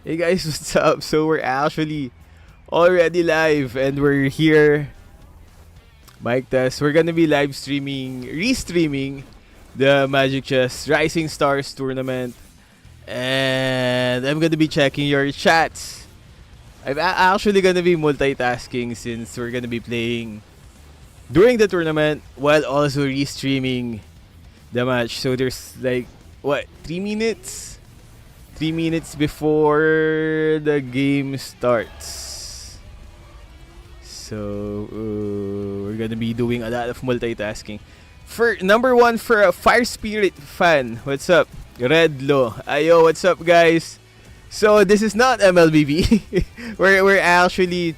Hey guys, what's up? So we're actually already live and we're here. Mic test. We're gonna be live streaming, restreaming the Magic Chess Rising Stars tournament. And I'm gonna be checking your chats. Actually gonna be multitasking since we're gonna be playing during the tournament while also restreaming the match. So there's like, what, 3 minutes? 3 minutes before the game starts. So we're gonna be doing a lot of multitasking. For number one for a Fire Spirit fan, what's up? Red Law. Ayo, what's up guys? So this is not MLBB. we're actually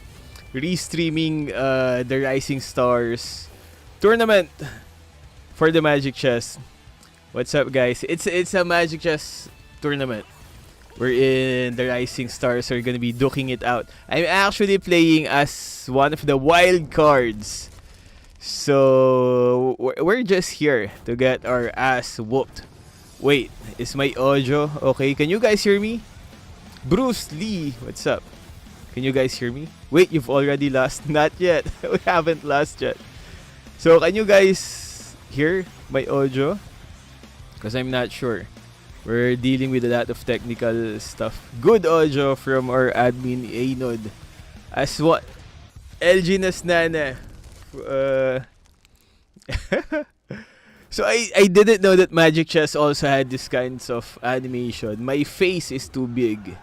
restreaming the Rising Stars tournament for the Magic Chess. What's up guys? It's a Magic Chess tournament. We're in the Rising Stars are gonna be duking it out. I'm actually playing as one of the wild cards. So we're just here to get our ass whooped. Wait, is my audio okay? Can you guys hear me? Bruce Lee, what's up? Can you guys hear me? Wait, you've already lost? Not yet. We haven't lost yet. So can you guys hear my audio? Because I'm not sure. We're dealing with a lot of technical stuff. Good audio from our admin Anod. As what? LG Nasnana. So I didn't know that Magic Chess also had this kinds of animation. My face is too big.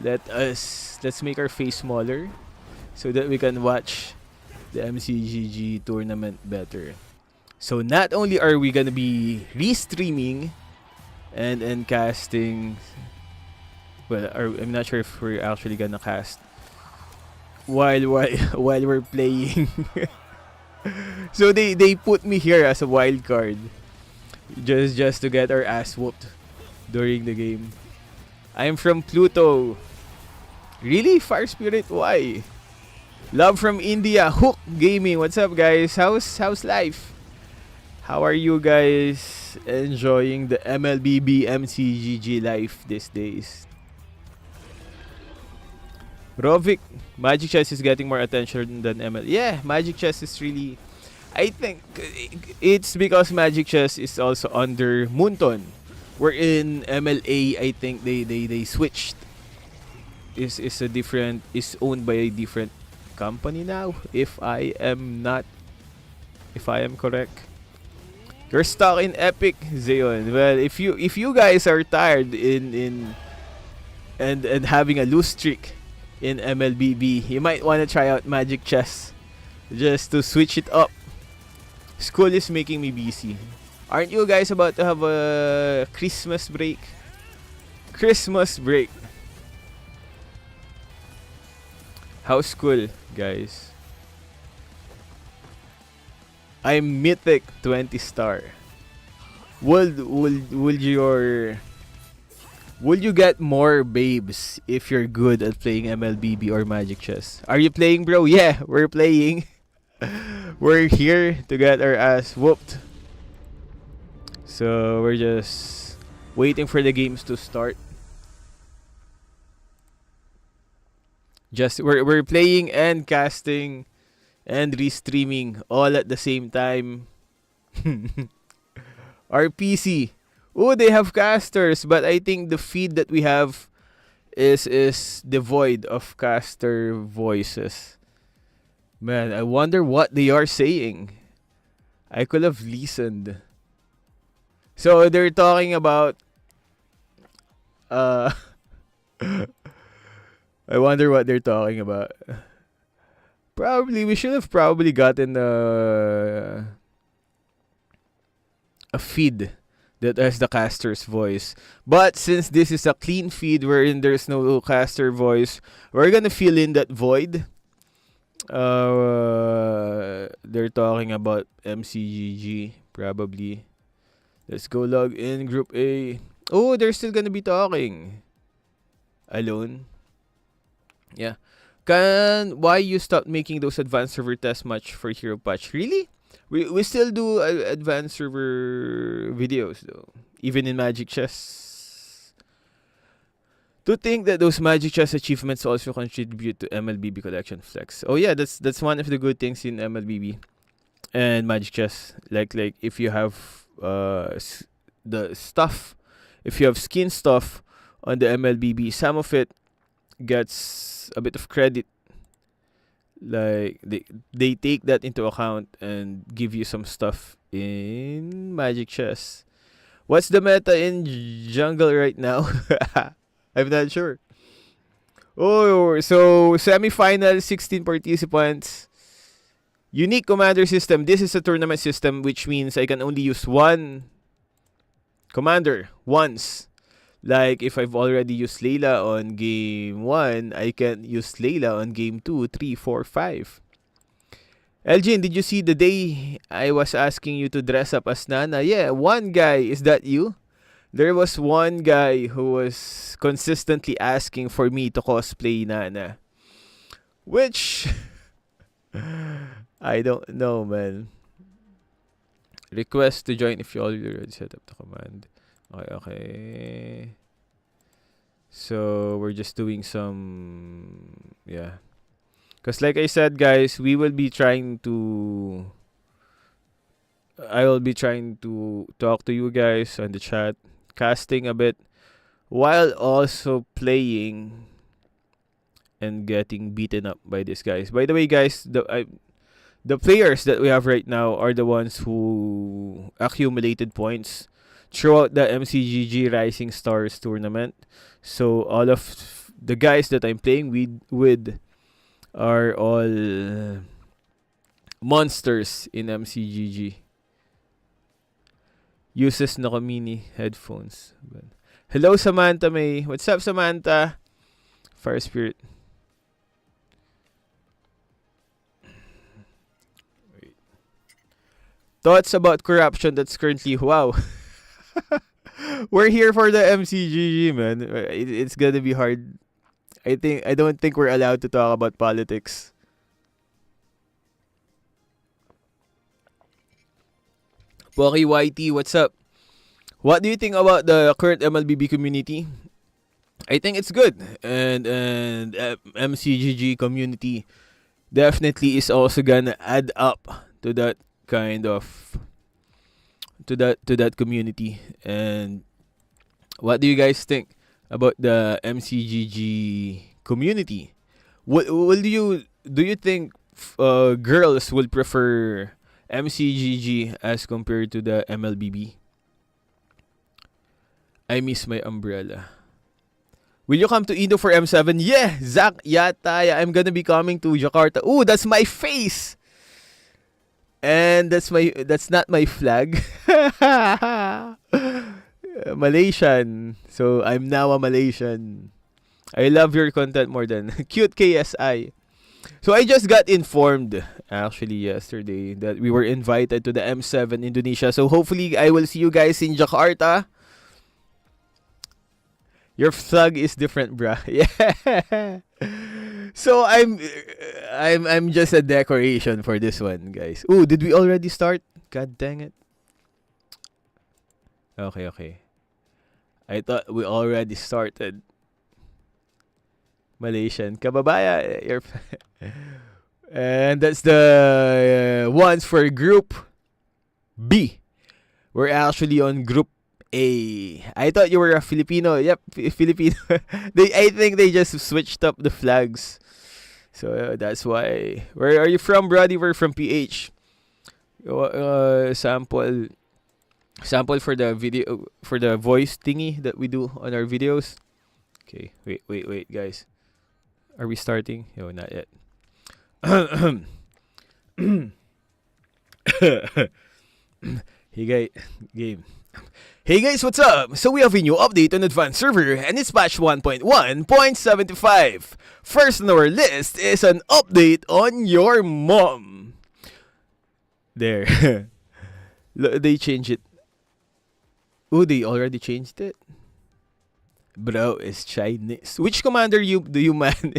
Let's make our face smaller so that we can watch the MCGG tournament better. So not only are we gonna be restreaming and casting, well, I'm not sure if we're actually gonna cast while we're playing. So they put me here as a wild card just to get our ass whooped during the game. I'm from Pluto. Really? Fire Spirit? Why? Love from India. Hook Gaming. What's up guys? How's life? How are you guys enjoying the MLBB MCGG life these days? Rovic, Magic Chess is getting more attention than ML. Yeah, Magic Chess is really... I think it's because Magic Chess is also under Moonton. We're in MLA, I think they switched. Is owned by a different company now, if I am correct. You're stuck in Epic, Zeon. Well, if you guys are tired in and having a loose streak in MLBB, you might want to try out Magic Chess just to switch it up. School is making me busy. Aren't you guys about to have a Christmas break? Christmas break. How's school, guys? I'm Mythic 20 star. Would you get more babes if you're good at playing MLBB or Magic Chess? Are you playing, bro? Yeah, we're playing. We're here to get our ass whooped. So we're just waiting for the games to start. We're playing and casting and restreaming all at the same time. Our PC. Oh, they have casters, but I think the feed that we have is devoid of caster voices. Man, I wonder what they are saying. I could have listened. So they're talking about I wonder what they're talking about. Probably we should have probably gotten a feed that has the caster's voice. But since this is a clean feed wherein there's no caster voice, we're gonna fill in that void. They're talking about MCGG probably. Let's go log in Group A. Oh, they're still gonna be talking. Alone. Yeah. Why you stopped making those advanced server test match for Hero Patch? Really? We still do advanced server videos though, even in Magic Chess To think that those Magic Chess achievements also contribute to MLBB collection flex. Oh yeah, that's one of the good things in MLBB and Magic Chess. Like if you have the stuff, if you have skin stuff on the MLBB, some of it gets a bit of credit. Like they take that into account and give you some stuff in Magic Chess. What's the meta in jungle right now? I'm not sure. Oh, so semifinal, 16 participants. Unique commander system. This is a tournament system, which means I can only use one commander once. Like if I've already used Layla on game 1, I can use Layla on game 2, 3, 4, 5. Elgin, did you see the day I was asking you to dress up as Nana? Yeah, one guy. Is that you? There was one guy who was consistently asking for me to cosplay Nana. Which, I don't know, man. Request to join if you already set up the command. Okay. So, we're just doing some... Yeah. Because like I said, guys, we will be trying to... I will be trying to talk to you guys on the chat, casting a bit, while also playing and getting beaten up by these guys. By the way, guys, the players that we have right now are the ones who accumulated points throughout the MCGG Rising Stars tournament. So all of the guys that I'm playing with are all monsters in MCGG. Uses Nakamini headphones. Hello, Samantha May. What's up, Samantha? Fire Spirit. Wait. Thoughts about corruption that's currently... Wow. We're here for the MCGG, man. It's gonna be hard. I don't think we're allowed to talk about politics. Poki YT, what's up? What do you think about the current MLBB community? I think it's good, and MCGG community definitely is also gonna add up to that kind of to that community. And what do you guys think about the MCGG community? Do you think girls will prefer MCGG as compared to the MLBB? I miss my umbrella. Will you come to Indo for M7? Yeah, Zach Yata. I'm gonna be coming to Jakarta. Ooh, that's my face. And that's not my flag. Malaysian. So I'm now a Malaysian. I love your content more than cute KSI. So I just got informed actually yesterday that we were invited to the M7 Indonesia. So hopefully I will see you guys in Jakarta. Your flag is different, bruh. Yeah. So I'm just a decoration for this one, guys. Ooh, did we already start? God dang it. Okay. I thought we already started. Malaysian kababaya. And that's the ones for Group B. We're actually on Group A. I thought you were a Filipino. Yep, Filipino. I think they just switched up the flags. So that's why. Where are you from, Brody? We're from PH. Sample for the video, for the voice thingy that we do on our videos. Okay, wait, guys. Are we starting? No, not yet. Hey guys, game. Hey guys, what's up? So we have a new update on Advanced Server, and it's patch 1.1.75. First on our list is an update on your mom. There. They changed it. Oh, they already changed it? Bro, it's Chinese. Which commander do you man?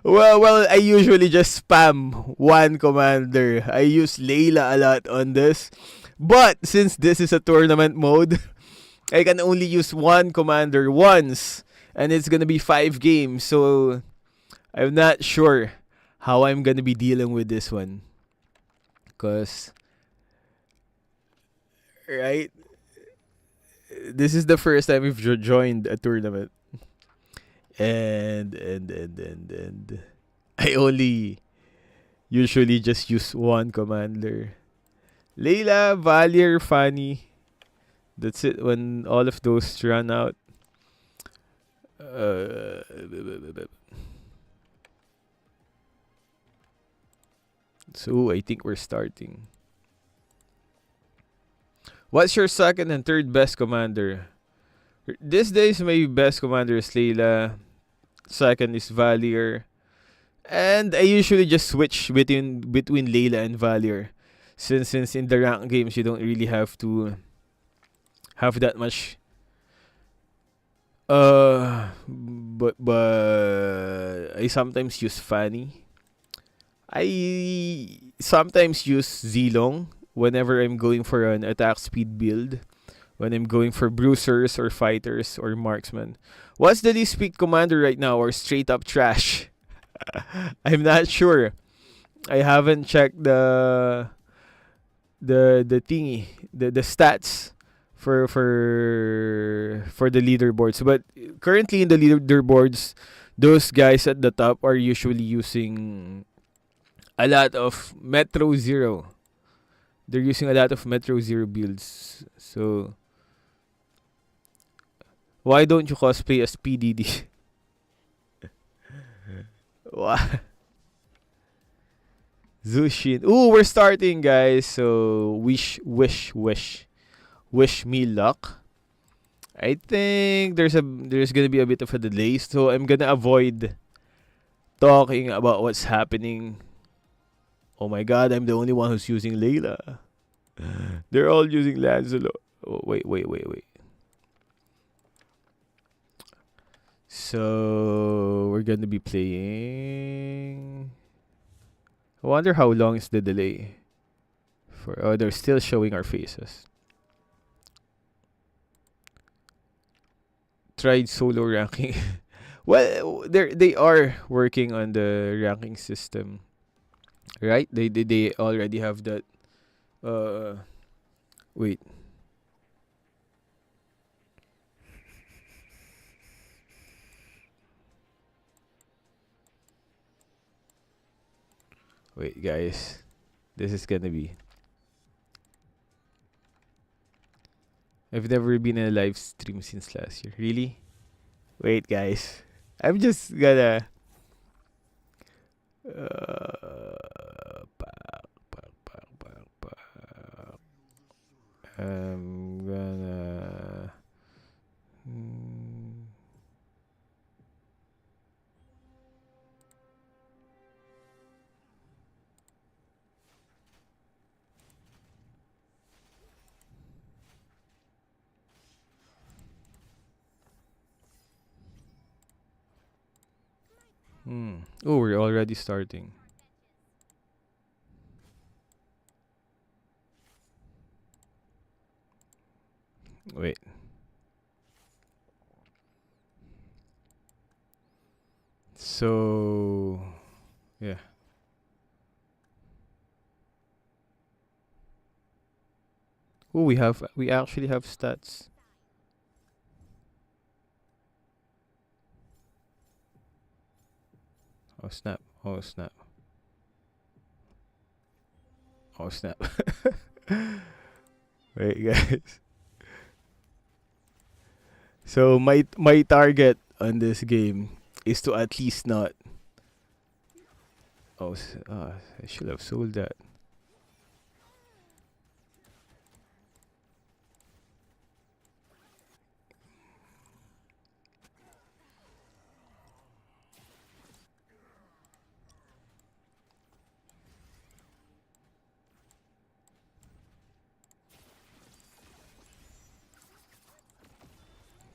well, I usually just spam one commander. I use Layla a lot on this. But since this is a tournament mode, I can only use one commander once. and it's gonna be 5 games. So I'm not sure how I'm gonna be dealing with this one, cause right, this is the first time we've joined a tournament, and I only usually just use one commander. Layla, Valier, Fanny. That's it. When all of those run out. Uh, so I think we're starting. What's your second and third best commander? These days, my best commander is Layla. Second is Valier. And I usually just switch between Layla and Valier. Since in the rank games you don't really have to have that much but I sometimes use Fanny. I sometimes use Zilong whenever I'm going for an attack speed build. When I'm going for bruisers or fighters or marksman. What's the least pick commander right now, or straight up trash? I'm not sure. I haven't checked the thingy, the stats for the leaderboards. But currently in the leaderboards, those guys at the top are usually using a lot of Metro Zero. They're using a lot of Metro Zero builds. So why don't you cosplay as PDD? Why? Zushin. Ooh, we're starting, guys. So wish me luck. I think there's gonna be a bit of a delay, so I'm gonna avoid talking about what's happening. Oh my god, I'm the only one who's using Layla. They're all using Lancelot. Oh, wait. So we're gonna be playing. I wonder how long is the delay. They're still showing our faces. Tried solo ranking. Well, they are working on the ranking system, right? They already have that. Wait. Wait, guys. This is gonna be. I've never been in a live stream since last year. Really? Wait, guys. I'm just gonna. I'm gonna. Oh, we're already starting. Wait. So, yeah. Oh, we actually have stats. Oh snap! Oh snap! Oh snap! Wait, guys. So my target on this game is to at least not. I should have sold that.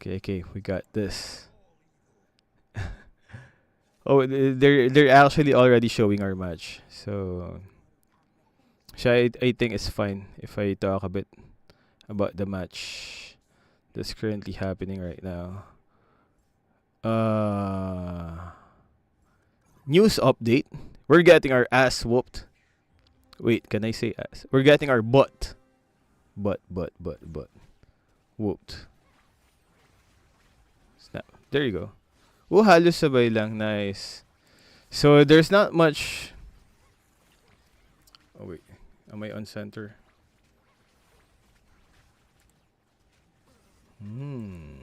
Okay, we got this. Oh, they're actually already showing our match. So I think it's fine if I talk a bit about the match that's currently happening right now. Uh, news update. We're getting our ass whooped. Wait, can I say ass? We're getting our butt whooped. Snap. There you go. Oh, halos sabay lang. Nice. So there's not much. Oh wait, am I on center? Hmm.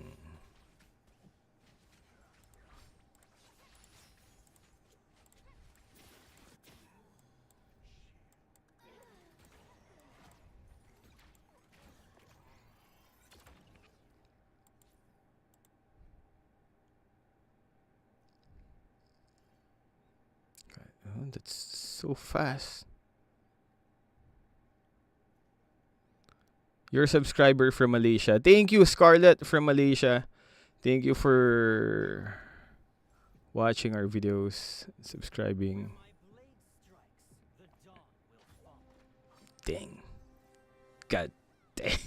Oh, that's so fast. You're a subscriber from Malaysia. Thank you, Scarlett from Malaysia. Thank you for watching our videos, subscribing. Dang. God dang.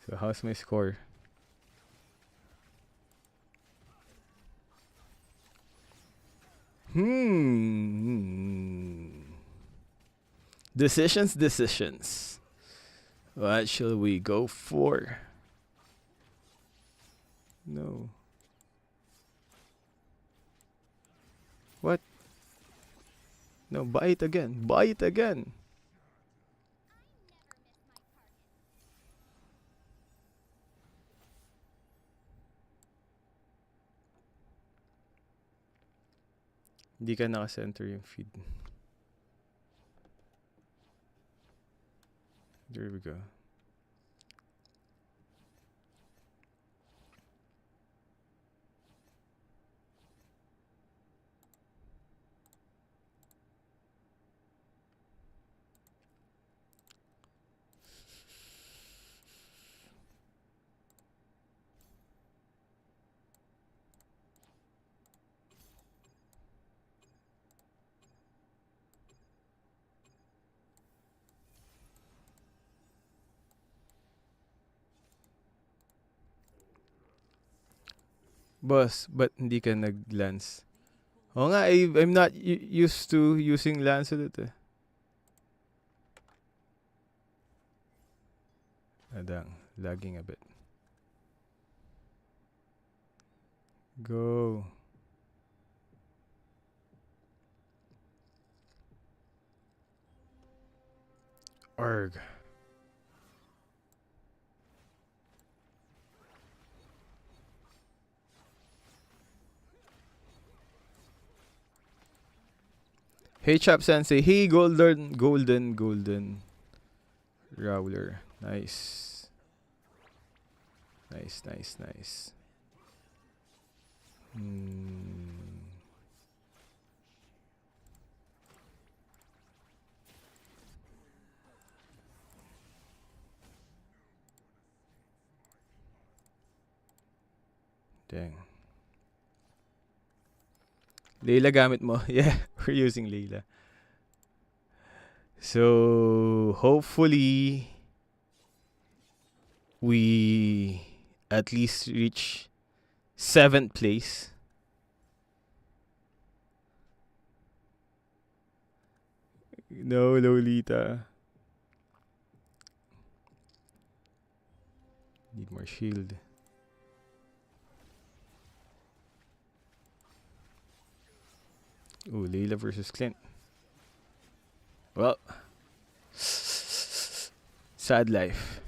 So how's my score? Decisions. What shall we go for? No. What? No, buy it again. Buy it again. Hindi ka naka-center yung feed. There we go. Boss, but hindi ka nag-lance? Oo nga, I'm not used to using lance ulit eh. Adang, lagging a bit. Go. Arg. Hey Chap Sensei. Hey golden Rowler. Nice. Nice. Dang. Layla gamit mo. Yeah, we're using Layla. So, hopefully we at least reach 7th place. No, Lolita. Need more shield. Ooh, Layla versus Clint. Well, sad life.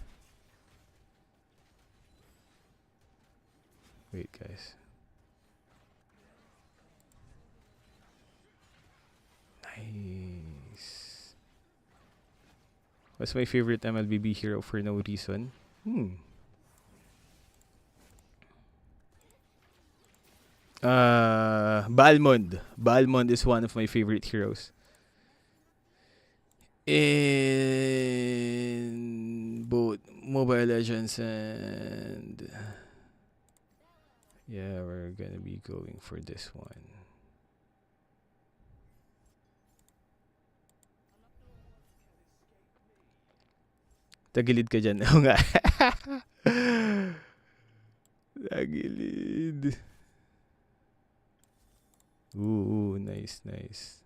Wait, guys. Nice. What's my favorite MLBB hero for no reason? Balmond. Balmond is one of my favorite heroes. In both Mobile Legends and yeah, we're gonna be going for this one. Tagilid ka dyan. Oo nga. Tagilid. Ooh, nice, nice.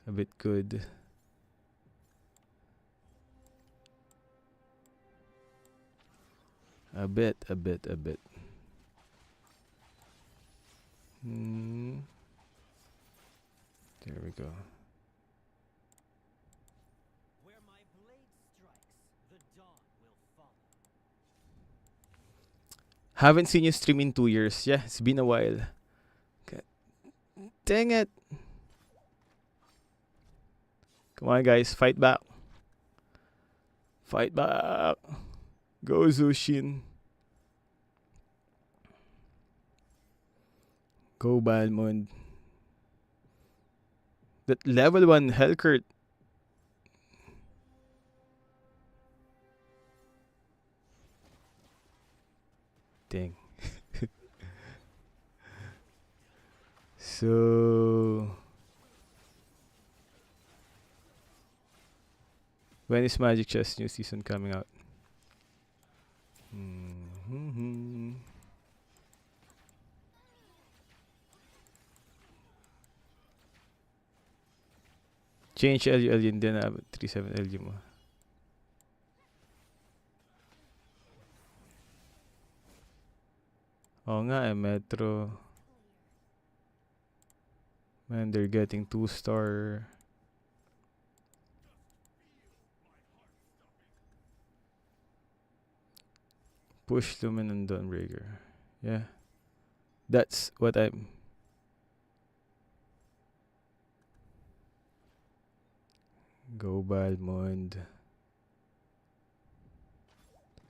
A bit good. A bit. There we go. Where my blade strikes, the dawn will follow. Haven't seen you stream in 2 years. Yeah, it's been a while. Dang it. Come on, guys. Fight back. Fight back. Go, Zushin. Go, Balmond. That level 1 Hellcurt. Dang. So, when is Magic Chess new season coming out? Change LU yun din na 37 LU mo. Oo nga Metro. Man, they're getting 2-star. Push Lumen and Dawnbreaker. Yeah. That's what I'm... Go Balmond.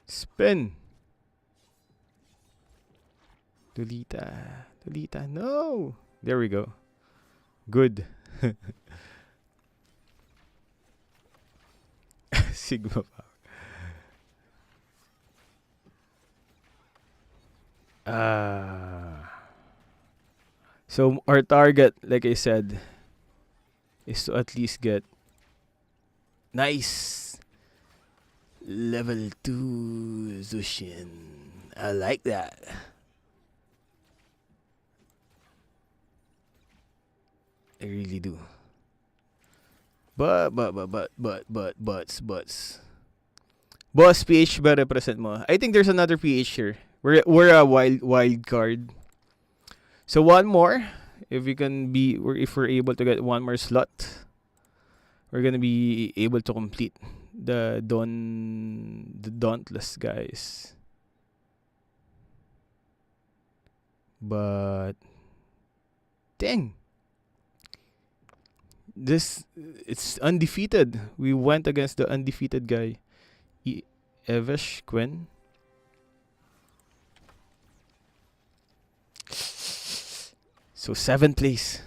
Spin! Lolita, no! There we go. Good. Sigma power. So our target, like I said, is to at least get nice level 2 Zushin. I like that. I really do. But. Boss, PH ba represent mo? I think there's another PH here. We're a wild card. So one more. If we're able to get one more slot, we're gonna be able to complete the Dauntless guys. But dang. It's undefeated. We went against the undefeated guy. Evesh Quinn. So 7th place.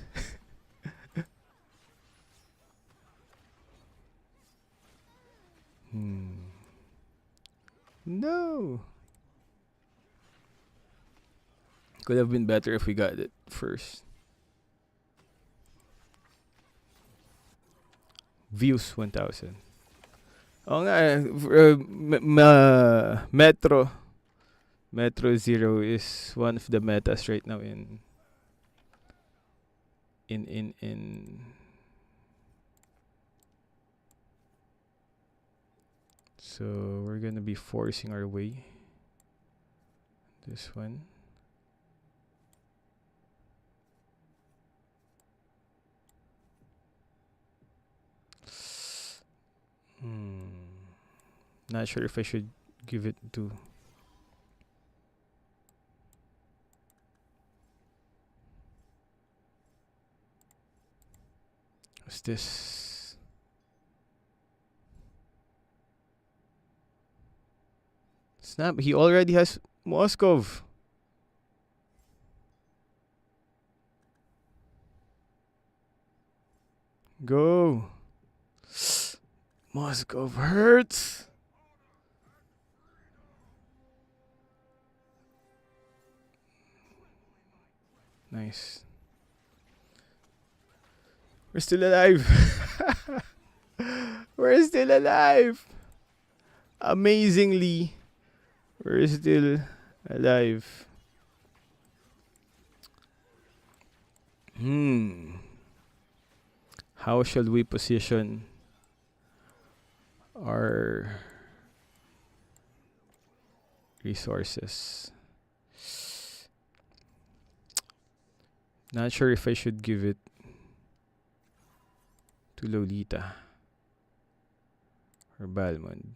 No. Could have been better if we got it first. Views 1,000. Oo nga, Metro Zero is one of the metas right now in so we're gonna be forcing our way this one. Not sure if I should give it to... What's this? Snap, he already has Moskov. Go. Moskov hurts. Nice. We're still alive. We're still alive. Amazingly, we're still alive. Hmm. How shall we position our resources? Not sure if I should give it to Lolita or Balmond.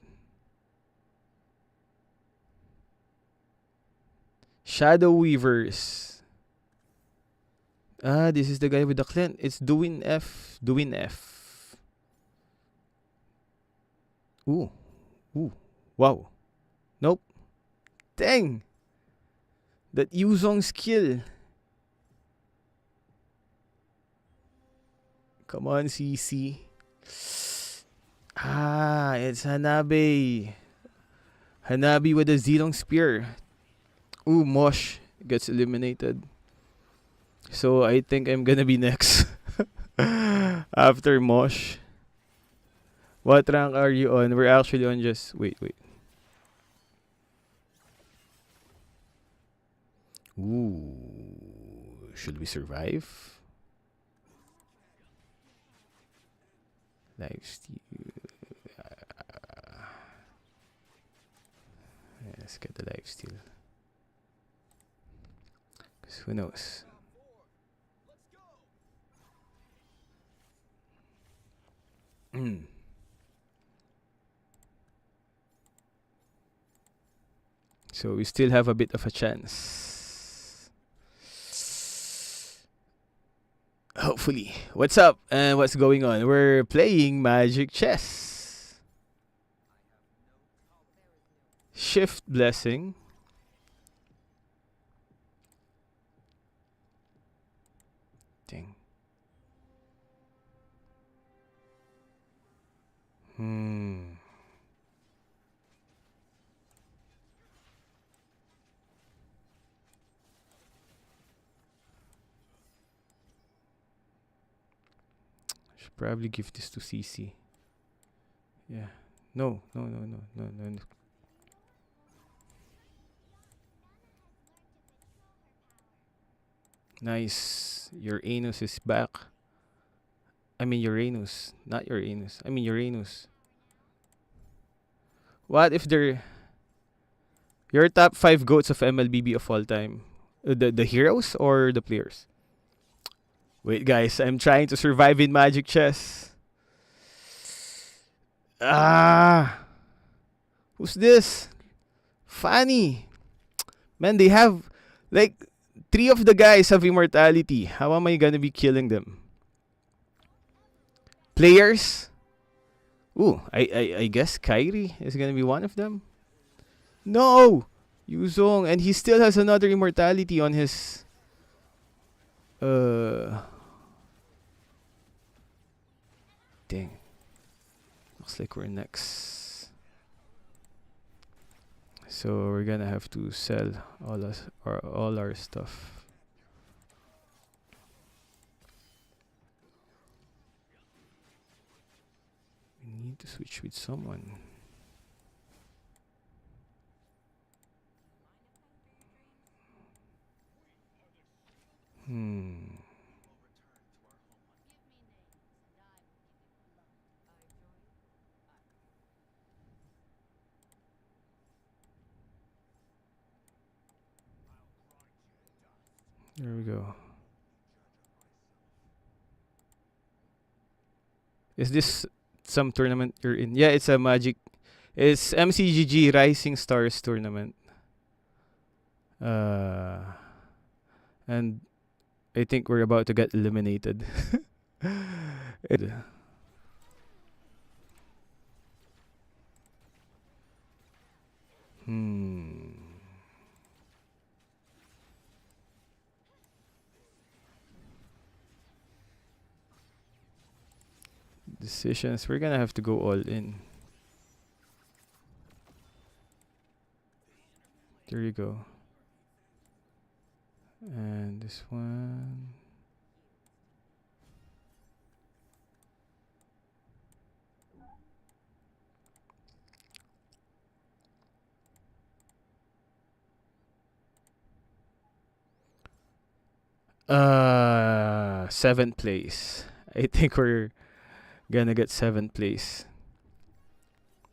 Shadow Weavers. Ah, this is the guy with the clan. It's Duin F. Duin F. Ooh. Ooh. Wow. Nope. Dang. That Yuzong skill. Come on, CC. Ah, it's Hanabi. Hanabi with a Zilong Spear. Ooh, Mosh gets eliminated. So I think I'm gonna be next. After Mosh. What rank are you on? We're actually on just... Wait. Ooh. Should we survive? Lifesteal. Let's get the lifesteal. Because who knows? So we still have a bit of a chance. Hopefully. What's up and what's going on? We're playing Magic Chess. Shift Blessing. Dang. Should probably give this to CC. Yeah. No. Nice. Your anus is back. I mean Uranus, not your anus. I mean Uranus. What if they're your top 5 goats of MLBB of all time? The heroes or the players? Wait, guys, I'm trying to survive in Magic Chess. Ah, who's this? Fanny. Man, they have like 3 of the guys have immortality. How am I gonna be killing them? Players? Ooh, I guess Kyrie is gonna be one of them. No, Yuzong, and he still has another immortality on his. Dang. Looks like we're next. So we're gonna have to sell all our stuff. We need to switch with someone. There we go. Is this some tournament you're in? Yeah, it's a Magic. It's MCGG Rising Stars tournament. And I think we're about to get eliminated. Decisions. We're gonna have to go all in. There you go. And this one. Seventh place. I think we're gonna get seventh place.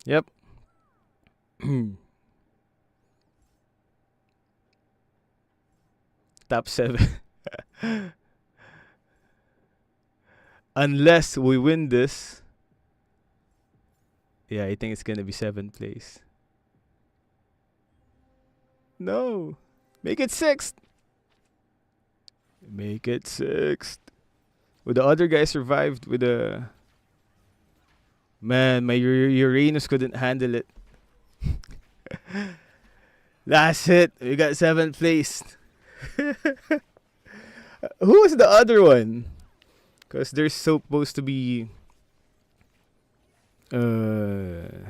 Yep. Top seven. Unless we win this. Yeah, I think it's gonna be seventh place. No. Make it sixth. Make it sixth. Would the other guy survived with a man, my Uranus couldn't handle it. That's it. We got seventh place. Who was the other one? Because there's supposed to be two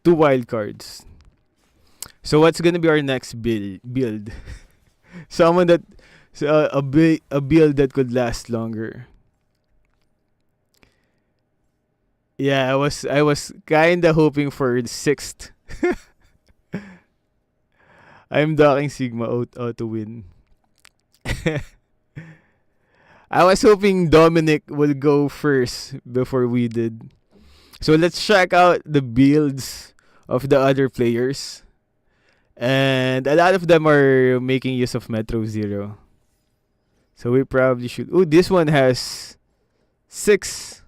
wild cards. So what's gonna be our next build? Someone that a build that could last longer. Yeah, I was kinda hoping for the sixth. I'm docking Sigma out to win. I was hoping Dominic would go first before we did. So let's check out the builds of the other players. And a lot of them are making use of Metro Zero. So we probably should. Oh, this one has six.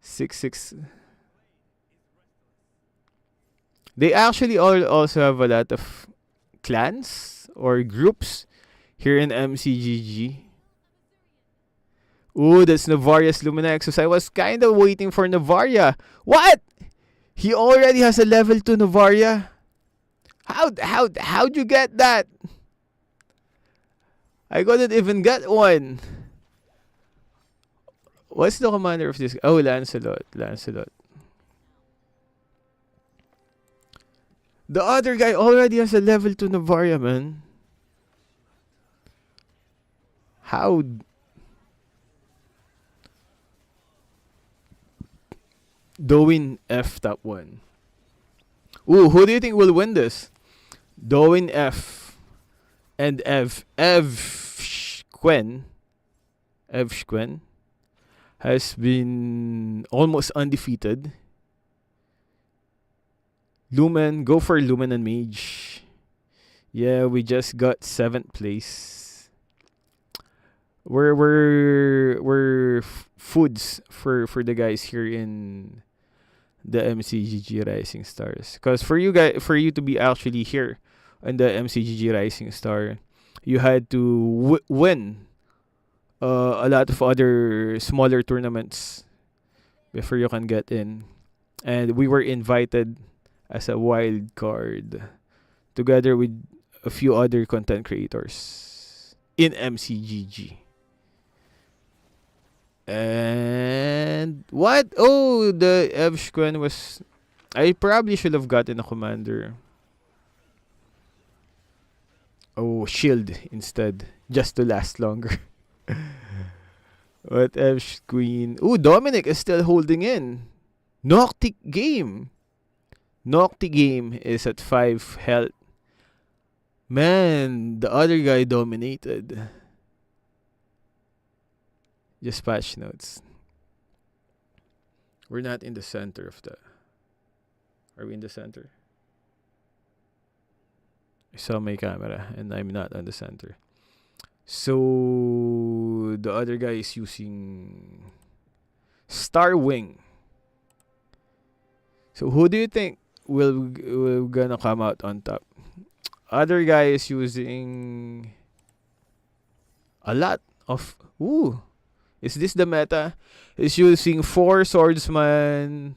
Six. They actually all also have a lot of clans or groups here in MCGG. Ooh, that's Navaria's Luminexus. I was kind of waiting for Navaria. What? He already has a level 2 Navaria? How'd you get that? I couldn't even get one. What's the commander of this? Oh, Lancelot. The other guy already has a level 2 Navaria, man. How? Doin F top 1. Ooh, who do you think will win this? Doin F and Evshquen has been almost undefeated. Lumen, go for Lumen and Mage. Yeah, we just got 7th place. We're foods for the guys here in the MCGG Rising Stars. Because for you to be actually here in the MCGG Rising Star, you had to win a lot of other smaller tournaments before you can get in. And we were invited as a wild card together with a few other content creators in MCGG. And what? Oh, the Evshquen was. I probably should have gotten a commander. Oh, shield instead, just to last longer. What Evshqueen? Oh, Dominic is still holding in. Noctic Game is at 5 health. Man, the other guy dominated. Just patch notes. We're not in the center of the. Are we in the center? I saw my camera and I'm not on the center. So the other guy is using Starwing. So who do you think will gonna come out on top? Other guy is using a lot of. Ooh. Is this the meta? Is using 4 Swordsman,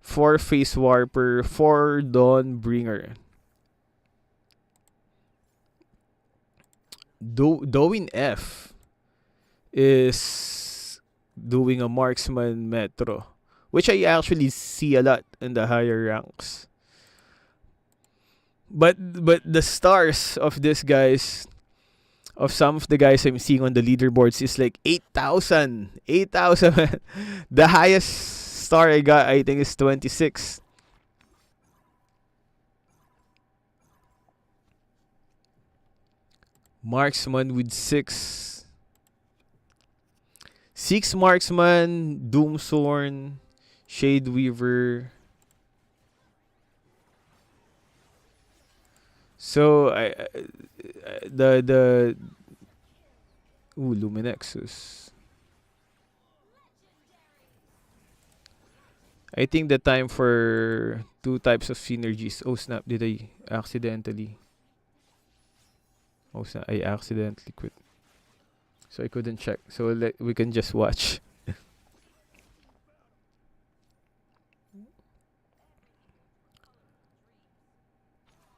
4 Face Warper, 4 Dawnbringer. Doin F is doing a Marksman Metro, which I actually see a lot in the higher ranks. But the stars of this guys, of some of the guys I'm seeing on the leaderboards, is like 8,000. 8,000. The highest star I got, I think, is 26. Marksman with 6. 6 Marksman, Doomsorn, Shade Weaver. So the Luminexus. I think the time for 2 types of synergies. Oh snap! Did I accidentally? Oh snap! I accidentally quit. So I couldn't check. So we can just watch.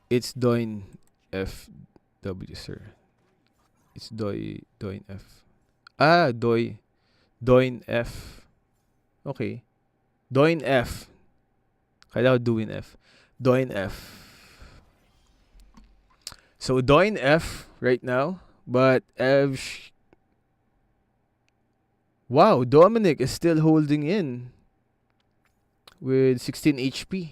It's Doin FW, sir. It's Doin F. Doin F. Okay. Doin F. Kala ko Doin F. Doin F. So Doin F right now, but wow, Dominic is still holding in with 16 HP.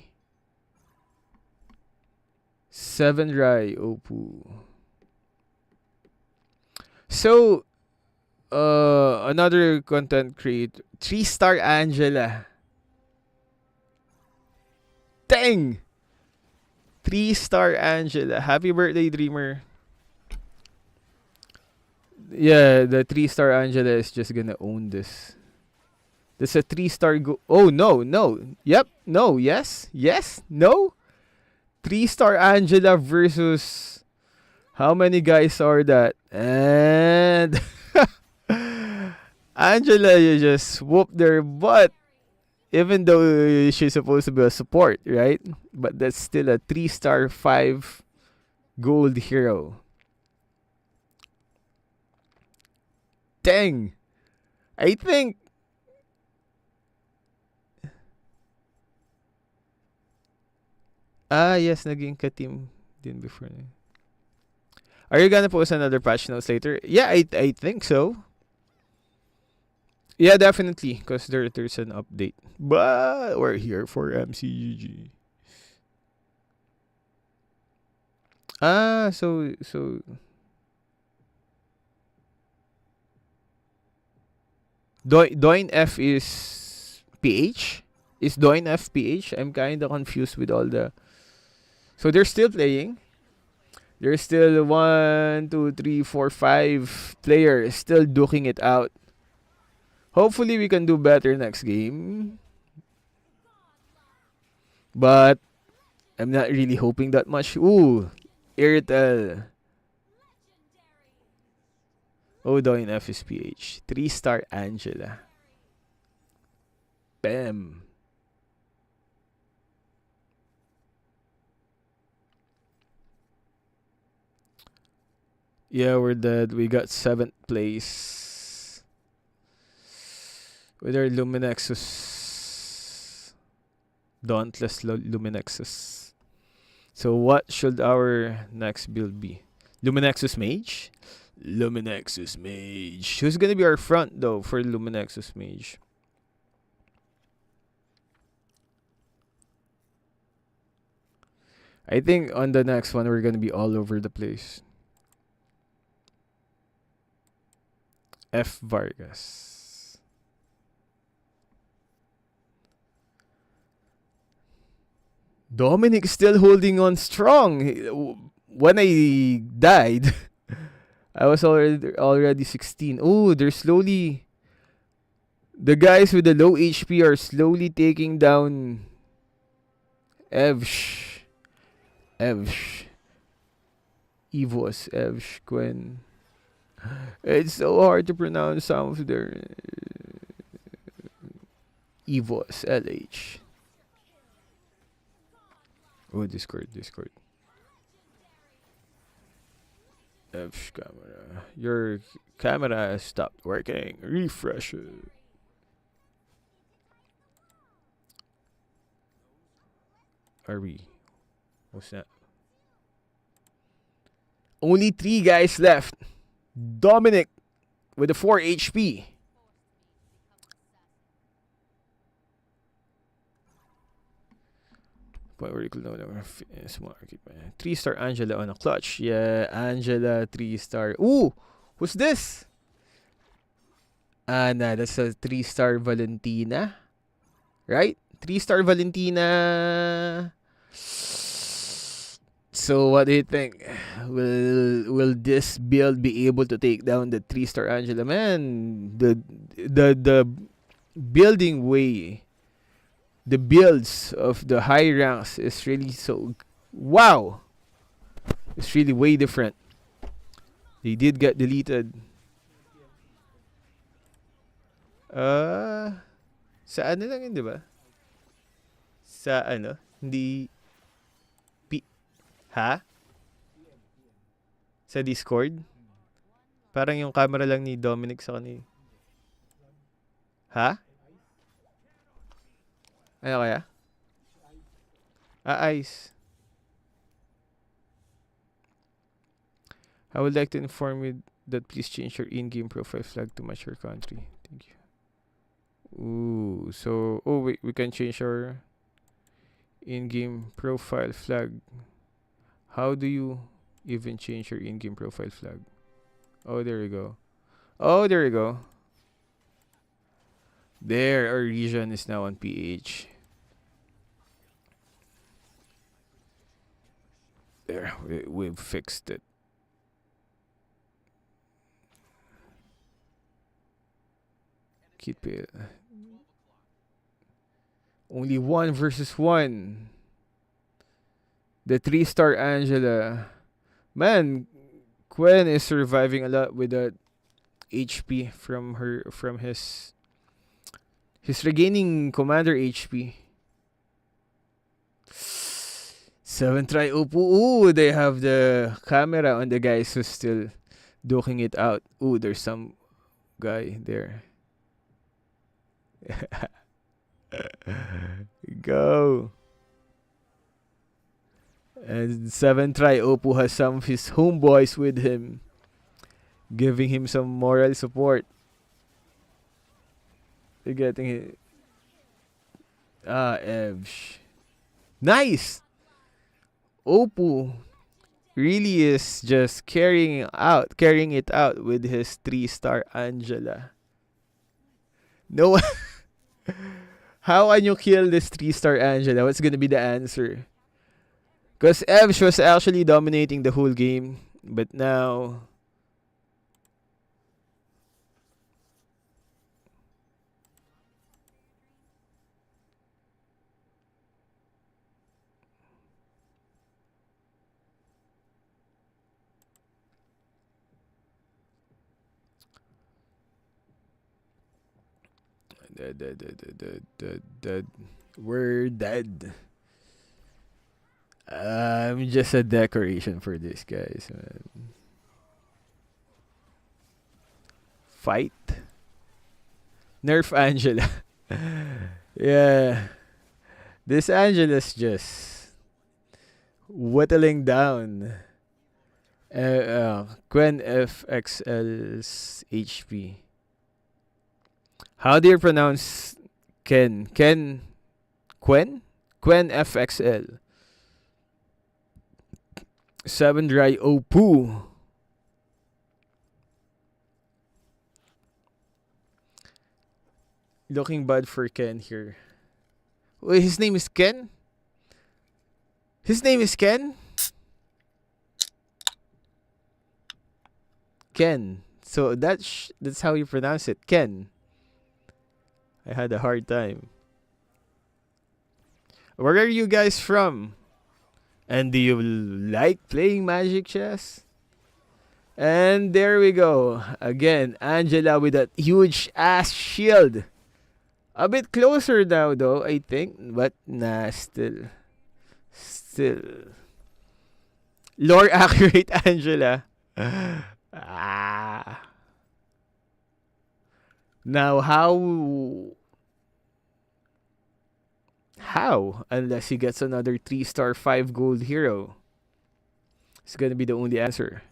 7 Rai Opu. So, another content creator, 3-star Angela. Dang! 3-star Angela. Happy birthday, Dreamer. Yeah, the 3-star Angela is just gonna own this. This a 3-star go. Oh, no, no. Yep, no, yes, no. 3-star Angela versus. How many guys are that? And. Angela, you just whooped their butt. Even though she's supposed to be a support, right? But that's still a 3-star 5 gold hero. Dang. I think. Yes, naging ka-team din before. Are you gonna post another patch notes later? Yeah, I think so. Yeah, definitely, because there's an update. But we're here for MCGG. So Doin F is PH? Is Doin F PH? I'm kinda confused with all the. So they're still playing. There's still 1, 2, 3, 4, 5 players still duking it out. Hopefully we can do better next game. But I'm not really hoping that much. Ooh, Irtel. Odo in FSPH. 3-star Angela. Bam. Yeah, we're dead. We got 7th place. With our Luminexus. Dauntless Luminexus. So what should our next build be? Luminexus Mage? Luminexus Mage. Who's gonna be our front though for Luminexus Mage? I think on the next one we're gonna be all over the place. F Vargas. Dominic still holding on strong. When I died, I was already 16. Oh, they're slowly. The guys with the low HP are slowly taking down Evsh. Evos, Evsh, Gwen. It's so hard to pronounce some of their Evos, LH. Oh, Discord. Evsh camera. Your camera has stopped working. Refresh it. Are we? What's that? Only 3 guys left. Dominic with a 4 HP. point where you could no longer small arcade. 3-star Angela on a clutch. Yeah, Angela 3-star. Ooh, who's this? Nah, that's a 3-star Valentina, right? 3-star Valentina. So what do you think? Will this build be able to take down the 3-star Angela? Man, the building way, the builds of the high ranks is really so wow. It's really way different. They did get deleted. Sa ano lang yun, di ba? Sa ano? Hindi ha? Sa Discord? Parang yung camera lang ni Dominic sa kanil. Ha? Ano kaya? Ice. I would like to inform you that please change your in-game profile flag to match your country. Thank you. Ooh, so wait, we can change our in-game profile flag. How do you even change your in-game profile flag? Oh, there you go. Oh, there you go. There, our region is now on PH. There, we've fixed it. Keep it. Only 1 versus 1. The 3-star Angela. Man, Gwen is surviving a lot with that HP from his he's regaining commander HP. 7 try Upu. Ooh, they have the camera on the guys who's still duking it out. Ooh, there's some guy there. Go. And 7 try Oppo has some of his homeboys with him, giving him some moral support. They're getting it. Evsh. Nice! Oppo really is just carrying it out with his 3-star Angela. No. How can you kill this 3-star Angela? What's gonna be the answer? Because Evsh was actually dominating the whole game, but now we're dead. I'm just a decoration for this, guys. Man. Fight? Nerf Angela. Yeah. This Angela's just whittling down Gwen FXL's HP. How do you pronounce Ken? Ken? Gwen? Gwen FXL. 7 dry Opoo. Looking bad for Ken here. Wait, his name is Ken? His name is Ken? Ken. So that's how you pronounce it. Ken. I had a hard time. Where are you guys from? And do you like playing Magic Chess? And there we go. Again, Angela with that huge ass shield. A bit closer now though, I think. But nah, still. Lore accurate Angela. Now how? Unless he gets another 3-star 5 gold hero. It's gonna be the only answer.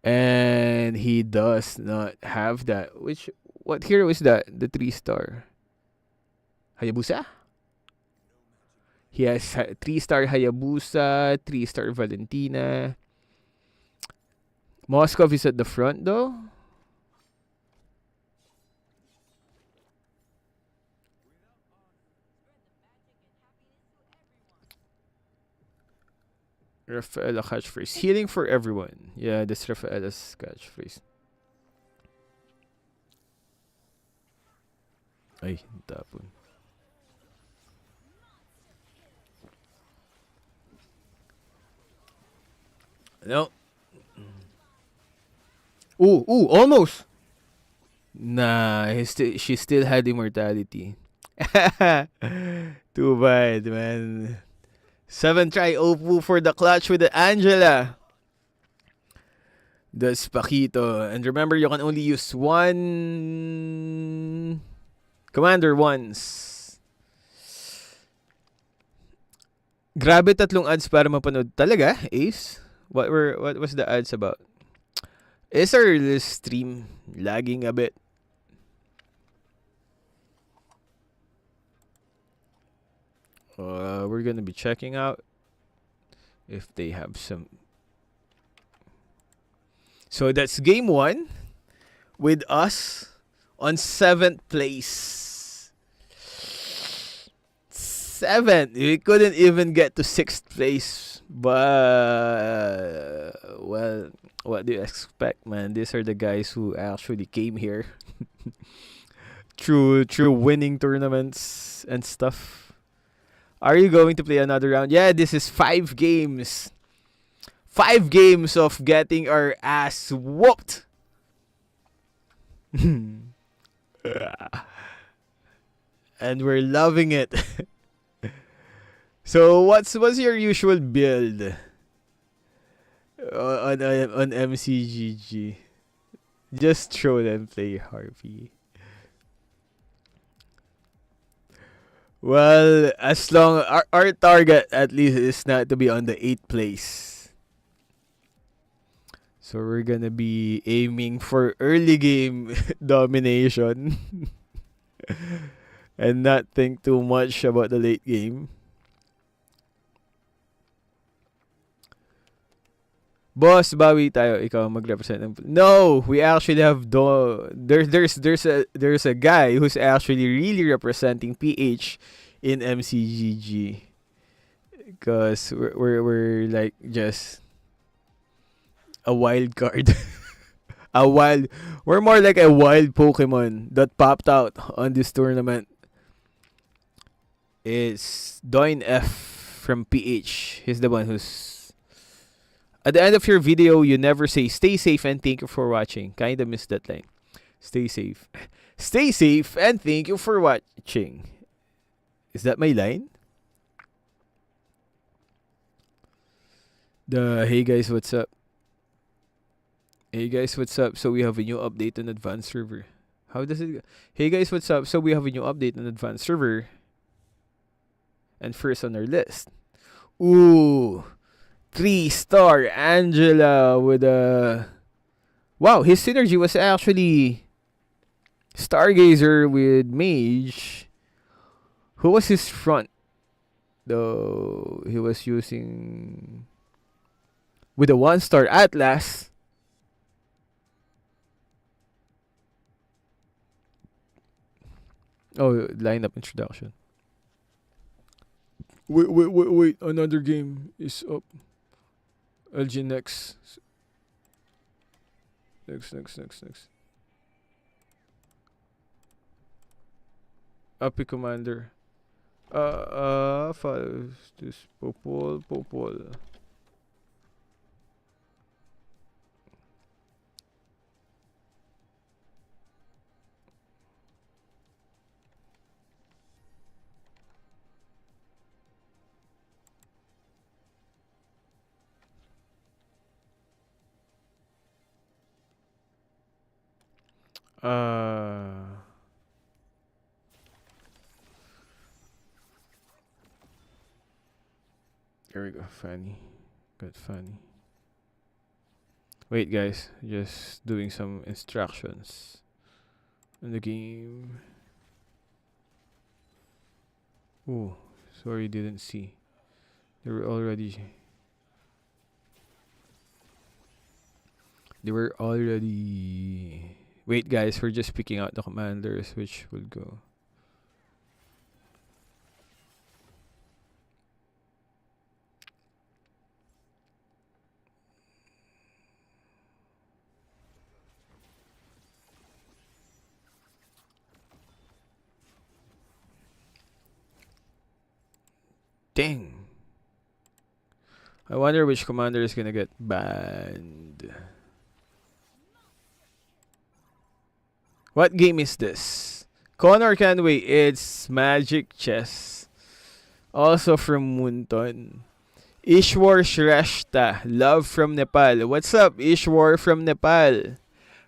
And he does not have that. What hero is that? The 3-star. Hayabusa? He has 3-star Hayabusa, 3-star Valentina. Moskov is at the front though. Rafaela catchphrase. Healing for everyone. Yeah, that's Rafaela's catchphrase. Ay, tapon. No. Almost. Nah, she still had immortality. Too bad, man. 7 try Opu for the clutch with the Angela. That's Paquito. And remember, you can only use one commander once. Grabe, 3 ads para mapanood. Talaga, Ace? What was the ads about? Is our stream lagging a bit? We're gonna be checking out if they have some. So that's game 1 with us on 7th place. 7th. We couldn't even get to 6th place. But well, what do you expect, man? These are the guys who actually came here through winning tournaments and stuff. Are you going to play another round? Yeah, this is 5 games. 5 games of getting our ass whooped. And we're loving it. So what's your usual build on MCGG? Just throw them play Harvey. Well, as long our target at least is not to be on the 8th place. So we're gonna be aiming for early game domination and not think too much about the late game. Boss, bawi tayo. Ikaw mag-represent ng... No, we actually have there's a guy who's actually really representing PH in MCGG. Because we're like just a wild card. We're more like a wild Pokemon that popped out on this tournament. It's Doin F from PH. He's the one who's... At the end of your video, you never say stay safe and thank you for watching. Kinda missed that line. Stay safe. Stay safe and thank you for watching. Is that my line? Hey guys, what's up? Hey guys, what's up? So we have a new update on advanced server. How does it go? Hey guys, what's up? So we have a new update on advanced server. And first on our list. Ooh. 3-star Angela with a... Wow, his synergy was actually Stargazer with Mage. Who was his front? Though he was using... With a 1-star Atlas. Oh, lineup introduction. Wait. Another game is up. LG next. Next. Api Commander. Follows this Popol. There we go, Fanny. Got Fanny. Wait, guys, just doing some instructions in the game. Ooh, Sorry, didn't see. They were already. They were already. Wait, guys, we're just picking out the commanders which will go. Dang. I wonder which commander is gonna get banned. What game is this? Connor Canway, it's Magic Chess. Also from Munton. Ishwar Shrestha, love from Nepal. What's up, Ishwar from Nepal?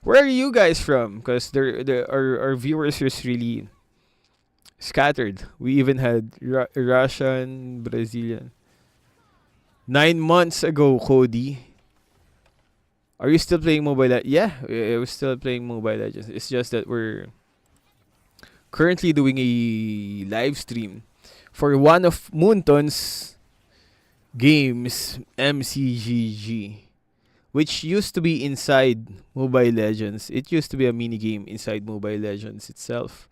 Where are you guys from? Because our viewers is really scattered. We even had Russian, Brazilian. 9 months ago, Cody. Are you still playing Mobile Legends? Yeah, we're still playing Mobile Legends. It's just that we're currently doing a live stream for one of Munton's games, MCGG, which used to be inside Mobile Legends. It used to be a mini game inside Mobile Legends itself.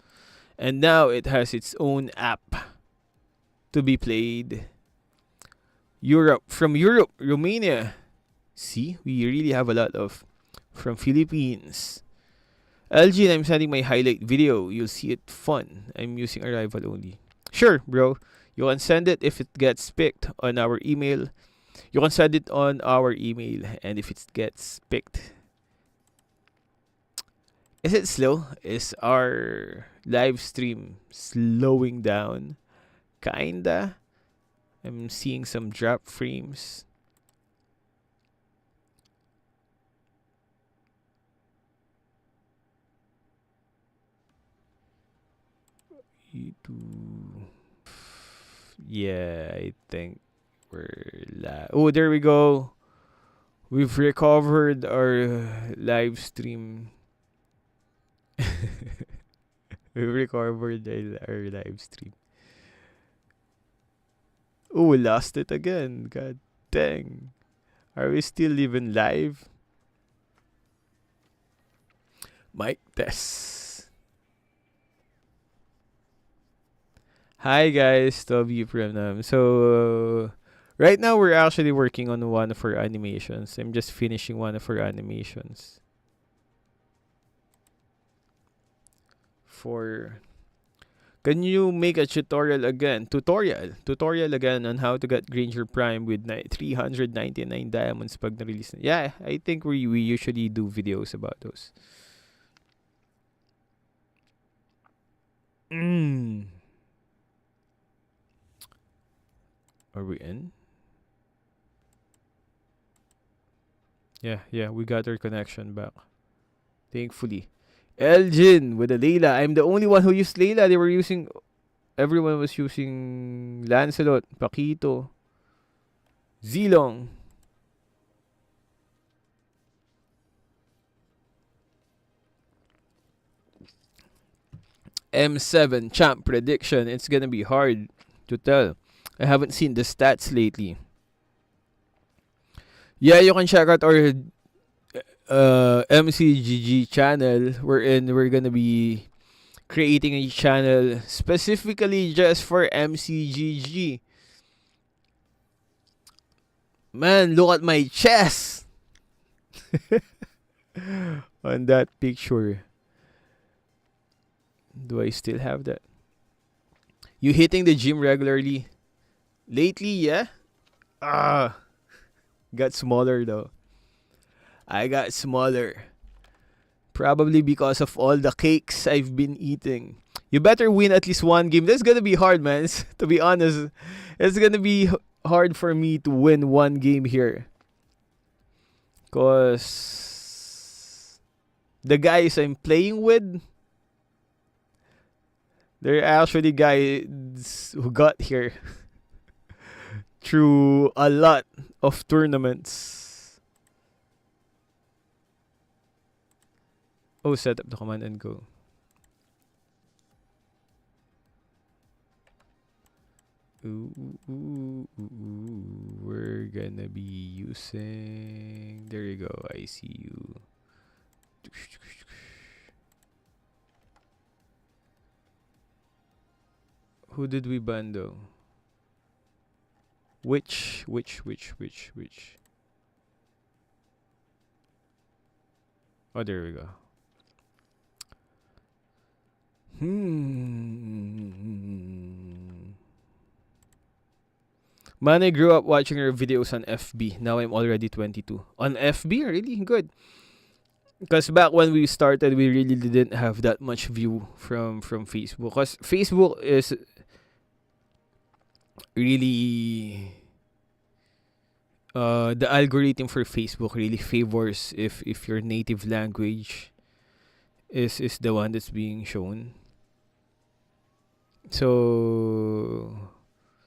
And now it has its own app to be played. From Europe, Romania. See, we really have a lot of from Philippines. LG, I'm sending my highlight video. You'll see it fun. I'm using Arrival only. Sure, bro. You can send it if it gets picked on our email. You can send it on our email, and if it gets picked. Is it slow? Is our live stream slowing down? Kinda. I'm seeing some drop frames. Yeah, I think we're oh, there we go. We've recovered our live stream. We've recovered our live stream. Oh, we lost it again. God dang. Are we still even live? Mic test. Hi guys, Toby from So right now we're actually working on one of our animations. I'm just finishing one of our animations. Can you make a tutorial again? Tutorial again on how to get Granger Prime with 399 diamonds pag na-release. Yeah, I think we usually do videos about those. Are we in? Yeah, we got our connection back. Thankfully. Elgin with a Layla. I'm the only one who used Layla. Everyone was using Lancelot, Paquito, Zilong. M7 champ prediction. It's gonna be hard to tell. I haven't seen the stats lately. Yeah, you can check out our MCGG channel. We're gonna be creating a channel specifically just for MCGG. Man, look at my chest on that picture. Do I still have that? You hitting the gym regularly? Lately, yeah. Got smaller though. I got smaller. Probably because of all the cakes I've been eating. You better win at least one game. That's gonna be hard, man. To be honest, it's gonna be hard for me to win one game here. Cause the guys I'm playing with, they're actually guys who got here through a lot of tournaments. Oh, set up the command and go. We're gonna be using. There you go. I see you. Who did we ban though? Which? Oh, there we go. Man, I grew up watching your videos on FB. Now I'm already 22. On FB? Really? Good. Because back when we started, we really didn't have that much view from Facebook. Because Facebook is really the algorithm for Facebook really favors if your native language is the one that's being shown. So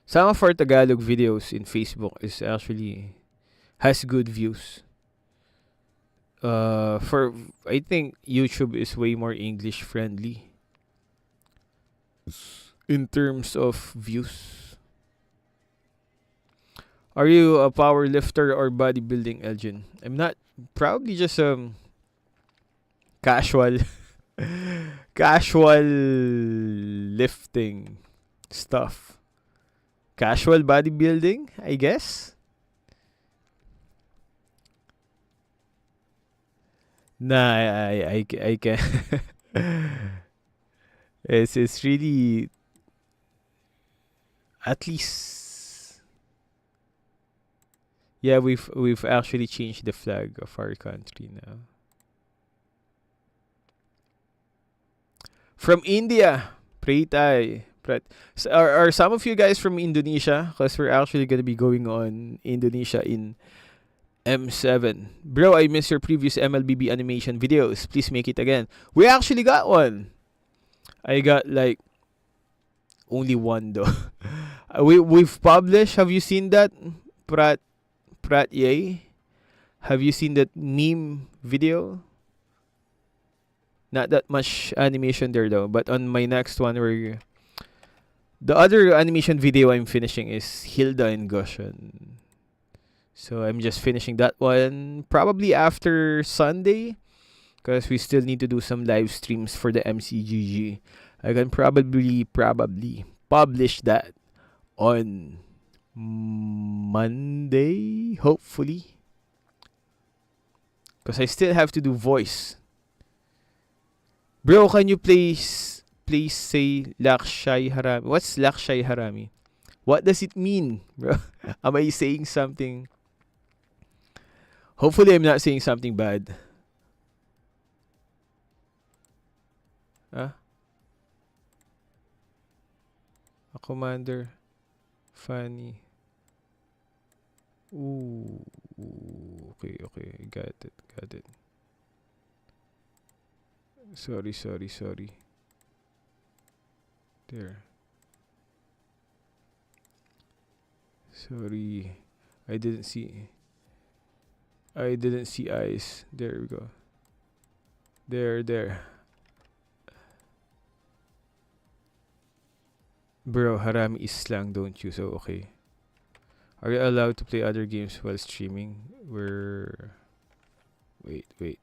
some of our Tagalog videos in Facebook is actually has good views. For I think YouTube is way more English friendly in terms of views. Are you a power lifter or bodybuilding, Elgin? I'm not. Probably just casual casual lifting stuff. Casual bodybuilding, I guess. Nah, I can. It's really at least. Yeah, we've actually changed the flag of our country now. From India, Pray. Are some of you guys from Indonesia? Because we're actually gonna be going on Indonesia in M7. Bro, I miss your previous MLBB animation videos. Please make it again. We actually got one. I got like only one though. We've published. Have you seen that? Prat Yay? Have you seen that meme video? Not that much animation there though. But on my next one, where the other animation video I'm finishing is Hilda and Goshen. So I'm just finishing that one probably after Sunday because we still need to do some live streams for the MCGG. I can probably publish that on Monday, hopefully. Because I still have to do voice. Bro, can you please say Lakshai Harami? What's Lakshai Harami? What does it mean, bro? Am I saying something? Hopefully, I'm not saying something bad. Ah, a commander. Funny. Ooh. Okay. Got it. Sorry. There. Sorry. I didn't see eyes. There we go. There. Bro, Harami is slang, don't you? So, okay. Are you allowed to play other games while streaming? Wait.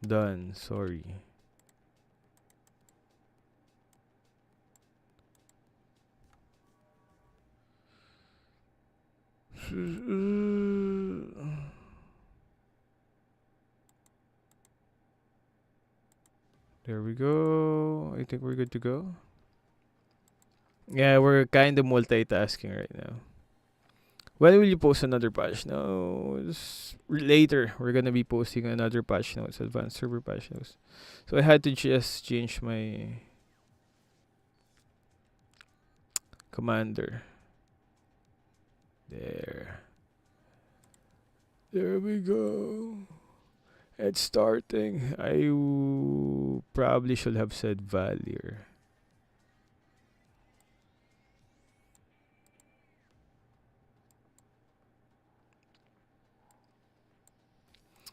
Done. Sorry. There we go. I think we're good to go. Yeah, we're kind of multitasking right now. When will you post another patch notes? Later, we're gonna be posting another patch notes, advanced server patch notes. So I had to just change my commander. There we go. It's starting. Probably should have said Valier.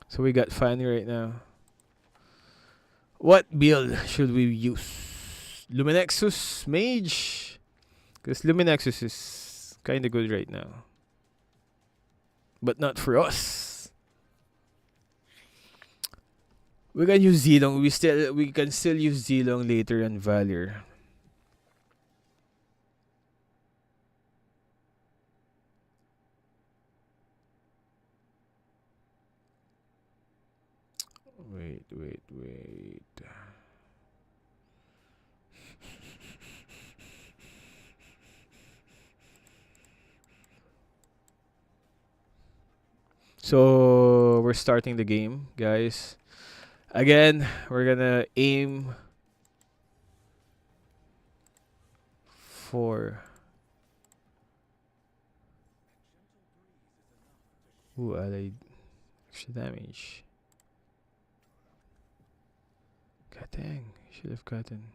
So we got Fanny right now. What build should we use? Luminexus Mage? Because Luminexus is kinda good right now. But not for us. We can use Zilong. We can still use Zilong later on Valor. Wait. So we're starting the game, guys. Again, we're gonna aim for allied extra damage. God dang, should have gotten.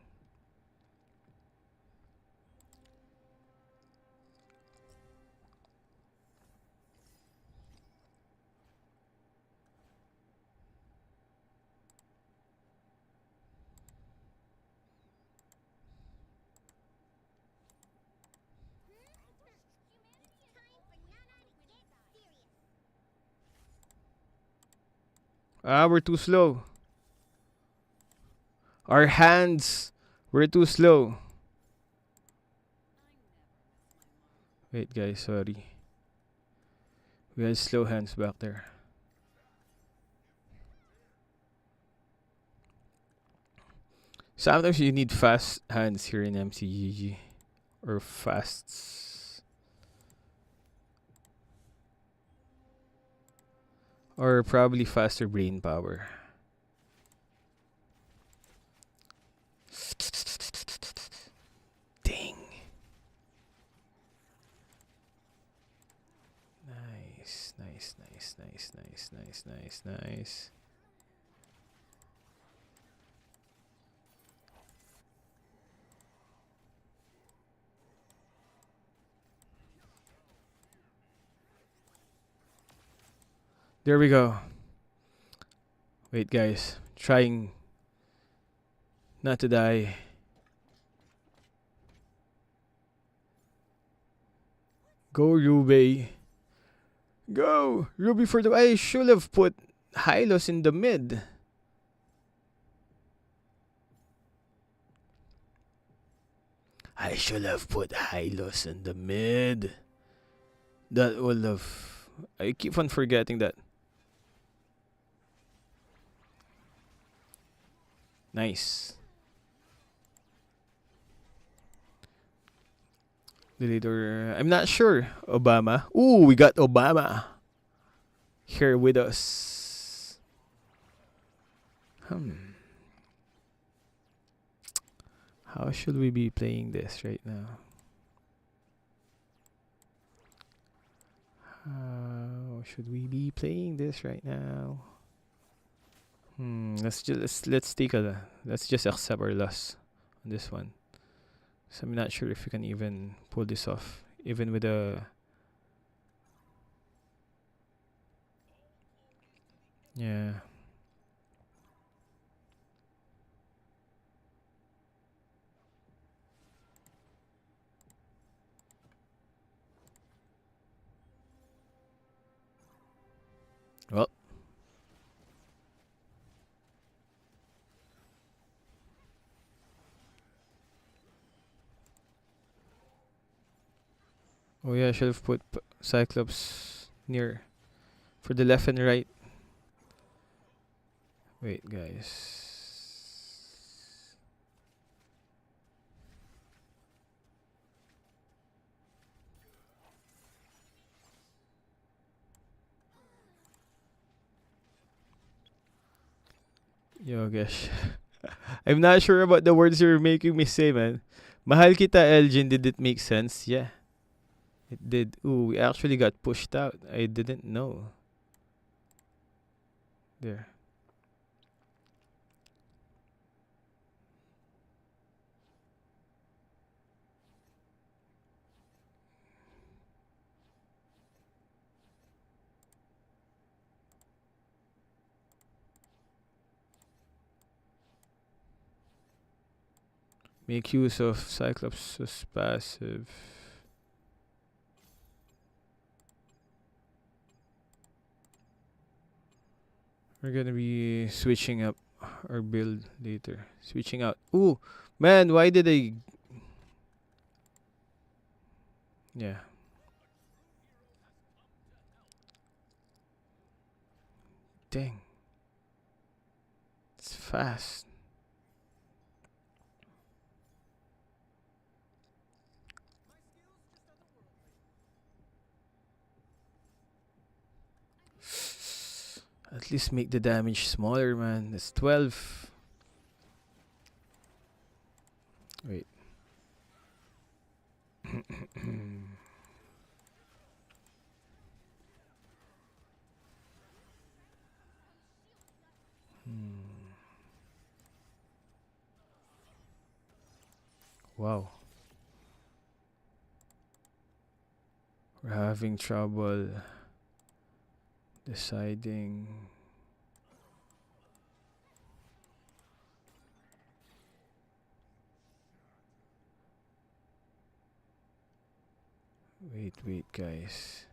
We're too slow. Our hands were too slow. Wait, guys, sorry. We had slow hands back there. Sometimes you need fast hands here in MCGG. Or fasts. Or probably faster brain power. Dang. Nice. There we go. Wait, guys. Trying not to die. Go, Ruby. Go! Ruby for the... I should have put Hylos in the mid. I should have put Hylos in the mid. That would have... I keep on forgetting that. Nice. The leader... I'm not sure. Obama. Ooh, we got Obama here with us. How should we be playing this right now? How should we be playing this right now? Let's take a let's just accept our loss on this one. So I'm not sure if we can even pull this off, even with a yeah. Well, oh yeah, I should have put Cyclops near for the left and right. Wait, guys. Yo, gosh. I'm not sure about the words you're making me say, man. Mahal kita, Elgin. Did it make sense? Yeah, it did. Ooh, we actually got pushed out. I didn't know. There. Make use of Cyclops' passive. We're gonna be switching up our build later. Switching out. Ooh, man, why did I? Yeah. Dang. It's fast. At least make the damage smaller, man. It's 12. Wait. Wow. We're having trouble deciding. Wait, guys.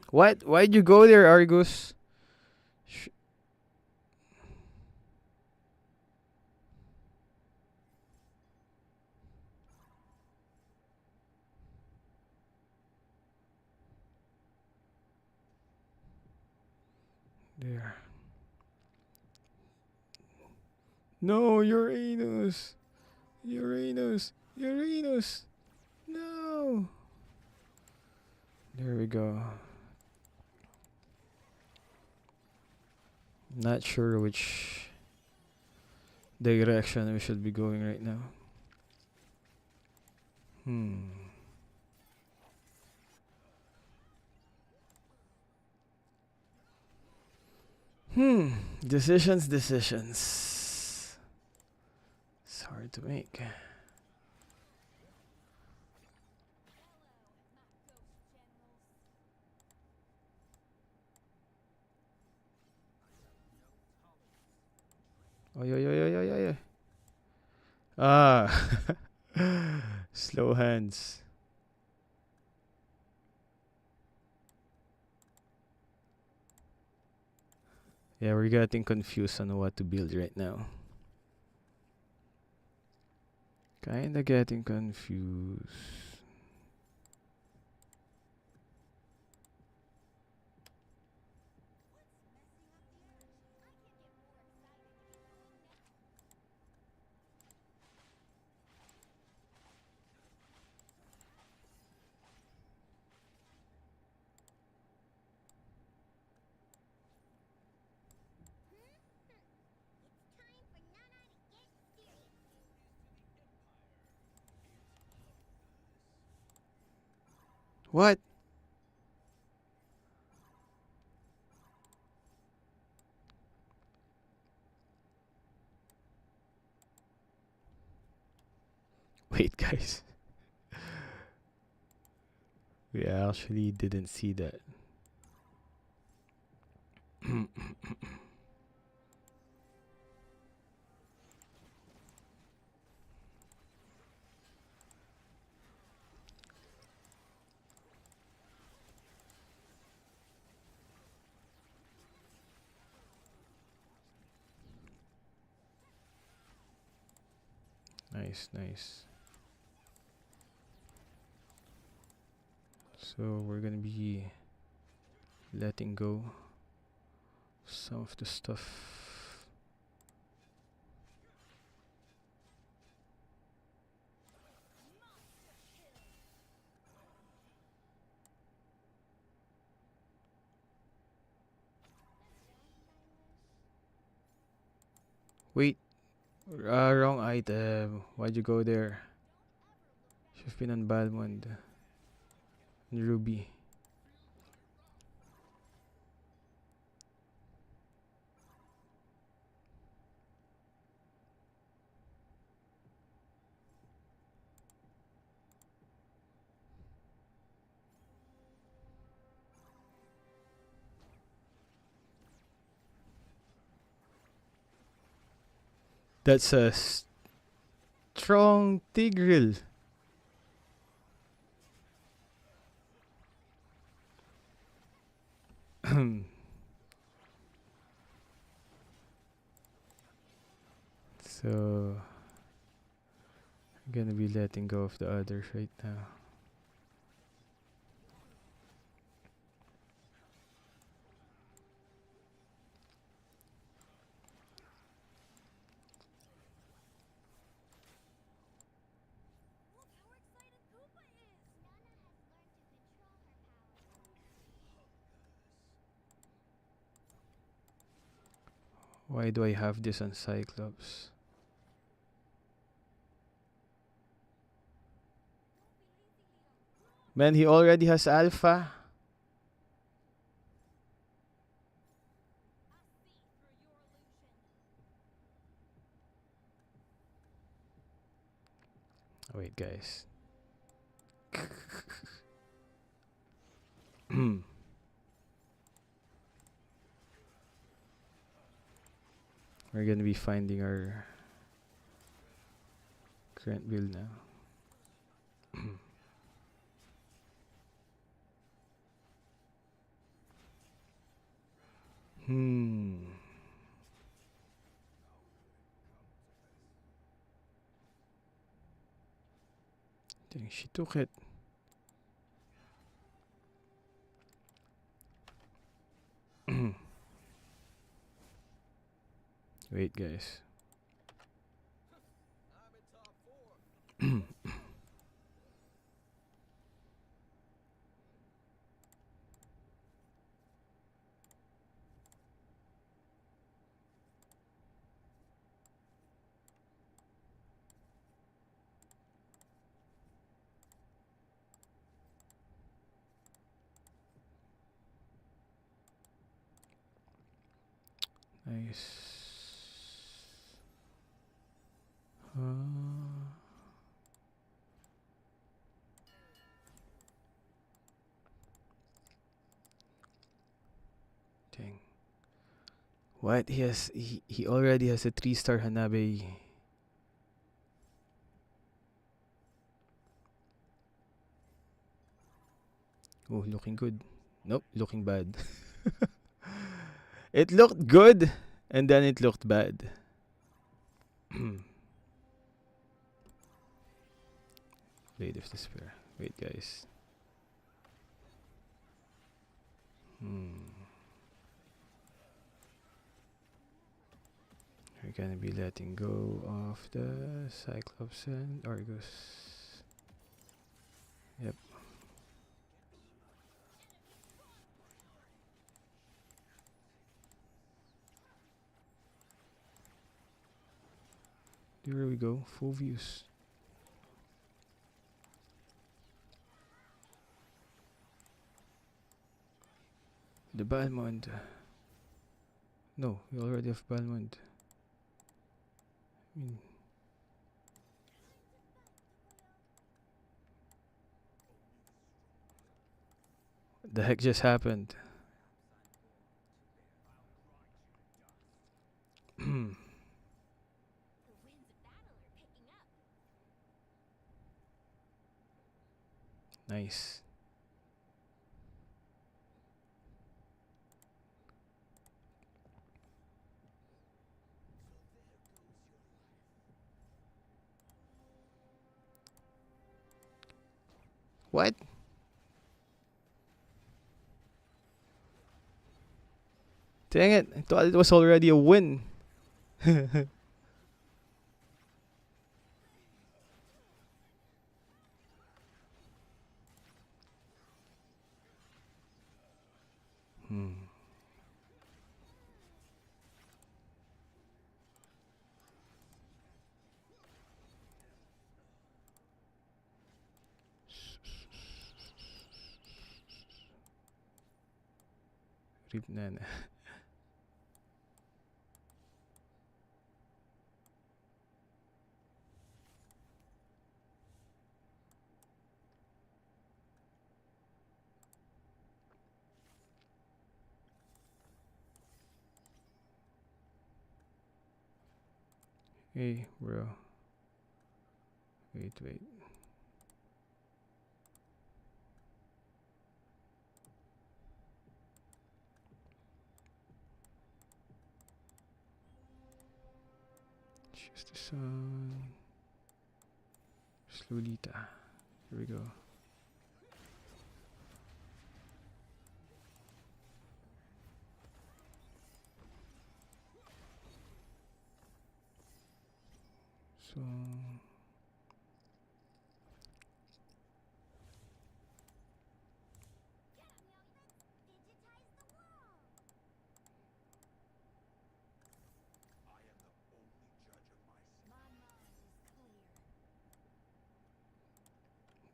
What? Why'd you go there, Argus? There. No, Uranus. Uranus. Uranus. No. There we go. Not sure which direction we should be going right now. Decisions. It's hard to make. Oh, yeah. Ah. Slow hands. Yeah, we're getting confused on what to build right now. Kinda getting confused. What? Wait, guys. We actually didn't see that. Nice. So we're gonna be letting go some of the stuff. Wait, wrong item. Why'd you go there? Should've been on Balmond. Ruby. That's a strong Tigreal. So I'm gonna be letting go of the others right now. Why do I have this on Cyclops? Man, he already has Alpha. Oh, wait, guys. We're gonna be finding our current build now. Hmm. Dang, she took it. Wait, guys. Nice. Dang. What? He already has a 3-star Hanabe. Oh, looking good. Nope, looking bad. It looked good, and then it looked bad. Blade of Despair. Wait, guys. We're gonna be letting go of the Cyclops and Argus. Yep. There we go. Full views. The Balmond. No, we already have Balmond. I mean, what the heck just happened? Nice. What? Dang it! I thought it was already a win. Hmm. Rip Nana. Hey, bro. Wait. Choose the sun. Slowlita. Here we go. So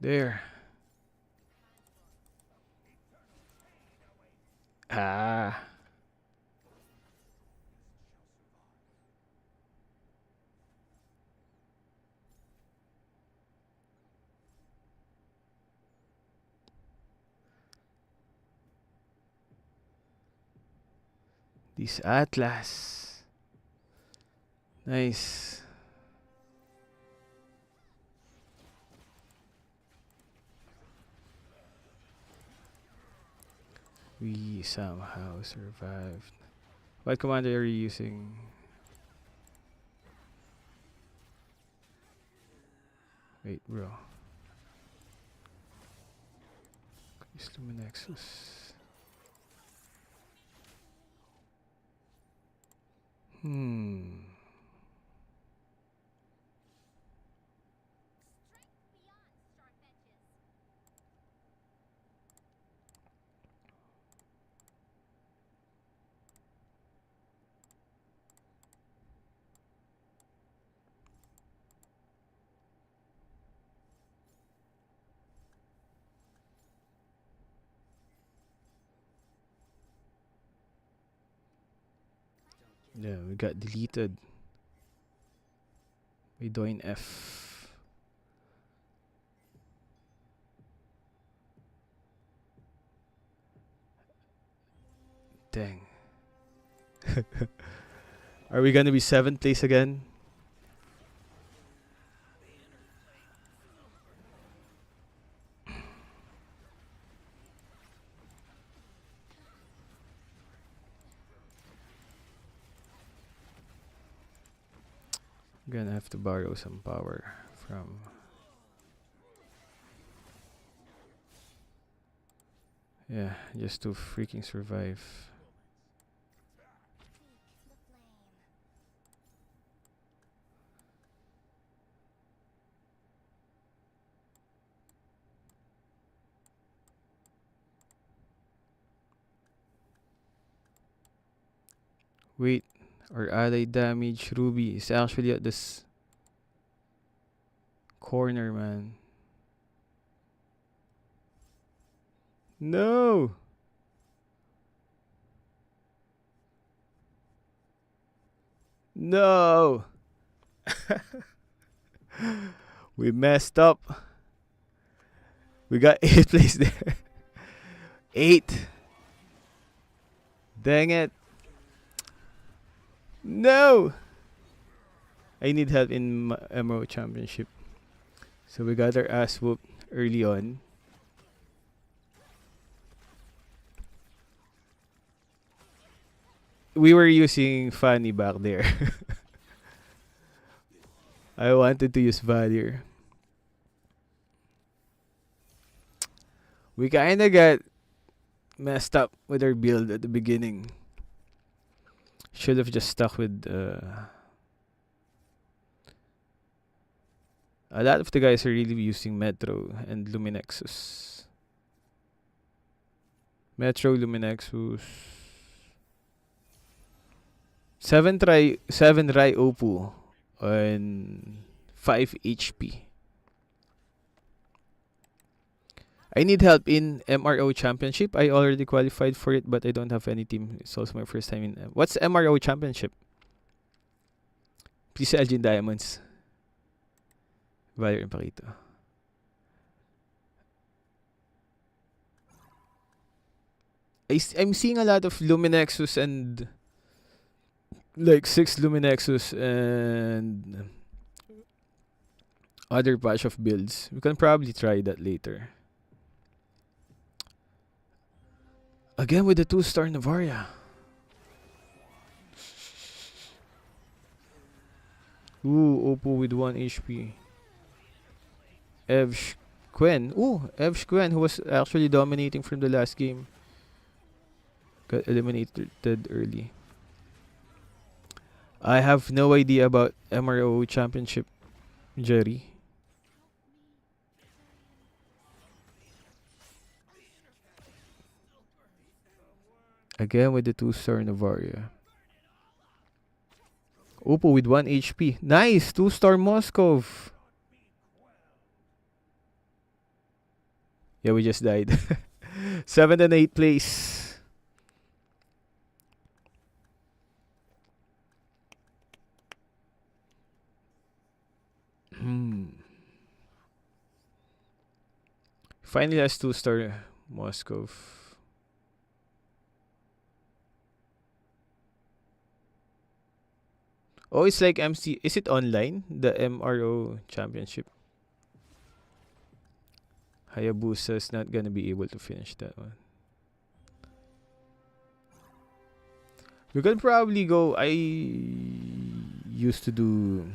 there. Ah. This Atlas. Nice. We somehow survived. What commander are you using? Wait, bro. Use Luminexus. Hmm. Yeah, we got deleted. We join F. Dang. Are we gonna be 7th place again? Gonna have to borrow some power from. Yeah, just to freaking survive. Wait, our ally damage Ruby is actually at this corner, man. No! No! We messed up. We got 8th place there. 8. Dang it. No! I need help in MO Championship. So we got our ass whooped early on. We were using Fanny back there. I wanted to use Valier. We kinda got messed up with our build at the beginning. Should have just stuck with a lot of the guys are really using Metro and Luminexus. Metro, Luminexus. 7 Rai Opu on 5 HP. I need help in MRO Championship. I already qualified for it, but I don't have any team. It's also my first time in. What's MRO Championship? Please, Elgin Diamonds. Valor Impacito. I'm seeing a lot of Luminexus and like 6 Luminexus and other batch of builds. We can probably try that later. Again with the 2-star Navaria. Ooh, Oppo with 1 HP. Evsh Quen. Ooh, Evsh Quen, who was actually dominating from the last game, got eliminated early. I have no idea about MRO Championship, Jerry. Again with the 2-star Navaria. Oppo with 1 HP. Nice! 2-star Moskov. Yeah, we just died. 7th and 8th place. Finally has 2-star Moskov. Oh, it's like MC. Is it online? The MRO Championship. Hayabusa's not gonna be able to finish that one. We could probably go. I used to do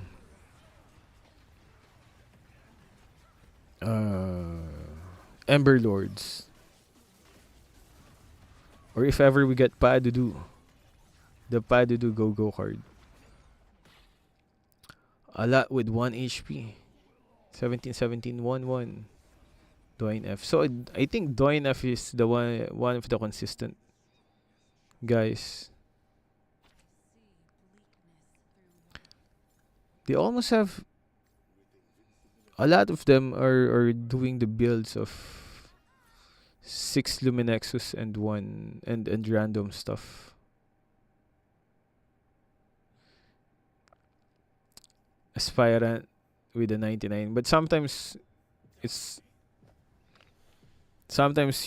Ember Lords. Or if ever we get Padudu. The Padudu Go card. A lot with 1 HP. 17-17, 1-1. Doin F. So I think Doin F is the one of the consistent guys. They almost have a lot of them are doing the builds of 6 Luminexus and one and random stuff. Aspirant with a 99, but sometimes it's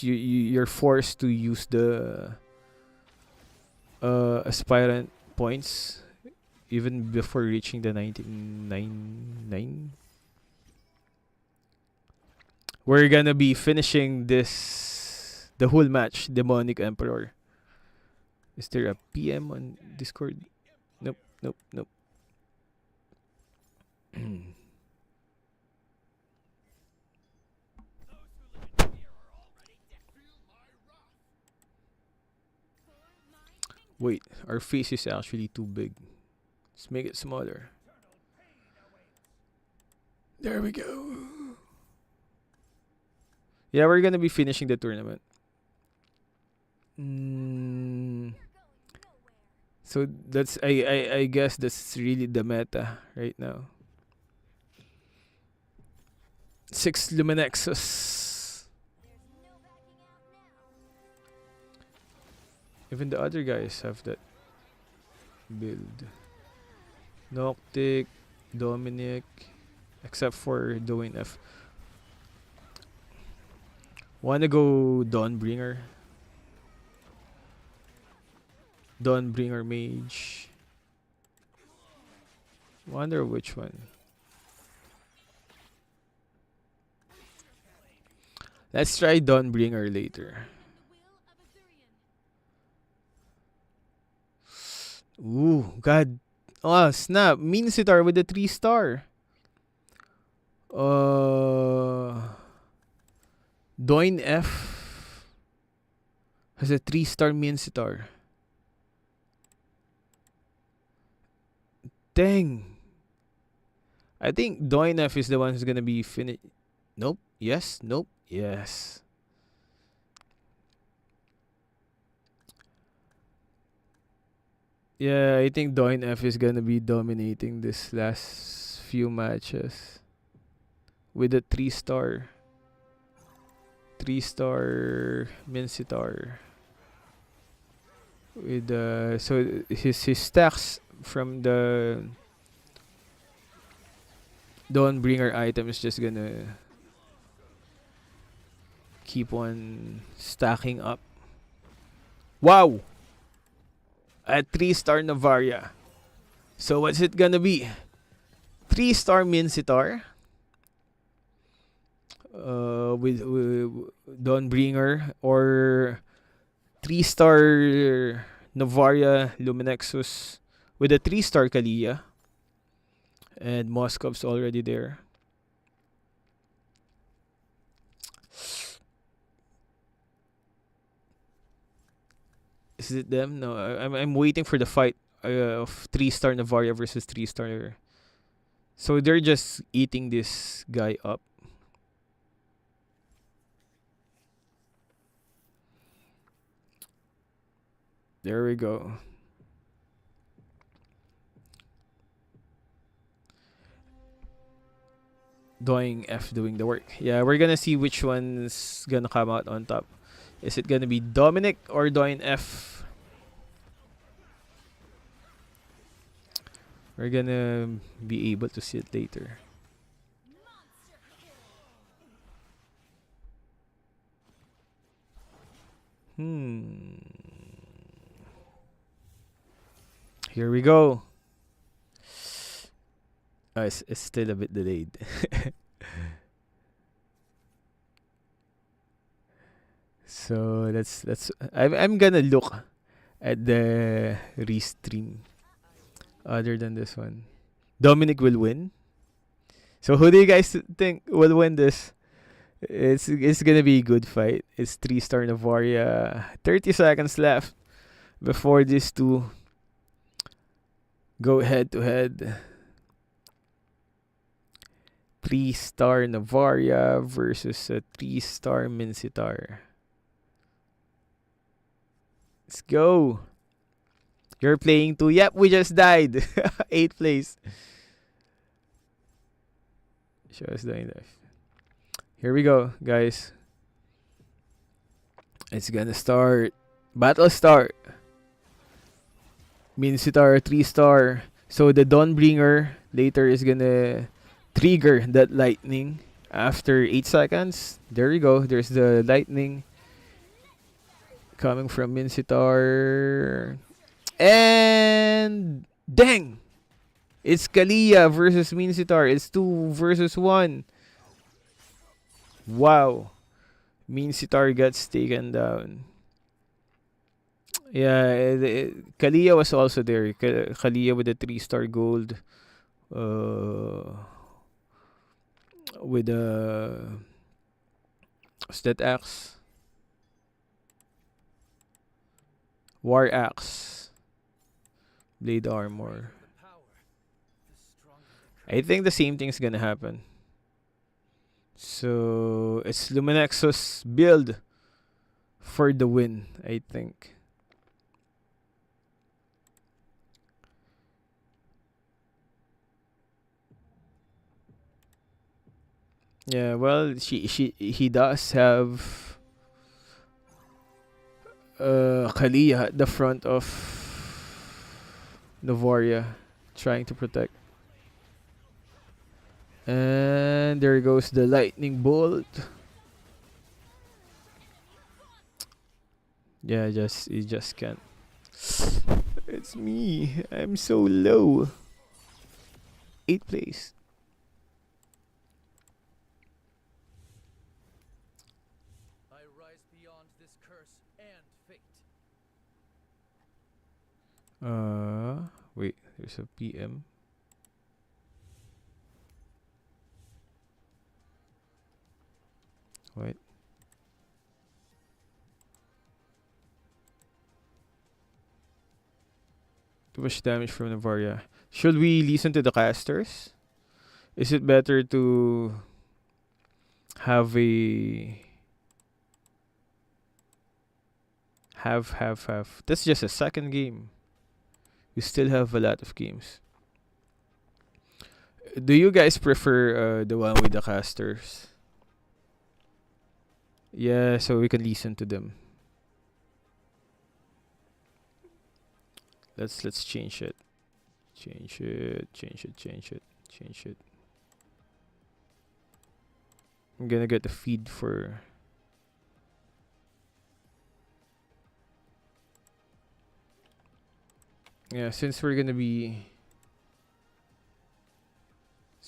you're forced to use the aspirant points even before reaching the 99. We're gonna be finishing the whole match. Demonic Emperor. Is there a PM on Discord? Nope. Wait, our face is actually too big. Let's make it smaller. There we go. Yeah, we're gonna be finishing the tournament. So that's I guess that's really the meta right now. 6 Luminexus. Even the other guys have that build. Noctic, Dominic, except for Doin F. Wanna go Dawnbringer? Dawnbringer Mage. Wonder which one. Let's try Dawnbringer later. Ooh, God. Oh, snap. Minsitar with the 3-star. Doin F has a 3-star Minsitar. Dang. I think Doin F is the one who's gonna be finished. Nope. Yes. Nope. Yes. Yeah, I think Doin F is gonna be dominating this last few matches with a 3-star Minsitar. With so his stacks from the Dawnbringer item is just gonna keep on stacking up. Wow! A 3-star Navaria. So what's it gonna be? 3-star Minsitar. With Dawnbringer, or 3-star Novaria Luminexus with a 3-star Kalia. And Moscov's already there. Is it them? No, I'm waiting for the fight of 3-star Navaria versus 3-star. So they're just eating this guy up. There we go. Doing F doing the work. Yeah, we're gonna see which one's gonna come out on top. Is it gonna be Dominic or Doin F? We're gonna be able to see it later. Here we go. Oh, it's still a bit delayed. So that's I'm gonna look at the restream. Other than this one, Dominic will win. So who do you guys think will win this? It's gonna be a good fight. It's 3-star Navaria. 30 seconds left before these two go head to head. 3-star Navaria versus a 3-star Minsitar. Let's go. You're playing too. Yep, we just died. 8th place. Show us dying life. Here we go, guys. It's gonna start. Battle start. Minsitar 3-star. So the Dawnbringer later is gonna trigger that lightning after 8 seconds. There you go. There's the lightning coming from Minsitar. And dang! It's Kalia versus Minsitar. It's 2 versus 1. Wow. Minsitar gets taken down. Yeah, Kalia was also there. Kalia with a 3-star gold. With a... What's that axe? War axe. Blade armor. I think the same thing's gonna happen. So it's Luminexus build for the win, I think. Yeah, well, he does have Kalia at the front of Novaria trying to protect. And there goes the lightning bolt. Yeah, it just can't. It's me. I'm so low. 8th place. I rise beyond this curse and fate. Wait, there's a PM. Wait. Too much damage from Navaria. Should we listen to the casters? Is it better to have a have? That's just a second game. We still have a lot of games. Do you guys prefer the one with the casters? Yeah, so we can listen to them. Let's change it. Change it. I'm gonna get the feed for... Yeah, since we're gonna be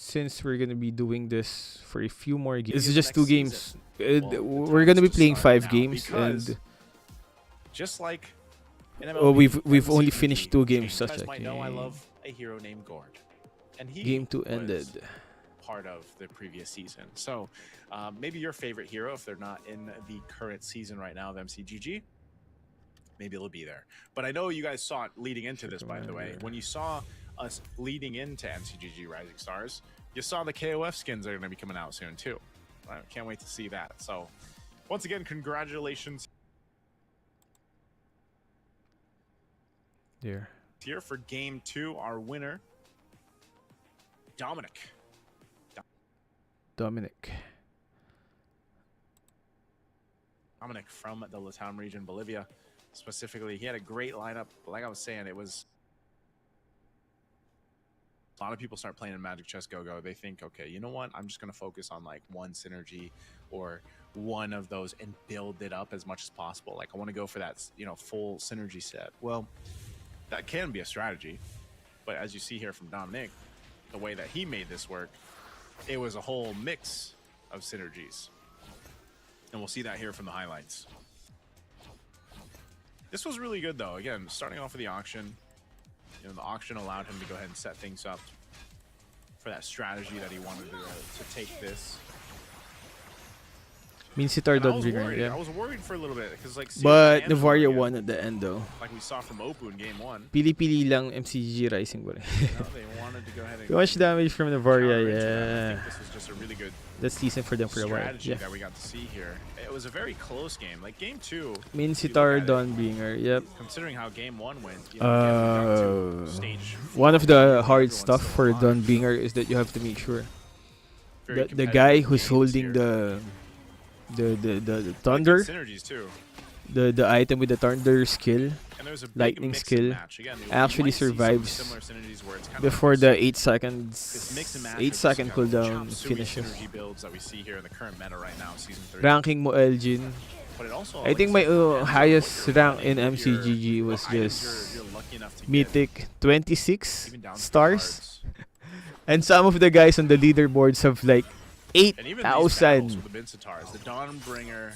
since we're gonna be doing this for a few more games, Maybe it's the just two next games. season. Well, the We're time gonna is be just playing starting 5 now, games, because and just like in MLB, we've only MCGG finished 2 games. changed. Such You guys a might know I game. love a hero named Gord, and he Game 2 was ended. part of the previous season. So maybe your favorite hero, if they're not in the current season right now of MCGG, maybe it'll be there. But I know you guys saw it leading into this, by the way. Commander. When you saw us leading into MCGG Rising Stars, you saw the KOF skins are going to be coming out soon too. I can't wait to see that. So once again, congratulations There. here for game 2. Our winner, Dominic. Dominic. Dominic from the Latam region, Bolivia. Specifically, he had a great lineup. Like I was saying, it was a lot of people start playing in Magic Chess Go-Go. They think, okay, you know what? I'm just going to focus on like one synergy or one of those and build it up as much as possible. Like I want to go for that, you know, full synergy set. Well, that can be a strategy, but as you see here from Dominic, the way that he made this work, it was a whole mix of synergies. And we'll see that here from the highlights. This was really good though. Again, starting off with the auction, you know, the auction allowed him to go ahead and set things up for that strategy that he wanted to take this. Minsitar And I was Dawnbringer, worried. yeah. I was worried for a little bit because like But Navaria Navaria won at the end though. like we saw from Opu in game 1. Pili-pili lang MCGG Rising ko rin. You know, they wanted to go ahead and Too much damage from Navaria, counter into that. I yeah. think this was just a really good That's decent for them for a while. strategy Yeah. that we got to see here. It was a very close game. Like game 2, Minsitar at it, Dawnbringer, yep. considering how game 1 went, you know, again, we got to stage 4. One of the hard Everyone's stuff still for alive. Dawnbringer is that you have to make sure Very the guy competitive who's games holding here. the Really good thunder, synergies too. the item with the thunder skill And there's a big lightning mix and skill match. Again, you actually might see some survives similar synergies where it's kinda before like the this 8 mix seconds and match 8 with second this kind of cooldown chop suey finishes. synergy builds that we see here in the current meta right now, season 3. Ranking mo Elgin. But it also, I think my highest rank in MCGG was just you're lucky enough to get, Mythic 26 even down to the stars. cards. And some of the guys on the leaderboards have like And even these battles 8,000. with the Vincitars, the Dawnbringer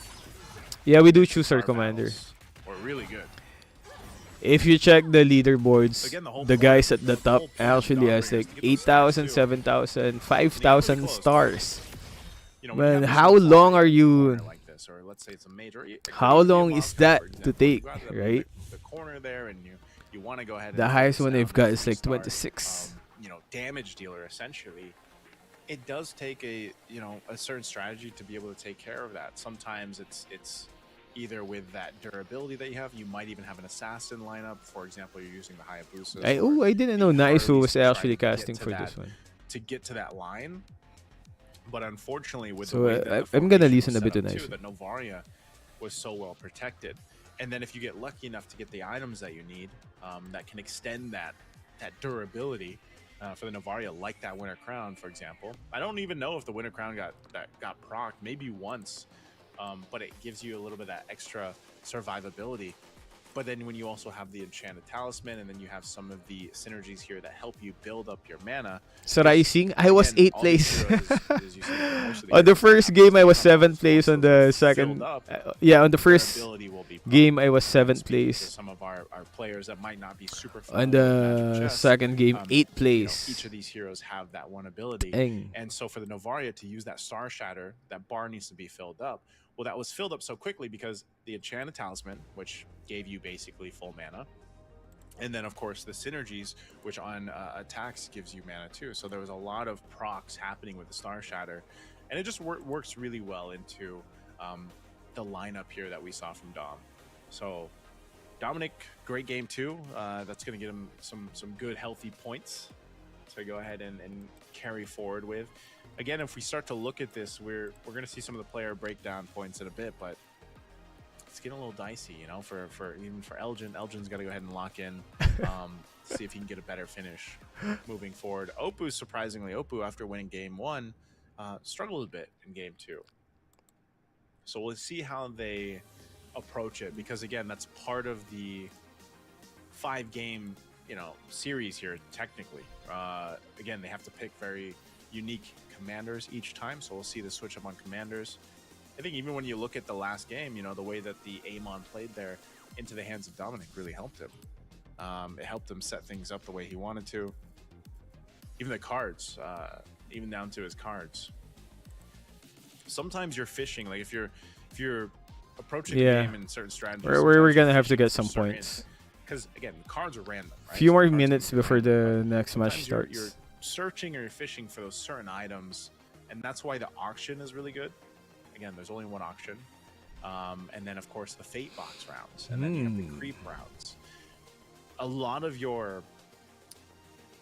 Yeah, we do choose our star commander. battles were really good. If you check the leaderboards, Again, the whole the point- guys at the the top whole point of actually has Dawnbringer is like to get those stars 8,000, too. 7,000, pretty 5,000 close. stars. You know, when you Man, have a how small long corner are you- like this, or let's say it's a major, it could How even be a long wild is card, that for to example. take, You go out to right? The corner there, and you want to go ahead. The and highest focus one down they've got the is like three-star, 26. You know, damage dealer essentially. It does take a a certain strategy to be able to take care of that. Sometimes it's either with that durability that you have, you might even have an assassin lineup. For example, you're using the Hayabusa. I didn't know Naisu was trying actually to get casting to for that this one. to get to that line. But unfortunately, with So, the way that the I'm gonna formation listen was a bit set to up Nice. too, that Novaria was so well protected. And then if you get lucky enough to get the items that you need, that can extend that durability for the Novaria, like that Winter Crown, for example. I don't even know if the Winter Crown got procced, maybe once, but it gives you a little bit of that extra survivability. But then when you also have the Enchanted Talisman, and then you have some of the synergies here that help you build up your mana. So Rising, I was Again, 8th all these place. heroes, as you see, most of On the heroes first have game, I was come out 7th place. On so the filled second, up, yeah, on the their first ability will be game, I was 7th speaking to place. some of our players that might not be super On familiar with Magic the Chess, second game, 8th you know, place. each of these heroes have that one ability. Dang. And so for the Novaria to use that Star Shatter, that bar needs to be filled up. Well, that was filled up so quickly because the Enchanted Talisman, which gave you basically full mana, and then of course the synergies, which on attacks gives you mana too. So there was a lot of procs happening with the Star Shatter, and it just works really well into the lineup here that we saw from Dom. So Dominic, great game too. That's going to get him some good healthy points to go ahead and carry forward with. Again, if we start to look at this, we're going to see some of the player breakdown points in a bit, but it's getting a little dicey, you know, for even for Elgin. Elgin's got to go ahead and lock in, see if he can get a better finish moving forward. Opu, surprisingly, after winning game 1, struggled a bit in game 2. So we'll see how they approach it, because again, that's part of the 5-game, series here technically. Again, they have to pick very unique commanders each time. So we'll see the switch up on commanders. I think even when you look at the last game, the way that the Amon played there into the hands of Dominic really helped him. It helped him set things up the way he wanted to. Even the cards, even down to his cards. Sometimes you're fishing, like if you're approaching the game in certain strategies, we're gonna have to get some points. Because again, cards are random. Right? Few So more cards minutes can be before random, the but next match sometimes starts. You're searching or you're fishing for those certain items, and that's why the auction is really good. Again, there's only one auction, and then of course the fate box rounds, and then you have the creep rounds. A lot of your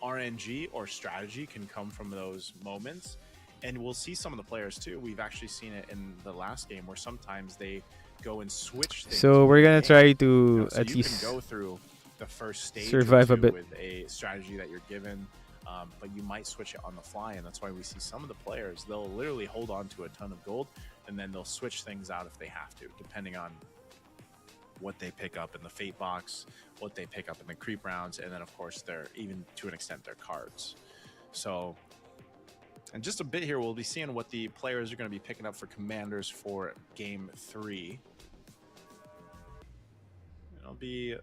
RNG or strategy can come from those moments, and we'll see some of the players too. We've actually seen it in the last game where sometimes they go and switch things. So we're gonna try to so at you least can go through the first stage survive or a two bit with a strategy that you're given, but you might switch it on the fly, and that's why we see some of the players, they'll literally hold on to a ton of gold, and then they'll switch things out if they have to, depending on what they pick up in the fate box, what they pick up in the creep rounds, and then of course even to an extent their cards. So in just a bit here, we'll be seeing what the players are going to be picking up for commanders for game 3. It'll be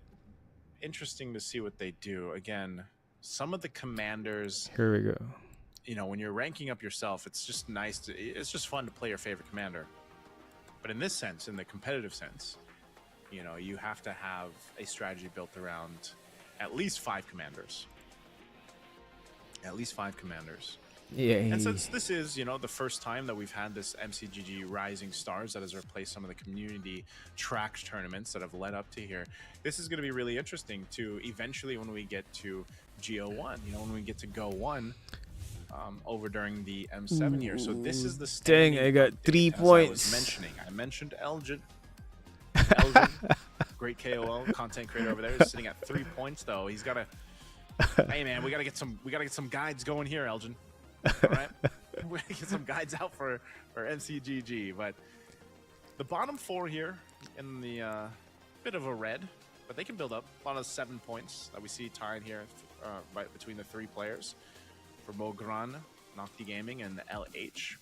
interesting to see what they do. Again, some of the commanders, here we go. When you're ranking up yourself, it's just it's just fun to play your favorite commander. But in this sense, in the competitive sense, you have to have a strategy built around at least 5 commanders. At least 5 commanders. Yeah. And since this is, the first time that we've had this MCGG Rising Stars that has replaced some of the community track tournaments that have led up to here, this is going to be really interesting to eventually when we get to GO1, when we get to Go 1 over during the M7 here. So this is the standing. Dang, I got 3 update, points. I mentioned Elgin. Elgin, great KOL, content creator over there, is sitting at 3 points though. He's got to. Hey man, we gotta get some guides going here, Elgin. All right, we're gonna get some guides out for MCGG. But the bottom 4 here in the bit of a red, but they can build up a lot of 7 points that we see tied here between the 3 players for Mogran, Nocti Gaming, and LH.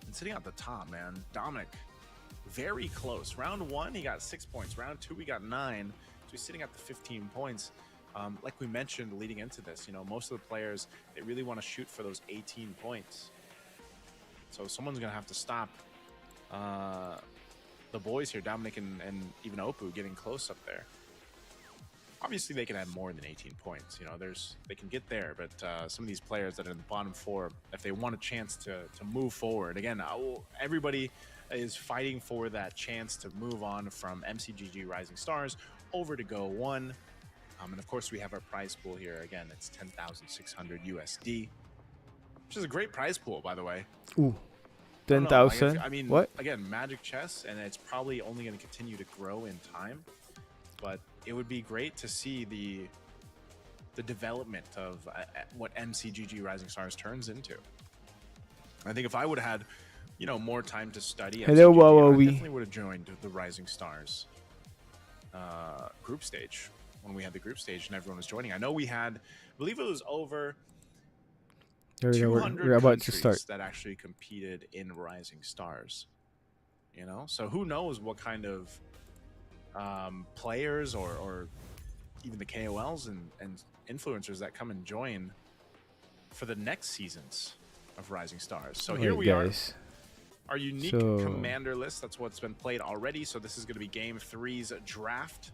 And sitting at the top, man, Dominic, very close. Round 1, he got 6 points. Round 2, he got 9. So he's sitting at the 15 points. Like we mentioned leading into this, most of the players, they really want to shoot for those 18 points. So someone's going to have to stop the boys here, Dominic and even Opu, getting close up there. Obviously, they can have more than 18 points. They can get there, but some of these players that are in the bottom 4, if they want a chance to move forward, again, everybody is fighting for that chance to move on from MCGG Rising Stars over to Go 1. And of course, we have our prize pool here. Again, it's 10,600 USD, which is a great prize pool, by the way. Ooh, 10,000. I mean, what? Again, Magic Chess, and it's probably only going to continue to grow in time. But it would be great to see the development of what MCGG Rising Stars turns into. I think if I would have had, more time to study, Hello, MCGG, I definitely would have joined the Rising Stars group stage. When we had the group stage and everyone was joining, I know we had, I believe it was over 200 we're about to countries start. that actually competed in Rising Stars. So who knows what kind of players or even the KOLs and influencers that come and join for the next seasons of Rising Stars. So here we are. Our unique commander list. That's what's been played already. So this is going to be Game 3's draft.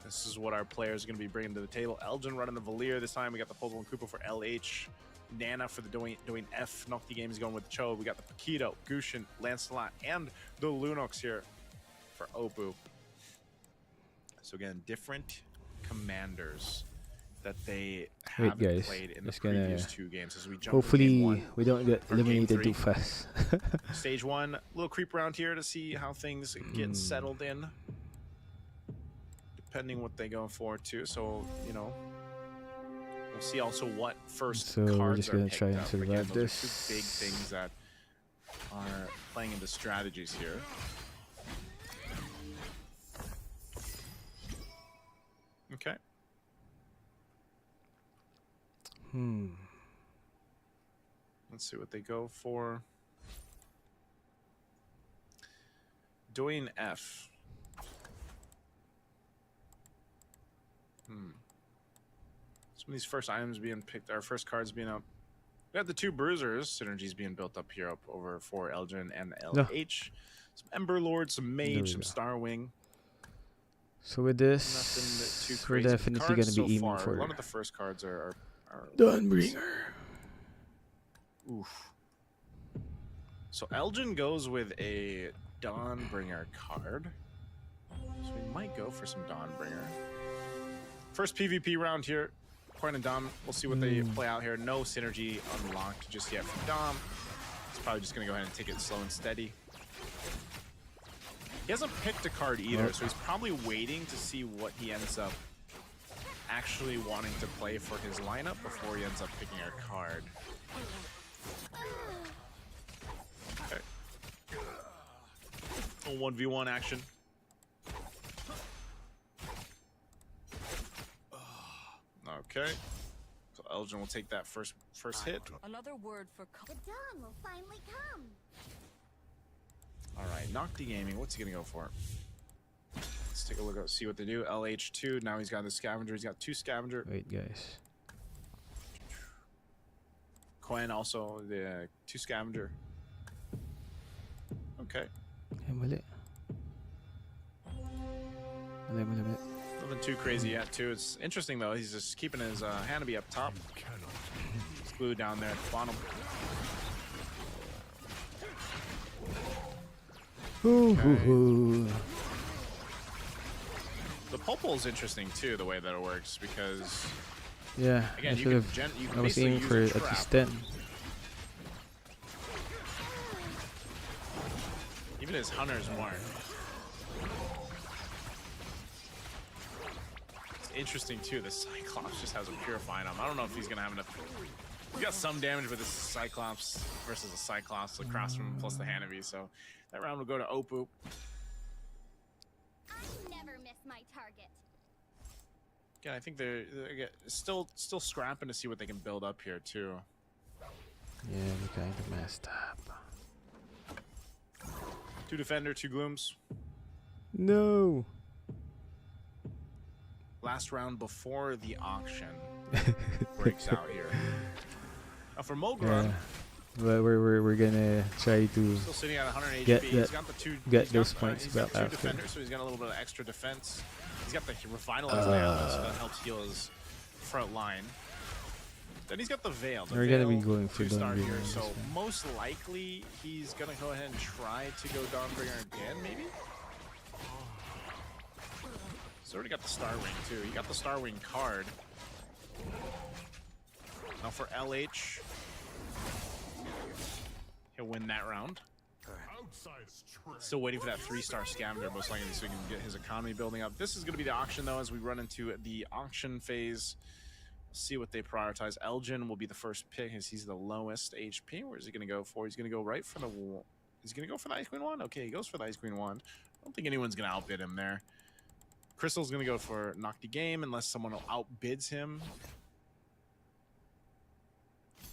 This is what our players are going to be bringing to the table. Elgin running the Valier this time. We got the Puzzle and Koopa for LH. Nana for the doing F. Nocti Games going with the Cho. We got the Paquito, Gushin, Lancelot, and the Lunox here for Opu. So again, different commanders that they haven't played in the previous 2 games. As we jump hopefully we don't get eliminated too fast. Stage 1, a little creep around here to see how things get settled in. Depending what they go for too, so we'll see also what first cards we're just gonna are try and up. survive Again, those this. are 2 big things that are playing into strategies here. Okay. Let's see what they go for. Doing F. Some of these first items being picked, our first cards being up. We have the two bruisers synergies being built up here, up over for Elgin and LH. Some Ember Lord, some Mage, some Starwing. So with this, Nothing too we're crazy. definitely gonna be aiming far, for a lot of the first cards are Dawnbringer. Oof. So Elgin goes with a Dawnbringer card. So we might go for some Dawnbringer. First PvP round here. Coin and Dom. We'll see what they play out here. No synergy unlocked just yet from Dom. He's probably just going to go ahead and take it slow and steady. He hasn't picked a card either, so he's probably waiting to see what he ends up actually wanting to play for his lineup before he ends up picking a card. Okay. A 1v1 action. Okay. So Elgin will take that first hit. Another word for The dawn will finally come. All right, Nocti Gaming. What's he gonna go for? Let's take a look at see what they do. LH2. Now he's got the scavenger. He's got two scavenger. Wait, guys. Quen also the two scavenger. Okay. Mali. Mali. Nothing too crazy yet, too. It's interesting, though. He's just keeping his Hanabi up top. It's glued down there at the bottom. Ooh. The Popol is interesting, too, the way that it works, because... Yeah, Again, I you should have. can I was basically aiming use for a at trap. least 10. Even his Hunter's Mark. It's interesting, too. The Cyclops just has a Purifying on him. I don't know if he's going to have enough... He's got some damage with his Cyclops versus a Cyclops across from him plus the Hanabi, so that round will go to Opoo. I never miss my target. Again, I think they're still scrapping to see what they can build up here, too. Yeah, we kind of messed up. Two Defender, two Glooms. No. Last round before the auction breaks out here. Now for Mogron, Yeah. Well, we're gonna try to still sitting at 100 Get HP. that- He's got the two. get he's those got, points he's got back two after. defenders, so he's got a little bit of extra defense. He's got the Revitalize layout, so that helps heal his front line. Then he's got the Veil. The We're gonna be Veil going for 2-star Dawnbringer here, on so this one. most likely he's gonna go ahead and try to go Dawnbringer again, maybe. He's already got the Star Wing too. He got the Star Wing card. Now for LH, he'll win that round. Still waiting for that 3-star scavenger, most likely, so he can get his economy building up. This is going to be the auction, though, as we run into the auction phase. We'll see what they prioritize. Elgin will be the first pick, as he's the lowest HP. Where is he going to go for? He's going to go right for the... He's going to go for the Ice Queen Wand? Okay, he goes for the Ice Queen Wand. I don't think anyone's going to outbid him there. Crystal's going to go for Nocti Game, unless someone outbids him.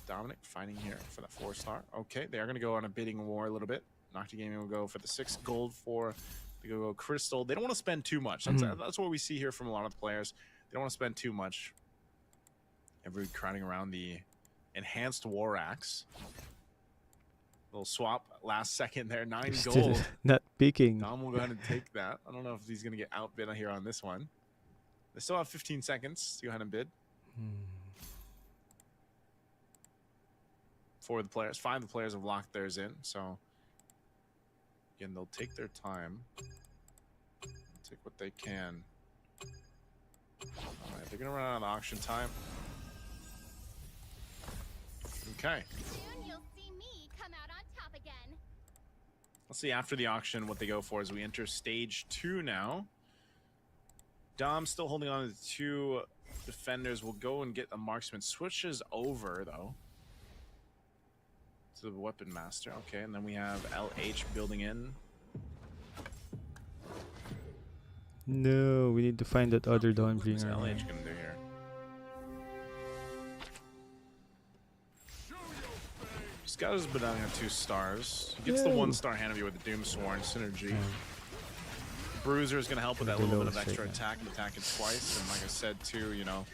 Dominic fighting here for the 4-star. Okay, they are going to go on a bidding war a little bit. Nocti Gaming will go for the 6 gold for the go Crystal. They don't want to spend too much. That's what we see here from a lot of the players. They don't want to spend too much. Everybody crowding around the enhanced War Axe. Little swap last second there. 9 Still gold. not picking. Dom will go ahead and take that. I don't know if he's going to get outbid here on this one. They still have 15 seconds to go ahead and bid. 4 of the players, 5 of the players have locked theirs in, so again, they'll take their time, take what they can. All right, they're gonna run out of auction time. Okay, Soon you'll see me come out on top again. let's see after the auction what they go for as we enter stage 2 now. Dom still holding on to the 2 defenders. Will go and get a marksman. Switches over though to the weapon master. Okay, and then we have LH building in. No, we need to find that other What's Dawnbringer. LH gonna do here? Scouter's been down at 2 stars. He gets the 1-star Hanabi with the Doomsworn synergy. Bruiser is going to help with that little bit of extra attack and attacking twice. And like I said too, you know,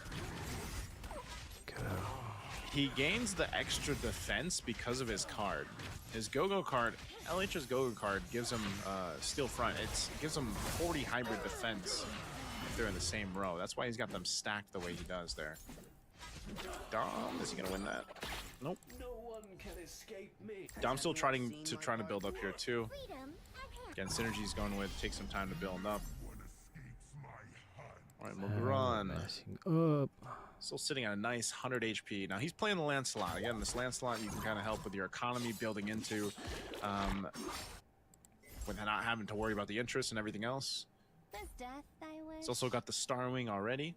he gains the extra defense because of his card. His Go-Go card, LH's Go-Go card gives him Steel Front. It gives him 40 hybrid defense if they're in the same row. That's why he's got them stacked the way he does there. Dom, is he going to win that? Nope. Dom's still trying to build up here too. Freedom at hand. Again, synergy's going with take some time to build up. All right, Mogran. Up. Still sitting at a nice 100 HP. Now he's playing the Lancelot. Again, this Lancelot you can kind of help with your economy building into, with not having to worry about the interest and everything else. Does death thy wish? He's also got the Starwing already.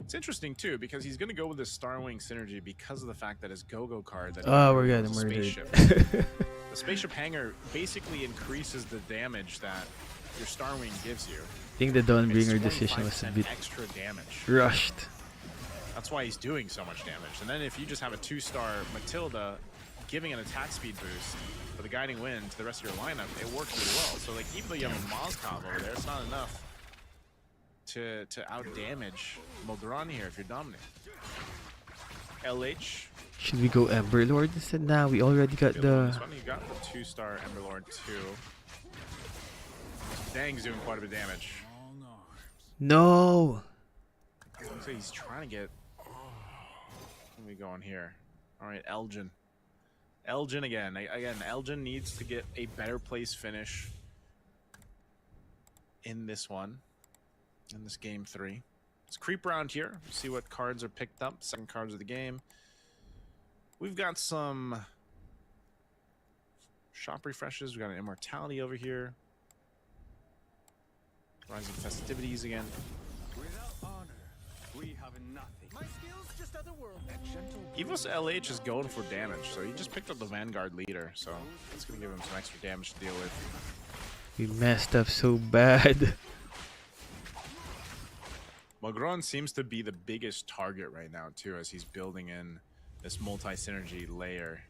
It's interesting too because he's going to go with the Starwing synergy because of the fact that his Go-Go card that We're getting is a murdered. spaceship. The spaceship hanger basically increases the damage that your Starwing gives you. I think the Dawnbringer decision was a 25% bit extra damage. rushed. That's why he's doing so much damage. And then if you just have a 2-star Matilda giving an attack speed boost with a guiding wind to the rest of your lineup, it works really well. So like even though you have a Moskov over there, it's not enough to out damage Mogran here if you're dominant. LH. Should we go Emberlord instead? Nah, we already got This the... one you got the 2-star Emberlord 2. Dang's doing quite a bit of damage. No! So he's trying to get. What are we going here? All right, Elgin. Elgin again. Again, Elgin needs to get a better place finish in this one, in this game 3. Let's creep around here, see what cards are picked up. Second cards of the game. We've got some shop refreshes. We got an Immortality over here. Rising Festivities again. Without honor, we have nothing. My skills just otherworldly. Evos LH is going for damage, so he just picked up the Vanguard leader, so that's going to give him some extra damage to deal with. We messed up so bad. Mogran seems to be the biggest target right now, too, as he's building in this multi-synergy layer.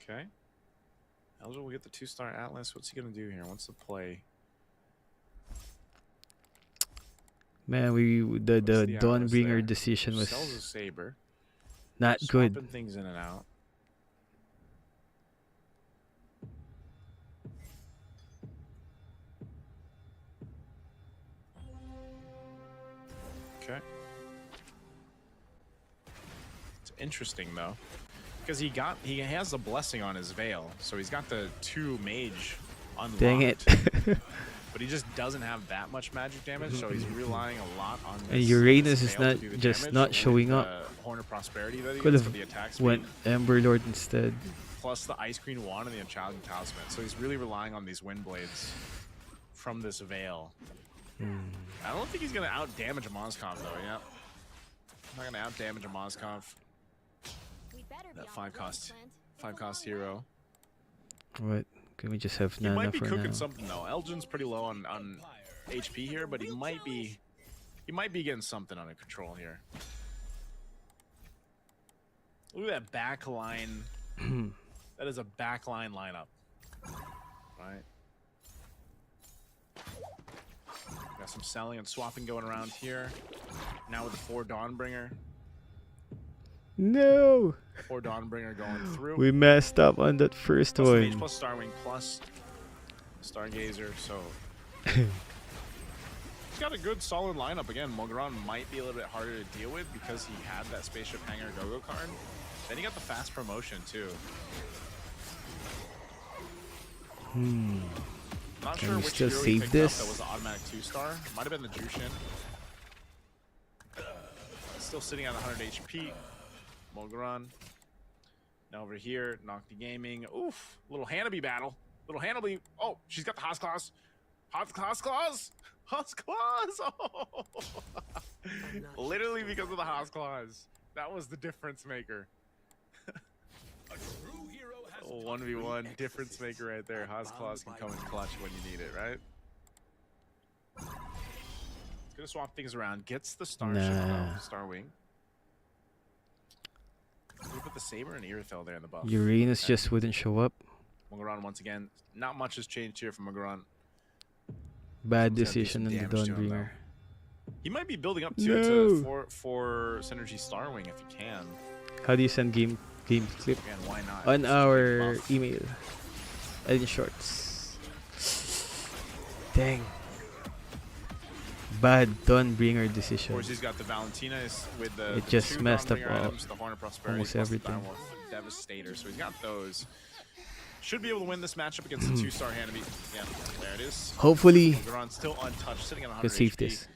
Okay. Elgin will get the 2-star Atlas. What's he going to do here? What's the play? Man, the What's the Atlas Dawnbringer there? decision was Sells a Saber. not Swapping good. things in and out. Okay. It's interesting though, because he has the blessing on his veil, so he's got the 2 mage unlocked. Dang it. But he just doesn't have that much magic damage, so he's relying a lot on this, And Uranus this is veil to not do the just damage not with showing up. the Horn of Prosperity that he Could gets for have the attack speed, went Emberlord instead. plus the Ice Queen Wand and the Enchanting Talisman. So he's really relying on these Wind Blades from this veil. I don't think he's going to out-damage a Moskov, though, yeah. Not going to out-damage a Moskov. We better be That on the 5-cost wavelength. 5-cost hero. What? Can we just have He Nana might be for cooking now? something, though. Elgin's pretty low on HP here, but he might be getting something under control here. Look at that back line. That is a backline lineup. Right. Got some selling and swapping going around here. Now with the 4 Dawnbringer. No! 4 Dawnbringer going through. We messed up on that first Plus an H one. plus Starwing plus Stargazer, so he's got a good solid lineup. Again, Mogran might be a little bit harder to deal with because he had that Spaceship Hanger Go-Go card. Then he got the fast promotion too. Not Can sure we which still hero he save picked this? up that was the automatic 2-star. Might have been the Jushin. Still sitting at 100 HP. Mogran. Now over here, Nocti Gaming. Oof, little Hanabi battle. Little Hanabi. Oh, she's got the Haas Claws. Haas Claws. Haas Claws. Oh. Literally because of the Haas Claws. That was the difference maker. 1v1 difference maker right there. Haas Claws can come in clutch when you need it, right? It's gonna swap things around. Gets the Star Nah. Star Wing. We put the Saber and Irithyll there in the buff. Uranus just wouldn't show up. Mogoron once again. Not much has changed here from Mogoron. Bad Someone's gotta do decision some on the damage to him, Dawnbringer. He might be building up too No. to for Synergy Starwing if he can. How do you send game clip? Again, why not? On It's just a our big buff. email. In shorts. Dang. Bad Dawnbringer Of decision. course, he's got the Valentina with the It the just two messed up Dawnbringer all- items, the Horn of Prosperity, almost plus everything. The Dimorph Devastator. So he's got those. Should be able to win this matchup against the 2-star Hanabi. Yeah, there it is. Hopefully, Mogoron still untouched, sitting on 100 can save HP. this.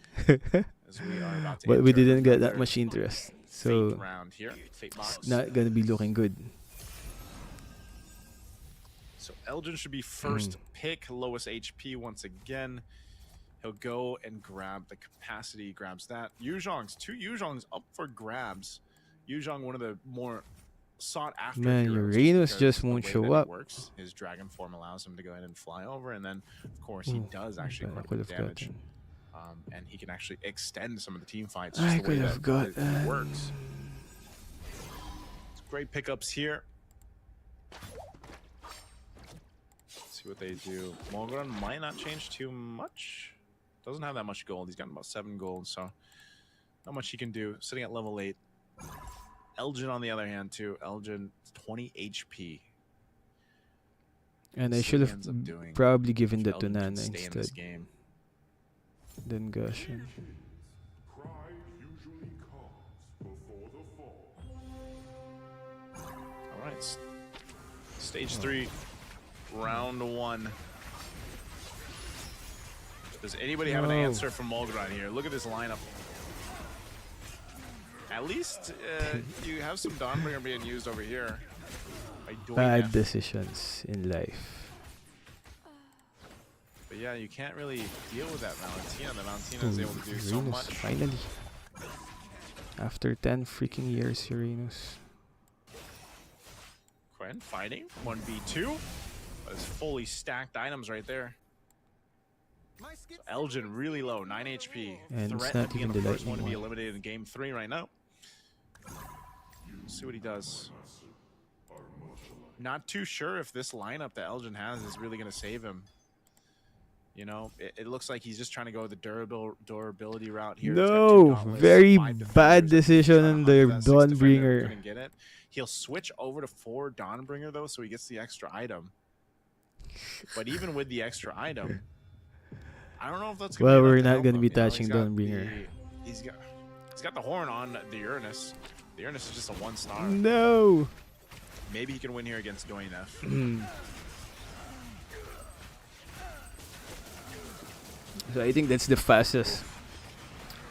As we are about to But we enter didn't get that another much interest. Fate So, round here. Fate box. it's not gonna be looking good. So Elgin should be first pick, lowest HP once again. He'll go and grab the capacity, grabs that. Yuzhong's, 2 Yuzhong's up for grabs. Yuzhong, one of the more sought after Man, heroes, Uranus because just the won't way show that it up. Works. His dragon form allows him to go ahead and fly over, and then of course he Ooh, does actually I quite a could bit of have damage. gotten. And he can actually extend some of the team fights. I Just the way could have that it gotten. works. Great pickups here. Let's see what they do. Mogoron might not change too much. Doesn't have that much gold. He's gotten about 7 gold, so not much he can do. Sitting at level 8. Elgin, on the other hand, too. Elgin, 20 HP. And I See should what he have ends up doing. probably given If that to Elgin can Nana stay in this instead. game. Then Gushing. Pride usually comes before the fall. All right. Stage 3, round 1. Does anybody have an No. answer from Mogoron here? Look at this lineup. At least you have some Dawnbringer being used over here. By Bad Doinef. decisions in life. But yeah, you can't really deal with that Valentina. The Valentina is Ooh, able to do so Uranus, much. finally. After 10 freaking years, Uranus. Quen fighting 1v2. But it's fully stacked items right there. So Elgin really low, 9 HP. And it's Threat not of being even the the first one to be lightning one. eliminated in game 3 right now. See what he does. Not too sure if this lineup that Elgin has is really going to save him. You know, it looks like he's just trying to go the durability route here. He's got 2 No, gauntlets, very 5 defenders. bad He's decision trying to on hunt the for that 6th defender, Dawnbringer. couldn't get it. He'll switch over to 4 Dawnbringer though, so he gets the extra item. But even with the extra item, I don't know if that's gonna Well, be enough we're to not help gonna him. be You know, touching Dawnbringer. He's got the horn on the Uranus. The Uranus is just a 1-star. No! Maybe he can win here against Doinef. So I think that's the fastest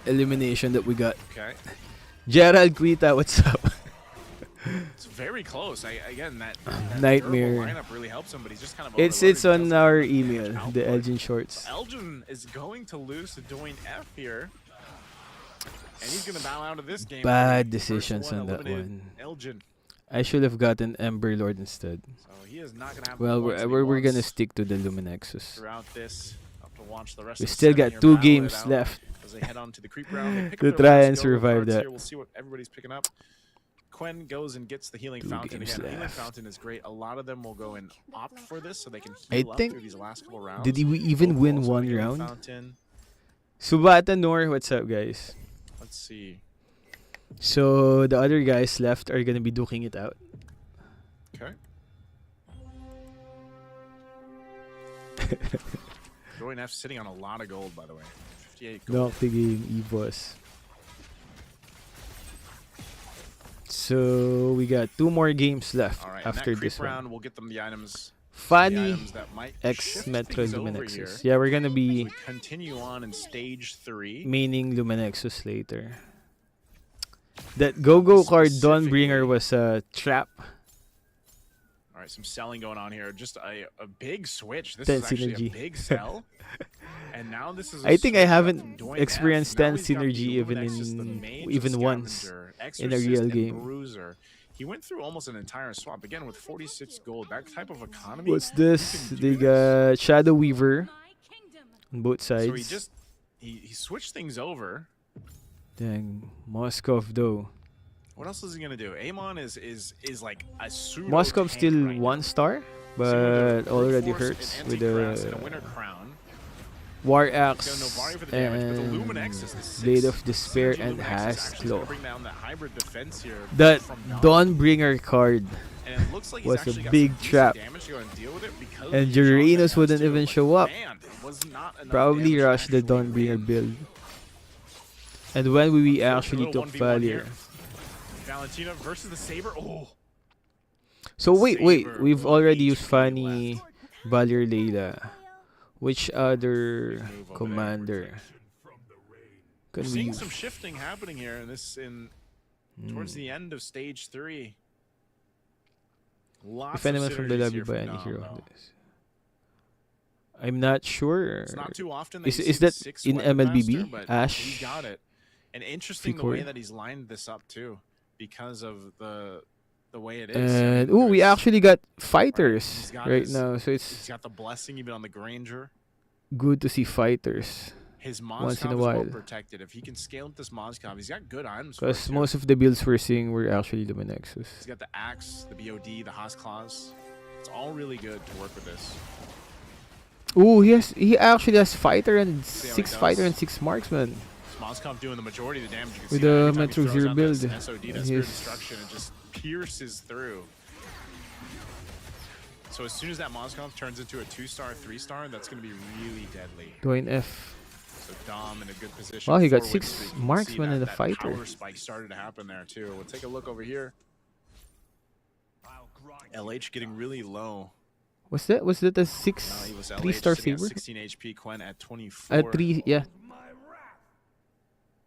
elimination that we got. Okay, Gerald Quita, what's up? it's very close. Again, that Nightmare. durable lineup really helps him, but he's just kind of It's overloaded. on He doesn't our have damage email, output. the Elgin Shorts. Elgin is going to lose to Doinef here, and he's going to bow out of this game. Bad First decisions on that eliminated, one. Elgin. I should have gotten Ember Lord instead. So he is not going to have. Well, the points that he we're gonna wants stick to the Luminexus. throughout this. Have to watch the rest We of the still 7 got here 2 battle it games out left. as they head on to the creep round. They pick To up their try last and go survive cards that. here. We'll see what everybody's picking up. Quen goes and gets the healing 2 fountain games again. Healing left. fountain is great. A lot of them will go and opt for this so they can I heal up think- through these last couple rounds. Did we even Both win also one healing round? Fountain. Subata Nor, what's up, guys? Let's see. So the other guys left are gonna be duking it out. Okay. Doinef sitting on a lot of gold, by the way. 58 gold. Knock the game, Evos. So we got 2 more games left All right. after in that creep this round, one. we'll get them the items. The Fanny items that might X shift Metro things over here. Luminexus. Yeah, we're gonna be We continue on in stage 3. maining Luminexus later. That Go-Go card Dawnbringer was a trap. All right, some selling going on here. Just a big switch. This 10 is actually synergy. a big sell. And now this is. I think I switch up haven't from Doinef. experienced Now 10 he's got the synergy even Luminexus, the in- Mage, even the once Scavenger, in a Exorcist, real and game. Bruiser. He went through almost an entire swap again with 46 gold. That type of economy. What's you this? can do They this. got Shadow Weaver My kingdom. on both sides. So he switched things over. Dang, Moskov though. What else is he gonna do? Amon is like a pseudo Moskov tank still right 1 now. star, So you're gonna but do already brute force, hurts an with anti-cuirass, and a the winter crown. War He's got Axe Novari for the damage, but the and Luminexus is six. Blade of Despair Synergy and Luminexus has actually is gonna Claw. bring down that hybrid defense here That from Dawnbringer card and it looks like he's was a actually got big some decent trap. damage to go and deal with it because And of the Jaunt Uranus that has wouldn't too, even but show up. man, it was not enough Probably damage to rush the actually Dawnbringer win. build. And when we Unfortunately, actually a took 1v1 Valier. here. Valentina versus the Saber. Oh, So wait, Saber, we've 1 already used HP Fanny, left. Valier, Layla. Which other Big move over there. commander We're can we seeing use? some shifting happening here towards the end of stage 3. Lots If anyone of from the synergies lobby here by from any Dom, hero though. of this. I'm not sure. It's not too often that Is you is see the that 6 in weapon MLBB? master, but Ash? he's got it. And interesting the way Ficor? that he's lined this up too, because of the way it is. And oh, we actually got fighters he's got right his- now, so he's it's got the blessing even on the Granger. good to see fighters. His Once in Moskov a is well while. protected. If he can scale with this Moskov, he's got good items for Because us here. most of the builds we're seeing were actually He's Luminexus. got the Axe, the BOD, the Haas Claws. It's all really good to work with this. Oh, he actually has fighter and See how he 6 does. fighter and 6 marksman. Moskov doing the majority of the damage. You can With see that the every time he Metro throws Zero out that build. SOD, that And Spirit his- Destruction, it just pierces through. So as soon as that Moskov turns into a 2-star, 3-star, that's going to be really deadly. Dwayne F. So Dom in a good position. Wow, he got for 6 win streak. You can see marksman that- and a that fighter. Power spike started to happen there too. We'll take a look over here. I'll grind LH getting really low. Was that a He was 3-star sitting at saber? 16 HP. Quen at 24. 3, yeah.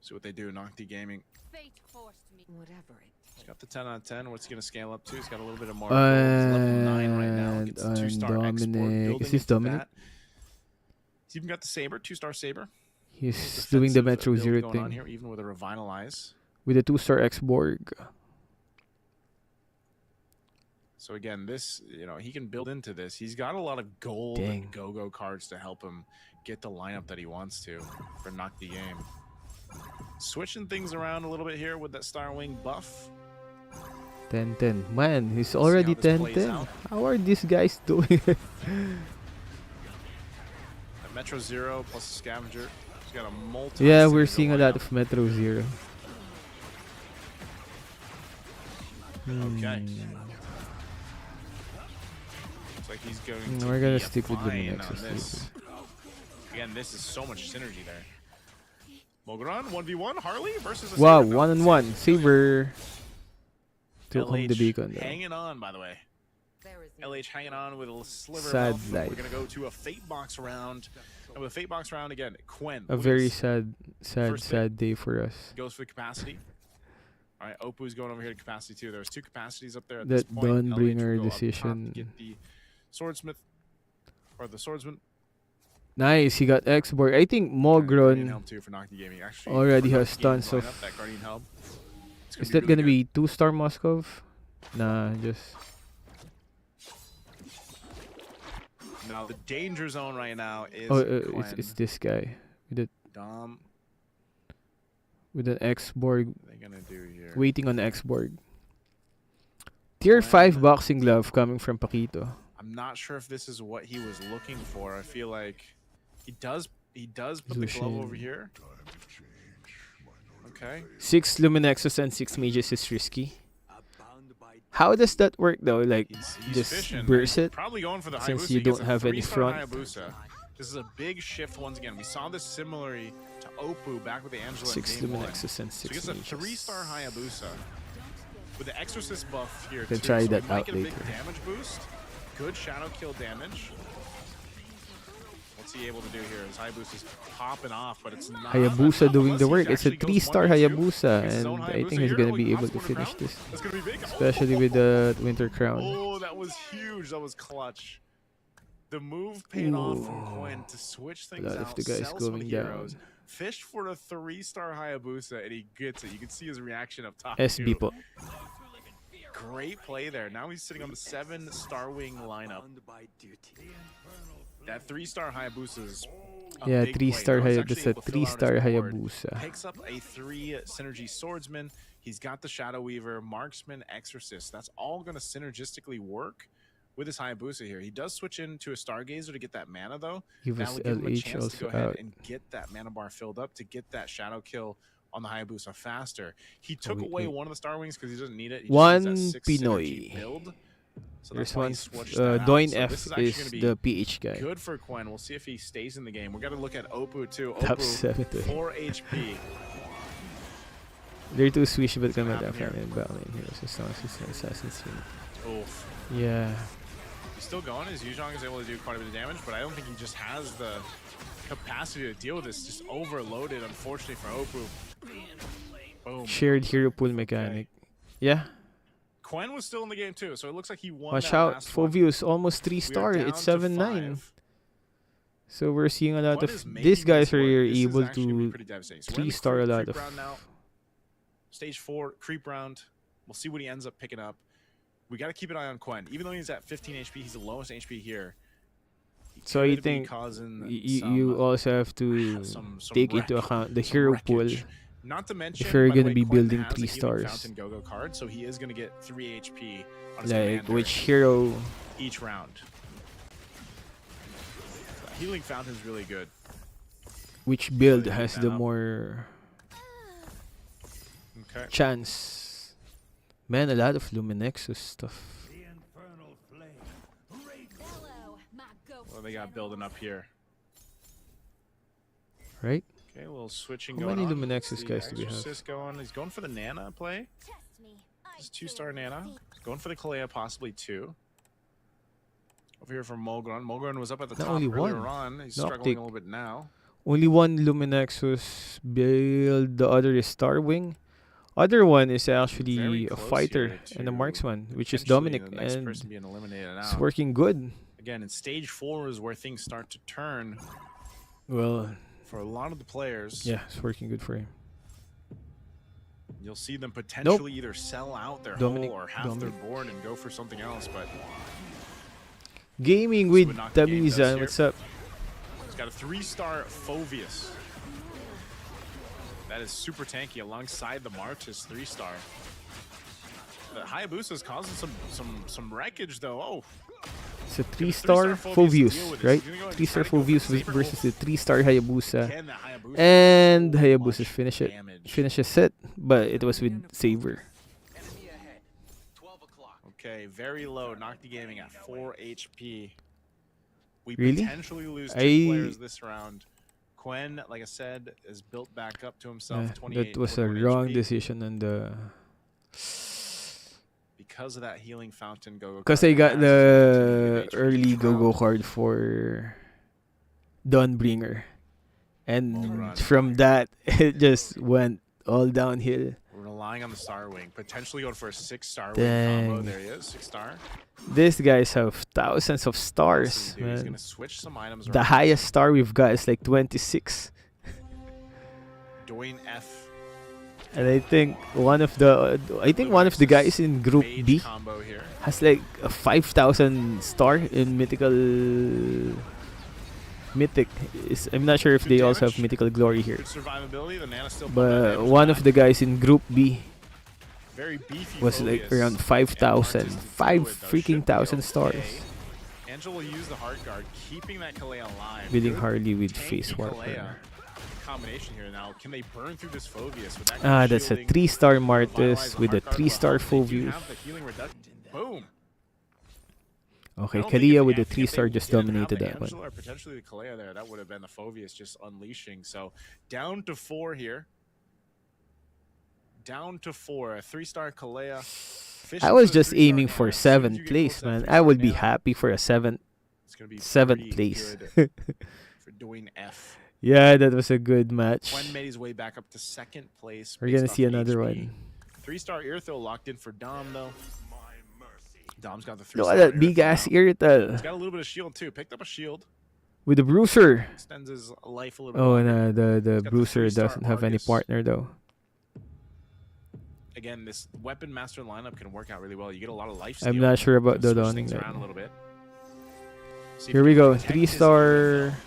See what they do. Nocti Gaming. Fate forced me. Whatever it He's got the 10 out of 10. What's he going to scale up to? He's got a little bit of more. He's level 9 right now. Gets a And 2-star export. Dominic. Building Is this into Dominic? that. He's even got the saber, 2-star saber. He's doing the Defensive Metro build Zero going on thing. here, even with a revitalize. With a 2-star X-Borg. So again, this, he can build into this. He's got a lot of gold Dang. and go-go cards to help him get the lineup that he wants to for Knock the Game. Switching things around a little bit here with that Star Wing buff. 10-10. Man, he's how already this plays 10-10. out. How are these guys doing it? That Metro Zero plus a Scavenger. He's got a multi. Yeah, we're seeing a lot of Metro Zero. Okay. Hmm. Looks like he's going to We're gonna be stick with the fine on Nexus. this. Again, this is so much synergy there. Mogran 1v1 Harley versus a Wow, Saber. 1-on-1. Saber took home the LH beacon though. hanging on, by the way. There is no LH hanging on with a sliver Sad of health. We're life. gonna go to a Fate Box round. And with a Fate Box round again, Quen A very wins. sad First pick. day for us. Goes for the capacity. All right, Opu's going over here to capacity too. There's 2 capacities up there at That this point. LH will Dawnbringer go up top to decision. get the swordsmith or the swordsman. Nice, he got X-Borg. I think Guardian Mogron. Helm too for Nocti Gaming. Actually, already for has Nocti Gaming's tons of- lineup, that Guardian Helm. It's Is be that really gonna good. be 2-star Moskov? Nah, just Now the danger zone right now is it's this guy with a Dom. with an X-Borg, What are they gonna do here? waiting on X-Borg. Tier 5 boxing glove coming from Paquito. I'm not sure if this is what he was looking for. I feel like he does put the glove over Zushin. here. Okay. 6 Luminexus and 6 Mages is risky. How does that work though? Like, He's just fishing. burst it? Probably going for the Since Hayabusa. you He gets don't a have any 3-star front. Hayabusa. This is a big shift once again. We saw this similarly to Opu back with the Angela 6 in game 1. Luminexus and So he 6 gets a Mages. 3-star Hayabusa with the Exorcist buff here Can too. try so that he might out get a big later. damage boost. Good shadow kill damage. What's he able to do here? His Hayabusa's popping off, but it's not Hayabusa enough doing unless the he work. It's a actually goes 3-star 1v2. Hayabusa, Gets his and own I think Hayabusa he's here. gonna Oh, be he able pops to Winter finish Crown. this, That's gonna be big. especially with the Winter Crown. Oh, that was huge. That was clutch. The move paid off from Ooh. Quen to switch A things lot of out, the guys sell some going heroes, down. fished for a 3-star Hayabusa, and he gets it. You can see his reaction up top. SB too. po. Great play there. Now he's sitting on the 7 Star Wing lineup. That 3-star Hayabusa is Yeah, big 3-star play. No, he's That's actually a able to fill out his 3-star board. Hayabusa. Picks up a 3 synergy swordsman. He's got the Shadow Weaver, Marksman, Exorcist. That's all going to synergistically work with his Hayabusa here. He does switch into a Stargazer to get that mana, though. Give That us would give him a LH chance to go also ahead out. and get that mana bar filled up to get that Shadow kill on the Hayabusa faster. He took wait, away wait. one of the Star Wings because he doesn't need it. He One just needs that 6 synergy Pinoy. build. So There's that's why one. he switched that out. Doin So F this is actually is going to be the PH guy. good for Quen. We'll see if he stays in the game. We're going to look at Oppo too. Top Oppo, 7 to 4 HP. They're too swish but come What's out gonna happen and Batman Heroes as long as it's an Assassin's Creed. Oof. Yeah. He's still going. His Yuzhong is able to do quite a bit of damage, but I don't think he just has the capacity to deal with this. Just overloaded, unfortunately, for Oppo. Boom. Shared hero pool mechanic. Yeah. Quen was still in the game too, so it looks like he won. Watch that out. last one. Phoveus almost We are 3-star. down It's to 7-9. 5. So we're seeing a lot Quen of is making these guys this are work. This is able actually gonna be to pretty devastating. So we're in the 3-star a lot creep of. round now. Stage 4 creep round. We'll see what he ends up picking up. We got to keep an eye on Quen. Even though he's at 15 HP, he's the lowest HP here. He So you could be think causing you also have to some take wreck- into account the some hero pool. wreckage. Not to mention, If you're by the gonna way, be Quen building has a 3 Healing stars. Fountain Go-Go card, so he is going to get 3 HP on his Like commander which hero? each round. So Healing Fountain is really good. Which build Really has good the setup. more Okay. chance? Man, a lot of Luminexus stuff. The infernal flame. Bellow, my ghost. What do they got building up here? Right? Okay, a little switching How going many on. Luminexus The guys do we have? Exorcist going. He's going for the Nana play. Trust me. This is 2-star Nana. He's going for the Kalea, possibly 2. Over here for Mulgron. Mulgron was up at the Not top only earlier one. on. He's No struggling uptick. a little bit now. Only one Luminexus build, the other is Starwing. Other one is Very actually a close fighter here and a to marksman, which is potentially Dominic, the next and person being eliminated it's out. working good. Again, in stage 4 is where things start to turn Well, for a lot of the players. yeah, it's working good for him. You'll see them potentially either sell out their Dominic- whole or half Dominic. their board and go for something else, but Gaming See with what Knock the Game does Tamiza, here. what's up? he's got a 3-star Phoveus. That is super tanky alongside the Martis 3-star. The Hayabusa is causing some wreckage though. Oh, It's a 3-star 3-star Phoveus to deal Phoveus, with this. right? He's gonna go and 3-star try to go for the Phoveus Saber versus the Wolf. 3-star Hayabusa. can that Hayabusa And do so Hayabusa much finish it. damage? Finishes it, but it was with Saber. Enemy ahead. 12 o'clock. Okay, very low. Nocti Gaming at 4 HP. We Really? potentially lose 2 I- players this round. Quen, like I said, is built back up to himself. 28, That was a 21 wrong HP. decision on the. Because of that healing fountain go. Because I got the early go-go card for Dawnbringer. And Run. from that, it just went all downhill. We're relying on the Star Wing. Potentially going for a 6-star wing Dang. combo. There he is, 6-star. These guys have thousands of Let's see stars, what he do. He's man. gonna switch some items The around. highest star we've got is like 26. Doing F. And I think one of the guys in Group Mage B combo here. has like a 5,000 star in mythical mythic. I'm not sure if Good they also have damage. mythical glory here. Good survivability. The Nana still But one of the guys in Group B very beefy was like Phoveus. around And 5,000. Martis to deal 5 with, though, freaking should be thousand okay. stars. Angel will use the Heart Guard, keeping that Kalea alive. Building Good Harley with tanky Face Kalea Warper. combination here now. Can they burn through this Phoveus? With that Ah, that's a shielding, 3-star revitalize Martis the with a Heart Guard? 3-star Well, they do Phoveus. have the healing reduction. Boom. Okay, I don't think Kalia if with the if they 3-star just didn't have dominated the that one. Angela or potentially the Kalea there, that would have been the Phoveus just unleashing. So down to 4 here. Down to 4. A 3-star Kalea. I was just aiming for 7th place, man. I would be happy for a 7th. It's gonna be 7th pretty place. good for doing F. Yeah, that was a good match. Quen made his way back up to 2nd place. We're based gonna off see another HP. one. 3-star Earthil locked in for Dom though. My mercy. Dom's got the 3-star. Look at that big ass Irrital He's got a little bit of shield too. Picked up a shield. with the Bruiser. Extends his life a little bit. Oh, longer. no, the got the Bruiser 3-star doesn't have any Argus. partner though. Again, this weapon master lineup can work out really well. You get a lot of life. I'm steal. not sure about the Switch dawning. things around a little bit. See if Here he we can go, protect his 3-star.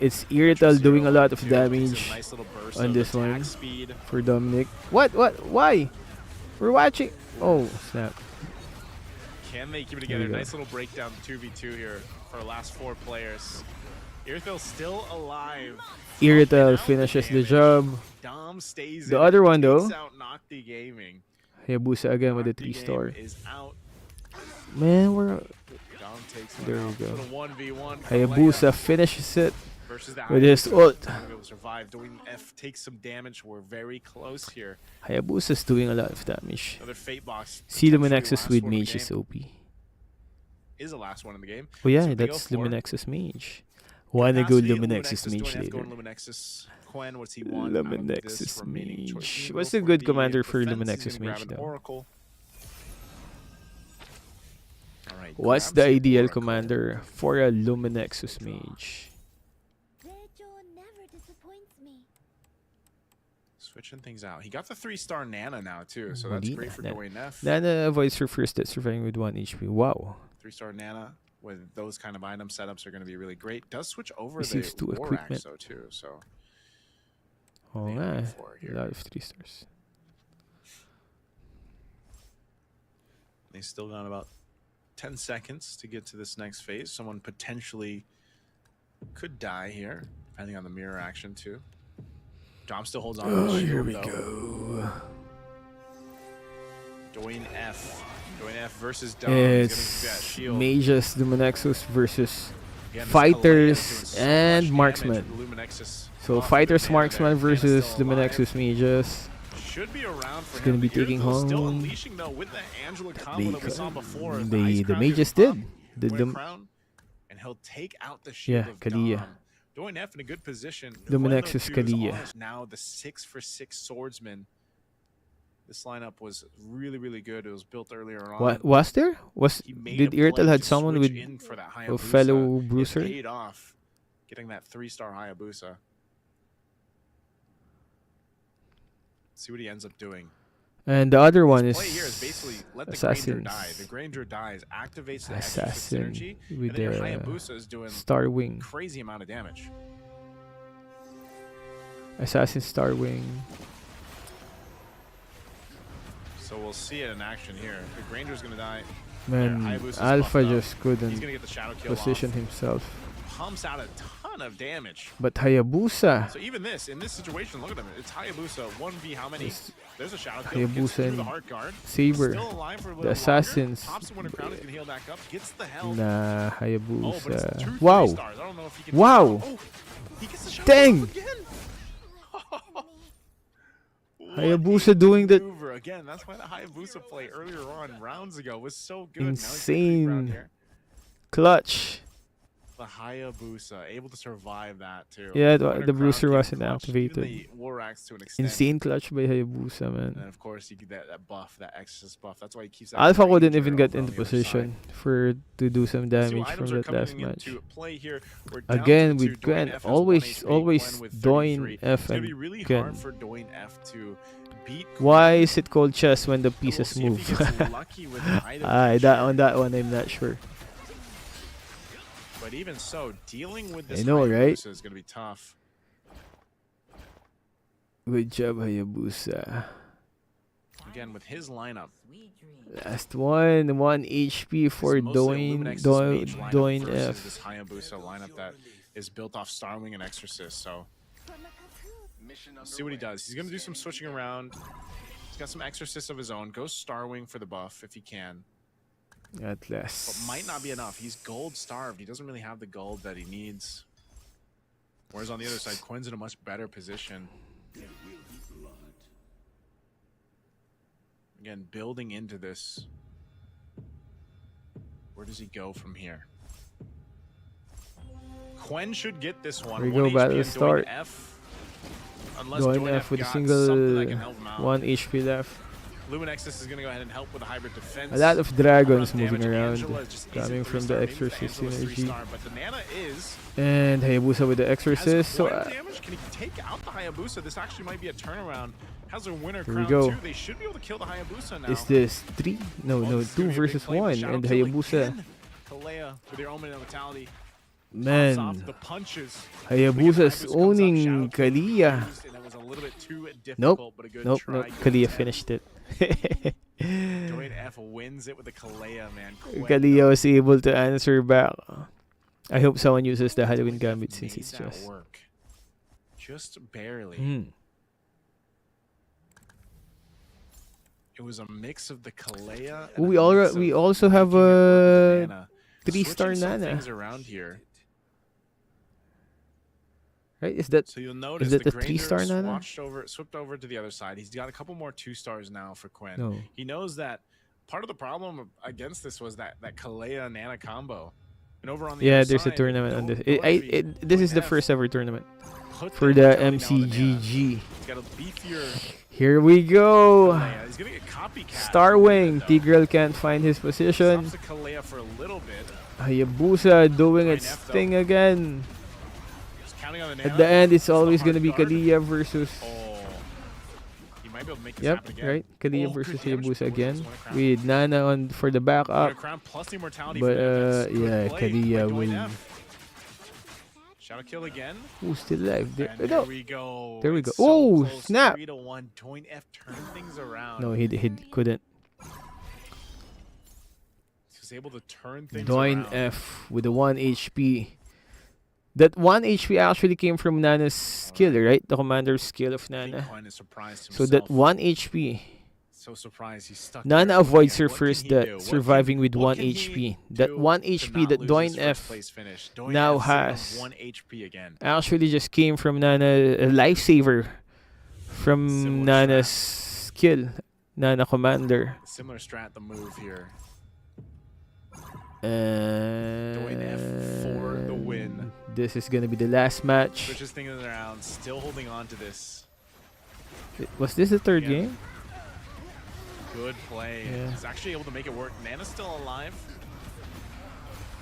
it's Irrital doing a lot of Too. damage It's a nice little burst on of this attack one. speed. for Dominic. What? Why? We're watching. Oh, snap. Can they keep it There we together? go. Nice little breakdown 2v2 here for the last 4 players. Irithil's still alive. Irrital Pumping out finishes the damage. job. Dom stays The in other it, one, though. takes out Nocti Gaming. Hayabusa again with a Nocti 3-star. Game is out. Man, we're... Dom takes one There we out. go. Little 1v1 for Hayabusa Leia finishes it versus the with his Hayabusa. ult. Gonna be able to survive. Doing F takes some damage. We're very close here. Hayabusa's doing a lot of damage. Another Fate Box. See potentially Luminexus last with one in the Mage is game. OP. Is the last one in the game. Oh yeah, So what they go that's for. Luminexus Mage. Wanna go Capacity, Luminexus Mage Doing F later. going Luminexus. Quen, what's he want? out of this Luminexus remaining choice? Mage. He's gonna What's go a for good the commander for defense. He's Luminexus gonna Mage grab an though? Oracle. All right, What's grabs the an ideal Oracle. commander for a Luminexus Mage? Dejo never disappoints me. Switching things out. He got the 3-star Nana now too, so that's Molina, great for Dwayne F. Nana avoids her first hit, surviving with 1 HP. Wow. 3-star Nana with those kind of item setups are going to be really great. Does switch over Receives the 2 War equipment. Axe though too, so Oh they man, go for it a here. lot of 3-stars. They still got about 10 seconds to get to this next phase. Someone potentially could die here, depending on the mirror action too. Dom still holds on to the shield though. go. Dwayne F. Dwayne F versus Dom. He's gonna It's get that shield. Mages Luminexus versus Again, this Fighters Kalea doing so and much Marksman. damage with Luminexus So off the Fighters mana Marksman there. Kana's versus still alive. Luminexus Mages. Should be around for It's him. gonna be The taking Irithil's still home unleashing though with the Angela combo that we saw before. The Crown Mages gets did. popped, The win a Lum- crown, and he'll take out the shield Yeah, of Kalea. Dom. Dwayne F in a good position. Luminexus Quendo, too, is Kalea. on now the 6-for-6 swordsman. This lineup was really, really good. It was built earlier on. What was there? He made Did a Irrital play had to someone switch with in for that a Hayabusa. fellow It bruiser? paid off, getting that 3-star Hayabusa. See what he ends up doing. And the other one His is play here is basically let the Assassins. Granger die. The Granger dies, activates the exorcist Assassin synergy, and with then your the Hayabusa is doing Star Wing. crazy amount of damage. Assassin Star Wing. So we'll see it in action here. The Granger's gonna die. Man, Hayabusa's Alpha buffed up. just He's couldn't gonna get the shadow kill position off. himself. Pumps out a ton of damage. But Hayabusa, So even this, in this situation, look at him. It's Hayabusa 1v how many? It's There's a shadow kill. Gets Hayabusa through and the heart guard. Saber, Still alive for a little the longer. assassins. Pops the winter crown. He's gonna heal back up. Gets the health. Nah, Oh, but it's Hayabusa. two Wow, 3-stars. I don't know if he can. Wow. Oh, he gets the shadow Dang. kill again. What Hayabusa a doing that maneuver. Again, that's why the Hayabusa play earlier on rounds ago was so good. Now he's Insane. gonna keep here. clutch. The Hayabusa able to survive that too. Yeah, Winter the Crown bruiser came wasn't clutch, even activated. the War Axe to an extent. Insane clutch by Hayabusa, And man. then of course you get that buff, that exorcist buff. That's why he keeps that Alpha wouldn't Ranger even get over on into the other side. position for to do some See what damage from items are that coming last match. into play here. We're down Again to with two. Gwen, Dwayne F has always 1 HP, always Gwen with Dwayne 33. F It's gonna be and really Gwen. hard for Dwayne F to beat. Why Gwen. is it called chess when the We'll pieces see if move? he gets lucky with an item That share. on that one I'm not sure. But even so, dealing with this I know, right? Hayabusa is gonna be tough. Good job, Hayabusa. Again, with his lineup, Last one, 1 HP for it's mostly a Doin Luminex's mage lineup Doin versus F. this Hayabusa lineup that is built off Starwing and Exorcist. So let's see what he does. He's gonna do some switching around. He's got some Exorcists of his own. Goes Starwing for the buff if he can, At but last. might not be enough. He's gold starved. He doesn't really have the gold that he needs. Whereas on the other side, Quinn's in a much better position. Again, building into this. Where does he go from here? Quen should get this one. Here we 1 go, battle HP and Dwayne start. F. Unless Doin Dwayne F with a got single something that can help him out. 1 HP left. Luminexus is going to go ahead and help with the hybrid defense. A lot of dragons Amount of moving damage. around, Angela just coming isn't from the 3-star. Maybe Exorcist Angela's synergy. 3-star, but the Nana is. And Hayabusa with the Has Exorcist. So Quen damage? Can he take out the Hayabusa? This actually might be a turnaround. Has a winner Here we crown go. too. They should be able to kill the Hayabusa now. is this 3? No, Oh, no, this is 2 gonna be a big versus play with 1. Shadow And Kill Hayabusa. again. Kalea with your Omen Vitality. Pops off Man, the punches. Hayabusa's Hayabusa comes up, owning Shadow King Kalia. used, and it was a little bit too Nope. difficult, but a good Nope. try. Nope. Good Kalia attempt. finished it. Doin F wins it with the Kalea, man. Kalia was able to answer back. I hope someone uses the Halloween Doin F Gambit since made it's that just. work. Just barely. Hmm. It was a mix of the Kalea. We also have a 3-star Nana. Nana. Things around here. Right? Is that So you'll notice that the the 3-star Granger Nana? swept over to the other side. He's got a couple more 2-stars now for Quinn. No. He knows that part of the problem against this was that Kalea Nana combo. And over on the Yeah, other there's a side, tournament on this. This Doin is the F first ever tournament put for the immortality down to Nana. MCGG. He's got a beefier Here we go. Kalea. He's gonna get copycat. Starwing. Tigreal can't find his position. Stops the Kalea for a little bit. Hayabusa doing Doin its F, though. thing again. He's counting on the At Nana. the end, it's This is the always hard going to be guard. Kalia versus. Oh. He might be able to make this Yep, happen again. right. Kalia Oh, versus good damage Hayabusa for again Win a crown. with Nana on for the Win a backup. crown plus the immortality But for them. That's good yeah, play Kalia by Doin will. F. Shadow kill again. Who's still alive? And there No, we go. There we It's go. so Oh, close, snap. 3-1. Doin F turned things around. no, he couldn't. He was able to turn things Doin around. F with the 1 HP. That 1 HP actually came from Nana's skill, right? The commander's skill of I think Nana. Quinn is surprised So himself. that 1 HP. So surprised he's stuck. Nana there. avoids her What can first he death, do? What surviving with what 1 can he HP. That do 1 to HP not that lose Doin his first F place finish? Doin now F sitting on has 1 HP again. actually just came from Nana, a lifesaver from Similar Nana's skill, Nana Commander. Similar strat, the move here. And F for the win. This is gonna be the last match. Switches things around, still holding on to this. Was this the third Yeah. game? Good play. Yeah. He's actually able to make it work. Nana's still alive.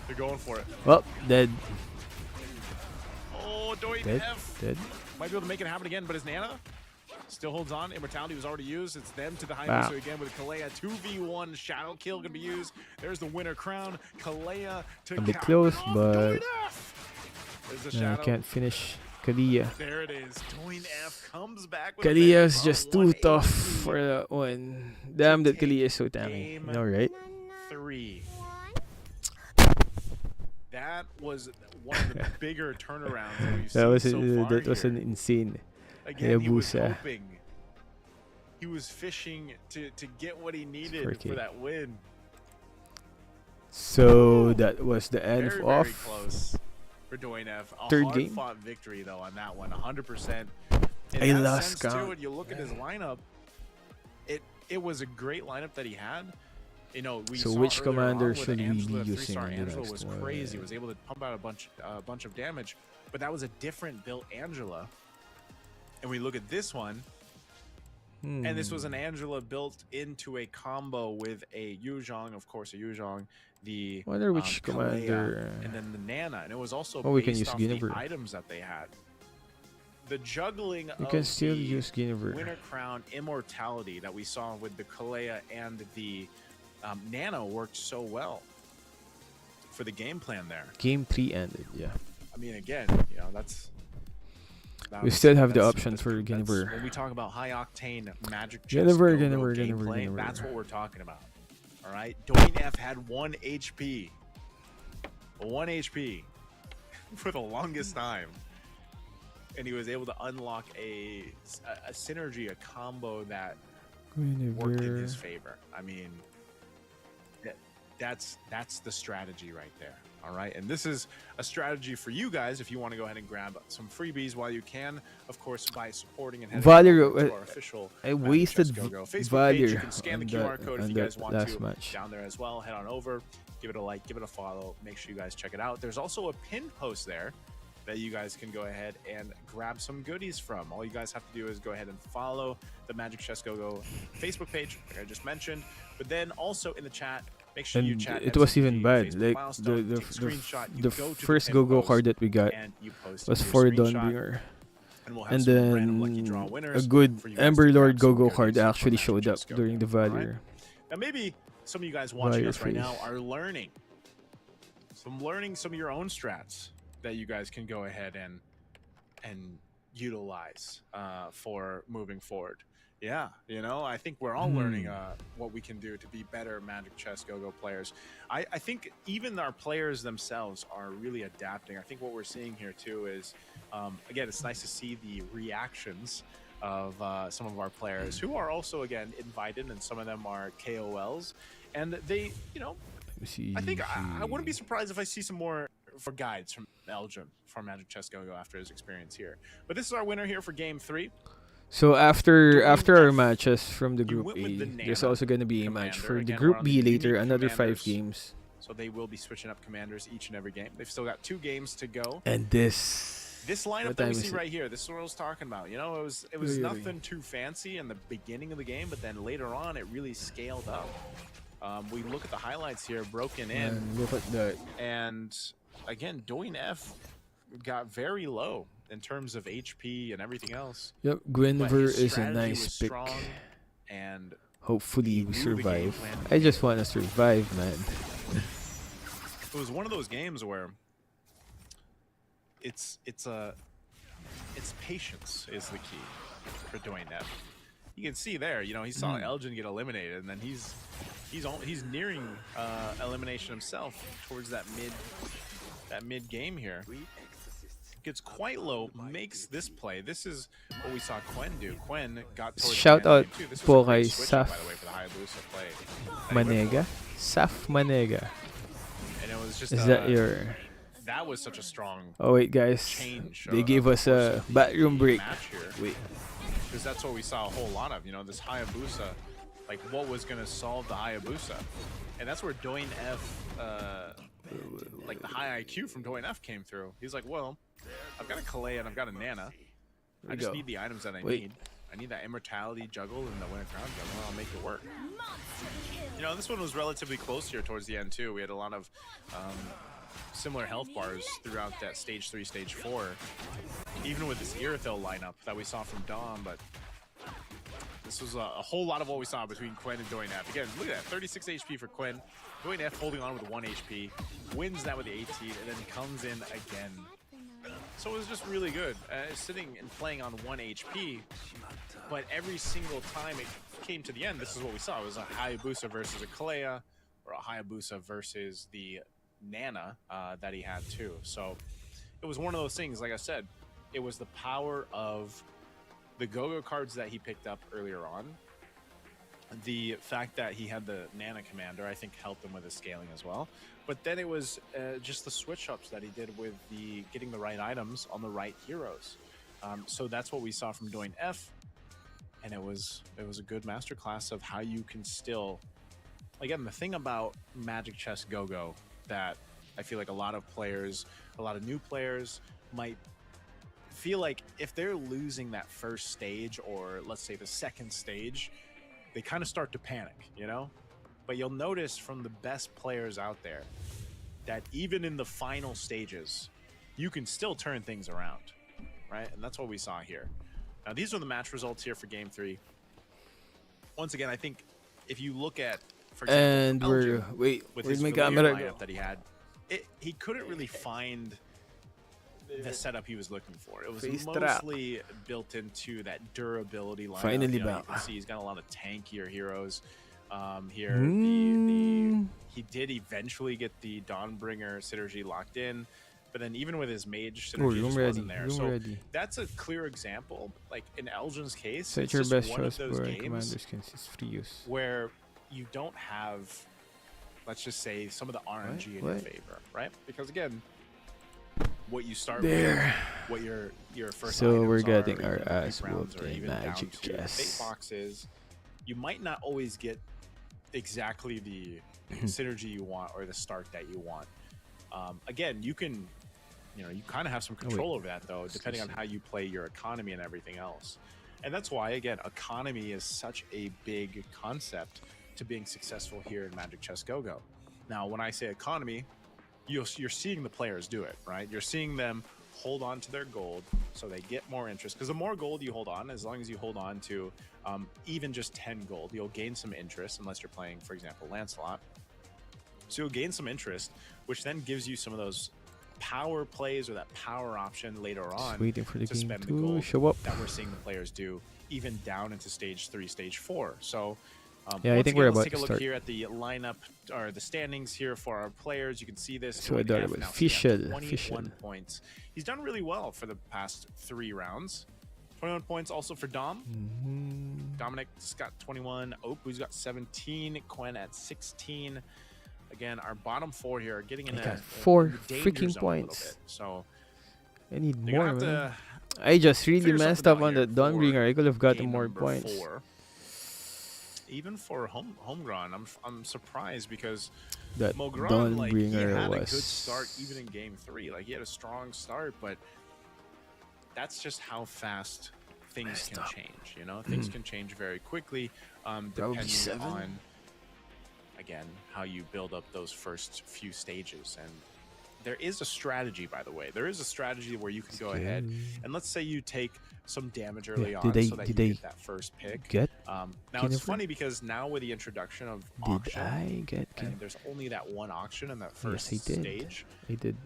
They're going for it. Well, dead. Oh, Doin Dead. F Dead. might be able to make it happen again, but is Nana still holds on? Immortality was already used. It's them to the high Wow. booster again with Kalea. 2v1 Shadow Kill gonna be used. There's the winner crown. Kalea to A bit cap close, it off. but Doin F. There's the No, I Shadow. can't finish Kalia. There it is. Doin F comes back with Kalia's a just victory too on tough 180. for that one. Damn that take Kalia is so tanky. game You know, right? 3. That was one of the bigger turnarounds that we've That was seen so far that was here. an insane. Again, he was Hayabusa. hoping. He was fishing to get what he needed 4K. for that win. So that was the end Very, of very close for Doin F. A third game. hard-fought victory, though, on that one. 100%. I In that lost sense, too, count. when you look at his lineup, it was a great lineup that he had. You know, we So saw which earlier commander on with should we be Angela, using 3-star on the Angela next was one? crazy. Was able to pump out a bunch of damage, but that was a different built Angela. And we look at this one, and this was an Angela built into a combo with a Yuzhong, of course, a Yuzhong, the Wonder which Kalea, commander. and then the Nana, and it was also Oh, we can based use off Guinevere. the items that they had. The juggling You of can still the use Guinevere. Winter Crown Immortality that we saw with the Kalea and the Nano worked so well for the game plan there. Game 3 ended, yeah. I mean, again, you know, that's. We still have the that's- option that's- for that's- Guinevere. When we talk about high octane magic chess Guinevere, go-go Guinevere, Guinevere, gameplay, Guinevere. that's what we're talking about. All right, Doin F had 1 HP, 1 HP for the longest time, and he was able to unlock a synergy, a combo that worked in his Guinevere. favor. I mean, that's the strategy right there. All right, and this is a strategy for you guys if you want to go ahead and grab some freebies while you can, of course, by supporting and heading Valor, over to our official I Magic wasted Chess Go-Go Facebook Valor page. You can scan the on QR that- code if on you that guys want last to match. down there as well. Head on over, give it a like, give it a follow. Make sure you guys check it out. There's also a pinned post there that you guys can go ahead and grab some goodies from. All you guys have to do is go ahead and follow the Magic Chess Go-Go Facebook page, like I just mentioned. But then also in the chat, make sure you And chat. it was even MCGG bad. Facebook Like milestone, the take a screenshot, you the go to first pinned go-go post, card that we got and you post was your for screenshot, Dawnbringer. and we'll have And some random lucky draw then winners a good for you guys to Ember grab Lord some go-go goodies card from actually Magic showed up Chess Go-Go. during the All right? Valor. Now maybe some of you guys watching Valor us right now phase. are learning some of your own strats. that you guys can go ahead and utilize for moving forward. Yeah, you know, I think we're all learning what we can do to be better Magic Chess Go-Go players. I think even our players themselves are really adapting. I think what we're seeing here too is, again, it's nice to see the reactions of some of our players who are also, again, invited, and some of them are KOLs. And they, you know, I think I wouldn't be surprised if I see some more for guides from Elgin for Magic Chess Go-Go after his experience here. But this is our winner here for Game 3. So after Doing our F, matches from the you Group went with A, the there's Nana also going to be a match commander. for the Again, we're Group on the B later, unique another 5 commanders. games. So they will be switching up commanders each and every game. They've still got 2 games to go. And this Lineup what that time we is see it? right here, this is what I was talking about. You know, it was Really? nothing too fancy in the beginning of the game, but then later on, it really scaled up. We look at the highlights here, broken in, Man, look at that. and again, Doin F got very low in terms of HP and everything else. Yep, But Guinevere his is a strategy nice was pick. strong, and Hopefully he we knew the game survive. plan. I just want to survive, man. it was one of those games where it's patience is the key for Doin F. You can see there, you know, he saw Elgin get eliminated, and then he's nearing elimination himself towards that mid game here. Gets quite low, makes this play. This is what we saw Quen do. Quen got towards Shout the end out of game too. This po was a great kay switch up, by Saf the way, for the Hayabusa play. that he went Manega. for. Saf Manega. And it was just Is that your... that was such a strong Oh wait, guys. change. They gave of us course a of the bathroom break. match here. Wait. Because that's what we saw a whole lot of, you know, this Hayabusa, like what was going to solve the Hayabusa. And that's where Doin F, like the high IQ from Doin F came through. He's like, well, I've got a Kalei and I've got a Nana. I just need the items that I need. I need that Immortality juggle and the Winter Crown juggle, and I'll make it work. You know, this one was relatively close here towards the end, too. We had a lot of similar health bars throughout that stage 3, stage 4. Even with this Irithel lineup that we saw from Dom, but this was a whole lot of what we saw between Quen and Doin F. Again, look at that, 36 HP for Quen. Doin F holding on with 1 HP, wins that with the 18, and then comes in again. So it was just really good. Sitting and playing on 1 HP, but every single time it came to the end, this is what we saw. It was a Hayabusa versus a Kalea, or a Hayabusa versus the Nana that he had too. So it was one of those things, like I said, it was the power of the Go-Go cards that he picked up earlier on. The fact that he had the Nana Commander, I think, helped him with his scaling as well. But then it was just the switch-ups that he did with the getting the right items on the right heroes. So that's what we saw from Doin F, and it was a good masterclass of how you can still... Again, the thing about Magic Chess Go-Go that I feel like a lot of players, a lot of new players might feel like if they're losing that first stage, or let's say the second stage, they kind of start to panic, you know? But you'll notice from the best players out there that even in the final stages, you can still turn things around, right? And that's what we saw here. Now, these are the match results here for Game 3. Once again, I think if you look at, for example, And Elgin, where's his my familiar camera lineup go? that he had, he couldn't really find the setup he was looking for. It was Face trap. mostly built into that durability lineup. Finally you know, you back. can see he's got a lot of tankier heroes here. Mm. He did eventually get the Dawnbringer synergy locked in, but then even with his mage Oh, synergy room just ready. wasn't there. Room So ready. that's a clear example. Like in Elgin's case, Set it's your just best one of choice those for games commander skins. It's free use. where you don't have, let's just say, some of the RNG in your What? favor, right? Because again, what you start There. with, what your first So items we're are, getting or our even the ass quick rounds, whooped or in even down Magic to the Chess. bait boxes, you might not always get exactly the synergy you want or the start that you want. Again, you can, you kind of have some control over that though, depending on how you play your economy and everything else. And that's why, again, economy is such a big concept to being successful here in Magic Chess Go-Go. Now, when I say economy, you're seeing the players do it, right? You're seeing them hold on to their gold so they get more interest. Because the more gold you hold on, as long as you hold on to even just 10 gold, you'll gain some interest, unless you're playing, for example, Lancelot. So you'll gain some interest, which then gives you some of those power plays or that power option later Just on waiting for the to game spend the to gold show up. that we're seeing the players do, even down into stage 3, stage 4. So Yeah, I once think again, we're let's about take to a look start. here at the lineup or the standings here for our players. You can see this. So Join F adorable. now sitting at Official. 21 points. He's done really well for the past 3 rounds. 21 points also for Dom. Dominic's got 21. Oku's got 17. Quen at 16. Again, our bottom 4 here are getting in I got a 4 danger freaking zone a little points. bit. So I need you're more, gonna man. have to I just really figure messed something up out on here the for Dawnbringer. I could have gotten game more number points. 4. Even for Homegrown, I'm surprised because That Mogron, like, he Dawnbringer had a was good start even in game 3. Like, he had a strong start, but that's just how fast things Messed can up. change. You know, things can change very quickly, Probably depending 7. on, again, how you build up those first few stages. And there is a strategy, by the way. There is a strategy where you can go ahead and let's say you take some damage early on did so that you they get that first pick. Get? Now it's Jennifer? funny because now with the introduction of Did auction, I get? and there's only that one auction in that Yes, first I did. stage, I did.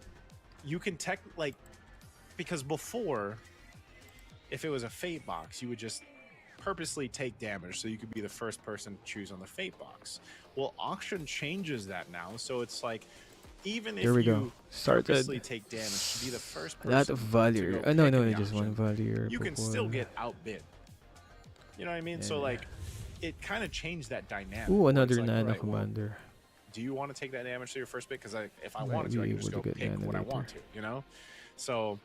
you can like, because before, if it was a fate box, you would just purposely take damage so you could be the first person to choose on the fate box. Well, auction changes that now, so it's like, even if There we you go. Started. purposely take damage to be the first person That of to Valier. go No, pick no, in I the just one auction, Valier. you can still get outbid. You know what I mean? So Yeah. like, it kind of changed that dynamic. Ooh, where it's another like, Nano alright, well, Commander. do you want to take that damage to your first pick? Because if I Might wanted to, I be can just able go to get pick Nano what I later. want to, you know? So,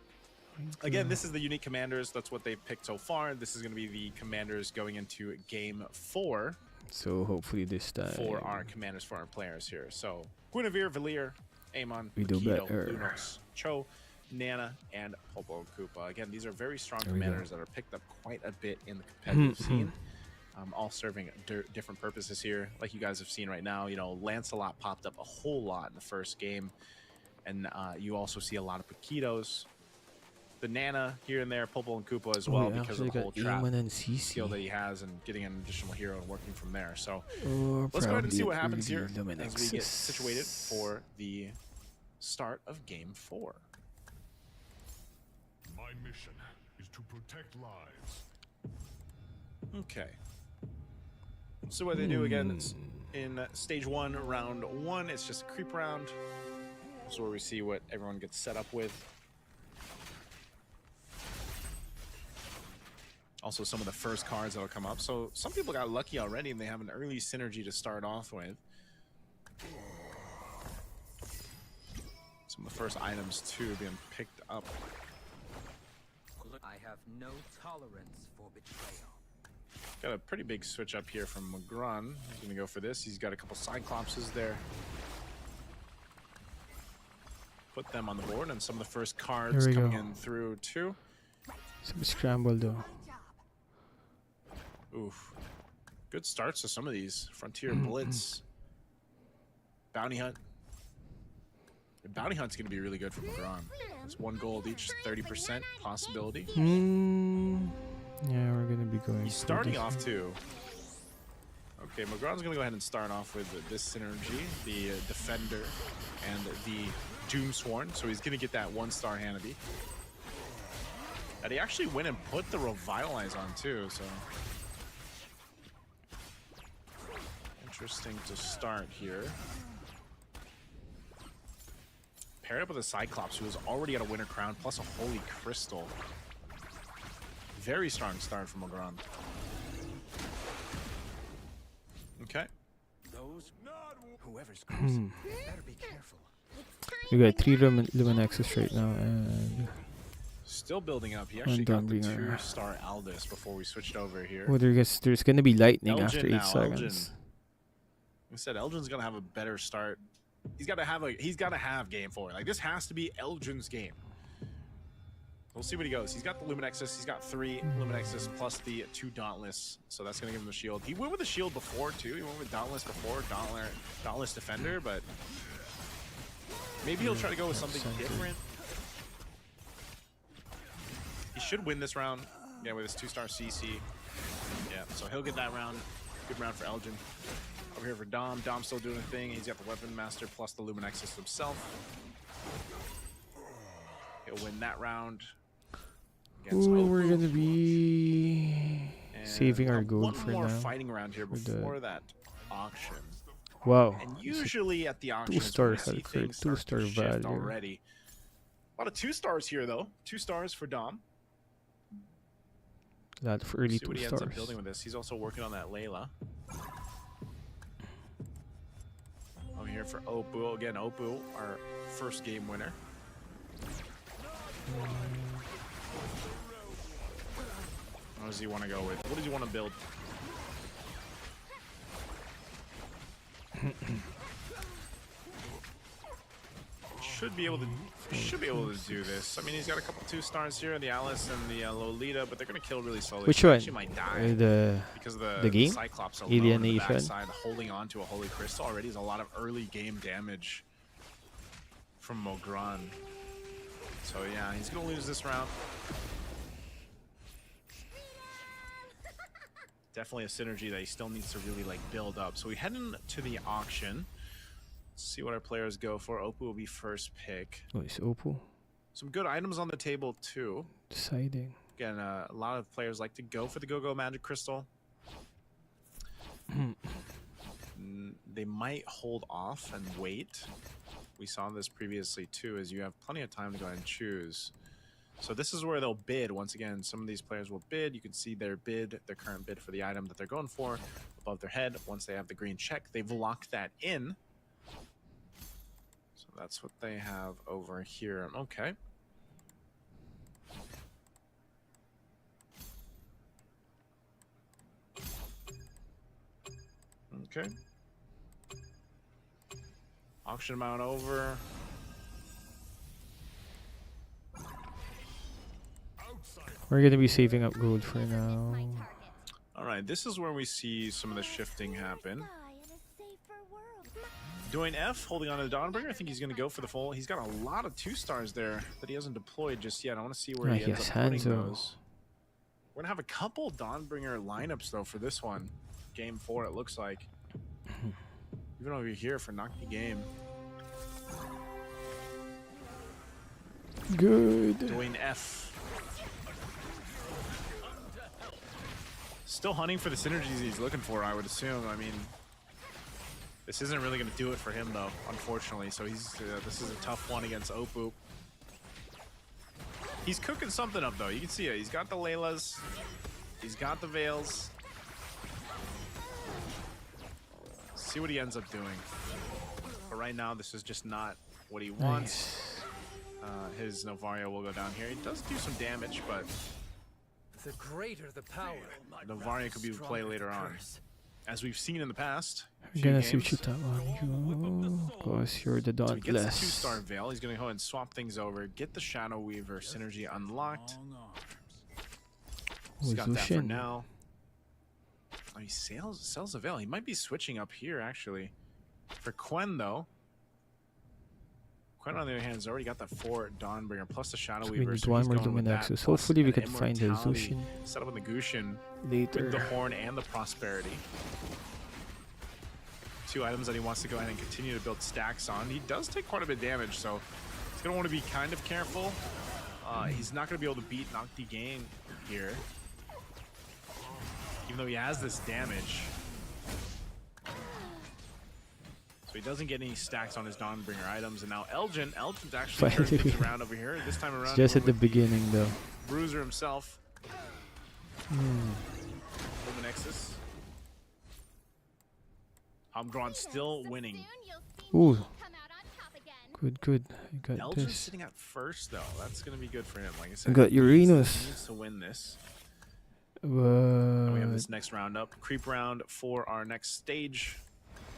again, this is the unique commanders. That's what they've picked so far. This is going to be the commanders going into game 4 So hopefully this time for our commanders, for our players here. So, Guinevere, Valier, Amon, We do Makito, better. Lunos, Cho, Nana, and Popo and Koopa. Again, these are very strong There we go. commanders that are picked up quite a bit in the competitive scene. All serving different purposes here. Like you guys have seen right now, you know, Lancelot popped up a whole lot in the first game. And you also see a lot of Paquitos. The Nana here and there, Popo and Koopa as well, because of the whole trap and skill that CC. he has and getting an additional hero and working from there. So Or let's go ahead and see probably what happens here really as we get Luminexus. situated for the start of game 4. My mission is to protect lives. Okay. So what they do again is in stage 1, round 1, it's just a creep round. This is where we see what everyone gets set up with. Also, some of the first cards that'll come up. So some people got lucky already and they have an early synergy to start off with. Some of the first items too being picked up. I have no tolerance for betrayal. Got a pretty big switch up here from Magron. He's gonna go for this. He's got a couple Cyclopses there. Put them on the board, and some of the first cards Here we coming go. in through too. Some scramble though. Oof. Good starts to some of these. Frontier Blitz. Bounty Hunt. The Bounty Hunt's going to be really good for Magron. It's 1 gold each, 30% possibility. Yeah, we're gonna be going. He's for starting this off one. too. Okay, Magron's going to go ahead and start off with this synergy, the Defender and the Doomsworn. So he's going to get that 1-star Hanabi. And he actually went and put the Revitalize on too, so... Interesting to start here. Paired up with a Cyclops, who has already got a Winter Crown, plus a Holy Crystal. Very strong start from Magron. Okay. Those whoever's cruising better be careful. We got 3 Luminexus right now, and Still building up. He actually got the Dawnbringer. 2-star Aldous before we switched over here. oh, there's gonna be lightning Elgin after 8 now, seconds. Elgin. We said Elgin's gonna have a better start. He's gotta have game 4. Like, this has to be Elgin's game. We'll see what he goes. He's got the Luminexus. He's got 3 Luminexus plus the 2 Dauntless. So that's gonna give him the shield. He went with the shield before too. He went with Dauntless before, Dauntless Defender, but maybe he'll try to go with something different. He should win this round. Yeah, with his 2-star CC. Yeah, so he'll get that round. Good round for Elgin. Over here for Dom. Dom's still doing a thing. He's got the Weapon Master plus the Luminexus himself. He'll win that round. against Ooh, we're Opu. gonna be And saving our gold one for more now. fighting round here for the- before that auction. Wow. And It's a usually at the auction is when we see Hulk for things start to 2-star shift value. already. A lot of 2 stars here though. 2 stars for Dom. A lot of early See what 2 he ends up stars. building with this. He's also working on that Layla. I'm here for Opu. Again, Opu, our first game winner. What does he want to go with? What does he want to build? Should be able to do this. I mean, he's got a couple 2 stars here, the Alice and the Lolita, but they're gonna kill really slowly. Which She one? actually might die The because the game? Cyclops alone in the Alienation? backside, holding on to a Holy Crystal already is a lot of early game damage from Mogran. So yeah, he's gonna lose this round. Definitely a synergy that he still needs to really like build up. So we head into the auction. See what our players go for. Opu will be first pick. oh, it's Oppo Some good items on the table too. deciding. Again, a lot of players like to go for the Go-Go Magic Crystal. They might hold off and wait. We saw this previously too, as you have plenty of time to go ahead and choose. So this is where they'll bid. Once again, some of these players will bid. You can see their bid, their current bid for the item that they're going for above their head. Once they have the green check, they've locked that in. So that's what they have over here. Okay. Okay. Auction amount over. We're gonna be saving up gold for now. All right, this is where we see some of the shifting happen. Die in a safer world. Doing F, holding on to the Dawnbringer. I think he's going to go for the full. He's got a lot of 2 stars there that he hasn't deployed just yet. I want to see where he ends Yes, up putting Hanzo. those. We're going to have a couple Dawnbringer lineups, though, for this one. Game 4, it looks like. Even over here for Knock the Game. Good. Doing F. Still hunting for the synergies he's looking for, I would assume. I mean, this isn't really going to do it for him, though, unfortunately. So he's this is a tough one against Opu. He's cooking something up, though. You can see it. He's got the Laylas. He's got the Veils. See what he ends up doing. But right now, this is just not what he wants. Nice. His Novaria will go down here. He does do some damage, but The greater the power, Novaria could be in play later on. As we've seen in the past. I'm few gonna games. switch it up on you, cause you're the So he gets the dauntless. 2-star Veil. He's going to go ahead and swap things over. Get the Shadow Weaver synergy unlocked. He's got that for Zushin. now. Oh, he sells a Veil. He might be switching up here, actually. For Quen, though. Quen, on the other hand, has already got that 4 Dawnbringer plus the Shadow So we Weaver. need So one he's more going with that, Luminexus. plus Hopefully we an can find the Immortality Zushin set up in the Gushin later. with the Horn and the Prosperity. 2 items that he wants to go ahead and continue to build stacks on. He does take quite a bit of damage, so he's going to want to be kind of careful. He's not going to be able to beat Knock the Game here. Even though he has this damage. So he doesn't get any stacks on his Dawnbringer items. And now Elgin's actually turned Finally. things around over here. This time around, It's just we're at the with beginning though. Bruiser himself. Hmm. Luminexus. Hamgron still winning. Ooh. Good, good. I got Elgin's this. sitting at first, though. That's going to be good for him. Like I I said, got he Uranus. needs to win this. And we have But this next round up. Creep round for our next stage.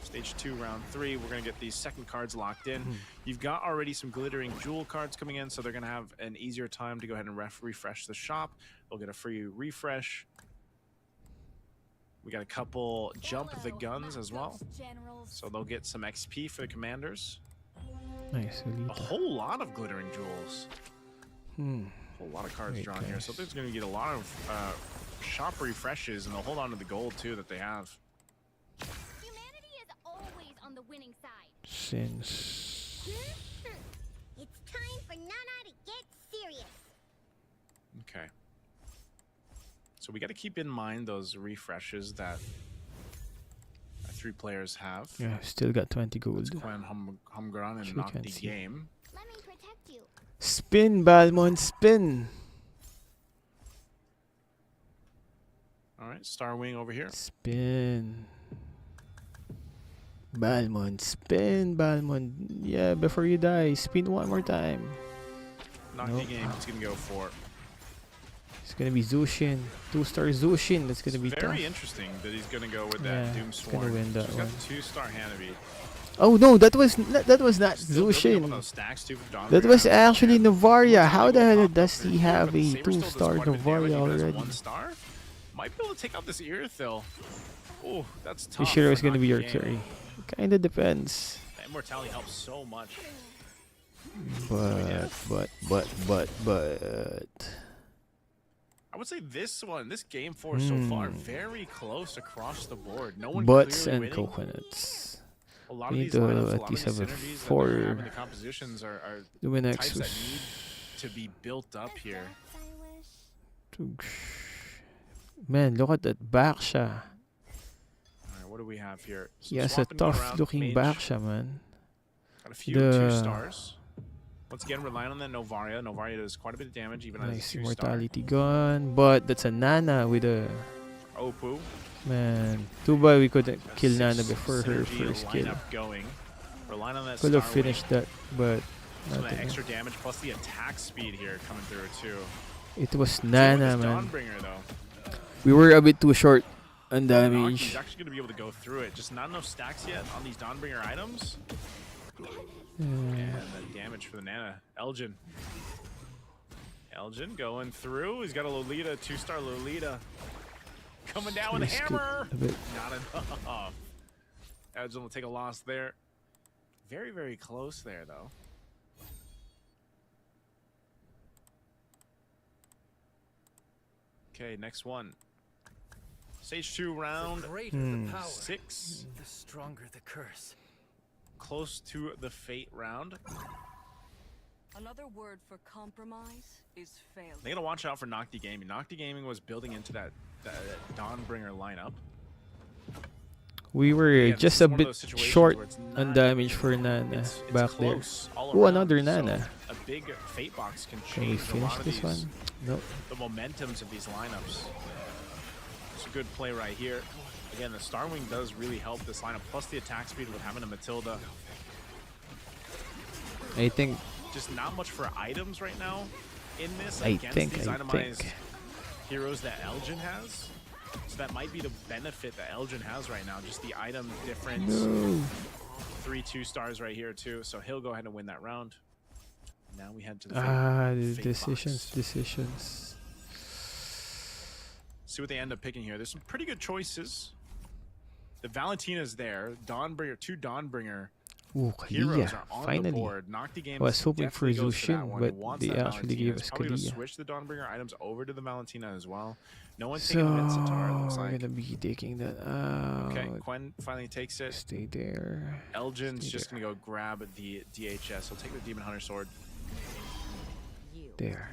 Stage 2, round 3. We're going to get these second cards locked in. You've got already some glittering jewel cards coming in, so they're going to have an easier time to go ahead and refresh the shop. They'll get a free refresh. We got a couple jump the guns as well. So they'll get some XP for the commanders. nice, A Elite. whole lot of glittering jewels. Hmm. A whole lot of cards Great drawn here. So guys. there's going to get a lot of shop refreshes, and they'll hold on to the gold too that they have. Humanity is always on the winning side. Since It's time for Nana to get Okay. So we got to keep in mind those refreshes that our 3 players have. Yeah, still got 20 That's gold. Quen, Humgran, and Sure Knock can't the see. Game. Let me protect you. Spin, Balmond, spin. All right, Starwing over here. Spin. Balmond, spin, Balmond. Yeah, before you die, spin one more time. Knock Nope. the Game. He's gonna go for. It's gonna be Zushin. 2-star Zushin. That's gonna It's be tough. very interesting that he's gonna go with Yeah, that Doom he's gonna Swarm. win that He's one. got the 2-star Hanabi. Oh no, that was not Still building up on Zushin. those stacks too for Dawnbringer. That was actually Novaria. Looks How like the they hell will pop does up he for here, have but a Saber still does 2-star quite a bit of damage, Novaria even as already? 1 star. Might be able to take out this Irithil. Oh, that's You tough. sure it was for gonna Knock be the your Game. carry? Kinda depends. The Immortality helps so much. But. I would say this game 4 so far, very close across the board. No one Butts clearly and winning. coconuts. A lot We of need these to lineups, a at lot of least these have a synergies that they're 4 having, the compositions are Lumen types that Nexus. need to be built up here. I wish. Man, look at that Baksha. All right, what do we have here? He Some has a swapping going tough around. looking Mage Baksha, man. got a few The- 2-stars. Once again, relying on that Novaria. Novaria does quite a bit of damage, even as a Nice 2-star. immortality gun. But that's a Nana with a. Opu. Man, too bad we couldn't Got kill 6 Nana before her synergy first kill. lineup going. Relying on that Could have Starwing. finished that, but Some of that nothing. extra damage plus the attack speed here coming through too. It was Nana, Nana, man. Dawnbringer though. We were a bit too short on He's damage. actually going to be able to go through it. Just not enough stacks yet on these Dawnbringer items. And the damage for the Nana. Elgin going through. He's got a Lolita, 2-star Lolita. Coming down with a Skip hammer. a bit. Not enough. Elgin will take a loss there. Very, very close there though. Okay, next one. Stage 2 round The greater the power, 6. the stronger the curse. Close to the fate round. Another word for compromise is failure. They gotta watch out for Nocti Gaming. Nocti Gaming was building into that Dawnbringer lineup. We were Again, this just is a one of bit those situations short where it's on not- damage for Nana It's back there. close all Oh, around, another so Nana. a big fate box can Can we change a finish lot of this these, one? Nope. the momentums of these lineups. It's a good play right here. Again, the Starwing does really help this lineup, plus the attack speed with having a Matilda. I think Just not much for items right now in this I against think- these I itemized think. heroes that Elgin has. So that might be the benefit that Elgin has right now, just the item difference. no. 3 2-stars right here too, so he'll go ahead and win that round. Now we head to the The fate decisions. box. See what they end up picking here. There's some pretty good choices. The Valentina's there. Dawnbringer, 2 Dawnbringer Ooh, heroes Kalia, are on the finally. board. Knock the game. I was hoping for definitely goes for that Zushin, one. but Wants they that actually Valentina. gave It's us probably gonna Kalia. switch the Dawnbringer items over to the Valentina as well. No one So taking the Minotaur, it looks we're like. gonna be taking that out. Okay, Quen finally takes it. Stay there. Elgin's Stay just there. gonna go grab the DHS. He'll take the Demon Hunter sword. You. There.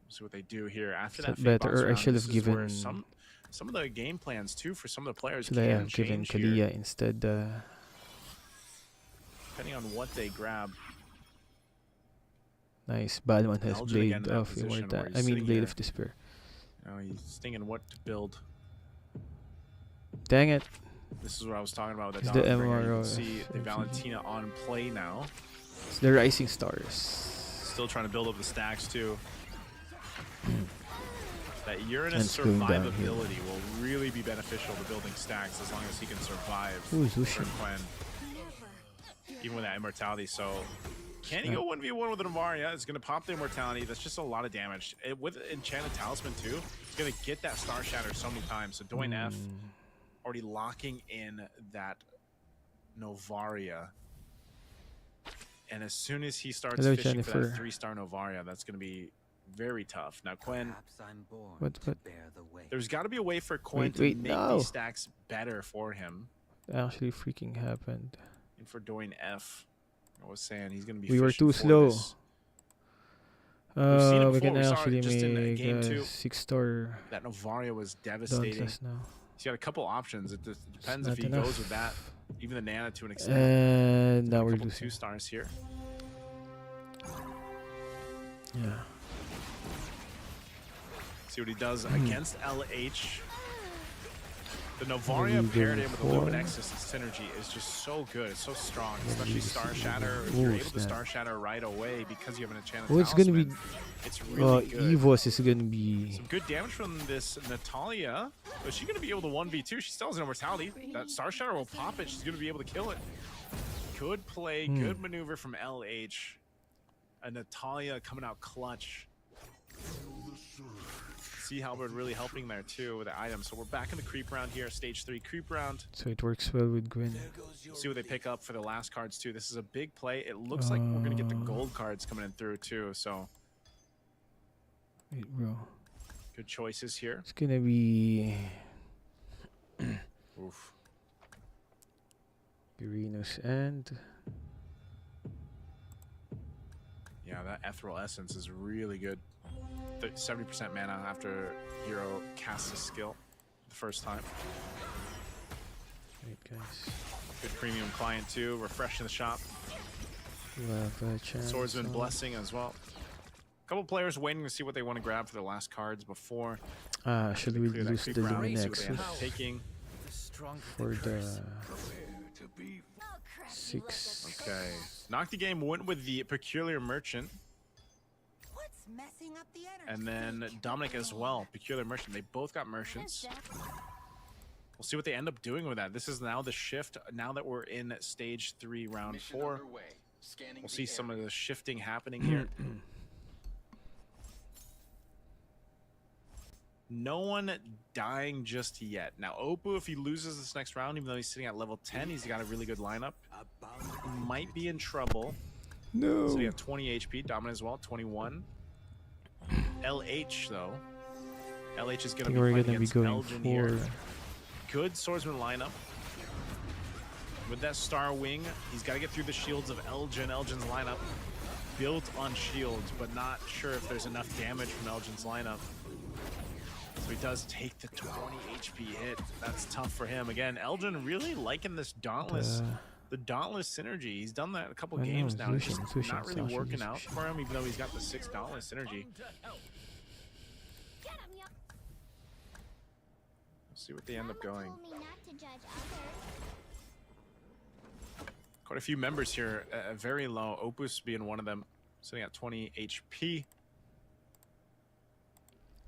See what they do here after Is that. that fate better? box Or I round, should this have is where given- some of the game plans too for some of the players Should I can have given change here, Kalia instead? depending on what they grab. Nice. Balmond has Elgin again in Blade that of position where Immortality. he's I mean, sitting Blade here. of Despair. You know, he's thinking what to build. Dang it. This is what I was talking about with It's the the Dawnbringer. You MRO can see the MCGG. Valentina on play now. It's the Rising Stars. Still trying to build up the stacks too. That And Uranus it's going downhill. survivability will really be beneficial to building stacks as long as he can survive. Ooh, for Zushin. Quen, even with that immortality. So can he go 1v1 with an Amaria? It's going to pop the immortality. That's just a lot of damage. With Enchanted Talisman too, he's going to get that Star Shatter so many times. So Doin F already locking in that Novaria. And as soon as he starts Hello, fishing for Jennifer. that 3-star Novaria, that's going to be very tough. Now, Quen, Perhaps I'm born What- to what? bear the weight. there's got to be a way for Quen Wait, to wait, make no. these stacks better for him. Actually freaking happened. And for Doin F, I was saying he's going to be. We were fishing too for slow. this. We've seen it We before. can We saw it actually just in make game 2. 6-star That Novaria was devastating. Dauntless now. He's got a couple options. It depends It's if he not goes with that. enough. Even the Nana to an extent. And now a we're couple losing. 2 stars here. Yeah. See what he does against LH. The Novaria Maybe paired going in with the Lumen forward. Nexus synergy is just so good. It's so strong, especially Maybe Star this is Shatter. If gonna- you're Ooh, able to snap. Star Shatter right away because you have an enchanted Oh, it's gonna be. talisman, it's really good. Evos is gonna be. Some good damage from this Natalia. But she's going to be able to 1v2. She still has no mortality. That Star Shatter will pop it. She's going to be able to kill it. Good play, good maneuver from LH. And Natalia coming out clutch. See Halberd really helping there too with the items. So we're back in the creep round here, stage 3 creep round. So it works well with Gwen. See what they pick up for the last cards too. This is a big play. It looks like we're gonna get the gold cards coming in through too. So Wait, bro. good choices here. It's gonna be. Oof. Uranus and. Yeah, that ethereal essence is really good. 70% mana after hero casts a skill the first time. Wait, guys. Good premium client too. Refreshing the shop. You have a chance. Swordsman on- blessing as well. Couple players waiting to see what they want to grab for their last cards before Should they we clear that lose creep the round, Lumen see what they end Nexus up taking. for the Oh crap! you left 6? us Okay. Knock the game went with the Peculiar Merchant. What's messing up the energy? And then Dominic as well. Peculiar Merchant. They both got merchants. We'll see what they end up doing with that. This is now the shift. Now that we're in stage 3, round 4. We'll see some of the shifting happening here. No one dying just yet. Now, Oppo, if he loses this next round, even though he's sitting at level 10, he's got a really good lineup. Might be in trouble. No. So he got 20 HP. Dominant as well, 21. LH, though. LH is I going to think be we're fighting gonna be against going Elgin here. for. Good swordsman lineup. With that Star Wing, he's got to get through the shields of Elgin. Elgin's lineup built on shields, but not sure if there's enough damage from Elgin's lineup. So he does take the 20 HP hit. That's tough for him. Again, Elgin really liking this Dauntless, the Dauntless synergy. He's done that a couple I know, games now. It's just Zushin, not really Sasha, working out Zushin. for him, even though he's got the 6 Dauntless synergy. Get 'em, yup. We'll see what they end up Mama going. told me not to judge others. Quite a few members here, very low. Opus being one of them, sitting at 20 HP.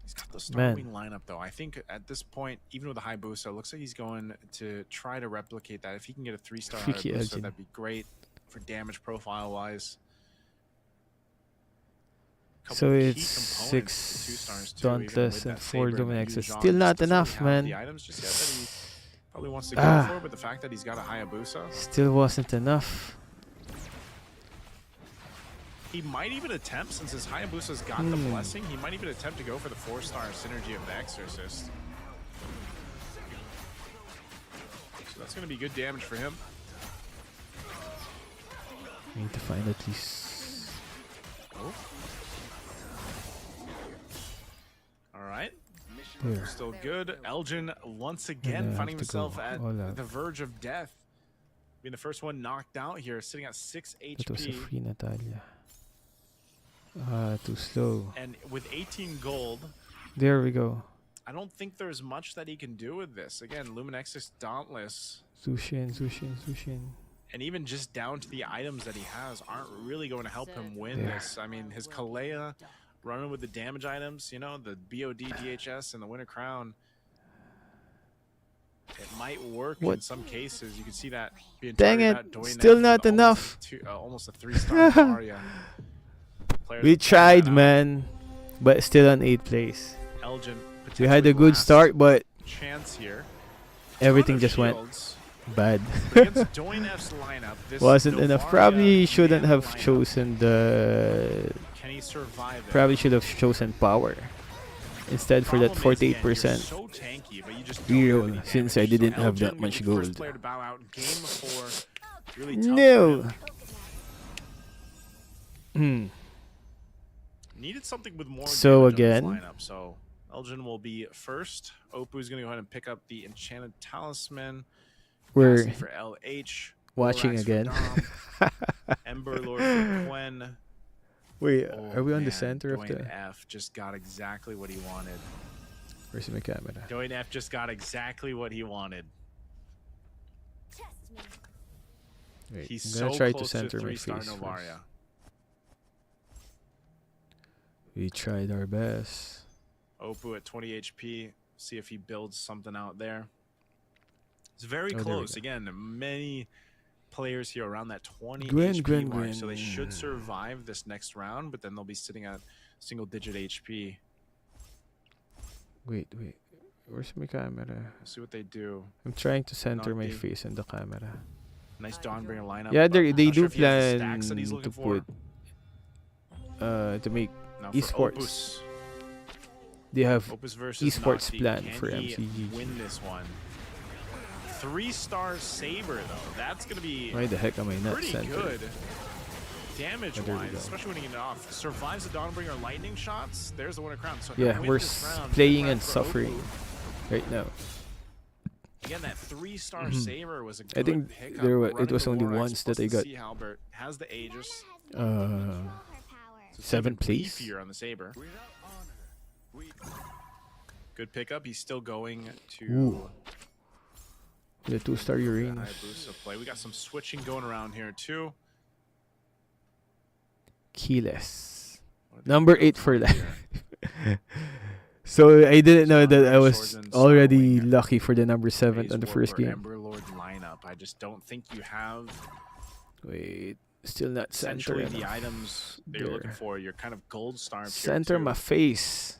He's got the Man. Starwing lineup, though. I think at this point, even with a Hayabusa, it looks like he's going to try to replicate that. If he can get a 3-star Freaky Hayabusa, Elgin. that'd be great for damage profile-wise. So it's 6 Dauntless and 4 Lumen Nexus. Still not enough, man. The items just yet that he probably wants to go for, but the fact that he's got a Hayabusa, Still wasn't enough. he might even attempt, since his Hayabusa's got the blessing, he might even attempt to go for the 4-star synergy of the Exorcist. So that's going to be good damage for him. We need to find at least. Oh. All right. There. Still good. Elgin once Gonna again have finding to himself go at all out. the verge of death. Being the first one knocked out here, sitting at 6 That was a HP. free Natalia. Too slow. And with 18 gold, There we go. I don't think there's much that he can do with this. Again, Luminexus Dauntless, Zushin, Zushin, Zushin. and even just down to the items that he has, aren't really going to help him win Yeah. this. I mean, his Kalea running with the damage items, you know, the BOD, DHS, and the Winter Crown. It might work in What? some cases. You can see that being Dang targeted it, out, doing still that not with enough. Almost a 3-star Maria. Players We are pointing tried, that out. man. But still on 8th place. Elgin We had a potentially good last start, but chance here. everything Ton of just went shields. bad. Against Doinef's lineup, this Wasn't enough. Novaria Probably shouldn't man have lineup, chosen the. Can he survive it? Probably should have chosen power instead for that Problem is, again, you're 48%. so tanky, but you just don't Real, have any since I damage. So didn't have that Elgin gonna much be the first gold. player to bow out in game 4. Really tough No. for him. Needed something with more So damage on this again- lineup. So Elgin will be first. Opu's going to go ahead and pick up the Enchanted Talisman. We're Cassidy for LH. watching Lorax again. For Dom, Ember Lord for Quen. Wait, Oh, are we on the man, center of Dwayne the... F just got exactly what he wanted. Where's my camera? Dwayne F just got exactly what he wanted. Test me. Wait, He's I'm gonna so try close to center to my 3-star face Novaria. first. We tried our best. Opu at 20 HP. See if he builds something out there. It's very Oh, there we close. go. Again, many players here around that 20 Gwen, HP Gwen, mark, so they Gwen. should survive this next round, but then they'll be sitting at single-digit HP. Wait. Where's my camera? We'll see what they do. I'm trying to center my Naughty. face in the camera. Nice Dawnbringer lineup. Yeah, but they not do sure if he has the plan stacks that he's to looking for. put to make Now for esports. Opus. They have Opus versus esports Naughty. plan Can for he MCGG. win this one? 3-star Saber though. That's gonna be Why the heck am I not pretty centered? good damage Oh, there we wise, go. especially when you get it off. Survives the Dawnbringer lightning shots. There's the winner crown. So Yeah, he'll win we're this round. playing Good and round for suffering Opu. right now. Again, that 3-star Saber was a good I think pickup. there it Running was the only Lorax once that plus I the got. Sea Halbert has the Aegis. Nana has no way to control her power. So Seventh place. beefier on the Saber. Without honor, we Good pickup. He's still going to Ooh. The 2-star the Uranus. Hayabusa play. We got some switching going around here too. Keyless. What did they Number go 8 for that. here? So I didn't know that I Swords was and already Starwing. lucky for the number 7 Phase on the Warper, first game. Ember Lord lineup. I just don't think you have Wait, still not center essentially the enough. items that you're looking There. for. You're kind of gold starved here, Center too. my face.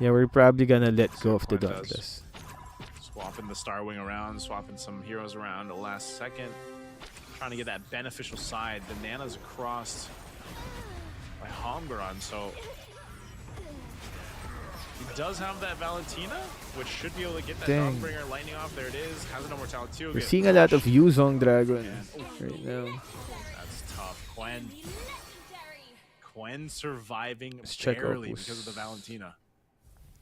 Yeah, we're probably gonna let See go what of the Quinn does. Dauntless. Swapping the Starwing around, swapping some heroes around the last second. Trying to get that beneficial side. The Nana's across by Homgaron, so he does have that Valentina, which should be able to get that Dang. Dawnbringer lightning off. There it is. Has a no mortality too. We're Get seeing a lot of crushed. Yuzong Dragon And- right now. That's tough. Quen Legendary. surviving Let's check barely Opus. because of the Valentina.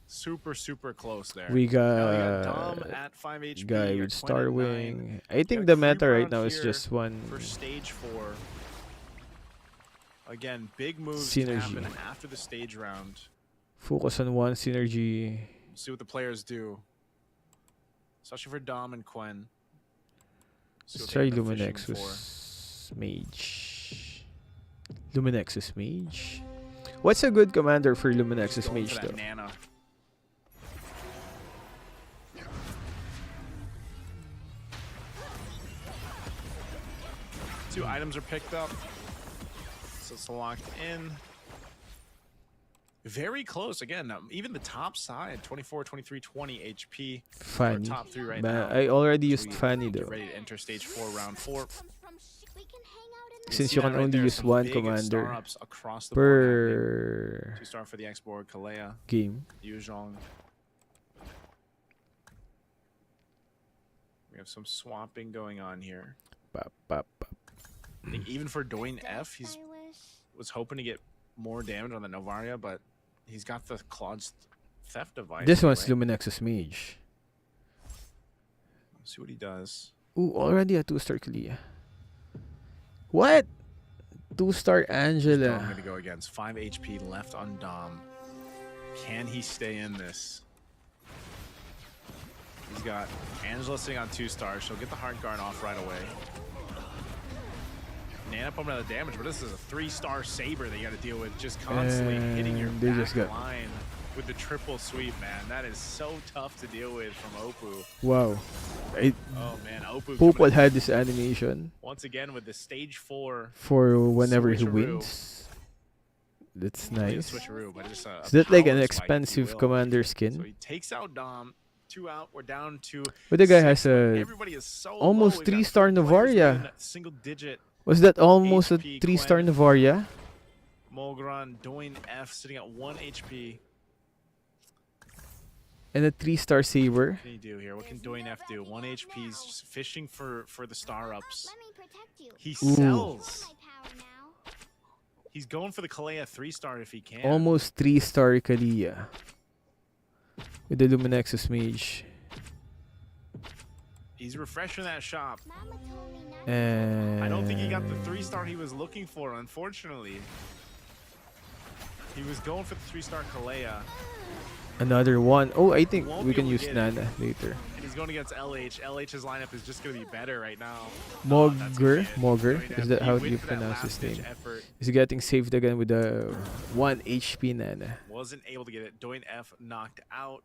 Super close there. We Now we got got Dom at 5 HP. guy you got with Quen at 9. Starwing. I think got the creep meta right around now is here just one For stage 4. Again, big moves can happen Synergy. after the stage round. focus on one synergy. See what the players do. Especially for Dom and Quen. See Let's what try they end up fishing Luminex for. with Mage. Luminex is Mage. What's a good commander for Luminex is Going Mage for that though? Nana. Two items are picked up. So it's locked in. Very close. Again, even the top side, 24, 23, 20 HP. Our Fanny. top 3 right But now. I already as used we Fanny get though. ready to enter stage 4, round 4. Comes from we can hang out in the Since See you that can right only there, use some one big commander star-ups across the board happening. per 2-star for the X-Board, Kalea, game. Yuzhong. We have some swapping going on here. Pop, pop, pop. I think even for Doing F, Best, he's I wish. was hoping to get more damage on the Novaria, but he's got the Claude's theft device. This one's anyway. Luminex's Mage. Let's see what he does. Ooh, already a 2-star Kalia. What? 2-star Dom Angela. going to go against 5 HP left on Dom. Can he stay in this? He's got Angela sitting on 2 stars. She'll get the hard guard off right away. Nana pumping out the damage, but this is a 3-star Saber that you got to deal with, just constantly hitting your And they back just got- line with the triple sweep, man. That is so tough to deal with from Opu. Wow. Oh man, Opu Popol coming in had this animation once again with the stage 4. for whenever he Switcheroo. wins. That's Really a nice. switcheroo, but just a Is that like power an spike, if you expensive will. commander So skin? he takes out Dom. 2 out. We're down to. But the guy 6. has a Everybody is so almost low. We've got 3-star 3 players Novaria. in Single digit. Was that almost a HP 3-star Quen. Novaria? Molgron doing F, sitting at 1 HP. And a 3-star Saber? What can he do here? What can Doing F do? 1 HP. He's just fishing for the star ups. Let me protect you. He Ooh. sells. My power now. He's going for the Kalea 3-star if he can. Almost 3-star Kalia. With the Luminexus Mage. He's refreshing that shop. Mama told me not And I don't think he got the 3-star he was looking for, unfortunately. He was going for the 3-star Kalea. another one. Oh, I think Won't we be can able use to get Nana later. And he's going against LH. LH's lineup is just going to be better right now. That's Mogger, gonna be it. Mogger, Going is to that be how with you that pronounce his last-ditch name? effort. He's getting saved again with a 1 HP Nana. Wasn't able to get it. Doin F knocked out.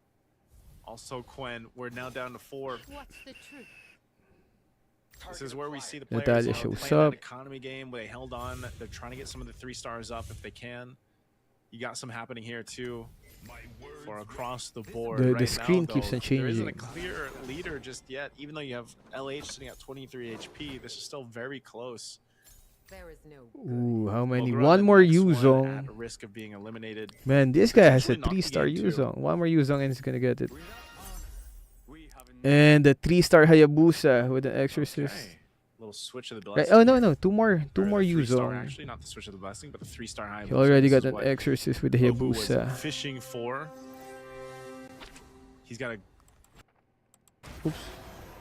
Also Quen. We're now down to 4. What's the truth? This is where we see the players Natalia playing shows that up. economy game where they held on. They're trying to get some of the 3-stars up if they can. You got some happening here too. For across the board. The right screen now, keeps though, on there isn't a changing. clear leader just yet. Even though you have LH sitting at 23 HP, this is still very close. There is no Ooh, how many? Mogura, One the more next one Yuzong. at risk of being eliminated. Man, this guy has a Potentially knock the 3-star game, too. Yuzong. One more Yuzong and he's gonna get it. We have And the 3-star Hayabusa with the Exorcist. Okay. Little switch of the Right? blessing. Oh no, here. no, two more Or more the 3-star, Yuzong. actually, not the switch of the blessing, but the 3-star high. He already got an Exorcist with the Obu was Hayabusa. fishing for. He's got a. Oops.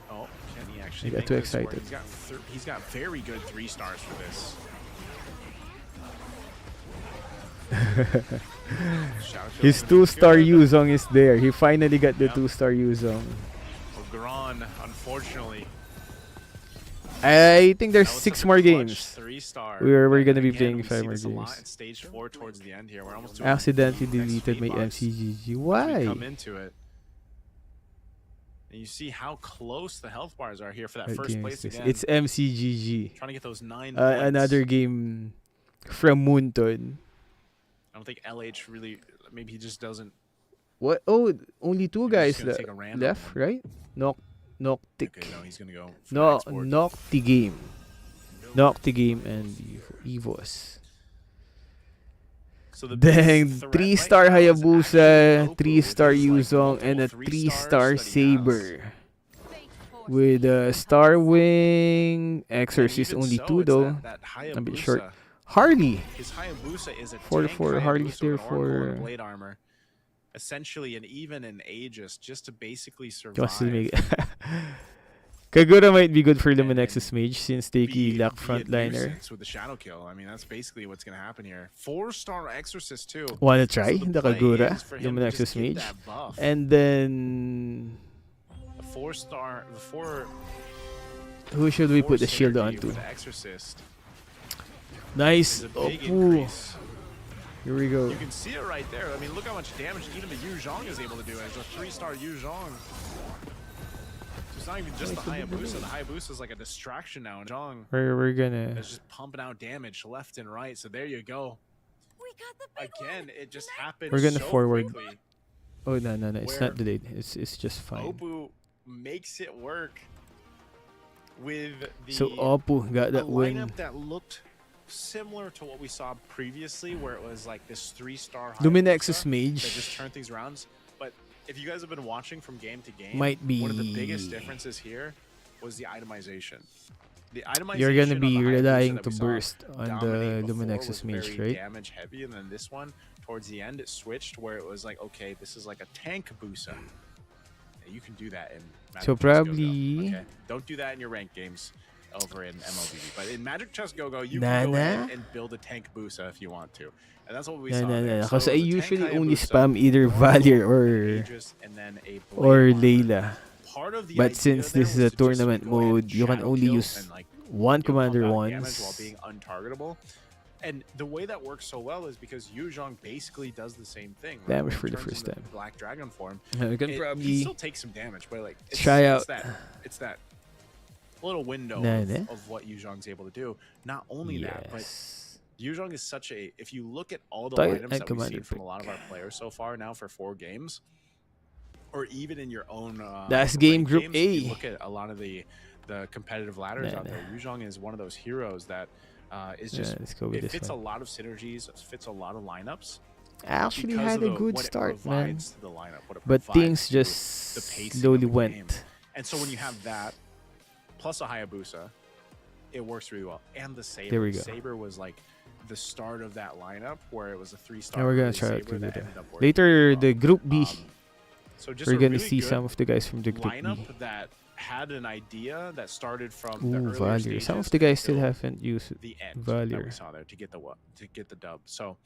Oh, can he actually? He got make too this work? excited. He's got very good 3-stars for this. Shout out to His him. 2-star Good. Yuzong is there. He finally got the Yep. 2-star Yuzong. So Gran, unfortunately, I think there's that was 6 such a more clutch games. 3-star. We're gonna And be again, playing we 5 see more this a lot games. in stage 4 towards the end here. We're almost doing Accidentally next deleted my feed bars MCGG. as we Why? come into it. And you see how close the health bars are here for that What first game place is this? again. It's MCGG. Trying to get those 9 points. Another game from Moonton. I don't think LH really. Maybe he just doesn't. What? Oh, only 2 Maybe he's guys just gonna take a random left, one. right? Noctic. Okay, no, he's gonna go. For No, the export. Nocti game. Nocti game and Evos. So the Dang, biggest threat 3-star right now is Hayabusa, actually Opu 3-star with his, like, Yuzong, and a multiple 3-star 3-stars that he has. Saber. With a Star Wing, And Exorcist even only so, 2 it's though. that A bit short. Hayabusa. Harley. His Hayabusa is a For tank Harley's Hayabusa there with Oracle and for blade armor, essentially, and even an Aegis just to basically survive. just to make Kagura might be good for And Luminexus Mage since they lack be a frontliner. nuisance with the shadow kill. I mean, that's basically what's gonna happen here. 4-star Exorcist too. Wanna try So the play Kagura, is for him to just Luminexus get Mage? that buff. And then The 4-star, the 4. who should we 4 put the shield synergy onto? with the Exorcist Nice. is a big Opu. increase. Here we go. You can see it right there. I mean, look how much damage even the Yuzhong is able to do as a 3-star Yuzhong. So it's not even just the Hayabusa. The Hayabusa is like a distraction now. And Zhong We're gonna. is just pumping out damage left and right. So there you go. We got the big Again, it just happened We're gonna so forward. quickly. Oh no, it's Where not delayed. It's just fine. Opu makes it work with the So Oppo got a that win. lineup that looked similar to what we saw previously, where it was like this 3-star Luminexus Hayabusa Mage that just turned things around. But if you guys have been watching from game to game, might be. one of the biggest differences here was the itemization. The itemization You're gonna on be the Hayabusa relying that to we saw burst on the dominate before Luminexus was Mage, very right? damage heavy, and then this one towards the end it switched where it was like, okay, this is like a tank Busa. And you can do that in Magic So Chess Go-Go, probably- okay? Don't do that in your ranked games over in MLBB, but in Magic Chess Go-Go you can go Nana? ahead and build a tank Busa if you want to, and that's what we No, saw. no, there. no. So Because it I was a tank usually only Hayabusa, spam either Oracle, Valier an or Aegis, and then a Blade or Armor. Layla. Part of the But idea since there this is was a to just tournament go ahead and mode, you can shadow only kill use and, like, one you know, pump commander out damage while once. being untargetable. And the way that works so well is because Yuzhong basically does the same thing. right? Damage When for he the turns first into time. Black Dragon form. You can He probably still takes some damage, but like try it's out. It's that little window Nana? of what Yuzhong's able to do. Not only that, but Yes. Yuzhong is such a. If you look at all the Tight items and that we've commander seen from a pick. lot of our players so far now for 4 games, or even in your own That's game ranked group games, if you A. look at a lot of the competitive ladders out Nah, there. Yuzhong is one of those heroes that is Yeah, just let's go with it this fits one. a lot of synergies, it fits a lot of lineups. Actually because had of a good what it start, man. provides to the lineup, what it But provides things to just the pacing of slowly the went. game. And so when you have that plus a Hayabusa, it works really well. And the Saber. There we go. Saber was like the start of that lineup where it was a 3-star. Now we're gonna early try Saber to that do ended up working Later, really well. the Group B, So just we're a gonna really see good some of the guys from the Group lineup B. that had an idea that started from the Ooh, earlier Valier. stages Some of the guys still until haven't used the end that we Valier. saw there to get the dub. So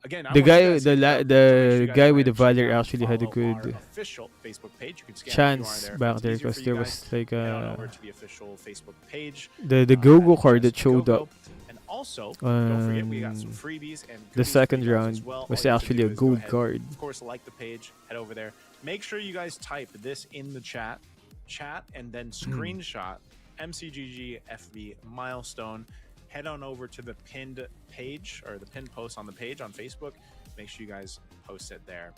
again, I The want you guy, guys to the hit it la- up. So make sure you the guys guy go with the ahead and check Valier out, actually had a follow our good official Facebook page. You can scan chance the QR there. back If there it's easier because for you there guys, was like head on over to the official Facebook page. the Go-Go card that showed Go-Go. up. And also, don't forget we got some Um, freebies and The goodies for second you guys round as well. was All you have to actually do a is go gold ahead, card. Of course, like the page, head over there. Make sure you guys type this in the chat, and then screenshot MCGG FB milestone. Head on over to the pinned page or the pinned post on the page on Facebook. Make sure you guys post it there,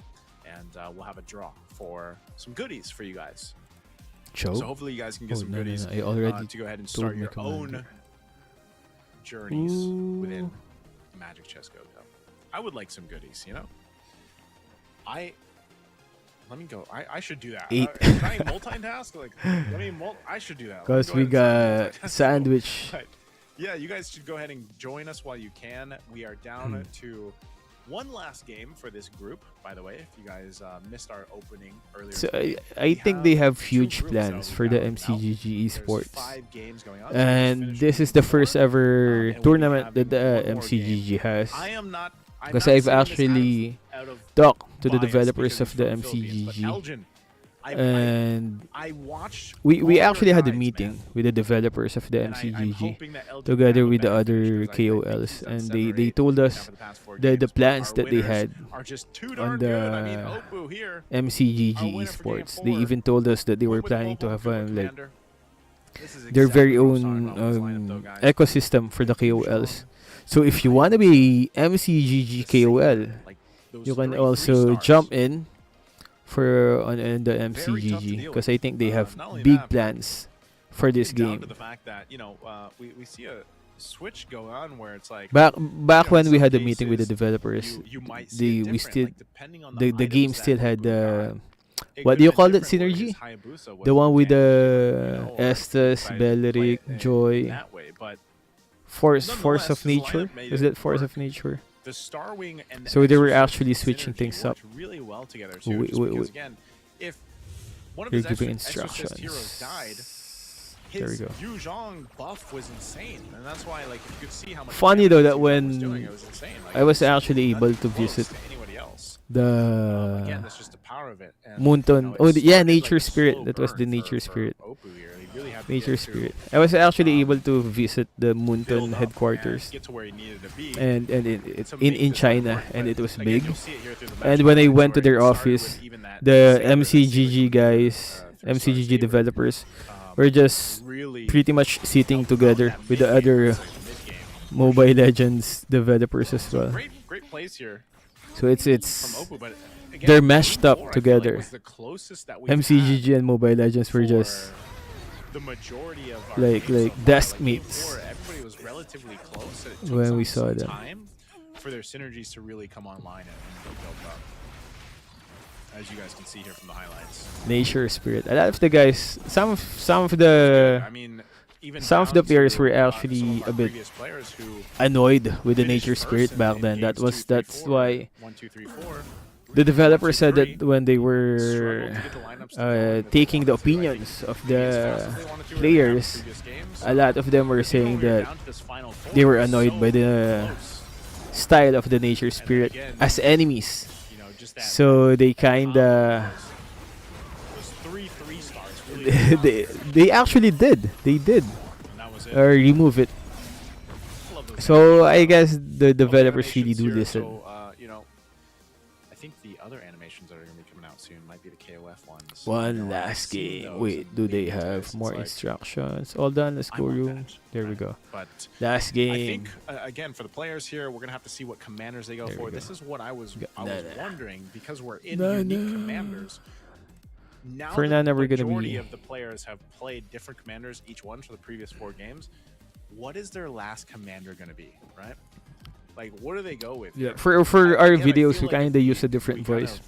and we'll have a draw for some goodies for you guys. Show. So hopefully you guys can get Oh, some no, no, goodies no. I already to go ahead and told start my your own commander. journeys within Ooh. Magic Chess Go-Go. I would like some goodies, you know? Let me go. I should do that. 8. Can I multitask? Like, I should do that. Let me Because go we ahead and start got multitasking. sandwich. But, yeah, you guys should go ahead and join us while you can. We are down to one last game for this group, by the way, if you guys missed our opening earlier. So today. I We think they have two huge groups plans that we for the have now. MCGG There's esports. 5 games going on. So we just And finished this is week the 4, first ever and we'll be tournament that having the one more MCGG has. I'm Because not I've saying this actually out of talked to the bias developers because of he's the from Philippines, but MCGG. Elgin, And I watched we all your actually had a guides, meeting man. with the developers of the And I'm MCGG hoping that Elgin together can have a with the better other finish, 'cause I think KOLs, he's done and 7 or they 8 told now us for the past 4 the games, but plans our that they winners had are just too on darn the good. I mean, Opu here MCGG our winner for game esports. They 4 even told us that they were went with planning to Mobile have Field like Commander. This is their exactly very what I was own talking about with this lineup, though, guys. ecosystem for the KOLs. So if you want to be MCGG KOL, Like, those you can 3 also 3-stars. jump in for on the Very tough to MCGG deal because with. I think they have Not only big that, but plans for this Getting down game. to the fact that we see a switch go on where it's like Back you when in we some had a meeting with the cases, developers, you might see it we different, still like, depending on the items game that still had Opu got. It what could do you have call been it, different, whereas synergy? Hayabusa The was one with damaged, the or Estes, decided to play Beleric, it Joy, that way. But Force nonetheless, of this Nature. lineup made Is it it Force work. of Nature? the Starwing and the So they were Exorcist actually switching synergy things up. worked really well together too. Wait, just wait, because wait. again, if one of You're his giving Exorcist heroes died, There we his go. Yu Zhong buff was insane, and that's why like you could see how much. Funny though damage that Yu Zhong was doing, when it was insane. Like, I was it actually able nothing to close visit to anybody else. Again, the that's just the power of it. And, Moonton. it Oh, yeah, started like Nature a Spirit. slow That was burn the Nature for Spirit. Opu here. He really had to Nature get to Spirit. I was actually able to visit the build Moonton up headquarters and get to where he needed to be. and to in make this China, work. and But it was again, big. you'll see it here through the And match when I highlights went to where their it started office, with even that the Saber, that MCGG Saber guys, three-star MCGG Saber, developers, were just really pretty much sitting helped out together that with the mid-game other versus mid-game. Mobile Legends developers as So well. great plays here So it's from Opu, but again, they're mashed game up 4, I feel like, together. was the closest that we've had MCGG and Mobile Legends were for just the majority of our like- games like so far. desk Like, game mates 4, everybody was relatively close. And it took when we some saw them. time for their synergies to really come online and be built up. As you guys can see here from the highlights. Nature Spirit. A lot of the guys, some of the I mean, even some of down the players to, were some actually of our a bit previous players who annoyed with the finished Nature first Spirit back in then. games 2, 3, That's 4, why 1, 2, 3, 4, the developer 1, 2, said 3, that when they struggled were to get the lineups to going that they taking the wanted to. I think opinions of maybe as fast the as they wanted to or they had in players, previous games. a lot of them were But even saying when we were that down to this final four, they were it was annoyed so by the close. style of the Nature And then Spirit again, as enemies. just that So they kinda those 3 3-stars really they actually did. They did and that was it. remove it. Love those So I animations. guess the Love the developers really animations do here. listen. So, I think the other animations that are going to be coming out soon might be the KOF ones. One I've last seen game. those Wait, and do they maybe it's have it's more like, instructions? All done. Let's I go want room. that, There we right? go. But Last I game. think again for the players here, we're gonna have to see what commanders they go There we for. go. This is what I was Nah, nah. wondering because we're in Nah, unique nah. commanders. Now For that Nana, the we're gonna majority be- of the players have played different commanders, each one for the previous 4 games. What is their last commander gonna be, right? Like, what do they go with? Yeah. here? For our Again, I videos, feel we like kinda if use a we different kind voice. of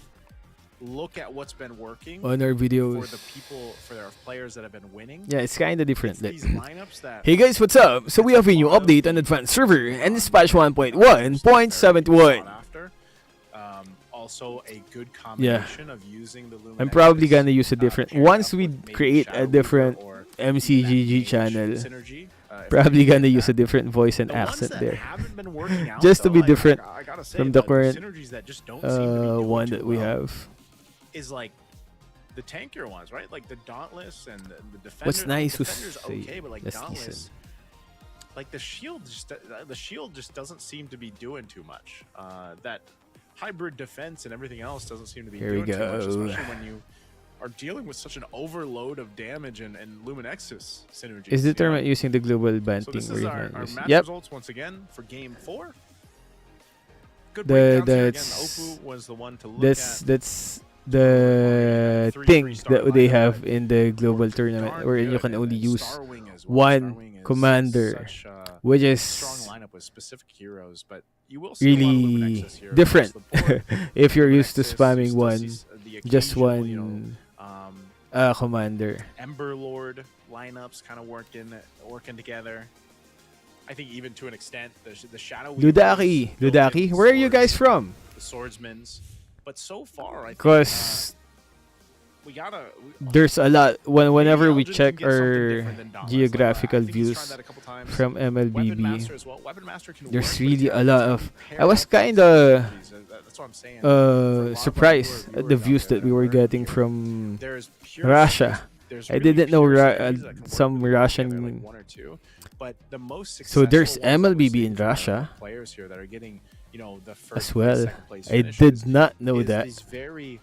look at what's been working on our for videos. the people, for their players that have been winning. Yeah, it's kind of It's different. these lineups that Hey guys, what's up? So we have a new update on Advanced Server and this patch 1.1.71. after. Also, a good combination of using the Lumen I'm probably Nexus, gonna use a different paired once up we with maybe create Shadow a Weaver different or MCGG that channel. synergy, if Probably we get gonna use a that. different voice and The ones accent that there. haven't been working out, Just to though, be different I gotta say, from the current synergies that just don't seem to be doing one too that we well have. is like the tankier ones, right? Like the Dauntless and the Defender. What's nice the was Defender's okay, but like last Dauntless, season. like the shield just doesn't seem to be doing too much. That hybrid defense and everything else doesn't seem to be Here we doing too much, go. especially when you are dealing with such an overload of damage and Luminexus synergies. Is you know? determined using the global So banting this is our refiners. match Yep. results once again for Game 4. Good The- breakdowns here again. that's- Opu was the one to look That's at. that's the Three thing three-star that they lineup have that in the global worked tournament, darn wherein you good, can and only then use Starwing as well. one Starwing is commander, such a which is strong lineup with specific heroes, but you will see a lot of really Luminexus here different across the board. if you're used to Luminexus, you spamming still one, see the just occasional, one you know, commander. Ember Lord lineups kind of working together. I think even to an extent, the Shadow Weavers Ludaki, built in Ludaki, where are you guys swords, from? the Swordsmans, but so far, I think Because we gotta. there's a lot. Whenever we Elgin can check get something our different than Dauntless. geographical I think he's tried views that a couple times. from Weapon MLBB, Master as well. Weapon Master can there's work, but really it's a gotta lot be of. paired I was up with kind of synergies. That's what I'm saying. For a lot of surprised our at the viewers out views there that we were are learning getting here. from There's pure Russia. there's I really didn't know pure Ra- synergies that can work some really well Russian- together, like one or two, but the most So there's successful ones that we're MLBB seeing in from our Russia players here that are getting, you know, the first as place, well. second place I finishes did not know is that. these very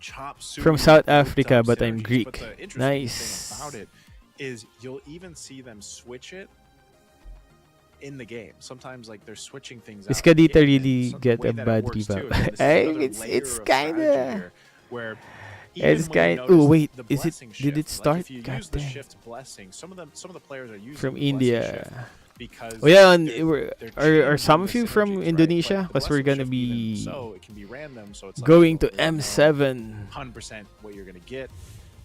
chop From suey South grouped Africa, up but I'm synergies. Greek. But the interesting Nice. thing about it is you'll even see them switch it in the game. Sometimes like they're switching things out. Iskadita in the game, really and get the way a that it bad works, revamp. too. Again, this is Ay, another it's layer of strategy kinda. here, where It's even when you kind. notice Oh wait, the is it? blessing Did it shift, start? Like if you God use the damn. shift blessing, some of the players are using From the blessing shift India. because Oh yeah, and they're are some of changing you the from synergies, right? Indonesia? Like, the Because we're blessing gonna shift even be so it can be random, so it's like, going you to don't really know M7. 100% what you're gonna get,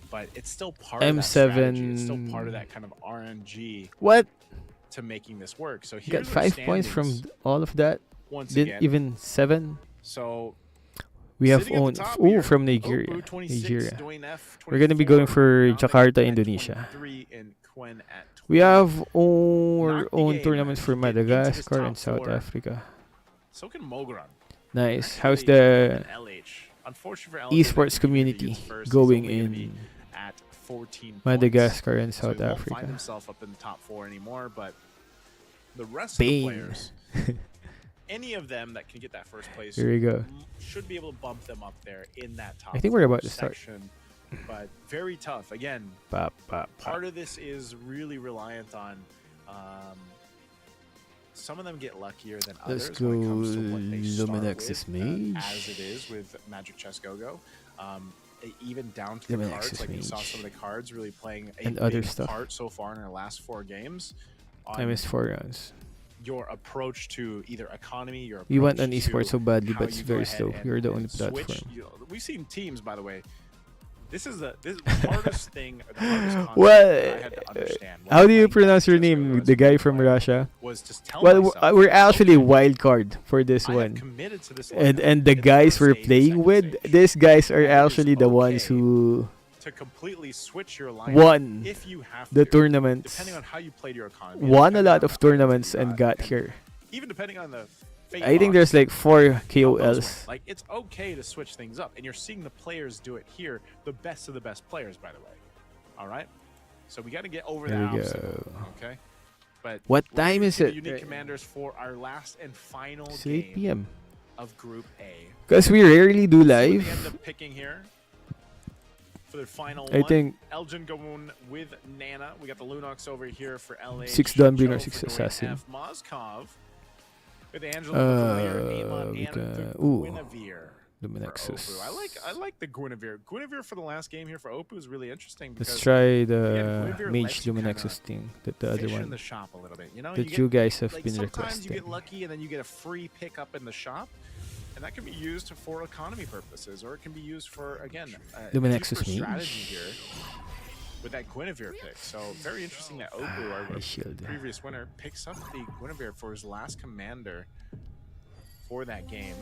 but it's still part of that M7. strategy. It's still part of that kind of RNG What? to making this work. So Got here's our 5 points from standings all of that. once Didn't again. even 7. So We have sitting at the own. top Oh, here, from Nigeria. Opu, 26, Nigeria. Dwayne F, We're gonna be going 24, for Dominic Jakarta, at Indonesia. 23, and Quinn at 20. We have our Knock the own game tournaments for to get into this Madagascar top and South four. Africa. So can Mogran. Nice. How's Actually, the LH. Unfortunate for LH, esports that community gets first. He's going only gonna be in at 14 Madagascar and points. So South he won't find Africa? himself up in the top 4 anymore, but the rest Bane. of the players, any of them that can get that first place, Here we go. should be able to bump them up there in that top I think we're 4 about to start. section. But very tough. Again, Pop, pop, pop. part of this is really reliant on some of them get luckier than Let's others when it comes to what go they start Luminexus with, Mage. as it is with Magic Chess Go-Go. Even down to the Luminexus cards, like we saw Mage. some of the cards really playing a And big other stuff. part so far in our last 4 games. I missed 4 rounds. Your approach to either economy, your We want approach an esports to so badly, how but it's you go very ahead slow. and- You're the and only switch. platform. We've seen teams, by the way. This is the hardest thing. The hardest concept What? that I had to understand when How do you playing pronounce your Chess Go-Go name? as The a guy pro from player Russia? was just tell Well, myself, we're actually okay, wild card for this I have one. committed to this And lineup the in guys first we're stage, playing second with, stage. these guys are And it is actually the ones okay who to completely switch your lineup won if you have the to, tournaments, depending on how you played your economy, won a depending lot on of how tournaments you and got here. even depending on the fate I think box, there's like 4 how those went. KOLs. Like it's okay to switch things up, and you're seeing the players do it here. The best of the best players, by the way. All right, so we got to get over There that we obstacle, go. okay? But What we're time gonna is see the it? Unique Commanders for our last and final It's 8 game p.m. of Group A. Because we rarely do So what they end live. up picking here for their final I one. think Elgin going with Nana. We got the Lunox over here for LA. 6 Dunbin or Joe 6 for Dwayne Assassin. F. Moskov with Angela Cavalier, Amon, we and got- the ooh, Guinevere. For Luminexus. Opu. I like the Guinevere. Guinevere for the last game here for Opu is really interesting because Let's try again, the Guinevere Mage lets you kinda Luminexus thing that the other fish in one the shop a little bit. You know, that you you get, guys have like been sometimes you requesting. get lucky and then you get a free pickup in the shop. And that can be used for economy purposes, or it can be used for, again, Luminexus deeper Mage. strategy here with that Guinevere pick. So very interesting that Oku, our Shield. previous winner, picks up the Guinevere for his last commander for that game.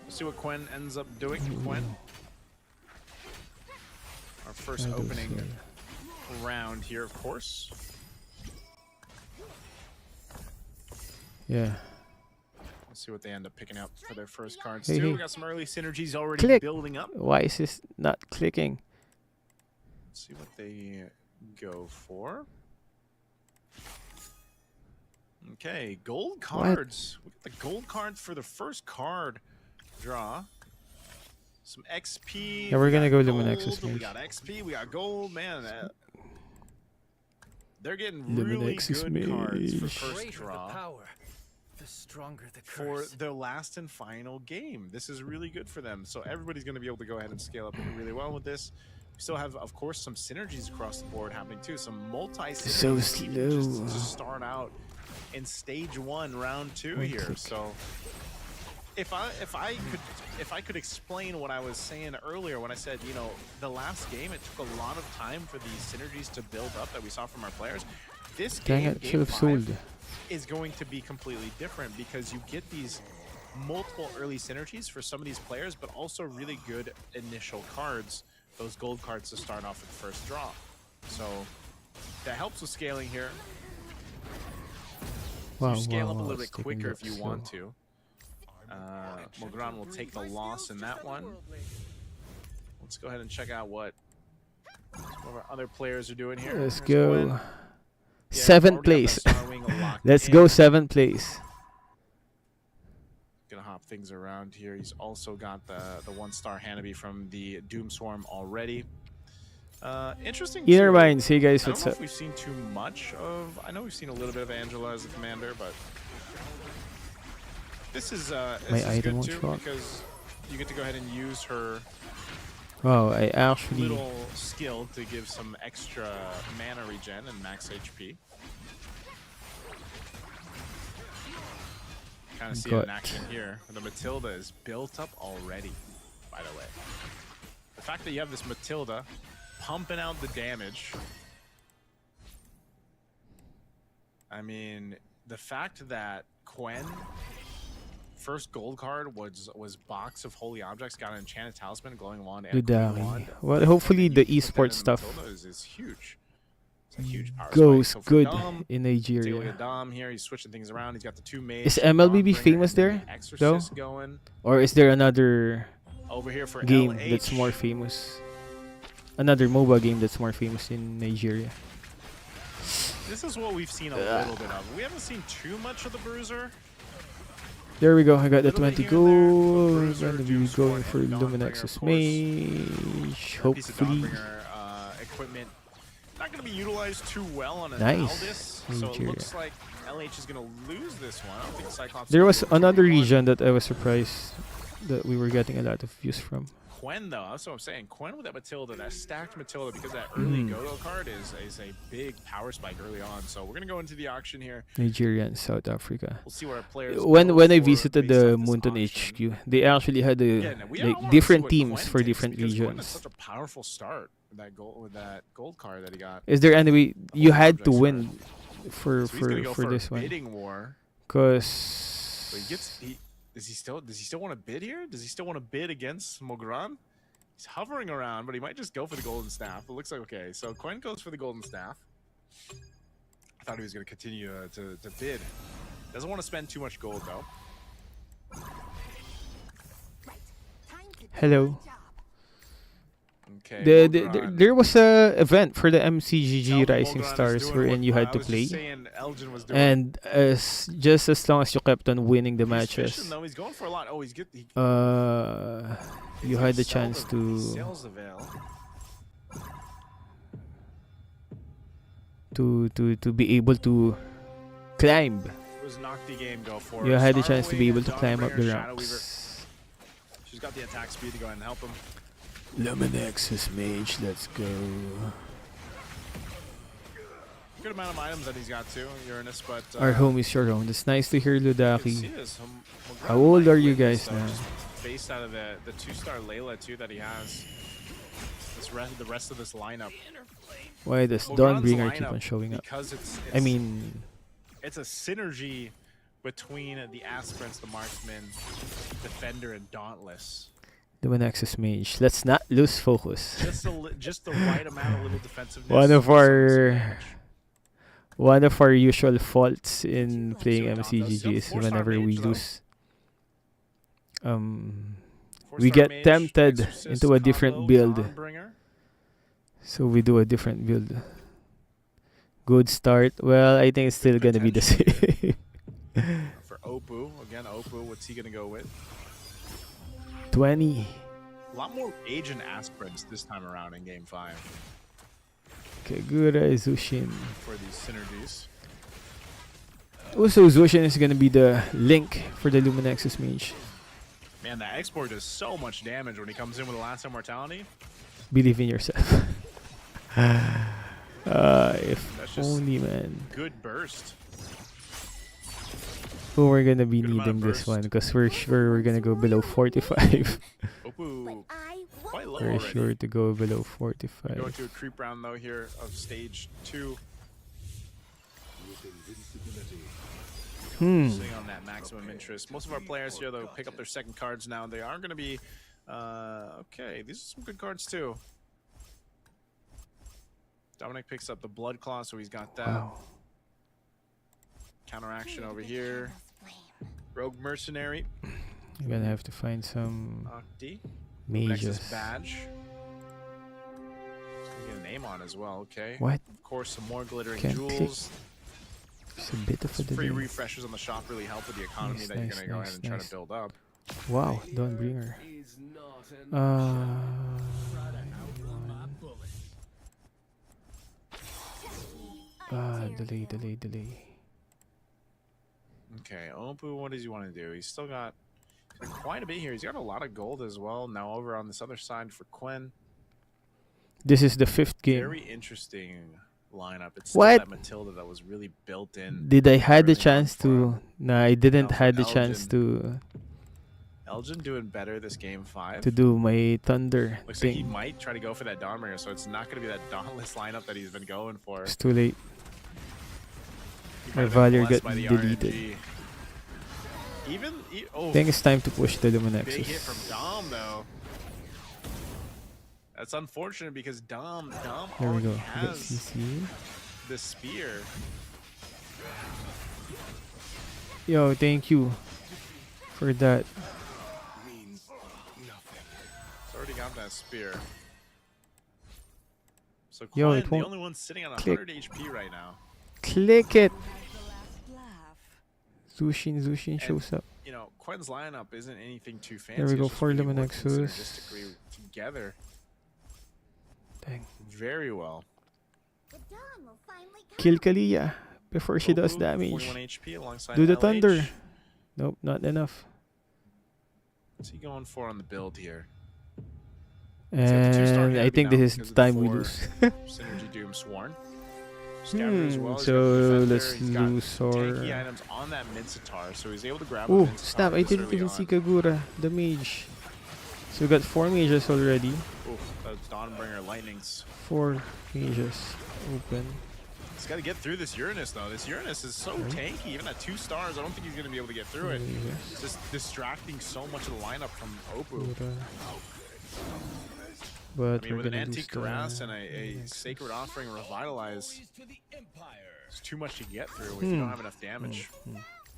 Let's see what Quen ends up doing. Quen, our first opening round here, of course. Yeah. Let's see what they end up picking up for their first cards Hey, too. hey. We got some early synergies already Click. building up. Why is this not clicking? Let's see what they go for. Okay, gold cards. We got the gold cards for the first card draw. Some XP. Yeah, we're we gonna got go Luminexus gold, We Mage. got XP. We got gold. Man, they're getting Luminexus really good cards for Mage. first Greater the draw power, the stronger the for curse. their last and final game. This is really good for them. So everybody's going to be able to go ahead and scale up really well with this. We still have, of course, some synergies across the board happening too. Some multi-synergies So even just slow. to start out in stage 1, round 2 One here. click. So if I could explain what I was saying earlier when I said, you know, the last game, it took a lot of time for these synergies to build up that we saw from our players. This Dang game, it, should game have 5, sold. is going to be completely different because you get these multiple early synergies for some of these players, but also really good initial cards, those gold cards to start off with the first draw. So that helps with scaling here. Wow, You scale wow, up a wow, little it's bit taking quicker that if you slow. want to. Mogran will take the loss in that one. Let's go ahead and check out what some of our other players are doing here. Let's Here's go. Gwen. Yeah, 7th already got place. that Star Wing locked Let's in. go 7th place. Gonna hop things around here. He's also got the 1-star Hanabi from the Doom Swarm already. Interesting. Inner too, Minds, hey guys, I don't what's know up? if we've seen too much of. I know we've seen a little bit of Angela as a commander, but this is My this is item good won't too show up. because you get to go ahead and use her Wow, I actually little skill to give some extra mana regen and max HP. Kind of see it in Got- action here. The Matilda is built up already, by the way. The fact that you have this Matilda pumping out the damage. I mean, the fact that Quen first gold card was Box of Holy Objects, got an Enchanted Talisman, Glowing Wand, and Queen Ludari. Wand. Well, hopefully And the you put that in esports stuff Matilda is huge. It's a huge power goes spike. So for good Dom, in take a look Nigeria. at Dom here. He's switching things around. He's got the 2 mages. Is MLBB Dawnbringer, famous and then there, the Exorcist going. Or is there another Over here for game LH. that's more famous? Another MOBA game that's more famous in Nigeria. This is what we've seen a little bit of. We haven't seen too much of the Bruiser. There we go. I got the Little bit 20 here and there, gold. but Bruiser, Gonna be Doom Swarm, going for and Dawnbringer, Luminexus of course. Mage. Piece of Hopefully. Dawnbringer equipment not going to be utilized too well on an Nice. Aldis, so it Nigeria. looks like LH is going to lose this one. I don't think Cyclops. There was will be another one. region that I was surprised that we were getting a lot of views from. Quen though, that's what I'm saying. Quen with that Matilda, that stacked Matilda, because that early Mm. go-go card is a big power spike early on. So we're gonna go into the auction here. Nigeria and South Africa. We'll see what our players. When go I for visited based the off this Mountain auction. HQ, they actually had Yeah, now we like wanna different see what teams Quen for takes, different because Quen is regions. such a powerful start with that gold card that he got. Is there any way you had to objects win for So he's gonna go for a this one? bidding war. Cause So does he still want to bid here? Does he still want to bid against Mogran? He's hovering around, but he might just go for the golden staff. It looks like okay. So Quen goes for the golden staff. I thought he was going to continue to bid. Doesn't want to spend too much gold though. hello. Okay. There was a event for the MCGG Elgin Rising Mogran is Stars doing wherein what you I had to was play, just saying Elgin was doing. and just as long as you kept on winning the He's matches, fishing, though. He's going for a lot. Oh, he's good. He's you gonna had the sell chance he to sells the veil. be able to climb. It was Nocti game go for You it. had the Star chance to be Wing, able to climb up the Dawnbringer, Shadow Weaver. ramps. She's got the attack speed to go ahead and help him. Luminexus Mage, let's go. good amount of items that he's got too, Uranus, but Our home is your home. That's nice to hear, you can see Ludaki. this. How old are you Witness, guys though, now? just based out of the 2-star Layla too that he has. The rest of this lineup. Why does Mogran's Dawnbringer keep lineup, on showing up? Because it's I mean, it's a synergy between the aspirants, the marksman, defender, and dauntless. Luminexus Mage. Let's not lose focus. Just the right amount of little defensiveness. One of some our damage. one of our usual faults in playing So Dauntless, MCGG young is 4-star whenever we mage, though. lose, we 4-star get mage, tempted Exorcist into a different combo, build. Dawnbringer. So we do a different build. Good start. Well, I think it's still gonna be the same. For Opoo, again, Opoo, what's he gonna go with? 20. A lot more agent aspirants this time around in Game 5 Kagura Zushin. for these synergies. Also, Zushin is gonna be the link for the Luminexus Mage. Man, that export does so much damage when he comes in with a last immortality. Believe in yourself. If That's just only, man. good burst. Oh, we're gonna be Good amount of needing this burst. one because we're sure we're gonna go below 45. Opoo, I quite low We're already. sure to go below Going 45. to a creep round though here of stage 2. Sitting on that maximum interest. Most of our players here though pick up their second cards now. They are going to be okay. These are some good cards too. Dominic picks up the Blood Claw, so he's got that. Wow. Counteraction over here. Rogue Mercenary. You're gonna have to find some Octi. mages. Nexus Badge. Just gonna get a name on as well, okay. What? Of course, some more glittering Can't click. jewels. It's a bit of a Some free delay. refreshers on the shop really help with the economy Nice, that you're nice, gonna go nice, ahead and try nice. to build up. Wow, Dawnbringer. Is not an Delay. Okay, Opoo, what does he want to do? He's still got quite a bit here. He's got a lot of gold as well. Now over on this other side for Quen. This is the 5th game. Very interesting lineup. It's still What? that Matilda that was really built in. Did I had the early on chance for to? him. Nah, I didn't No, had the for chance Elgin. to Elgin doing better this game 5. do my thunder Looks like he thing. might try to go for that Dawnbringer, so it's not going to be that Dauntless lineup that he's been going for. It's too late. He My might have been Valor blessed got by the deleted. RNG. Oh, I think it's time to push the big hit from Luminexus. Dom though. That's unfortunate because Dom There we already go. We got has CC. the spear. Yo, thank you for that. It's already got that spear. So Yo, Quen, it the won't only one sitting on click. 100 HP right now. Click it. The last laugh. Zushin shows up. You know, Quen's lineup isn't anything too fancy. There we it's go just for really working Luminexus. synergistically together Dang. very well. The dawn will finally come. Kill Kalia before she does Opoo, damage. 41 HP alongside Do the LH. thunder. Nope, not enough. What's he going for on the build here? got the two-star And I Gabby think now this is because the of the time we 4 lose. Synergy Doom Sworn. Scouter as well. He's got So Defender, let's he's got lose our. tanky items on that Mincetar, so he's able to grab a Oh, Mincetar snap! I this didn't early even on. see Kagura, the mage. So we got 4 mages already. Ooh, that's Dawnbringer Lightnings. 4 mages open. He's got to get through this Uranus, though. This Uranus is so tanky. Even at 2 stars, I don't think he's going to be able to get through it. It's Mages. just distracting so much of the lineup from Opoo. Kagura. But I mean, we're with an gonna lose Antique the Cuirass and a Luminexus. Sacred Offering Revitalize, to the Empire. it's too much to get through if you don't have enough damage.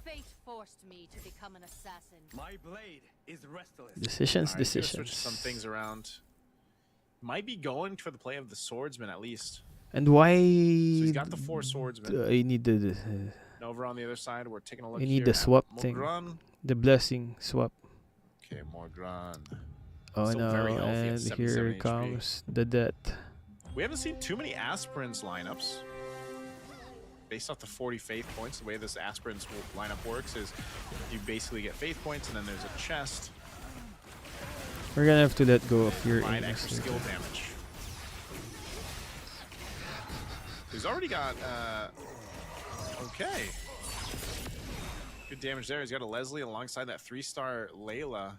Fate forced me to become an assassin. My blade is restless. Decisions, Alright, he's gonna decisions. switch some things around. Might be going for the play of the Swordsman at least. And why? So he's got the 4 Swordsmen. I need the And over on the other side, we're taking a look I need here the at swap thing. Mogran. the blessing swap. Okay, Morgran. Oh Still no! very healthy at And 77 here HP. comes the death. We haven't seen too many Aspirants lineups. Based off the 40 faith points, the way this Aspirants lineup works is you basically get faith points and then there's a chest. We're gonna have to let go of your 5 aim extra assist. skill damage. He's already got, okay. Good damage there. He's got a Leslie alongside that 3-star Layla.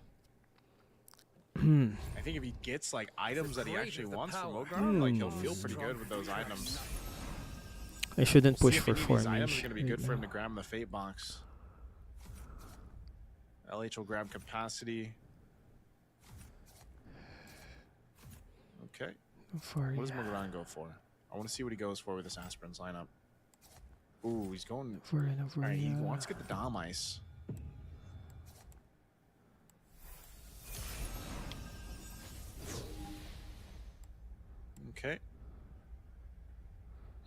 I think if he gets like items that he actually wants from Ogron, like he'll feel pretty good with those items. I shouldn't We'll push see for if any of 4 these items are mage. going to be good right for him now. to grab in the Fate box. LH will grab capacity. Okay. For What does Mogran go for? I want to see what he goes for with this Aspirins lineup. Ooh, he's going. All right, he wants to get the Dom Ice. Okay.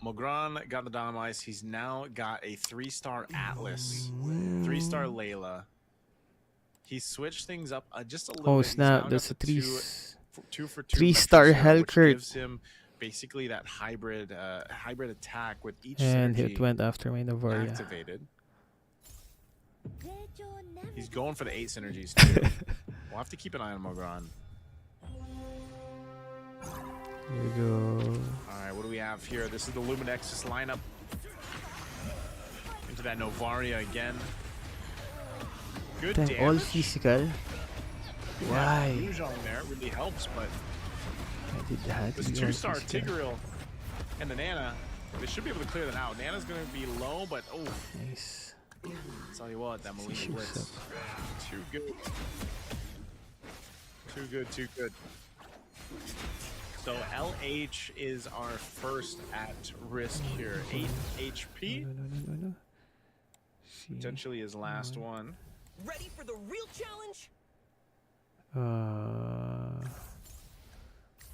Mogran got the Dom Ice. He's now got a 3-star Atlas, 3-star Layla. He switched things up just a little Oh bit. He's snap! now That's got a the 2 for 2 3-star Metric Zero, which Hellcurt. gives him basically that hybrid attack with each And synergy it went after my Navaria. activated. He's going for the 8 synergies too. We'll have to keep an eye on Mogran. Here we go. Alright, what do we have here? This is the Luminexus lineup. Into that Novaria again. Good Damn, all damage. physical. Why? Yuzhong there really helps, but I did that. this to be all 2-star physical. Tigreal and the Nana, they should be able to clear that out. Nana's going to be low, but oh, Nice. tell you what, that Malina She Blitz. was Too good. Too good, too good. So LH is our first at risk here. 8 HP, No. See. potentially his last one. Ready for the real challenge?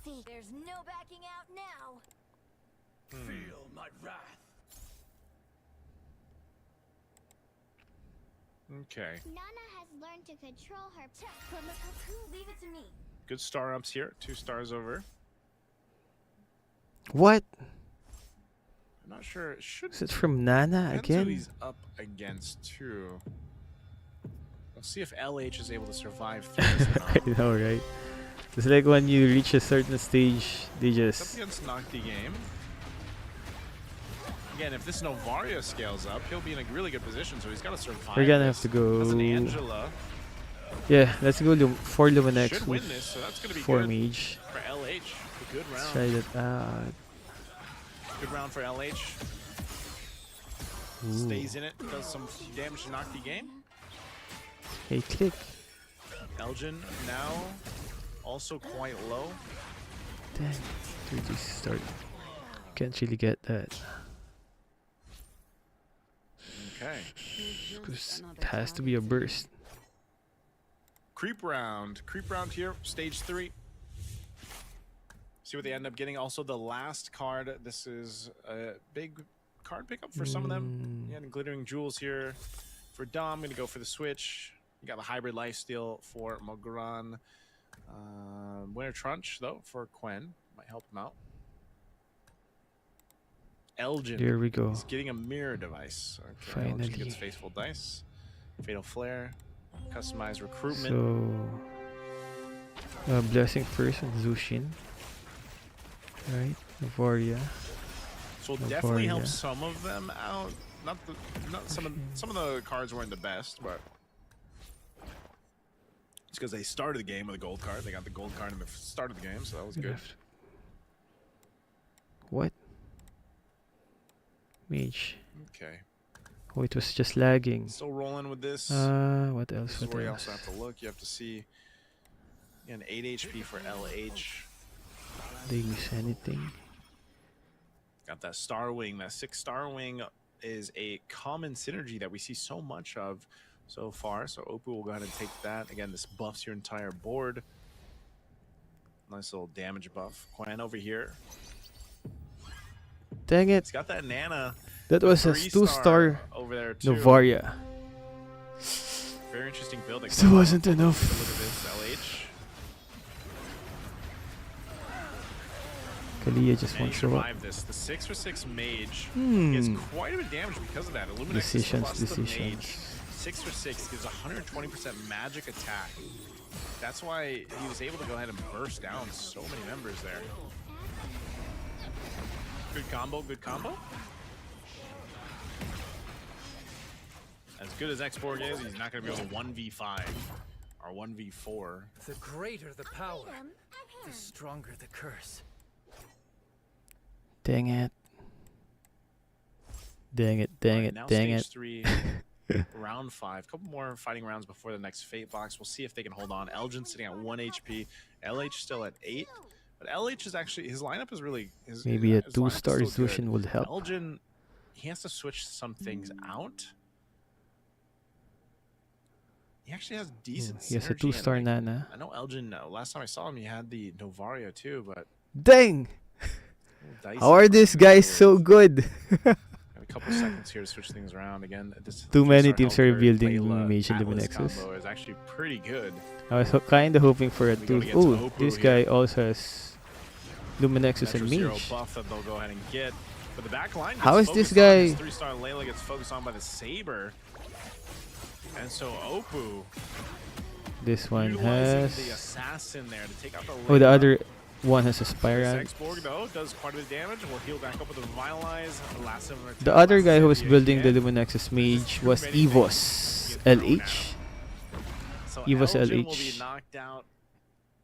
See, there's no backing out now. Feel my wrath. Okay, Nana has learned to control her from the cocoon. Leave it to me. good star ups here. 2 stars over. What? I'm not sure. It should. Is it from Nana Depends who again? he's up against too. We'll see if LH is able to survive through this or not. I know, right? It's like when you reach a certain stage, they It's up just. against Nocti game. Again, if this Novaria scales up, he'll be in a really good position, so he's got to survive. We're gonna this. have to go. That's an Angela. Yeah, let's go for Luminex Should win with this, so that's going to be 4 good mage. for LH. A good Let's round. try that out. Good round for LH. Ooh. Stays in it, does some damage to Nocti game. Hey, click. Elgin now also quite low. Damn. 3D start. Can't really get that. Okay. 'Cause it has to be a burst. Creep round. Creep round here, stage 3. See what they end up getting. Also, the last card. This is a big card pickup for some of them. Yeah, the Glittering Jewels here. For Dom, I'm going to go for the Switch. You got the Hybrid Lifesteal for Mogran. Winter Trunch, though, for Quen. Might help him out. Elgin. Here we go. He's getting a mirror device. Okay, Elgin Finally. gets Faithful Dice. Fatal Flare. Customized Recruitment. So, Blessing first on Zushin. Right? Navaria. So it'll definitely help Novaria. some of them out. Not some of the cards weren't the best, but it's because they started the game with a gold card. They got the gold card in the start of the game, so that was good. Left. What? Mage. Okay, Oh, it was just lagging. still rolling with this. What else? This is What where you else? also have to look. You have to see an 8 HP for LH. Did they miss anything? Got that Star Wing. That 6-star wing is a common synergy that we see so much of so far. So Oppo will go ahead and take that. Again, this buffs your entire board. Nice little damage buff. Quen over here. Dang it! He's got that Nana That was a 3-star 2-star over there too. Novaria. Very interesting build. Still wasn't Look at enough. this, LH. Kalia just And he won't show up. survived this. The 6 for 6 mage Hmm. gets quite a bit of damage because of that. Illuminexus Decisions, plus the mage. decisions. 6 for 6 gives 120% magic attack. That's why he was able to go ahead and burst down so many members there. Good combo, good combo. As good as Xborg is, he's not going to be able to 1v5 or 1v4. The greater the power, Item at the hand. stronger the curse. Dang it. Dang it, dang Alright, it, now dang stage it. 3, round 5. A couple more fighting rounds before the next Fate box. We'll see if they can hold on. Elgin sitting at 1 HP. LH still at 8. But LH is actually, his lineup is really... Maybe a his lineup is 2-star still good. Zushin would help. Elgin, he has to switch some things out. He actually has decent He has a synergy and, 2-star like, Nana. I know Elgin, last time I saw him, he had the Novario too, but... Dang! a little dicey How are for these him guys to so lose. good? Got a couple seconds here to switch things around again. This Too many 3-star teams are Hellcare, building Layla, Mage and Atlas Luminexus. combo is actually pretty good. I was kind of hoping for a We 2. gotta get to Oh, Oppo this here. guy also has Luminexus Metro and Zero Mage. buff that they'll go ahead and get. But the back line How gets is this focused on. guy- This 3-star Layla gets focused on by the Saber. And so Oppo This one utilizing has... the assassin there to take out the Layla. Oh, the other one has a This Spyran. Xborg though does quite a bit of damage. Will heal back up with the Revitalize. Last of them are The other guy who was City building the again. Luminexus Mage was Too many Evos things to get thrown LH. So Evos Elgin will be LH. knocked out.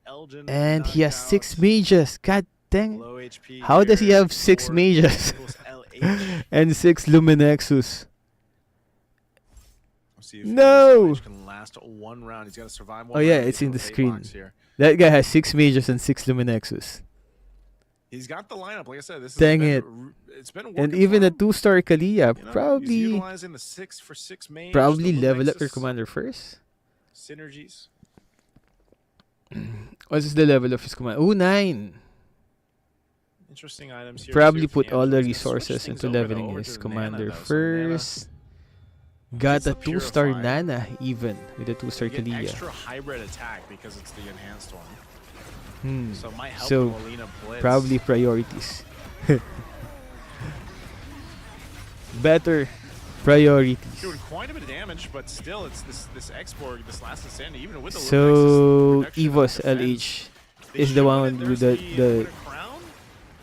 Elgin will be And he has knocked 6 out. mages. God dang. Low HP How does he here have 6 for mages? Evos LH. And 6 Luminexus? We'll see if No! Evos LH can last one round. He's got to survive one Oh yeah, round to it's get in to the Fate screen. box here. That guy has 6 mages and 6 Luminexus. He's got the lineup. Like I said, this has Dang been, it. It's been And working even for a him. 2-star Kalia. You know, he's Probably utilizing the 6 for 6 mage. probably the level up your Luminexus commander first. Synergies. What is the level of his command? Oh, 9. Interesting items here. Probably too, for put all the Angels. He's gonna switch resources things into over, though, leveling over his to the commander Nana, though. So Nana first. Got gets a the 2-star Purify. Nana even with a 2-star Get Kalia. extra hybrid attack because it's the enhanced one. Hmm. So it might help So, the Molina Blitz. Probably priorities. Better priorities. doing quite a bit of damage, but still, it's this Xborg, this last insanity, even with the So Luminexus reduction of Evos defense, LH they is the showed one it. with There's the Winter Crown.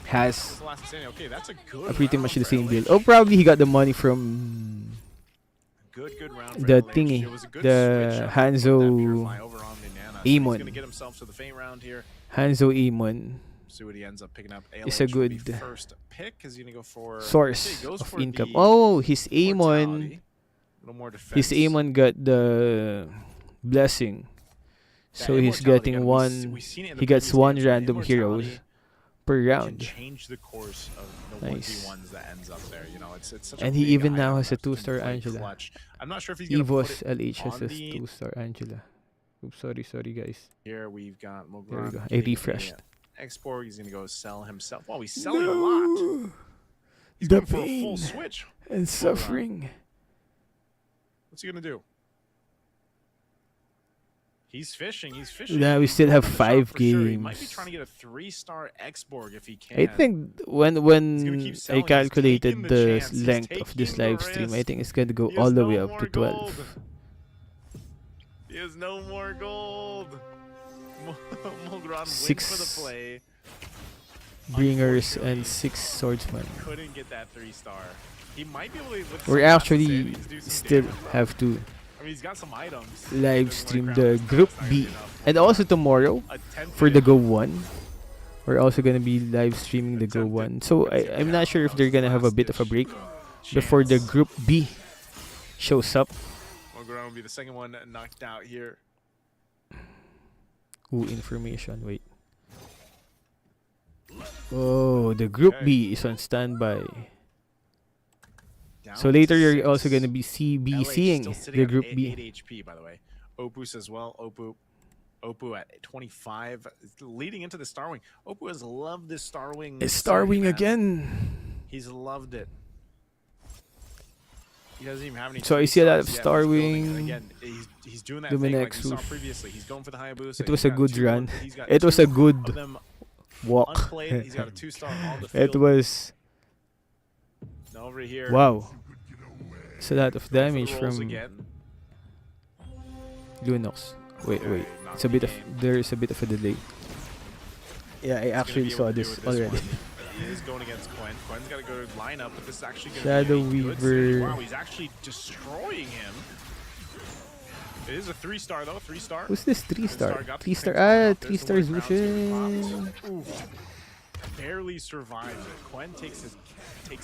has This is the last insanity. Okay, that's a good pretty round much the for same build. LH. Oh, probably he got the money from Good round for the LH. thingy, It was a good the switch up to put Hanzo that Purify over on the Nana. So Amon. he's gonna get himself to the Fate round here. Hanzo Emon. See what he ends up picking up. It's a ALH will be good first pick. Is he gonna go for source he goes of for income. the Oh, his Amon. mortality. A little more defense. His Amon got the blessing. That So he's immortality, getting again, one. we've seen it in the He gets previous one games, so random immortality heroes per can round. change the course of the Nice. 1v1s that ends up there. You know, it's such And a he big even now item has a that's been 2-star quite Angela. clutch. I'm not sure if he's gonna put Evos it LH has on a the 2-star Angela. Oops, sorry guys. here. We've got There we Mogran go. I getting a refreshed. Xborg. He's gonna go sell himself. Well, he's selling a lot. He's The going for a full pain switch. and suffering. What's he gonna do? He's fishing. He's fishing. Now we He's still have going to shop 5 for sure. He might be games. trying to get a 3-star Xborg if he can. I think He's when gonna keep I selling. He's calculated taking the the chance. He's length of this taking the live stream, I risk. think it's going to go He all has the no way up more to 12. gold. He has no more gold. Mogran wins for 6 the play. bringers and Unfortunately, 6 swordsmen. Couldn't get that 3-star. He might be able to. With We some actually Insanity, do some still damage, though. have to I mean, he's got some items. live Doesn't stream like the Crown Group Stars, B. you know. And also tomorrow A 10th for the edition. Go 1. We're also going to be live streaming the Go 1. So I'm not sure if they're going to have a bit of a break before the Chance. Group B shows up. Mogran will be the second one knocked out here. Ooh, information. Wait. Oh, the Group Okay. B is on standby. Down So later to you're 6. also going to be LH seeing still sitting the at Group 8 B. HP, by the way. Opus as well. Opu at 25, leading into the Starwing. Opu has loved this Starwing. It's series, Starwing man. again. He's loved it. He doesn't even have any. So I see a lot of 3 stars yet, but he's building, and Starwing, again, he's doing that thing like we saw Luminexus. previously. He's going for the Hayabusa. It was He's a got good 2 run. he's got It was 2 a good of them walk. unplayed. He's got a 2-star on the field. It was Now over here. wow. It's a lot of going for the damage rolls from again. Lunox. Wait. Okay, It's knocked a bit of the game. there is a bit of a delay. Yeah, I He's gonna actually be able saw to do this it already. one. is going against Quen. Quen's got to go to line up, but this is actually going Shadow to be a good Weaver. city. Wow, he's actually destroying him. It is a 3-star though, 3-star. Who's this 3-star? got the 3-star. things Ah, going up. 3-star There's the one Zushin. crown Oof. Barely survives it. Quen takes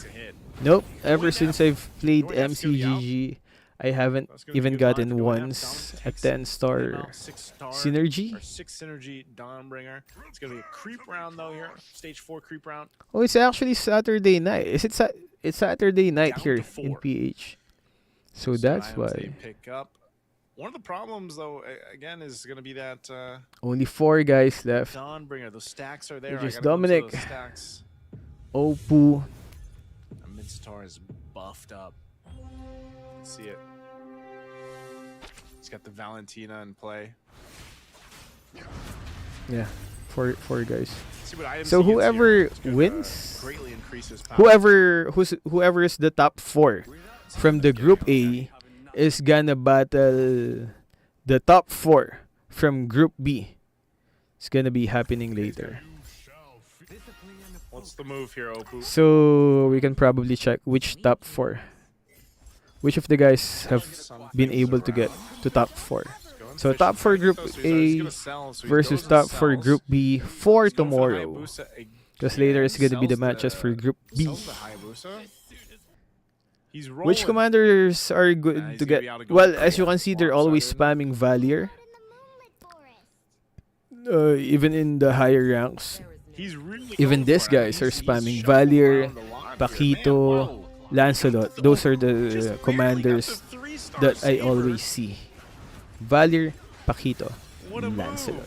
a hit. Nope. Ever Going since F. I've played Going F's gonna be out. MCGG, I haven't That's gonna be even good line. gotten Going F. once Down a takes 10-star him out. 6-star synergy. or 6 synergy Dawnbringer. It's gonna be a creep round though here. Stage 4 creep round. Oh, it's actually Saturday night. Is it it's Saturday night Down here to 4. in PH. So Most that's items they why. pick up. One of the problems though, again, is gonna be that Only 4 guys left. Dawnbringer. Those stacks are there. Which I is gotta go to Dominic. those stacks. Oppo. Midstar is buffed up. Let's see it. He's got the Valentina in play. Yeah, 4 guys. See what items So he gets here. whoever It's gonna, wins, greatly increases power. whoever is the top 4 from the group A is gonna battle the top 4 from group B. It's gonna be happening later. What's the move here, Oppo? So we can probably check which top 4. Which of the guys have been able to get to top 4. So top 4 group A versus top 4 group B for tomorrow. Because later it's gonna be the matches for group B. He's Which rolling. commanders are Nah, good he's to gonna get? be able to go Well, for as you the can see, they're farm always side. spamming Valier, In the moment, Forest. even in the higher ranks. He's really Even going these for it. guys are He's spamming shuffling Valier, around a lot here. Paquito, Man, wow. Lancelot. Those are Just the barely got commanders the 3-star that I saber. always see. Valier, Paquito, What a and move Lancelot.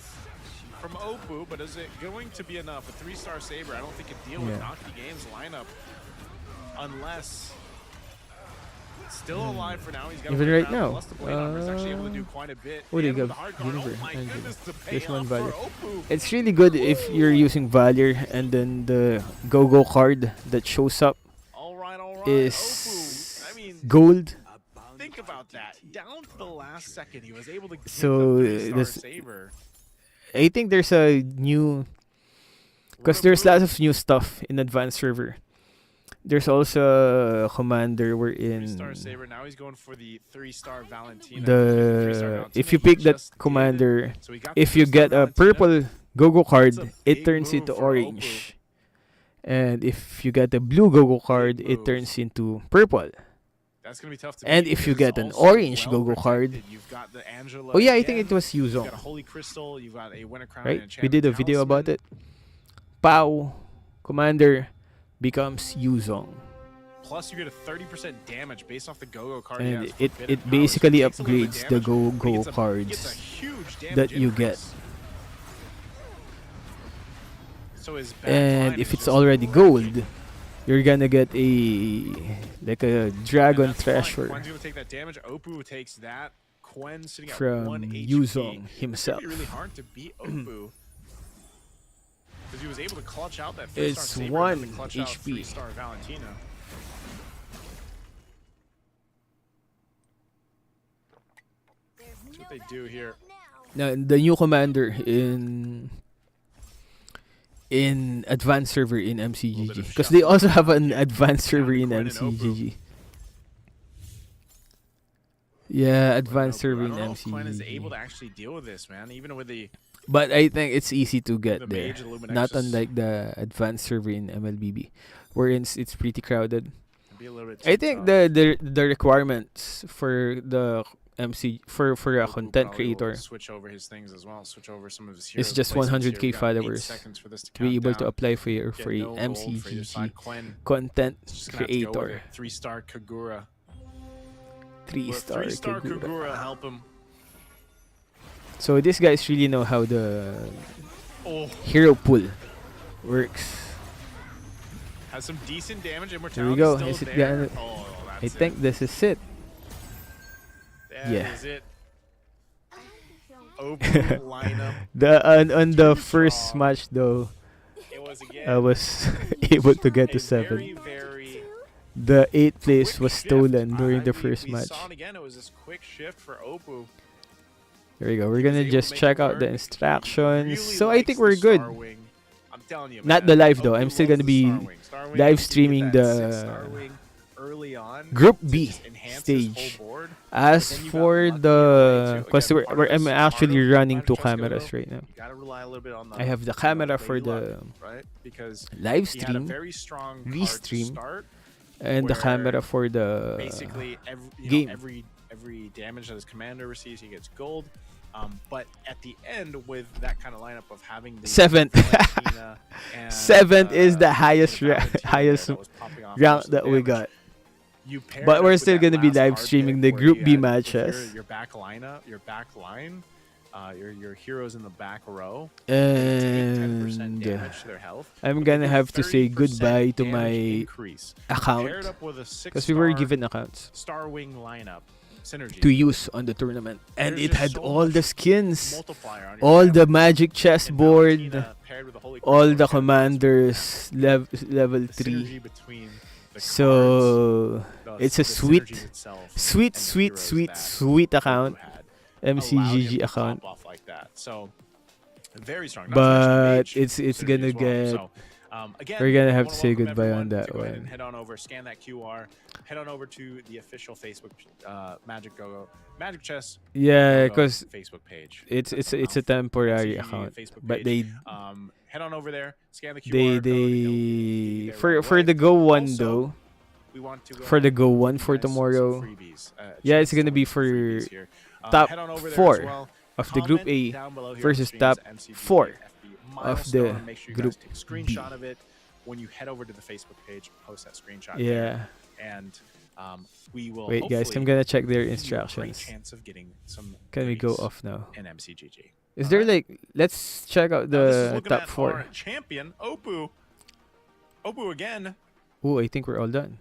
from Oppo, but is it going to be enough? A 3-star saber, I don't think it deal Yeah. with Nocti Games lineup unless still alive for now. He's got Even a right round, now, plus the blade armor is actually able to do quite a bit. oh, they And with got the hard guard, Univer oh my and goodness, the this one payoff for Valier. Oppo. It's really good if you're using Valier and then the go-go card that shows up All right, is Oppo. I mean, gold. think about that. Down to the last second, he was able to get So, the 3-star this- saber. I think there's a new, because What a there's move. lots of new stuff in advanced server. There's also a commander we're 3-star in saber. Now he's going for the 3-star Valentina. the 3-star Valentina if you he pick that just did. commander, So he got the if you 3-star get a Valentina. purple go-go card, That's a it big turns move into for orange. And if you get a blue go-go card, Big it move. turns into purple. That's gonna be tough to And beat if you because get an it's also orange well go-go card- protected. You've got the Angela Oh yeah, I think again. it was You've Yuzong, got a Holy Crystal. You've got a Winter Crown. right? And We did a Enchanted video about Talisman. it. Pow, commander becomes Yuzong. Plus, you get a 30% damage based off the go-go card. And he has, it Forbidden Power, so basically he takes a little bit upgrades the damage, but he go-go gets a cards huge damage that you get. increase. So his back And line if is it's just already crushing. gold, you're gonna get a like a And dragon that's fine. treasure Quen's gonna take that damage. Oppo takes that. Quen sitting at from 1 HP. Yuzong It's himself. gonna be really hard to beat Oppo. Because he was able to clutch out that 3-star It's saber 1 and then clutch out HP. 3-star Valentina. There's That's no what they do here. now. Now, the new commander in advanced server in Little bit MCGG, of because they also have shuffling an around. advanced server in Quinn and Oppo. MCGG. Yeah, advanced Oppo. server I in don't know if Quen is able MCGG. to actually deal with this, man. Even with the But I think it's easy to the get there. Mage Illuminexus. Not unlike the advanced server in MLBB, wherein it's pretty crowded. It'd be a little bit I too think tough. the requirements for the for a Oppo content probably will creator Switch over his things as well. Switch over some of his It's heroes, just placements here. 100K We've got 8 followers seconds for this to to be able count to down. apply for Get a no gold for either MCGG side. Quen content just gonna have to go with creator. it. 3-star Kagura. 3-star 3-star Kagura. Kagura help him. So these guys really know how the Oh, hero pool works. has some decent damage. Here Immortality we go. still Is it there. gonna? Oh, I that's think this is it. That yeah. is it. Open lineup. The on the Too first strong. match though, It was again. I was able to get a to very, 7. very The 8th place quick was shift. stolen during the We- first we match. saw it again. It was this quick shift for Oppo. Here we go. We're He was gonna able to just make check it out the work. instructions. Really So I likes think the we're good. Star Wing. I'm telling you, Not man, the live though. I'm Opu still loves gonna the be Starwing. Starwing, live if you streaming get that the sixth Starwing early on Group to B just enhance his stage. whole board. As But then you got for lucky in a way, the, too. because Again, part of I'm this- actually part of running Magic two Chess Go cameras right now. You got to rely a little bit on the. I have the you know, camera for lady luck, the right, because live he had a stream very strong card to Restream, start. and the where camera for the basically game. Every damage that his commander receives, he gets gold. But at the end, with that kind of lineup of having the Seventh. Valentina and, Seventh is the highest the Valentina there highest that was popping off rank most of the that we damage, got. you pair But it we're up with still that gonna be last live card streaming pick the where Group you B had matches. your back line, your heroes in the back row. And 10% damage to their health. I'm but they gonna do have to say 30% goodbye to damage my increase. account, Paired up with a because we were 6-star given accounts Starwing lineup synergy. to use on the tournament, and There's it just had so all much the skins, multiplier on your all camera. the magic chessboard, Valentina paired with the Holy all Crystal the Gem, commanders level the 3. synergy between the So cards, it's a the sweet, synergies itself, sweet, and the sweet, heroes sweet, that sweet Goku account, had allowed him MCGG to account. pop off like that. So very strong. Not to mention the But mage it's synergy gonna as well. get. So, again, We're gonna I have wanna to say welcome goodbye on everyone that to go ahead and one. head on over, scan that QR, head on over to the official Facebook Magic Chess Yeah, Go-Go because Facebook page. it's That's a the temporary MCGG account, Facebook but page. they Head on over there, scan the QR they code. It'll be they there for right for away. the Go one Also, though. we want to go For ahead the and Go give one you for guys some tomorrow. freebies, Yeah, it's chance to gonna be win some for freebies here. top Head on over there 4 as well. of the Group Comment A down below here on the versus stream's top MCGG 4 FB of milestone, the and make sure you Group guys take a screenshot B. of it when you head over to the Facebook page. Post that screenshot Yeah. there, and we will. Wait, guys, I'm hopefully gonna check their give you a great instructions. chance of getting some Can we go goodies off now? in MCGG. Is there Alright. like, let's check out Now, this is the looking top at 4. our champion, Opu. Opu again Oh, I think we're all done.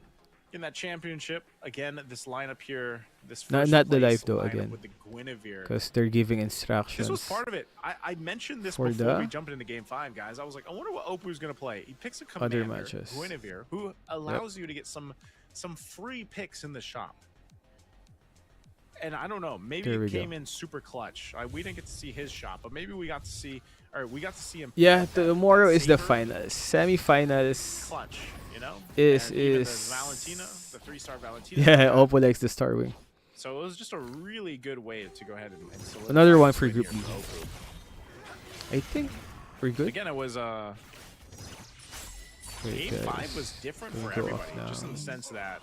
in that championship. Again, this lineup here, this Not- first not the place live though, lineup again. with the Guinevere. Because they're giving This instructions. was part of it. I mentioned this For before the we jumped into Game 5, guys. I was like, I wonder what Opu's going to play. He picks a Other commander, matches. Guinevere, who allows you to get some free picks in the shop. And I don't know, maybe There we it came go. in super clutch. We didn't get to see his shop, but maybe we got to see, or we got to see him. Yeah, pick that- tomorrow that is the saber finals. Semifinals. clutch, you know. Is- and even is- the Valentina, the 3-star Valentina. Yeah, Oppo likes the Starwing. So it was just a really good way to go ahead and solidify Another one this for win Group here B. for Opu. I think we're good. Again, it was Wait, Game guys. 5 was different We'll for go off everybody, just in now. the sense that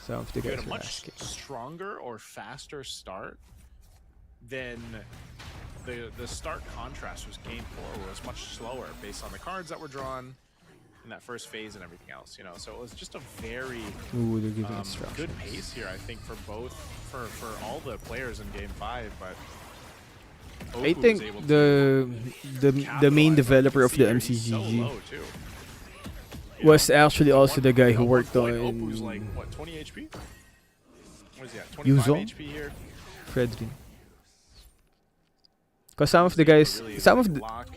Some of the you had guys a are much asking. stronger or faster start than the start contrast was Game 4 was much slower based on the cards that were drawn in that first phase and everything else, you know. So it was just a very Ooh, they're giving good instructions. pace here, I think, for all the players in Game 5, but I Opu was think able to the main capitalize on it. developer You of can the see here, he's so MCGG low, too. You was know? actually also One- the guy at who one worked point, on Opu's like, what, 20 HP? What is he at? 25 Yuzo? HP here? Fredrin. Because some of the He's able guys, to really, some like, of the lock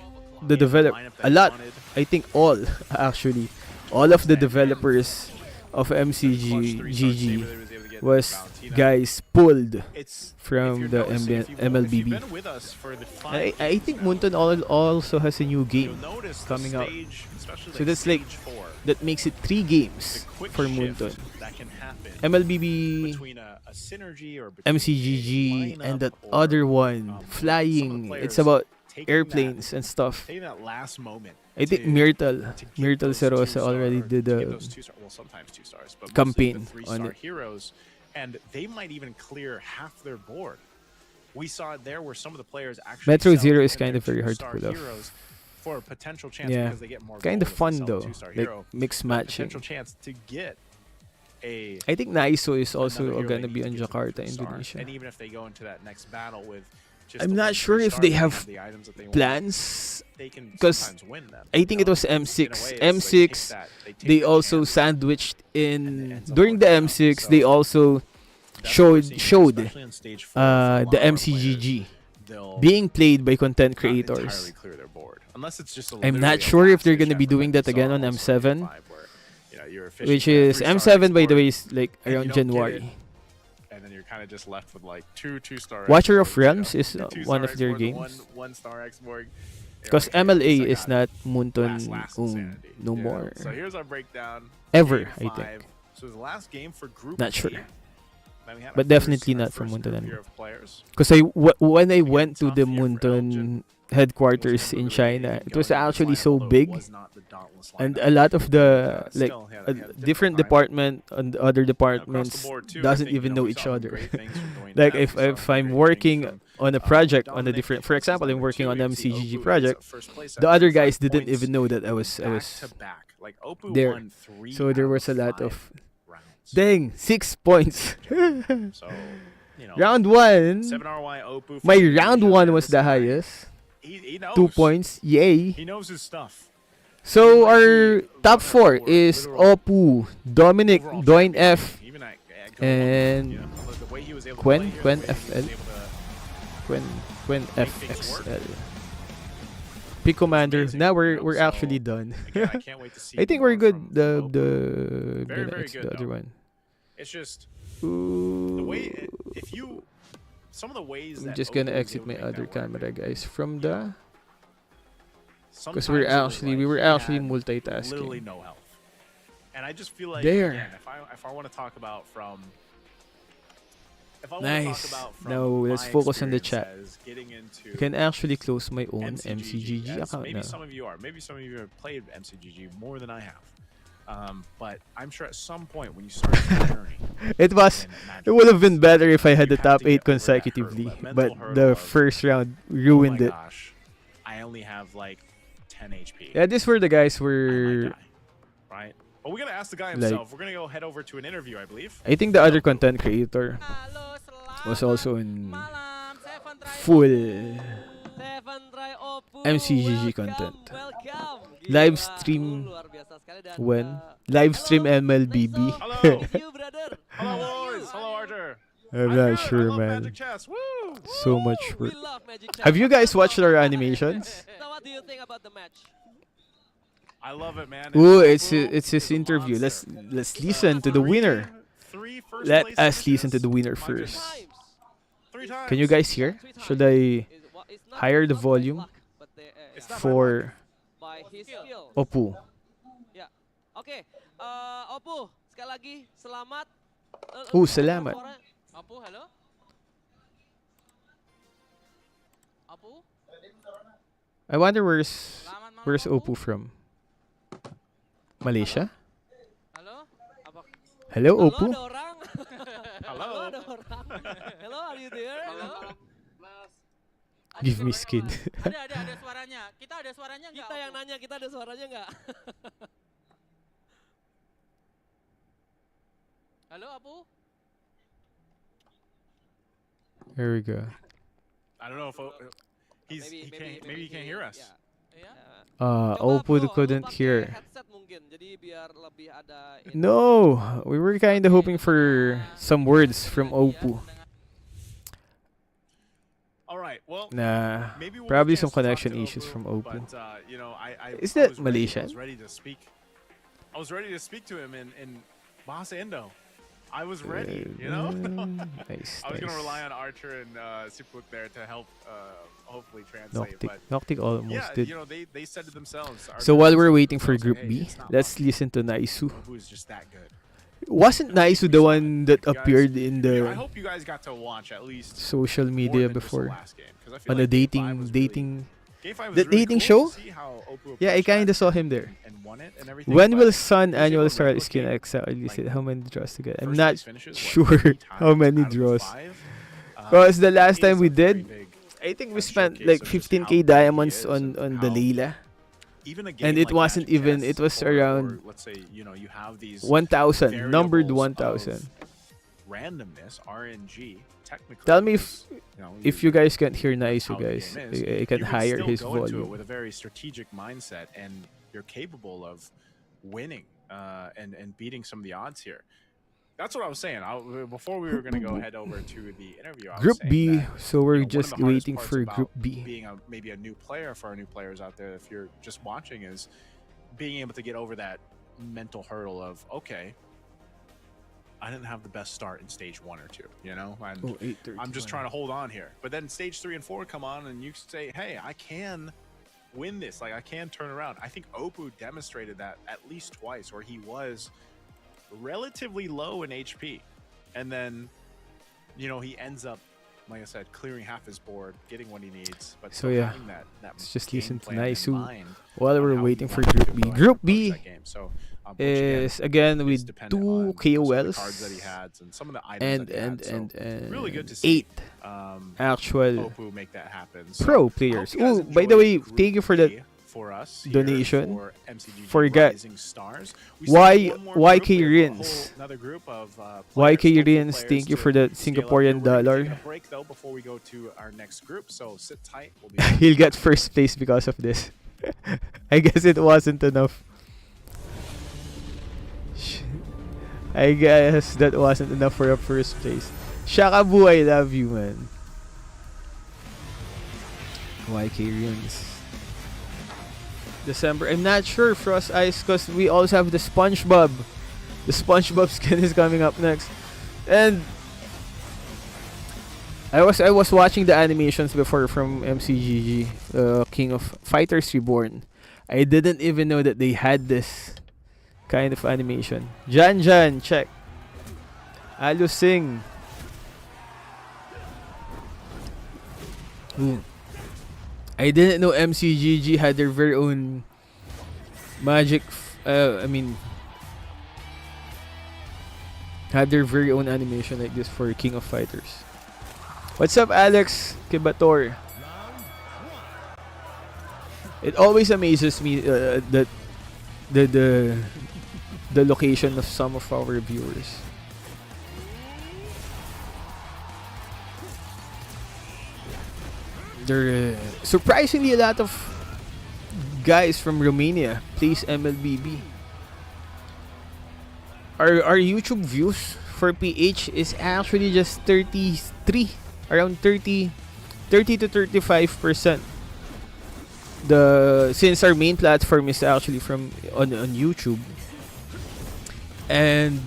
develop lineup that a he lot. wanted. I think all actually, all of the Sandman. developers of Clutch 3-star saber MCGG that he was able to get was Valentina. guys pulled It's, if from you're the noticing, if you've MLBB. been with us for the I 5 I think games now, Munton also has a new you'll game notice the coming out. stage, especially So that's like stage 4, that makes it 3 the games quick for shift Munton. that can happen MLBB, between a synergy or between MCGG, a and that lineup or, other one, some of the flying. It's players about taking airplanes and stuff. taking that last moment. I think to- Myrtle to get Myrtle those Serosa 2-star already or did to get a those 2-star, well, sometimes 2 stars, but campaign mostly the on 3-star it. heroes, and they might even clear half their board. We saw it there where some of the players actually Metro sell Zero is even kind their of very hard to 2-star pull off. heroes for a potential chance Yeah, because they get more kind gold of if they fun sell a though, 2-star like hero. mixed A matching. potential chance to get a I think Naiso is another also hero they gonna need be to on get to the Jakarta, 3-star. Indonesia. And even if they go into that next battle with just I'm the not one sure if 3-star, they they have the items that they want, Plans, they can 'cause sometimes win them. I you think it know? was In a way, M6. it's like M6, take they that also chance, sandwiched and it in ends up during the working out. M6. So They also that's what we're seeing, showed especially in stage 4 for a lot the of our players. MCGG They'll being played by content not entirely creators. clear their board, unless it's just a I'm literally not a sure if they're last-ditch gonna be effort doing like that we again saw on also in M7, Game 5 where, you know, you're fishing which for that is 3-star M7 by the export, way is like and you around don't get it, January. and then you're kind of just left with like two 2-star Watcher of exports, you know, Realms is your 2-star one of their export, the games. one-star export, Because Okay, MLA so I is got not Munton last insanity. no Yeah. more. So here's our breakdown. Ever, Game I think. 5. So the last game for Group Not B. sure. Then we had But our definitely our not from first Munton group anymore. here of players. Because when I Again, went to tough the year for Elgin. Munton headquarters in China, it was actually so big, and a lot of the like different department and other departments doesn't even know each other. Like if I'm working on a project on a different, for example, I'm working on MCGG project, the other guys didn't even know that I was there. So there was a lot of dang 6 points. So, you know, Round 1, 7RY Oppo. my from round Indonesia, 1 man, was this the guy, highest. He knows. 2 points, yay. He knows his stuff. So our top 4 is Oppo, Dominic, Overall Doin champion, F, even at and you know, the way he was able to Quen, play here, Quen the way he was FL. able to Quen make things work. FXL. Pick Commander. amazing, Now you we're know, actually so, done. Again, I can't wait to see. I think more we're good. from The Oppo. the Very, the very next, good, the other though. one. It's just the way Ooh. if you some of the ways I'm that just Oppo gonna was exit able my to make other that work, camera, guys, from you the know, because sometimes we it was were like he actually had multitasking. literally no health. And I just feel like There. again, if I want to talk about from if I want to Nice. talk about from Now let's my focus on the experience chat. as getting into You can actually close my own MCGG, MCGG as account maybe now. some of you are. Maybe some of you have played MCGG more than I have. But I'm sure at some point when you start your journey, It was. in Magic It would have been Quest, better if I had you the have top to get 8 over that consecutively, hurdle, that but mental hurdle the of, first round oh ruined my it. gosh, I only have like 10 HP. Yeah, these were the guys I were. might die, right? But we're gonna ask the guy Like- himself. We're gonna go head over to an interview, I believe. I think the other content creator Halo, was selamat also in malam. Seven Try full Seven Try Oppo. MCGG Welcome, content. welcome. Live Gila, stream luar biasa sekali dan, when halo, live stream MLBB. nice Hello. to meet you, brother. Hello, How are boys. you? Hello, Arthur. I'm I'm not good. I sure, love man. Magic Chess. Woo! So much We work. love Magic Chess. Have you guys watched our animations? So what do you think about the match? I love it, man. Ooh, And it's Oppo it's his is a interview. monster. Let's listen to the winner. Three first Let place us listen to finishes. the winner My first. goodness. Times. 3 times. Can you guys hear? Three Should times. I It's not- higher the not by volume luck, but It's not by for by his skill. Oppo? Oke, Oppo, sekali lagi selamat. Selamat. Suara- Oppo, halo. Oppo, I wonder selamat malam. where's Oppo from? Malaysia? Halo. Apa? Hello, Halo, Oppo. ada orang. Hello. Ada orang. Hello, are you there? Halo. Give me skin. Ada suaranya. Kita ada suaranya nggak? Kita yang nanya, kita ada suaranya nggak? Halo, Oppo. Here we go. I don't know if maybe he can't hear us. Ya. Iya. Coba, Oppo Bro, lu couldn't pakai hear. headset mungkin, jadi biar lebih ada ini. No, we were kind of hoping for some words from Oppo. All right. Well, Nah, maybe we'll probably get a some chance to talk connection to issues from Oppo. But you know, Is I that was ready. Malaysian? I was ready to speak. I was ready to speak to him in Bahasa Indo. I was ready. You know. Nice, I was gonna nice. rely on Archer and Sipuk there to help hopefully translate. Noctic. But Noctic almost yeah, did. you know, they said it themselves. So Archer while said we're it waiting for themselves, Group like, hey, B, it's not let's luck. listen to Naisu. Who's just that good. Wasn't Naisu the one that You guys- appeared in I the hope you guys got to watch at least social more media than just the before last game, 'cause I feel on a like Game 5 was really- dating? Game 5 was the really dating cool show? to see how Oppo Yeah, I approached that kind of saw him there. and won it and everything, When but will Sun he was annual able to star replicate, skin exactly like, how many draws to get? I'm first not place finishes, what, sure 3 how times many out of the draws. 5. Because the last It time is we a very did, big I think we and spent showcase like of just 15k how good he diamonds is on and the how Leila. even a game And it like wasn't Magic even- Chess, it was or around let's say, you know, you have these 1,000, numbered variables 1,000. of randomness, RNG, technically. Tell me is, if you guys can't hear Naisu, how the guys. game is, I can you higher still his go into it volume. with a very strategic mindset, and you're capable of winning and beating some of the odds here. That's what I was saying. Before we were going to go head over to the interview, I was Group saying B, that, so you we're know, one of just the hardest waiting parts for about Group B. being maybe a new player for our new players out there, if you're just watching, is being able to get over that mental hurdle of, okay, I didn't have the best start in stage 1 or 2, you know, and Oh, 8:31. I'm just trying to hold on here. But then stage 3 and 4 come on, and you say, hey, I can win this. Like, I can turn around. I think Oppo demonstrated that at least twice, where he was relatively low in HP, and then, you know, he ends up, like I said, clearing half his board, getting what he needs. But So still yeah, having that let's just game listen to plan in Naisu mind while on we're how waiting he for wanted to Group B. go ahead Group and approach B that game. So, which again, is again is with dependent 2 on, you know, some of the cards that he KOLs had and some of the items and that he had. So really good to 8 see actual Oppo make that happen. So, pro I hope players. you guys Oh, by the enjoyed way, Group thank you for that B for us here donation. for MCGG For Rising Stars. We still have one more YK group. We have a Rins. another group of YK skillful Rins, players thank you to for the scale up Singaporean here. We're gonna be dollar. taking a break though before we go to our next group. So sit tight. We'll be back. He'll get first place because of this. I guess it wasn't enough. I guess that wasn't enough for a first place. Shakabu, I love you, man. YK Rins. December. I'm not sure, Frost Ice, because we also have the SpongeBob. The SpongeBob skin is coming up next. And I was watching the animations before from MCGG, King of Fighters Reborn. I didn't even know that they had this kind of animation. Jan, check. Alu Singh. Ooh. I didn't know MCGG had their very own magic. Had their very own animation like this for King of Fighters. What's up, Alex Kibator? It always amazes me that the location of some of our viewers. There are surprisingly a lot of guys from Romania plays MLBB. Our YouTube views for PH is actually just 33, around 30 to 35%. Since our main platform is actually from on YouTube, and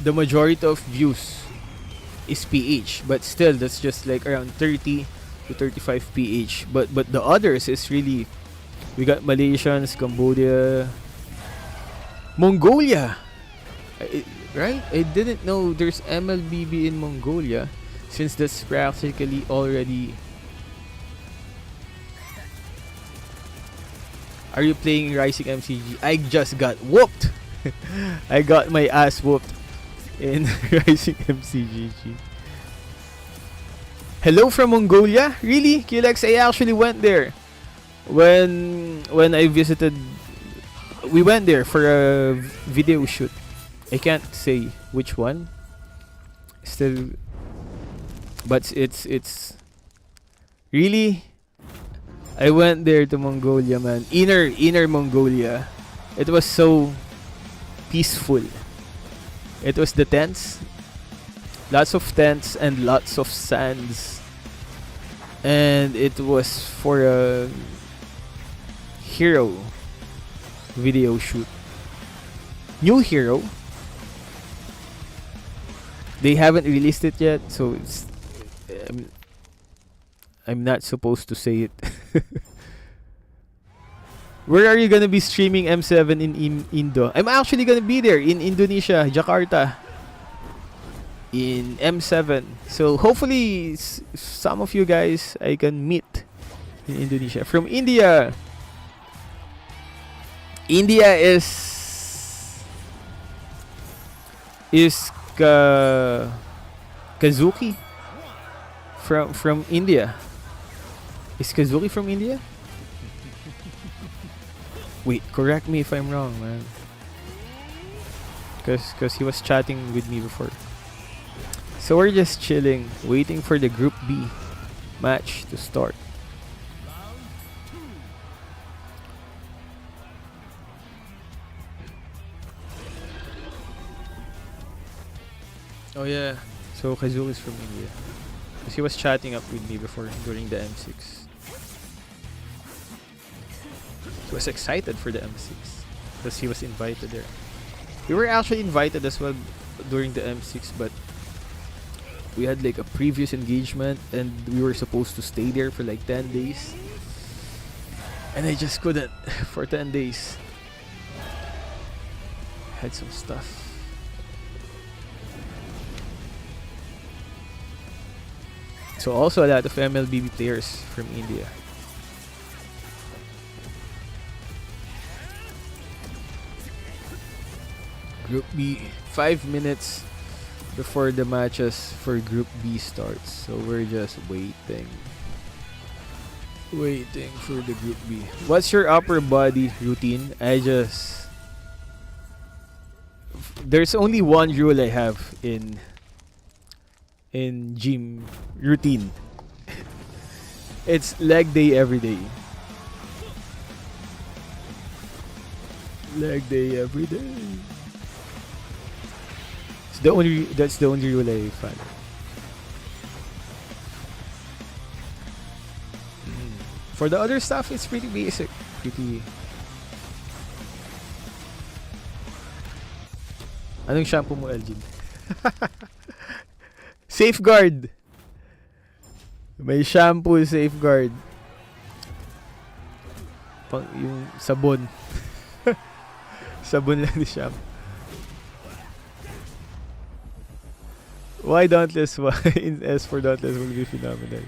the majority of views is PH, but still that's just like around 30 to 35 PH. But the others is really, we got Malaysians, Cambodia, Mongolia. Right? I didn't know there's MLBB in Mongolia, since that's practically already. Are you playing Rising MCG? I just got whooped. I got my ass whooped in Rising MCGG. Hello from Mongolia? Really? Kilex, I actually went there. When I visited, we went there for a video shoot. I can't say which one. Still, but it's really. I went there to Mongolia, man. Inner Mongolia. It was so peaceful. It was the tents. Lots of tents and lots of sands. And it was for a hero video shoot. New hero. They haven't released it yet, so it's I'm not supposed to say it. Where are you gonna be streaming M7 in Indo? I'm actually gonna be there in Indonesia, Jakarta, in M7. So hopefully some of you guys I can meet in Indonesia. From India. India is Kazuki from India. Is Kazuki from India? Wait, correct me if I'm wrong, man. Cause he was chatting with me before. So we're just chilling, waiting for the Group B match to start. Oh yeah, so Kazuki is from India. Cause he was chatting up with me before during the M6. He was excited for the M6 because he was invited there. We were actually invited as well during the M6, but we had like a previous engagement and we were supposed to stay there for like 10 days. And I just couldn't for 10 days. Had some stuff. So also a lot of MLBB players from India. Group B, 5 minutes before the matches for Group B starts. So we're just waiting. Waiting for the Group B. What's your upper body routine? There's only one rule I have in gym routine. It's leg day every day. Leg day every day. That's the only rule I follow. For the other stuff, it's pretty basic. Pretty. Anong shampoo mo, Elgin? Safeguard. May shampoo, Safeguard. Yung sabon. Sabon lang ni shampoo. Why Dauntless? Why in S for Dauntless will be phenomenal.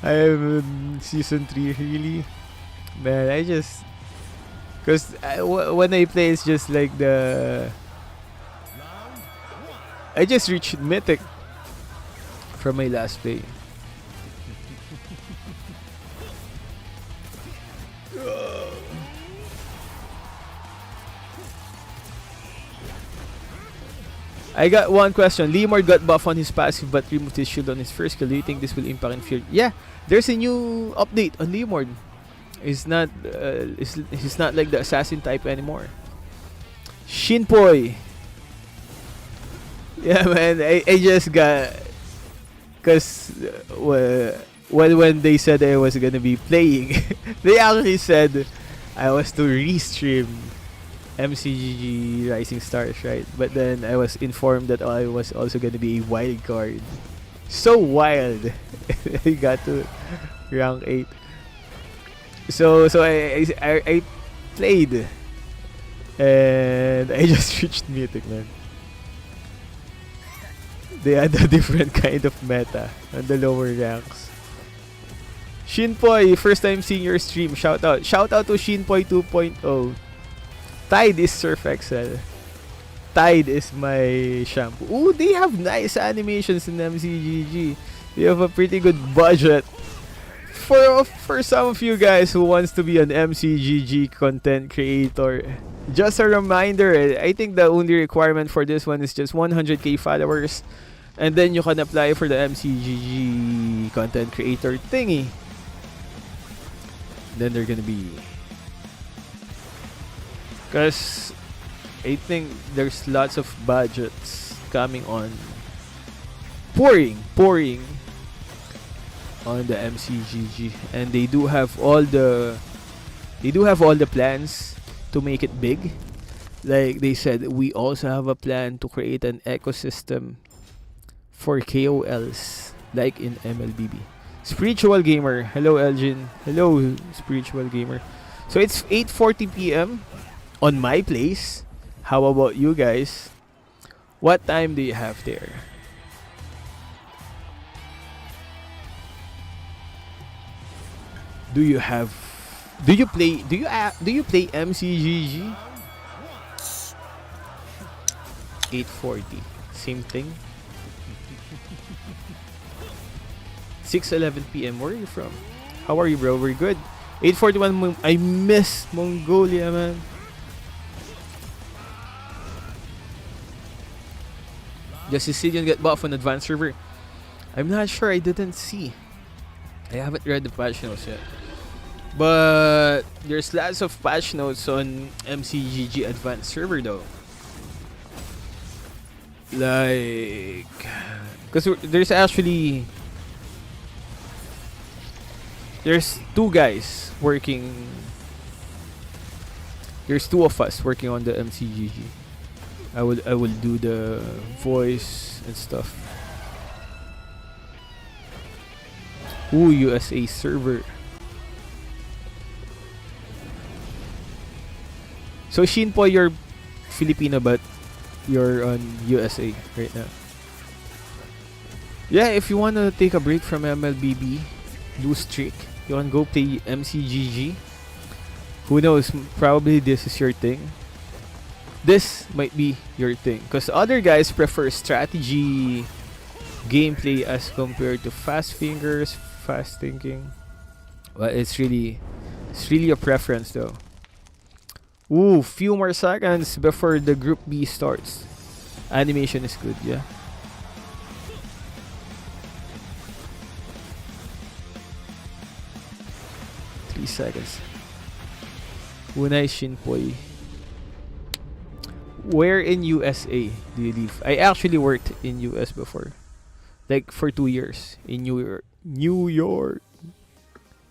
I am in season 3 really. Man, I just... Because when I play, it's just like the... I just reached Mythic from my last play. I got one question. Lemur got buff on his passive but removed his shield on his first kill. Do you think this will impact in field? Yeah, there's a new update on Lemur. He's not he's not like the assassin type anymore. Shinpoi. Yeah, man. I just got... Because when they said I was gonna be playing, they actually said I was to restream MCGG Rising Stars, right? But then I was informed that I was also gonna be a wild card. So wild! I got to rank 8. So I played, and I just reached Mythic, man. They had a different kind of meta on the lower ranks. Shinpoi, first time seeing your stream. Shout out to Shinpoi 2.0. Tide is Surf Excel. Tide is my shampoo. Ooh, they have nice animations in MCGG. They have a pretty good budget. For some of you guys who wants to be an MCGG content creator, just a reminder, I think the only requirement for this one is just 100k followers, and then you can apply for the MCGG content creator thingy. Then they're gonna be... Because I think there's lots of budgets coming on, pouring on the MCGG, and they do have all the plans to make it big. Like they said, we also have a plan to create an ecosystem for KOLs like in MLBB. Spiritual Gamer, hello Elgin, hello Spiritual Gamer. So it's 8:40 p.m. on my place. How about you guys? What time do you have there? Do you play MCGG? 8:40. Same thing. 6:11 p.m. Where are you from? How are you, bro? We're good. 8:41. I miss Mongolia, man. Does Sicilian get buff on advanced server? I'm not sure. I didn't see. I haven't read the patch notes yet. But there's lots of patch notes on MCGG advanced server though. Like, because there's actually... There's two guys working. There's two of us working on the MCGG. I will do the voice and stuff. Ooh, USA server. So Shinpo, you're Filipino but you're on USA right now. Yeah, if you wanna take a break from MLBB, lose streak, you wanna go play MCGG. Who knows? Probably this is your thing. This might be your thing, because other guys prefer strategy gameplay as compared to fast fingers, fast thinking. Well, it's really a preference though. Ooh, few more seconds before the Group B starts. Animation is good, yeah. Three seconds. Unai Shinpoi. Where in USA do you live? I actually worked in US before. Like for 2 years in New York. New York.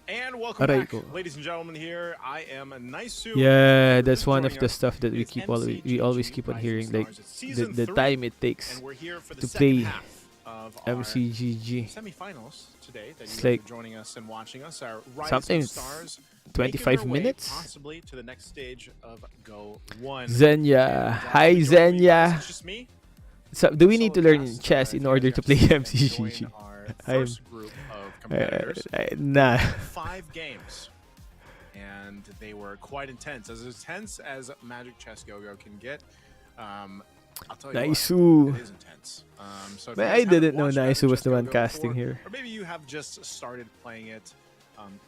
And welcome Aray back, ko. ladies and gentlemen. Here I am, Naisu. Yeah, If you're that's just one of joining the us, stuff that it we is keep MCGG always keep on Rising hearing, like Stars. It's season the 3, time it takes and we're here for the to second play half of our MCGG. semifinals today. That It's you guys like are joining us and watching us. Our Rising sometimes Stars 25 making their way minutes. possibly to the next stage of Go 1. Zenya. Hi It's Zenya. just me. So, do we need to learn Solo chess cast, in if you order guys to have play seen and MCGG? join our I'm- first group of competitors. Nah. 5 games, and they were quite intense as Magic Chess Go-Go can get. I'll tell you Naisu. what, it is intense. So if Man, you I guys haven't didn't know watched Magic Naisu was Chess the one Go-Go casting before, here. or maybe you have just started playing it.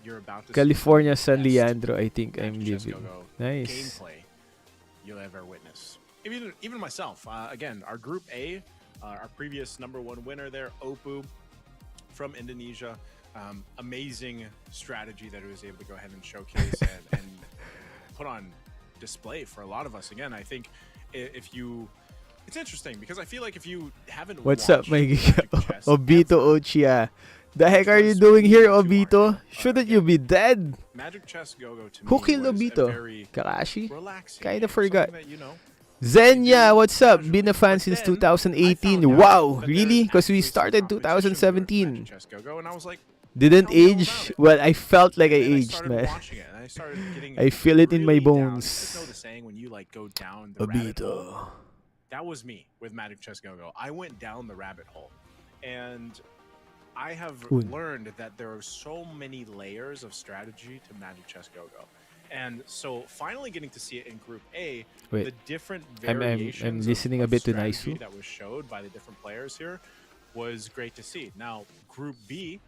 You're about to California see San the best Leandro, I think I'm Magic Chess living. Go-Go Nice. gameplay you'll ever witness. Even myself. Again, our Group A, our previous #1 winner there, Opu from Indonesia. Amazing strategy that he was able to go ahead and showcase and put on display for a lot of us. Again, I think if you, it's interesting because I feel like if you haven't What's up, watched my Magic Chess Obito ever, Ochia? The heck are you was doing here, not too Obito? hard. Shouldn't you be dead? Magic Chess Go-Go to Who me killed was a Obito? very Kakashi? relaxing Kinda game, forgot. something that, you know, Zenya, what's up? casually. Been a fan But since then I 2018. found out Wow, that really? there's Because we actually some started competition for Magic 2017. Chess Go-Go, and I was like, Didn't Tell me all about age? it. Well, I felt like I and then I aged, started man. watching it, and I started getting I feel it in my really down. You bones. just know the saying when you like go down the rabbit hole. Obito. That was me with Magic Chess Go-Go. I went down the rabbit hole, and I have Un. learned that there are so many layers of strategy to Magic Chess Go-Go. And so finally getting to see it in Group A, Wait, the different I'm variations listening of a bit to strategy Naisu. that was showed by the different players here was great to see. Now, Group B,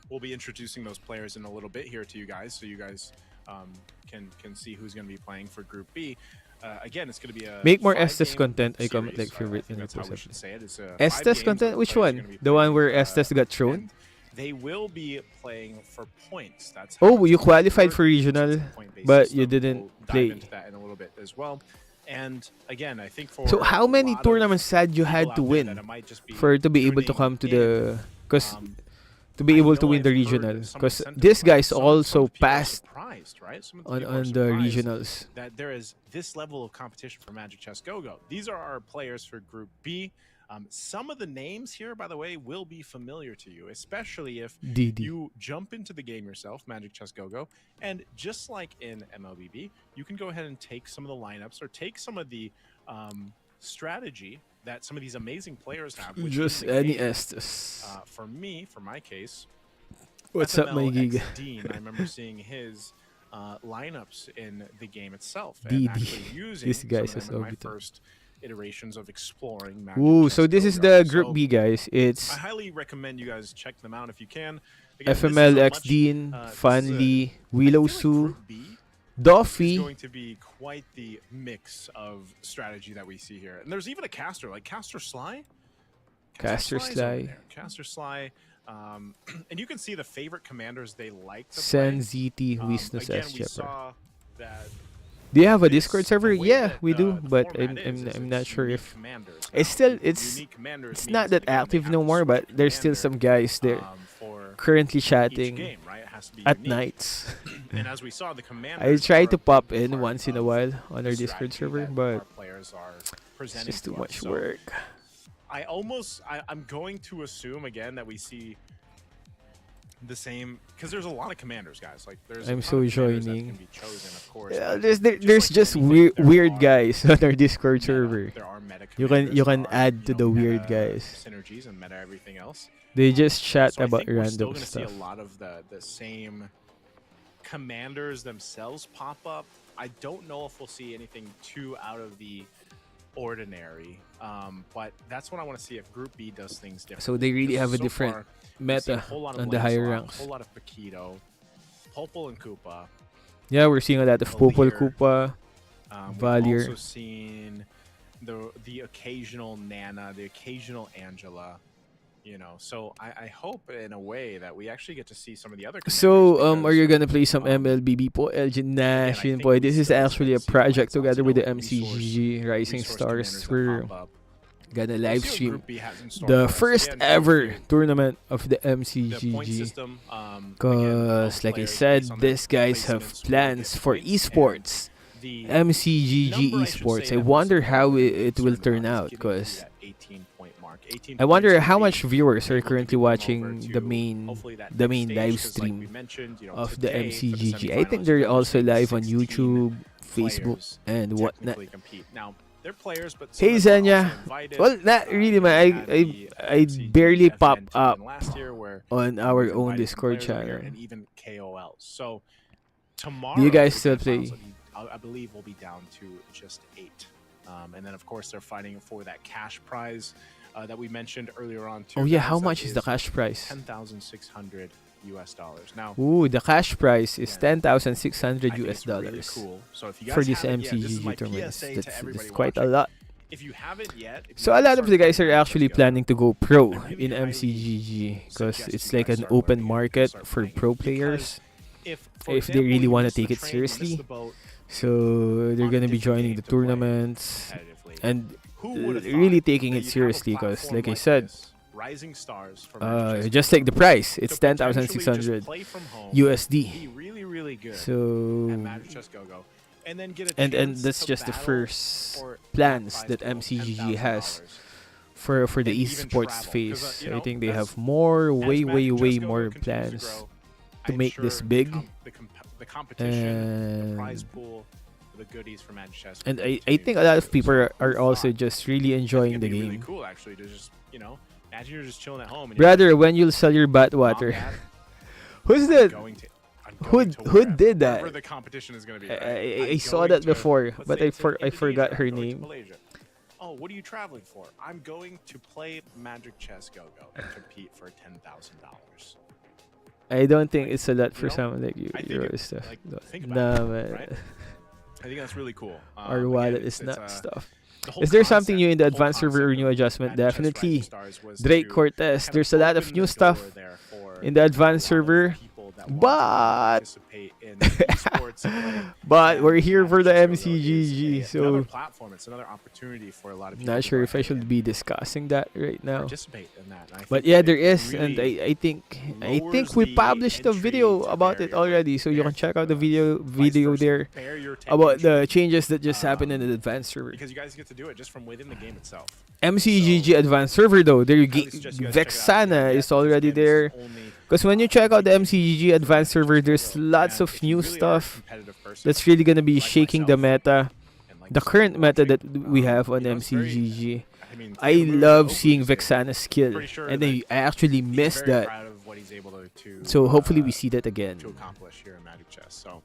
we'll be introducing those players in a little bit here to you guys, so you guys can see who's going to be playing for Group B. Again, it's going to be a Make more 5-game Estes content. I comment series. like favorite I think in that's how we episode. should say it. It's a 5 Estes games content? that Which players are one? gonna be The one playing, where Estes got thrown? and they will be playing for points. That's how Oh, it's you going to qualified work. for regional, It's a point-based but system. you didn't We'll dive play. into that in a little bit as well. And again, I think for So how a many lot of tournaments had you people had out to there win that it might just be for to be able to tuning come to in, the, because to be I able to know win the I've heard regional? some of the Because sentiment this about guy's some also people are passed surprised, right? Some of the on people are the surprised regionals. that there is this level of competition for Magic Chess Go-Go. These are our players for Group B. Some of the names here, by the way, will be familiar to you, especially if DD. you jump into the game yourself, Magic Chess Go-Go, and just like in MLBB, you can go ahead and take some of the lineups or take some of the strategy that some of these amazing players have. within Just the any game. Estes. For me, for my case, What's up, my gig? FML Dean, I remember seeing his lineups in the game itself and DD. actually using This guy some of says them in my Obito. first iterations of exploring Magic Ooh, Chess so this is Go-Go. the Group So B, guys. It's I highly recommend you guys check them out if you can. Again, this is FML a X much- Dean, this is Fanly, I Willow feel like Su, Group B is Doffy. going to be quite the mix of strategy that we see here. And there's even a caster, like Caster Sly. Caster Sly's over Sly. there. Caster Sly. And you can see the favorite commanders they like to play. Sen ZT, Wisnus Again, S. we Shepherd. saw that Do you have a this- Discord the server? way Yeah, that we do, the but format I'm is not it's sure unique if commanders. it's Now, still it's unique commanders it's means not that again, they active have no to more, switch but there's still some commander, guys there for currently each chatting game, right? It has to be at unique. nights. And as we saw, the I commanders try are to a pop big in part once in a of while the on our Discord strategy server, that but our players are it's presenting just too to much us. So work. I'm going to assume again that we see the same, because there's a lot of commanders, guys. Like there's I'm a ton so of commanders that joining. can be chosen, of course. Yeah, but there's like just anything, there weird are guys on our Discord meta, server. there are meta You commanders, can there are, add to you the know, weird meta guys. synergies and meta everything else. They just chat So I about think we're still random going to see stuff. a lot of the same commanders themselves pop up. I don't know if we'll see anything too out of the ordinary, but that's what I want to see if Group B does things different. So they really have a So different far, we've seen a meta whole lot of on the higher Lancelot, ranks. a whole lot of Paquito, Popol and Koopa. Yeah, we're seeing a lot of Popol Valier. Koopa. We've Valier. also seen the occasional Nana, the occasional Angela. You know, so I hope in a way that we actually get to see some of the other. So, commanders are you because, gonna play some MLBB po? Elgin I Nash, think boy. we This is still actually a see the project Lancelots, together you with the know, MCGG Rising resource Stars. commanders that We're pop up. gonna We'll live see what stream Group B has in store the for us. first Again, ever tournament of the the point MCGG. system, Cause, like I said, these guys have plans for esports. MCGG esports. I wonder how it will turn out. Cause I wonder how much viewers are currently watching the main live stream of the MCGG. I think they're also live on YouTube, Facebook, and whatnot. Hey Zenya. Well, not really, man. I barely pop up on our own Discord channel. And even KOL. So tomorrow, Do you guys the still Grand Finals, play? I believe we'll be down to just 8. And then of course they're fighting for that cash prize that we mentioned earlier on too. Oh yeah, guys. how That much is the cash prize? $10,600 US. Now, Ooh, the cash prize is Yeah. $10,600 I think US it's really dollars cool. So if you guys for this haven't yet, this is MCGG my tournament. PSA to That's everybody quite a watching. lot. If you haven't yet, if you So a haven't lot of the started guys are playing actually Let's Go, planning to go pro I really in highly MCGG because suggest it's you like guys an start open learning it, market start for playing it, pro because players. for if they example, really you wanna miss the take it train, you miss seriously. the boat So they're on a gonna be different joining game the to play tournaments competitively. and Who would've really thought taking that it you'd have a seriously because, platform like I like said, this, Rising Stars from Magic just Chess like the price, it's to potentially just $10,600 play from home, USD. be really, really good at So Magic Chess Go-Go, and then get a and chance that's to just the battle first for plans prize that pool of MCGG has $10,000. for the And even esports travel, 'cause, phase. you I know, think they as- have more, As way Magic Chess Go-Go more continues to plans grow, to I'm make sure this big. the competition, the prize And pool, the goodies for Magic Chess. and will I continue think to a lot of grow. people So are who also thought? just really I think enjoying it'd the be really game. cool actually to just, imagine you're just chilling at home and you're Brother, when you'll sell your bat like, water? "Mom, Dad, Who's I'm that? going to- I'm Who going to who wherever- did that? wherever the competition is going to be. I, right? I I'm saw going that to- before, let's but say I it's in I forgot Indonesia, her I'm going to name. Malaysia. Oh, what are you traveling for? I'm going to play Magic Chess Go-Go and compete for $10,000. I don't think it's a lot for You know, someone like you. I think Euro it- stuff. like, No, think about nah, it, man. right? I think that's really cool. Our Again, wallet it's- is it's, not stuff. the whole Is there something concept- new in the whole advanced server concept new of adjustment? Magic Chess Rising Definitely. Stars was Drake to Cortez. kind of There's a lot of open new the stuff door there for in the advanced a lot of server, people that want to but- participate in esports and play. But And we're here for the Magic Chess Go-Go MCGG, is another so platform. It's another opportunity for a lot of people. not to sure go if I ahead should and be discussing that right now. participate in that. And I But think yeah, that there it is, and really I think lowers we the published a entry video to about it barrier, already, so you there can check out for the video vice versa, there barrier to about entry, the changes that just happened in the advanced server. because you guys get to do it just from within the game itself. MCGG advanced server though, there you Highly get suggest you guys check it out if you haven't Vexana yet, is because already again, this is there. only Because when you check out the MCGG advanced server, there's lots and of if you new really are a stuff competitive person, that's really gonna be like shaking the myself, meta, and like the some current people meta watching, that we have on it's very- MCGG. I mean, I think about love Goku's seeing skill. Vexana's skill, Pretty sure and that I actually He's miss very that. proud of what he's able to So hopefully we uh, see that again. to accomplish here in Magic Chess. So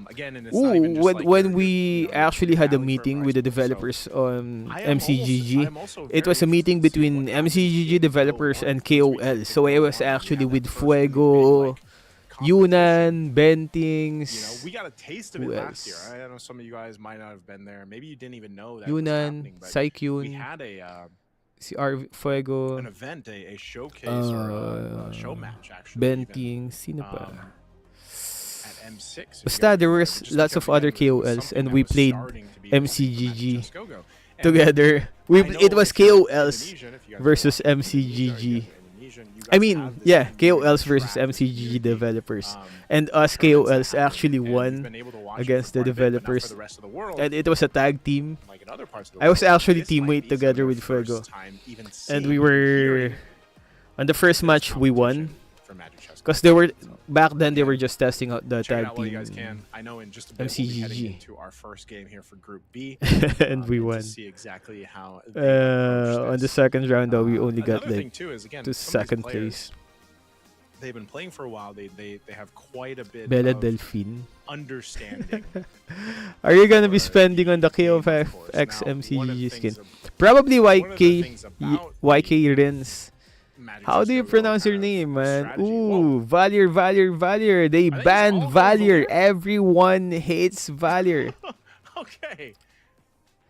again, and it's not even Ooh, just when like when you're- we you know, actually you're had a battling for meeting prize with the pool. So developers on I am MCGG, I'm also it was a very meeting interested to see between what happens MCGG in developers Go and on, because we KOL. did So I Go was on, we actually had with that first really big, Fuego, like, competition. Yunan, Bentings. You know, we got a taste of Who it last year. else? I know some of you guys might not have been there. Maybe you didn't even know that it was Yunan, happening. But we Saikyun, had si Fuego, an event, a showcase or a show match actually. even, Bentings, sino pa? at M6. if you Basta guys there remember, was just lots because, of other again, it was KOLs, something and that we was played starting to be MCGG Magic Chess Go-Go. And together. I know It was if you're KOLs Indonesian, if you guys versus are Indonesian, MCGG. Indonesian, you I guys mean, have this yeah, community KOLs versus track, this MCGG community, developers. um, And us tournaments KOLs that happen, actually and you've won been able to watch it against for the quite a bit, but not for developers. the rest of the world, And it was a tag team. like in other parts of the I was world. actually This might teammate be some of together their with first Fuego. time even And seeing we and were hearing on the first this match we won. competition for Magic Chess. Because they were So, back then they were just testing out the check it tag out while you guys team, can. I know in just a bit we'll be heading MCGG, into our first game here for Group B. and we To won. see exactly how they approach On the this. second round, though, we only got Another thing like too is again to some of these second players, place. they've been playing for a while. They have quite a bit Bella of Delphine. understanding. Are you gonna be for spending on the game, of KOF course. X Now, one of the MCGG skin? things Probably one of the YK things about YK Rins. Magic How Chess do you Go-Go pronounce your kind of name, man? strategy. Whoa. Ooh, Valier, Valier, Valier. They Are they just banned all going Valier. Valier? Everyone hates Valier. Okay.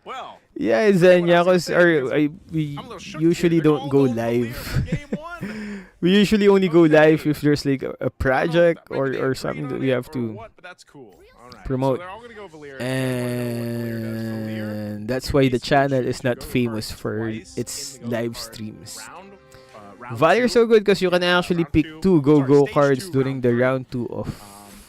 Well, Yeah, what I was Zenya, gonna cause say, because we I'm a little shook usually here. They're don't all go going Valier for live. game one. We usually only go live Okay. if there's like a I don't know if project maybe they or agreed something that on we it have or to what, but that's cool. All right. promote. So they're all gonna go Valier. If you guys wanna know what Valier does, Valier And that's why the basically channel shoots is your not go-go famous cards for twice its in the go-go live card streams. round Valier's two. so good because you can actually round pick two- two go-go stage cards two, during round the three. round 2 of.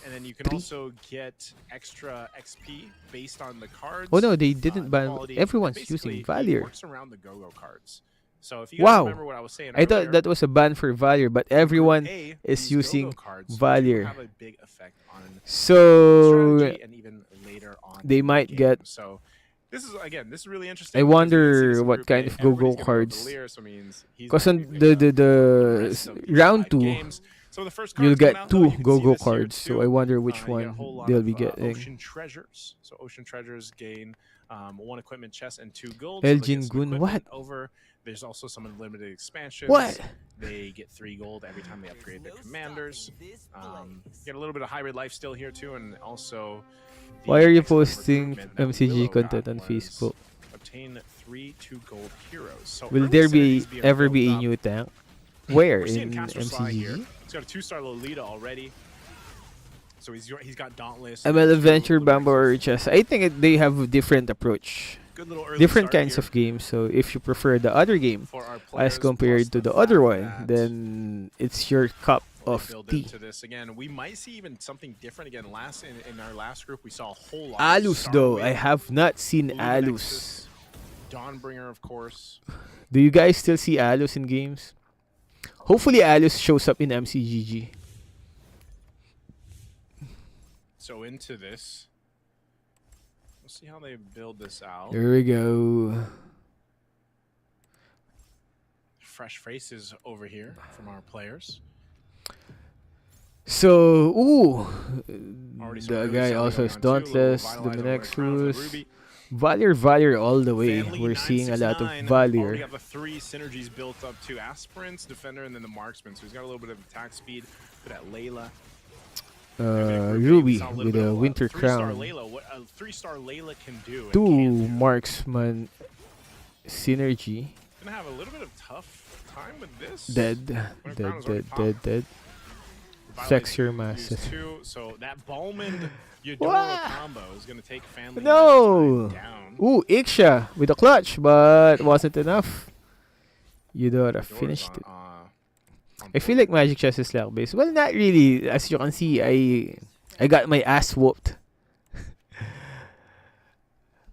And then you can Three? also get extra XP based on the cards. Oh no, they didn't ban. quality. Everyone's Basically, using it Valier. works around the go-go cards. So if you guys Wow. remember what I was saying I thought earlier, that was a ban for Valier, but everyone A, is these using go-go cards do Valier. have a big effect on So strategy and even later on they in the might game. get. So this is really interesting. I because you can see wonder this in what Group kind A, of go-go everybody's gonna go cards. Valier, so means he's Because gonna on be the picking up the rest of these round 5 2, games. So the first you'll cards coming get out, though, you 2 can see go-go this here cards. So too. I wonder which You get a one whole lot they'll of, be getting. Ocean treasures. So ocean treasures gain 1 equipment chest and 2 gold. So they Elgin get some Gun, equipment what? over. There's also some unlimited expansions. What? They get 3 gold every time they upgrade their commanders. Get a little bit of hybrid life still here too, and also. the Why are you excellent posting recruitment that MCG Willow content got on was Facebook? Obtain 3 2-gold heroes. So Will early there be synergies being ever built be a up. new tank? Where We're seeing in Castor Sly here. MCGG? He's got a 2-star Lolita already. So he's got Dauntless. ML two Adventure, Bamboo, or Luminexes. Chess. I think they have a different approach. Good little early Different start kinds here of games. So if you prefer the other game for our as players, compared plus to the fact other one, that then it's your cup they of build tea. into this again. We might see even something different again. In our last group, we saw a whole lot. Alus of though, Starwind, I have not seen Luminexes, Alus. Dawnbringer, of course. Do you guys still see Alus in games? Hopefully Alus shows up in MCGG. So into this, we'll see how they build this out. There we go. Fresh faces over here from our players. So, ooh, Already some the early guy selling also going is on too, a little Dauntless, Vitalizer over the crown of the Luminexus, Ruby. Valier all the way. Family We're seeing a lot of 969 already Valier. got the 3 synergies built up to Aspirants, Defender, and then the Marksman. So he's got a little bit of attack speed. Put at Layla. Ruby with a Winter 3-star Crown. Layla. What a 3-star Layla can do. and 2 can do. Marksman synergy. Gonna have a little bit of tough time with this. Dead. Winter Dead, Crown is already dead, popped. dead. Vitalizer Flex your used massive. too, so that Balmond Eudora Wah! combo is gonna take Family No! 969 down. Ooh, Iksha with a clutch, but wasn't enough. Eudora Eudora's finished it. on I feel board. like Magic Chess is lag based. Well, not really. As you can see, I got my ass whooped.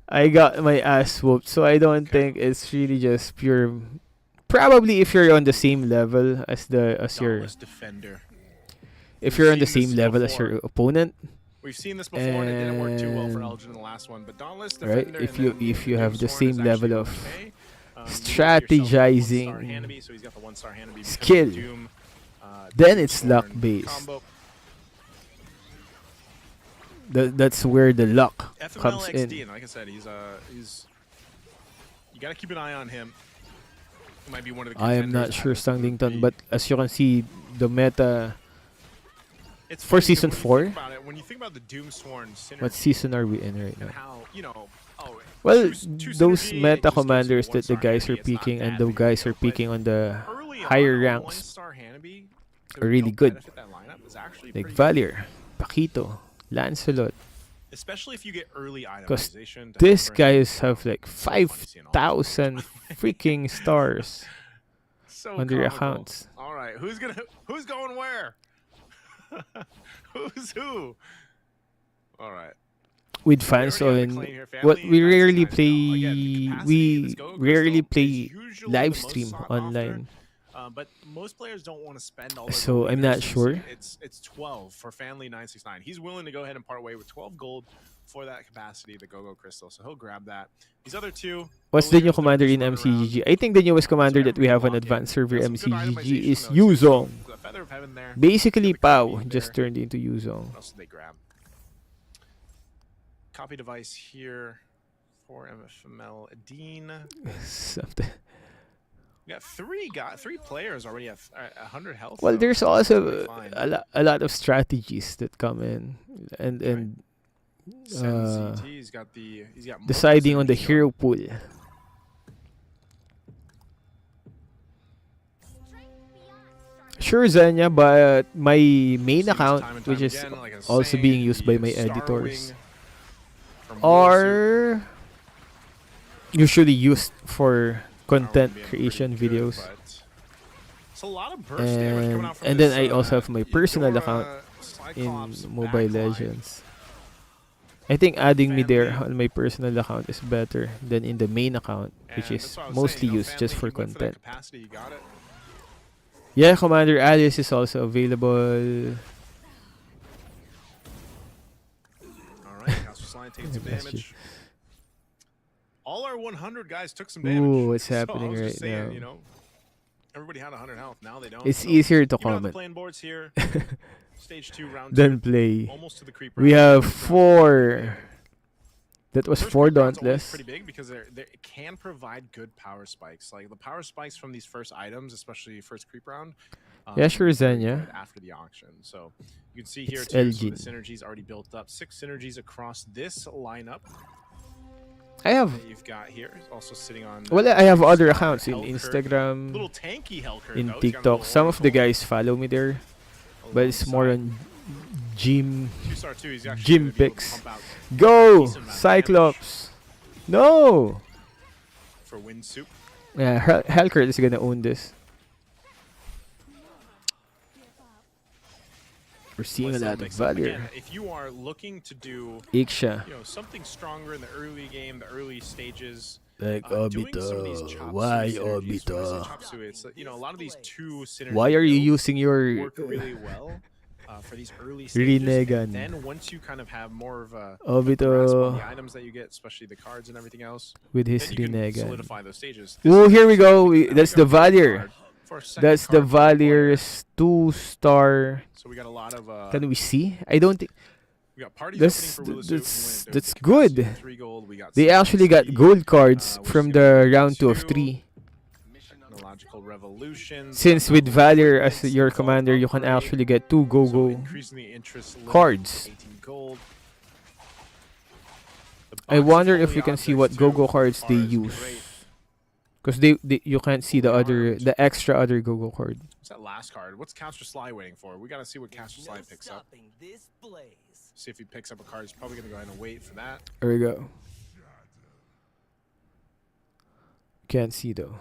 I got my ass whooped, so I don't Okay. think it's really just pure. Probably if you're on the same level as your Dauntless Defender. if We've you're on the seen this same level as before. your opponent, We've seen this before, and it didn't work too well for And- Elgin in the last one. But Dauntless Right, Defender, if and you- then if you have the Doomsworn same is level actually of okay. You get yourself a strategizing 1-star Hanabi, so he's got the 1-star Hanabi because of skill. Doom, Then it's Doomsworn luck based. combo. That's where the luck FML comes XD, in. and like I said, he's you got to keep an eye on him. He might be one of the I am not contenders sure out of Group Stanglington, B. but as you can see, the meta. It's for funny, season when you 4? think about it, when you think about the Doomsworn synergy What season are we in right and now? how, Well, two those synergy, it meta just gives you commanders a that the 1-star guys Hanabi, are it's not picking and bad the for you, guys are but picking on the early higher on, a ranks, 1-star Hanabi to are really help good. benefit that lineup is actually like pretty good. Valier, Paquito, Lancelot. Especially if you get early 'Cause itemization. to These help guys have like So funny seeing all 5,000 freaking stars so on their comical. accounts. All right, who's going where? Who's who? All right. With We fans already have the on claim here, what family we and rarely 969. Now, again, the play, capacity of this we Go rarely Crystal is play usually the live most stream sought after. online. But most players don't want to spend all their So, gold I'm either, not you sure. see it's 12 for Family 969. He's willing to go ahead and part way with 12 gold for that capacity, the Go-Go Crystal. So he'll grab that. These other two. What's the new leaders, they're commander just in running around. MCGG? I think the newest commander So that we have on everybody advanced lock in. server Got some good MCGG is itemization, though. It seems to Yuzong. be the Feather of Heaven there. Basically, Got the copy Pau just there. turned into Yuzong. What else did they grab? Copy device here for MFML Dean. Something. We got three players already at 100 health. Well, though, there's so that's also totally fine. a lot of strategies that come in, and Sen CT, he's got multiple deciding on the synergies going. hero pool. Sure, Zenya, but my main See account, time and which time is again, like I was also saying, being used by the my Star editors, Wing from Warsuit. are usually used for content Being creation pretty good, videos. but it's a lot of burst damage coming out from And this, then I also have my personal Eudora account in Cyclops Mobile backline. Legends. I think adding me there Family. on my personal account is better than in the main account, which And is that's what I was mostly saying, used just for Family, you went that content. capacity, you got it. Yeah, Commander Alice is also available. All right, Castle Slide taking some Bless you. damage. All our 100 guys took some damage. Ooh, what's So I happening was right just saying, now? You know, everybody had 100 health. Now they don't. It's So easier to even on the comment playing boards here, stage 2, round 2, than play. almost to the creep We round. have First round, 4. That was First 4 creep round's always Dauntless. pretty big because it can provide good power spikes. Like the power spikes from these first items, especially first creep round. Yeah, sure, is very Zenya. good after the auction. So you can see here It's too, some Elgin. of the synergies already built up. 6 synergies across this lineup I have. that you've got here. Also sitting on. Well, I have other Star accounts in Hellkirk. Instagram, Little tanky Hellkirk, in though. He's got a TikTok. little Some of the oracle guys follow me there, but it's more alongside. on gym. 2-star 2, he's actually gym gonna be able to picks. pump out Go, decent amount of Cyclops. No. for Wind Soup. Yeah, Hellkurt is gonna own this. We're seeing What's a that lot of mix up? value. Again, if you are looking to do Iksha, something stronger in the early game, the early stages, like doing some of these Obito. chop Why suey synergies. When I say Obito? chop suey, it's a lot of these two synergy Why are you builds using your work really well for these early stages. Renegan? And then once you kind of have more of a grasp on the Obito items that you get, especially the cards and everything else, with his then you can Renegan? solidify those stages. Oh, here we go. Now That's got the a third Valier. card for a second That's the card for the player. Valier's 2-star. So we got a lot of Can we see? I don't think we got parties That's- opening for Willa that's- Soup. that's We went good. 3 gold. We got they some actually got speed, gold cards which from is gonna the be round 2 of 2. 3. Technological revolution. Since with Valier as your commander, you can actually get 2 So go-go increasing the interest limit cards. to 18 gold. The I box wonder of if holy we can see objects, what go-go too, cards they are use. great. Because you can't see the extra other go-go card. What's that last card? What's Caster Sly waiting for? We gotta see what Caster Sly picks up. stopping this blaze. See if he picks up a card. He's probably gonna go ahead and wait for that. There we go. Can't see though.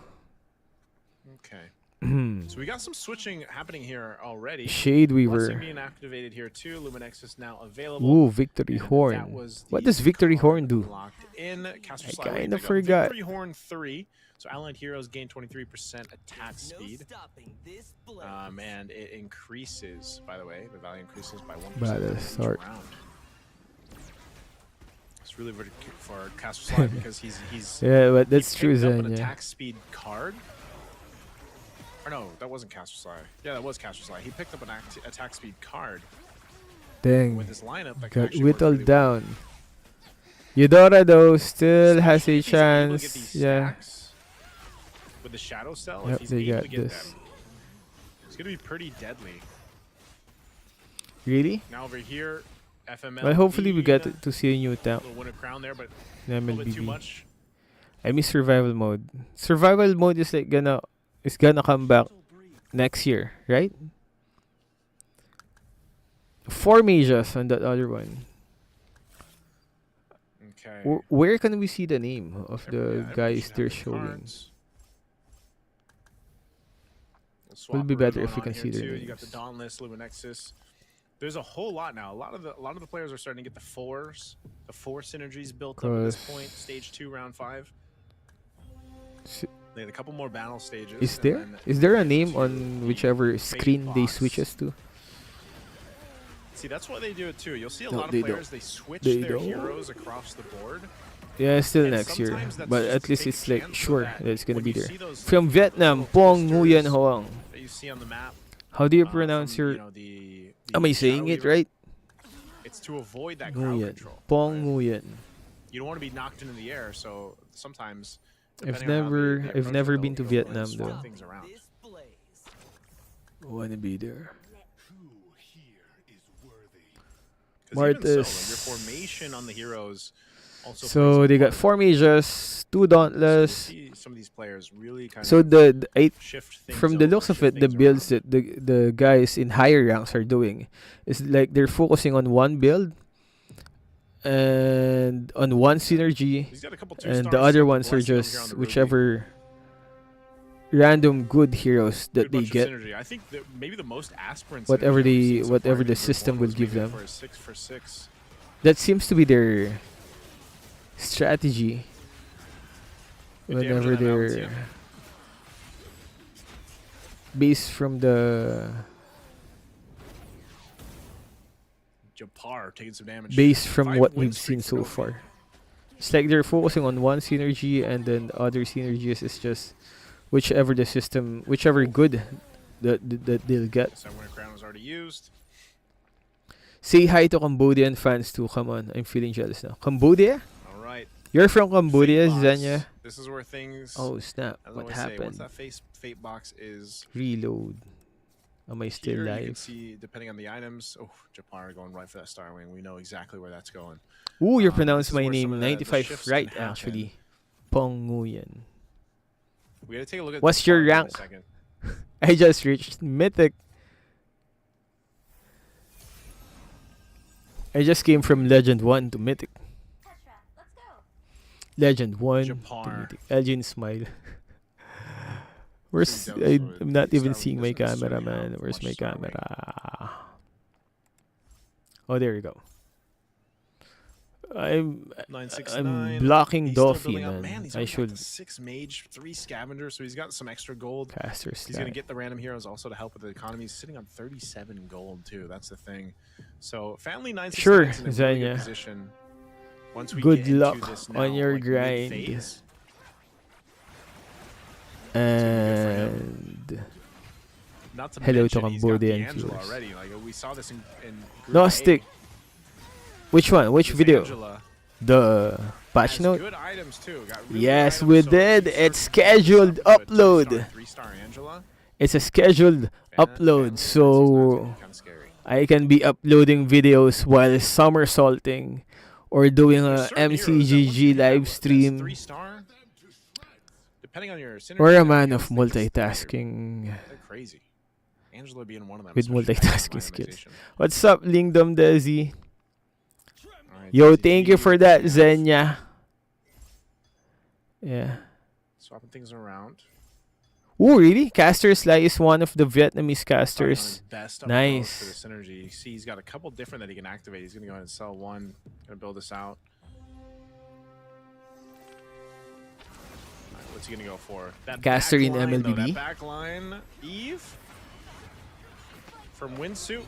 Okay. So we got some switching happening here already. Shade Blessing Weaver. being activated here too. Luminexus now available. Ooh, Victory And that Horn. was What the does Victory card Horn do? Locked in. Caster I Sly, what do you kinda pick up? forgot. Victory Horn 3. So allied heroes gain 23% attack No speed. stopping this blaze. And it increases, by the way, the value increases by 1% By the each start. round. It's really good for Caster Sly because he's Yeah, but that's he true, picked up an Zen. Yeah. attack speed card. Or no, that wasn't Caster Sly. Yeah, that was Caster Sly. He picked up an attack speed card Dang. with his lineup that can Got actually work whittled really well. down. Eudora though still has Especially a if he's able to get chance. these Yeah. stacks with the Shadow Cell, Yep, if he's they able got to get this. them, it's going to be pretty deadly. Really? Now over here, FML. Well, hopefully we get to see a new town. Little winner crown there, but in a little bit too MLBB. much. I miss survival mode. Survival mode is like gonna come back next year, right? 4 mages on that other one. Okay. Where can we see the name of the Everybody guys should have they're their showing? cards. We'll Will swap be around better if on we can here see their too. You got the names. Dauntless, Luminexus. There's a whole lot now. A lot of the players are starting to get the 4s, the 4 synergies built up at this point. Stage 2, round 5. They had a couple more battle stages. Is and there? then Is there a get name to on the whichever fate screen they box. switches to? See, that's why they do it too. You'll see a No, lot of they players, don't. they switch They their don't. heroes across the board. Yeah, still And next year. sometimes that's But just at to least take a it's like chance so sure that that it's gonna when be you there. see those From Vietnam, little Pong Nguyen twisters Hoang. that you see on the map. How do you from, pronounce your? the Am I saying Shadow it Weaver, right? It's to avoid that crowd Nguyen. control. Pong right? Nguyen. You don't want to be knocked into the air, so sometimes. I've depending on how never- they I've approach it, never they'll- been to they'll go ahead and Vietnam, swap though. things around. This blaze. Wanna be there. 'Cause even so, like, your Martis. formation on the heroes also So plays a they got part. 4 mages, 2 So you dauntless. see some of these players really kind So of I shift things from the over, looks of shift it, the things builds around. that the guys in higher ranks are doing is like they're focusing on one build and on one synergy, He's got a couple and the two-stars, other some ones are blessing over here on just the Ruby. whichever random good heroes that Good they bunch of get. synergy. I think that maybe the most aspirant Whatever synergy I've they- seen so whatever far in the Group system 1 will was give maybe them. For a 6-for-6. That seems to be their strategy Good damage whenever on that balance, they're yeah. based from the Japar taking some damage. based from 5 what win we've seen streak for so Novi. far. It's like they're focusing on one synergy, and then other synergies is just whichever the system, whichever good that they'll get. So winner crown was already used. Say hi to Cambodian fans too. Come on, I'm feeling jealous now. Cambodia? All right. You're from Cambodia, Fate box. Zanya? This is where things. Oh snap! as I What always say, once happened? that fate box is Reload. Am I still here, you can live? see depending on the items. Oh, Japar going right for that Star Wing. We know exactly where that's going. Ooh, you this pronounced is my where some name of the 95 shifts right, can happen. actually. Pong Nguyen. We gotta take a look at. What's Japar your in a rank? second. I just reached Mythic. I just came from Legend 1 to Mythic. Petra, let's go. Legend 1 to Japar. Mythic. Elgin smile. Where's See, that was what I'm not the even Star seeing Wing my doesn't camera, necessarily man. have Where's much my Star Wing. camera? Oh, there you go. I'm 969. blocking He's still Doffy, building up. man. He's I only got should the 6 mage, 3 scavenger, so he's got some extra gold. caster He's gonna slide. get the random heroes also to help with the economy. He's sitting on 37 gold too. That's the thing. So family 969 Sure, is in a really good Zanya. position. Once we Good get into luck this on now, your like, grind. mid-phase, And not to Hello to mention he's got Cambodian D'Angelo viewers. already. Like we saw this in Group no A. stick. Which one? Which This video? Angela The patch has note? good items too. Got really good Yes, items, we so did. she's It's certainly scheduled set up to a 2-star, upload. 3-star Angela. It's a scheduled upload, so Kind of scary. I can be uploading videos while somersaulting or doing a There's certain heroes that once you MCGG hit that live that's stream. 3-star, depending on your synergy, Or a that man heroes of think it's multitasking. They're crazy. Angela being one of them. With especially with multitasking that skills. itemization. What's up, Lingdom Desi? Alright, Yo, DZG, thank you for that, yeah, Zenya. Yeah. Swapping things around. Ooh, really? Caster Sly is one of the Vietnamese Starting on casters. his best up Nice. close for the synergy. You see, he's got a couple different that he can activate. He's gonna go ahead and sell one. Gonna build this out. Alright, what's he gonna go for? That Caster back in line, though, MLBB. that back line, Eve from Windsuit.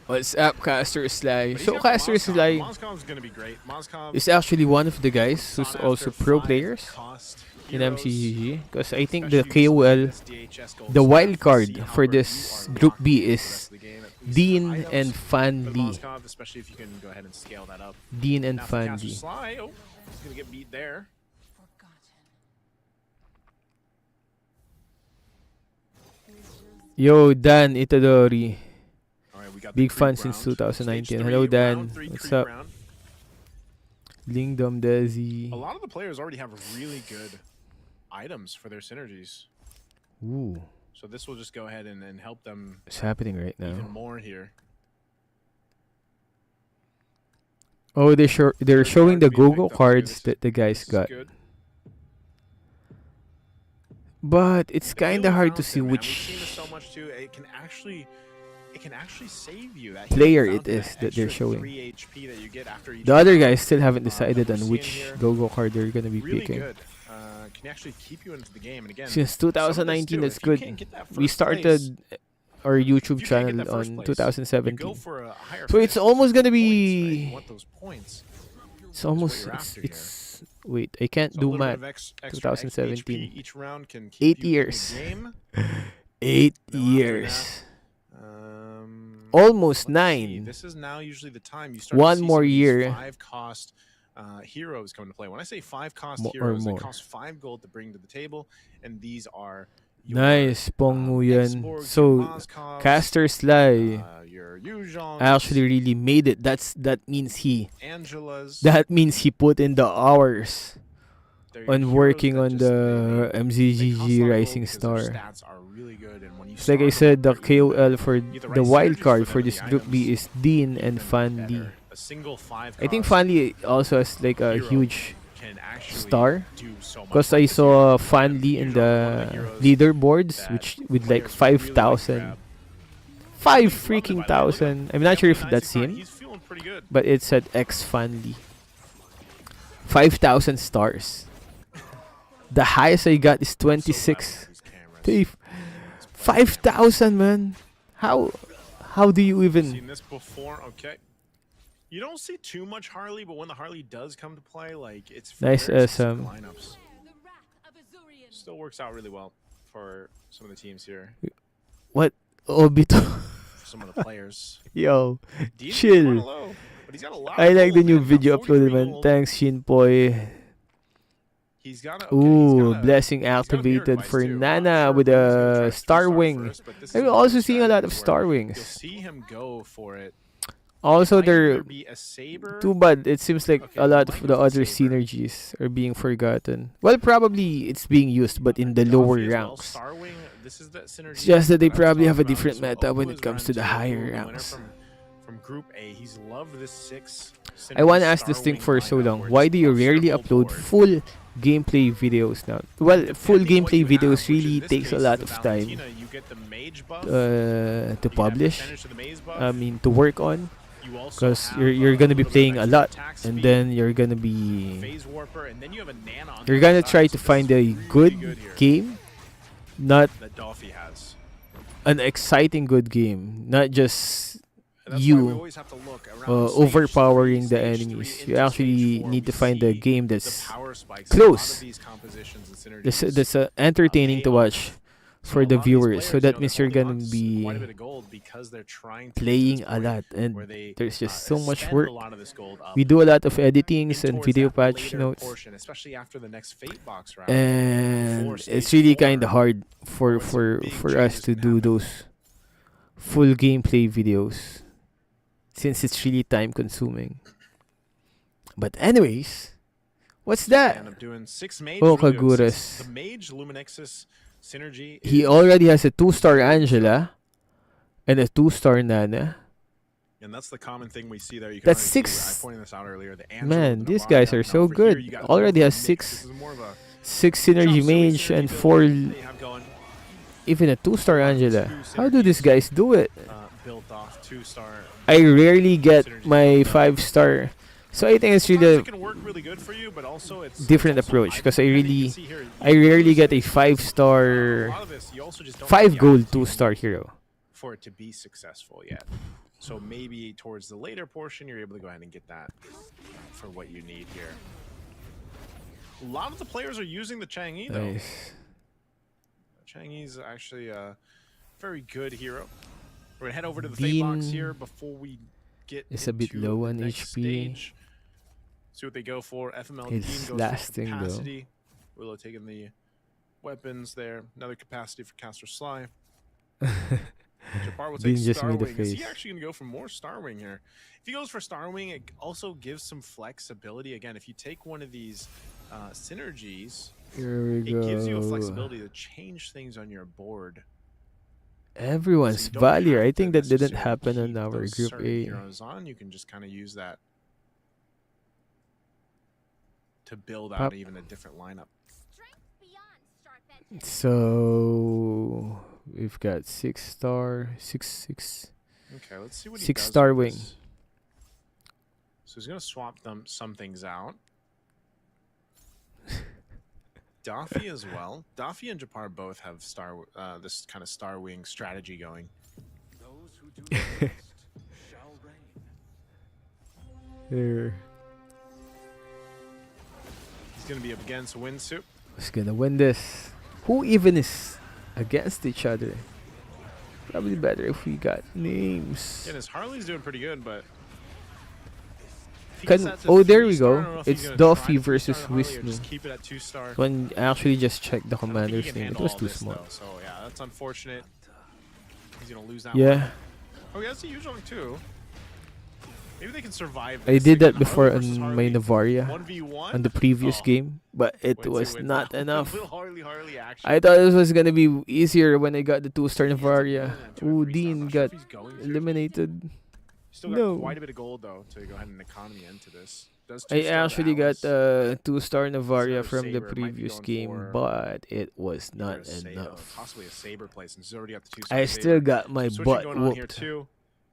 What's up, Caster Sly? But he's So got the Caster Moskov. Sly Moskov gonna be great. Moskov is actually one of the guys who's sought also after pro 5 players cost in heroes, MCGG. Because I think especially the KOL, with this DHS gold the staff. wild See card how for where this you are Group locked B into the is rest of the game, at least Dean items and Fan for Lee. Moskov, especially if you can go ahead and scale that up. Dean and Now for Fan Caster Lee. Sly, oh, he's gonna get beat there. Yo, Dan Itadori. All right, we got Big the fan creep since round. 2019. Stage Hello, 3, Dan. round 3 What's creep up? round. Lingdom Desi. A lot of the players already have really good items for their synergies, Ooh, so this will just go ahead and help them what's happening right even now? more here. Oh, they're Third showing the card being go-go picked up, too. cards This that the guys is got. good. But it's The kind Halo of hard to see Fountain, man, we've seen this which so much too. It can actually save you. That player Halo it Fountain, is that they're extra showing. 3 HP that you get after each the other round. guys still haven't that decided we're on seeing which here. go-go card they're gonna be Really picking. good. can actually keep you into the game. And again, Since some of this 2019, too, that's if you good. can't get that We first place, started our if YouTube you can't get that channel first on place, you go 2017. for a higher So it's finish, almost gonna points, right? You be. want those points. It's what almost. you're It's, after here. it's wait. I can't So a do little bit math. of extra 2017. HP each round can keep 8 you in years. the game. 8 Now after years. let's Almost see, 9. This is now usually the time you start One to see more some of these year. 5-cost heroes come into play. When I say 5-cost Or heroes, they more. cost 5 gold to bring to the table, and these are your, Nice, Pongmu yan. Exborgs, So, your Moscovs, Caster Sly your Yujongs, actually really made it. That means he. Angelas. That means he put in the hours They're your on heroes working that on just- the they cost a MCGG lot of gold Rising because their Star. stats are really good, and when you It's like I start said, the them, you KOL for get the the right wild synergies card for for them and this the group B items is Dean and even Fan Lee. better. A single 5 I think cost Fan Lee also has like a hero huge can actually star. do so much Because work I this saw year. Fan Lee Yujon's one in of the heroes leaderboards, that which with like players really like to 5,000. grab. 5 He's loved it, freaking by the way. Look at thousand. I'm not sure if Definitely that's nice and him, he's feeling pretty good. but it said X Fan Lee. 5,000 stars. The highest I got is So glad we 26. have these cameras. Dave, 5,000, man. How do you even? Seen this before, okay. You don't see too much Harley, but when the Harley does come to play, like it's for Nice very specific SM. lineups. Still works out really well for some of the teams here, What? Obito. for some of the players. Yo, Dean's chill. kinda low, but he's got a lot I of like the gold, new man. video Got 43 uploaded, man. gold. Thanks, Shinpoy. He's got a, Ooh, blessing he's got a activated mirror for device too. Not Nana sure with if he's gonna try a Star two-star Wing. first, but this I'm is one also those seeing a lot of strategies Star where You'll Wings. see him go for it. Also, Might either they're be a saber. too bad. It seems like Okay, a lot might of go the for other saber. synergies are being forgotten. Well, probably it's being used, but in the lower Duffy as well, ranks. Star Wing, this is that synergy It's just that they I was probably have a talking about. different So meta when Opu it is comes to the round two, higher the winner ranks. From Group A. He's loved this 6. I want to synergy ask this Star thing Wing for so lineup long. where Why it's do you plus rarely triple upload board. full gameplay videos now? Well, full Depending what gameplay you have, videos which in really this takes a case lot is of the time Valentina, you get the mage buff, to you have publish. percentage to the maze buff, I mean, to work on. you also Because have, you're gonna be little bit of playing a extra lot, attack and speed, then you're gonna be phase warper, and then you have a Nana on you're the gonna other try side, to so find this a is really good here game, not that Dolphy has. an exciting good game, not just And that's why we you always have to look around stage overpowering 3, the stage 3 enemies. You into actually stage 4, need we to find a see game the that's power spikes. A lot close. of these compositions and synergies that's entertaining to pay off. watch So for a the lot of these viewers. So players, that they're means you're holding gonna on to be quite a bit of gold because they're trying to get to playing this a point lot, where and they there's just so much spend work. a lot of this gold up We do a lot of editings in and towards video that patch later notes, portion, especially after the next fate box round. and before it's stage really 4, kind of hard for when some big for us changes to can do happen. those full gameplay videos since it's really time consuming. But anyways, what's So that? end up doing 6 mage Oh, really doing Kaguras. six- The mage Luminexus synergy. He is- already has a 2-star Angela and a 2-star Nana. And that's the common thing we see there. You can That's already see, 6. I pointed this out earlier. The Angela Man, with the these Navaya. guys are Now so over good. Here, you got Already more has of a mix. 6 This is more of a 6 synergy Chop suey mage and synergy 4 build they have going, even a 2-star Angela. Two How do these synergies. guys do it? built off 2-star. I rarely get Synergy my build up. 5-star. So I think it's Sometimes really it can work really good for you, but also it's different it's also approach, 'cause I think you really- can see here, I you rarely lose get a it. A 5-star, lot of this, you also just don't 5 have the gold, opportunity 2-star hero. for it to be successful yet. So maybe towards the later portion, you're able to go ahead and get that for what you need here. A lot of the players are using the Chang'e though. Nice. Chang'e's actually a very good hero. We're gonna head over to the Fate box Dean here before we get is a bit into low the on next HP. stage. See what they go for. FML Dean It's goes lasting, for though. capacity. Willow taking the weapons there. Another capacity for Caster Sly. Japar will take Dean just made a Starwing. Is he face. actually going to go for more Starwing here? If he goes for Starwing, it also gives some flexibility. Again, if you take one of these synergies, Here we it gives you a go. flexibility to change things on your board. Everyone's So you don't Valier. have I to think that didn't necessarily happen on keep our those Group certain A. heroes on. You can just kind of use that to build Pop. out even a different lineup. Strength beyond sharp edges. So we've got 6-star, 6. Okay, let's see what he 6-star does with wing. this. So he's going to swap some things out. Daffy as well. Daffy and Japar both have this kind of Star Wing strategy going. Those who do the best shall reign. Here. He's going to be up against Winsu. Who's gonna win this? Who even is against each other? Probably better if we got names. Yeah, his Harley's doing pretty good, but if he Can- gets that to oh, there we 3-star, I go. don't know if he's It's gonna try Duffy to 3-star versus Harley or Wisnu. Just keep it at 2-star. When I actually just checked the I don't think he commander's can name, it handle was all too this, small. though, so yeah, that's unfortunate. He's gonna lose that one. Yeah, Oh, he has the Yuzhong too. Maybe they can survive. I this. did They that got before Harley versus on my Harley, Navaria 1v1 on the previous Oh, game, but it Winsu was wins not that one. enough. Little Harley action. I thought it was gonna be easier when I got the 2-star He ends up winning Navaria. that to a Ooh, 3-star. Dean I'm not sure if got he's going to. eliminated. Still got No. quite a bit of gold though to go ahead and economy into this. Does I 2-star actually got Alice. 2-star Navaria Zero from the Saber might be previous going game, for but it was either not a Sa- enough. possibly a Saber play since he's already got the 2-star. I Saber. still got my Switching butt going on here whooped. too.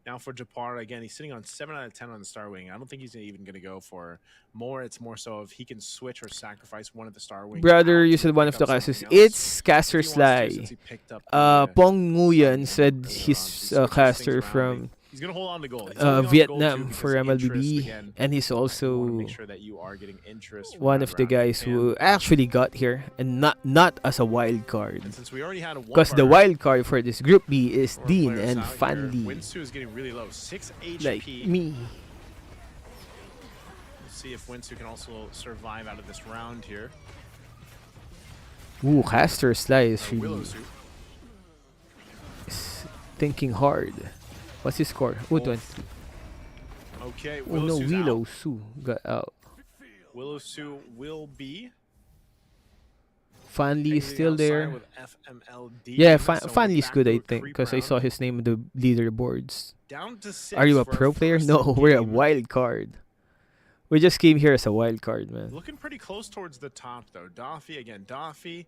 Now for Japar again, he's sitting on 7 out of 10 on the Star Wing. I don't think he's even going to go for more. It's more so if he can switch or sacrifice one of the Star Wings. Brother, out you to said one pick of the up something casters. else. It's If Caster he wants to, Sly. since he picked up the, Pong Nguyen said earlier on, he's he a switches caster things around. from He's going to hold on to gold. He's holding on to gold, Vietnam too, for because interest, MLBB, again, and he's you wanna also make sure that you are getting interest from one that of the round in guys who Japan. actually got here, and not as a wild card. And since we already had one Because the of our wild card for this Group B is core Dean players and out here, Fanli, Winsu is getting really low, 6 HP. like me. We'll see if Winsu can also survive out of this round here. Ooh, Caster Sly is Willow really suit. thinking hard. What's his score? Ooh, 20. Okay, Oh no, Sue's Willow out. Su got out. Willow Su will be Fanli is exiting still outside there. with FMLD. Yeah, So we're Fanli's back good, to I a think, creep because I round. saw his name in the leaderboards. Down to 6 Are you a for our pro player? first No, we're a game. wild card. We just came here as a wild card, man. Looking pretty close towards the top though. Daffy again. Daffy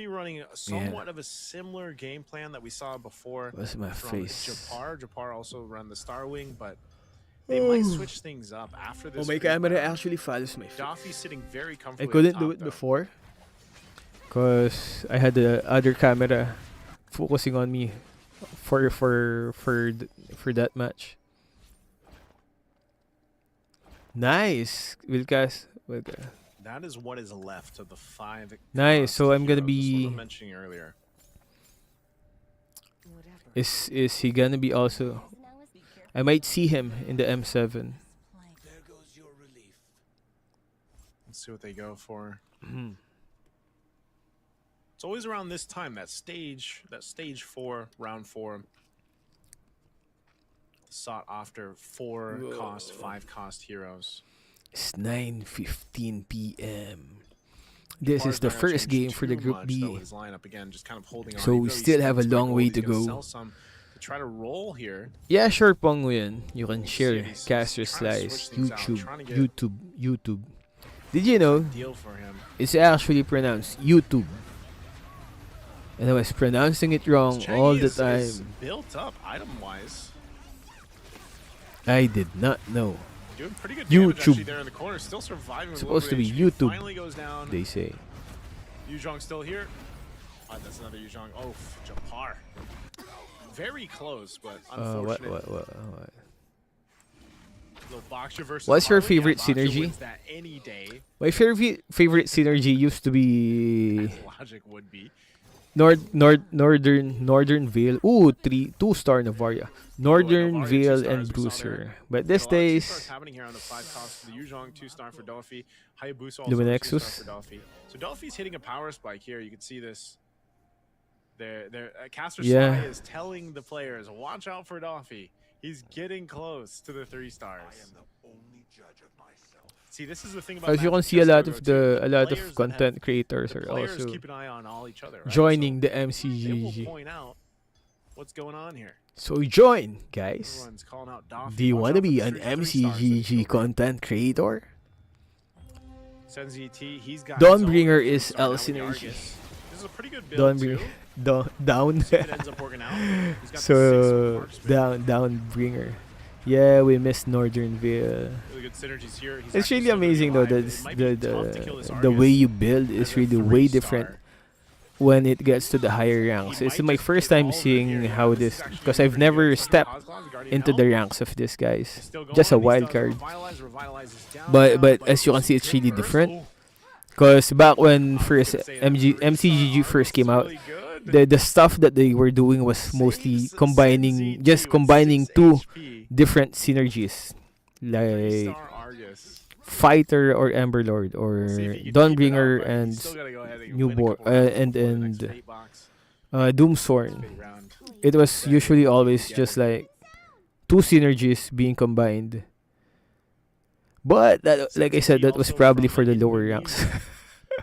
running somewhat of a similar game plan that we saw before What's my from face? Japar. Japar also run the Star Wing, but they might switch things up after this. Oh, my creep camera round. actually follows my face. Daffy's sitting very I comfortably. couldn't at do top, it though. before because I had the other camera focusing on me for that match. Nice, Wilkas. That is what is left of the 5. Nice. So I'm gonna heroes. This be. was what I'm mentioning earlier. Is he gonna be also? I might see him in the M7. There goes your relief. Let's see what they go for. It's always around this time, that stage 4, round 4. Sought after 4 cost, 5 cost heroes. It's 9:15 p.m. This Japar's is the not gonna first change game for the too Group much, B. though, with his lineup again, just kind of holding on. So Even we though he still have a spends my long gold, way he's to gonna go. sell some to try to roll here. Yeah, sure, Pongwin. You can share he's Caster trying to Slice, switch things out, YouTube, trying to get- YouTube. Did you know Deal for him. it's actually pronounced YouTube? And I was pronouncing it wrong His all Changi the is time. built up item-wise. I did not know. Doing pretty good damage YouTube. actually there in the corner. Still surviving with a little Supposed to bit be of HP. YouTube, Finally goes down. they say. Yuzhong still here. That's another Yuzhong. Oh, Japar. Very close, but What? unfortunate. Little Boxer versus What's your Harley. Yeah, favorite Boxer synergy? wins that any day, My favorite synergy used to be as logic would be. Northern Vale. Ooh, 2-star Navaria. Northern Navaria, Vale 2 and stars we saw Bruiser. there. But A these lot of 2 stars days, happening here on the 5 cost for the Yuzhong, 2-star for Dolphy. Hayabusa also Luminexus. 2-star for Dolphy. So Dolphy's hitting a power spike here. You can see this. Caster Yeah. Sly is telling the players, watch out for Dolphy. He's getting close to the 3 stars. I am the only judge of myself. See, this is the thing about as you can Magic see, a Chess lot Go of too. the Players that have- content creators the are players also keep an eye on all each other, right? joining the So they will MCGG. point out what's going on here. So join, guys. Everyone's calling out Dolphy. Do you Watch want to out for be the an 3 stars that he's MCGG over. content creator? SenZT, he's got Dawnbringer his own is 3-star now L with the synergy. Argus. This is a pretty good build Dawnbringer, too. down, See if it ends up working out. He's got the 6 so marksman. downbringer. Yeah, we missed Northernville. Really good synergies here. He's It's actually really still gonna be amazing though alive. that It might be tough to kill this the way Argus you build as is a really way different 3-star. when it gets to the higher ranks. He It's might my just first get time all of it seeing here. Yeah, how this this, is actually because really I've pretty good, never especially stepped Cosclaw, the Guardian into Helm. the ranks of this, He's guys. still going, Just a and he wild still card. has Revitalize is down But now, as you can this see, is it's really first. different. Oh, Because back when I was first gonna say that MCGG 3-star first Argus came is out, really good. the stuff that they were doing was mostly combining, just combining two different synergies, like 3-star Argus. Fighter or Emberlord or See if he can keep it Dawnbringer up, but and he's still gotta go ahead and win a Newborn couple rounds and before the next and fate box, Doomsworn. fate round. It was usually always just like two synergies being combined. But that, like I said, that was probably for the lower ranks.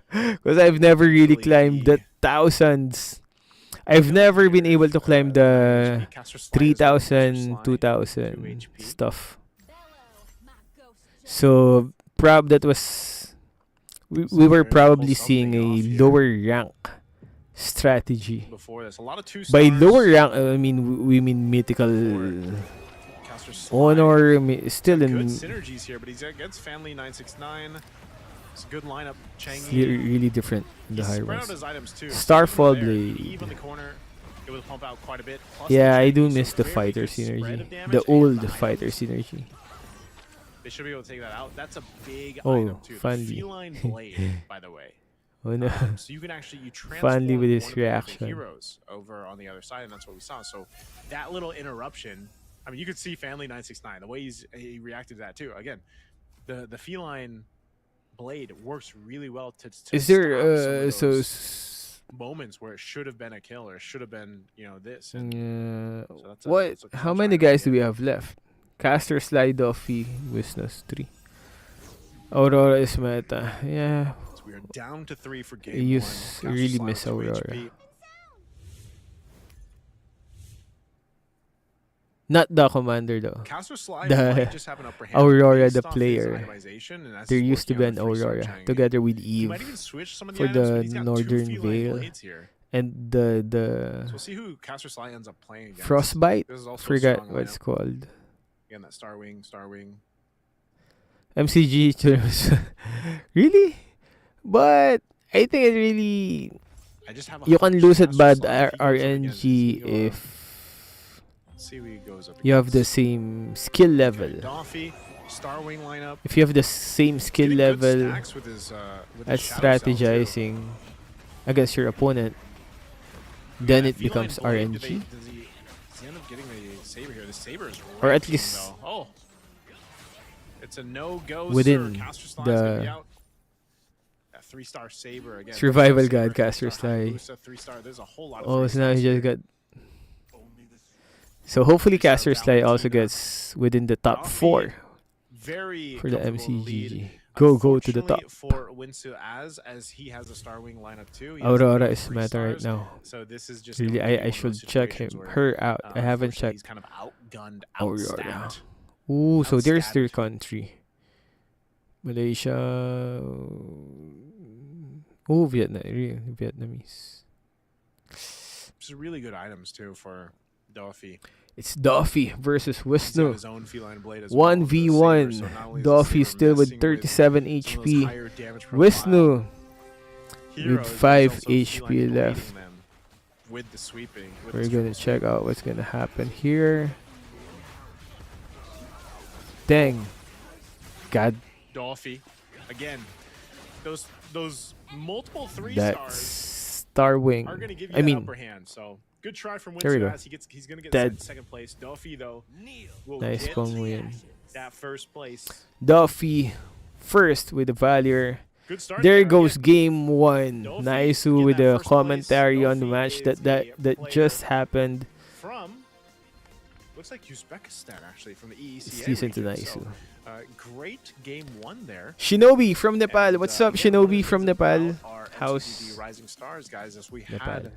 Because I've never really climbed the thousands. I've never been able to climb the 3,000, 2,000 stuff. So that was we were probably seeing a lower rank strategy. Before this, a lot of 2-stars. By lower rank, I mean we mean mythical Caster Slide. honor, still Good in synergies here, but he's against Family 969. It's a good lineup. really different in the He high spread out ranks. his items too. Starfall There, Blade. Eve in the corner, it will pump out quite a bit. Plus Yeah, the I do Changi, so miss the very fighter good spread synergy, of damage the and old the fighter items. synergy. They should be able to take that out. That's a big Oh, item too. The finally. Feline Blade, by the way. Oh no. So you can actually transform Finally with his one of the reaction. heroes over on the other side, and that's what we saw. So that little interruption, I mean, you could see Family 969 the way he reacted to that too. Again, the feline blade works really well to Is stop there some of so those moments where it should have been a kill or it should have been this. And so that's what? that's a How clutch many item guys do here. we have left? Caster, Slide, Duffy, Wisnos 3. Aurora is meta. Yeah. So we are down to 3 for I game use 1. Caster really Slide miss with 2 Aurora. HP. Not the commander though. Caster Slide The might just have an upper hand Aurora, based the off his player. itemization, and as There he's used to be working an on the 3-star Aurora Changi. together with He Eve might even switch some of the for items, but the he's got Northern 2 feline Veil. blades here. and So the we'll see who Caster Slide ends up playing against. Frostbite. This is also a Forgot strong what it's lineup. called. Again, that Star Wing. MCG terms. Really? But I think it really I just have a you can hunch lose it Caster bad Slide, if he goes up against RNG Eagle, if let's see who he goes up you have the against. same skill level. Doffy, Star Wing lineup. If you have the same skill Getting good level stacks with his, with at his Shadow Cell, too. strategizing against your opponent, then Yeah, it Feline becomes Blade, RNG. does he end up getting the Saber here? The Saber is Or at wrecking, least though. Oh. It's a no-go, within sir. Caster Slide's gonna be the out. That 3-star Saber again. Survival Saber, God Caster 3-star Slide. Hayabusa, 3-star. There's a whole lot of Oh, so now 3-stars he just here. got. So hopefully 3-star Caster Slide also Valentina. gets within the top Doffy, 4 Very for the comfortable lead. MCGG. Go to the top. Unfortunately for Winsu as he has a Star Wing lineup too. He has Aurora only is 3 meta right stars, now. So this is just Really, going to be I one of should those check situations him where, her out. I haven't unfortunately, checked He's kind of outgunned, Aurora. outstacked. Ooh, so there's their Outstat. country. Malaysia. Oh, Vietnamese. Some really good items too for Doffy. It's Duffy versus He's got Wisnu. his own feline blade as well, the 1v1. Saber, so not only is the Duffy Saber still with messing 37 some of those HP. higher damage profile Wisnu heroes, with but 5 he's also feline HP blading left. them with the sweeping. With We're the gonna triple check sweep. out what's gonna happen here. Dang. God, Doffy again. Those multiple 3 that stars Starwing. are going to give you I that mean, upper hand. So good try from There we go. Winsu. He's going to get Dead. second place. Doffy though will nice get pong win. that first place. Duffy first with the Valier. Good start. There there goes again. game 1. Dolphy Naisu get with that the first place. commentary on the Dolphy match is that a player just happened. From looks like Uzbekistan actually from the EECA. Let's listen to region. Naisu. So, great game 1 there. Shinobi from Nepal. And, What's up, again, one of the Shinobi from things Nepal? about our How's MCGG Rising Stars, guys, as we Nepal? had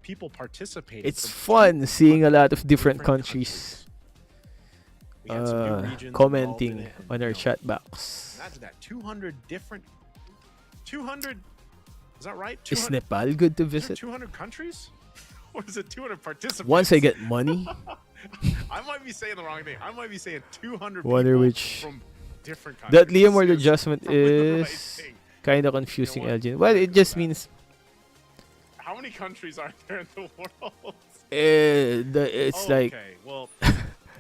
people participating. It's from fun seeing a lot of different countries We had some new regions involved in commenting it, and, on our you know, chat box. Imagine that 200 different 200 is that right? Is 200, Nepal good to is there visit? 200 countries? Or is it 200 participants? Once I get money, I might be saying the wrong thing. I might be saying 200 Wonder people which from different countries. that Leomord is adjustment probably the right is thing. kind of confusing, what? Elgin. Well, it just means How many countries are there in the world? it's like Okay, well,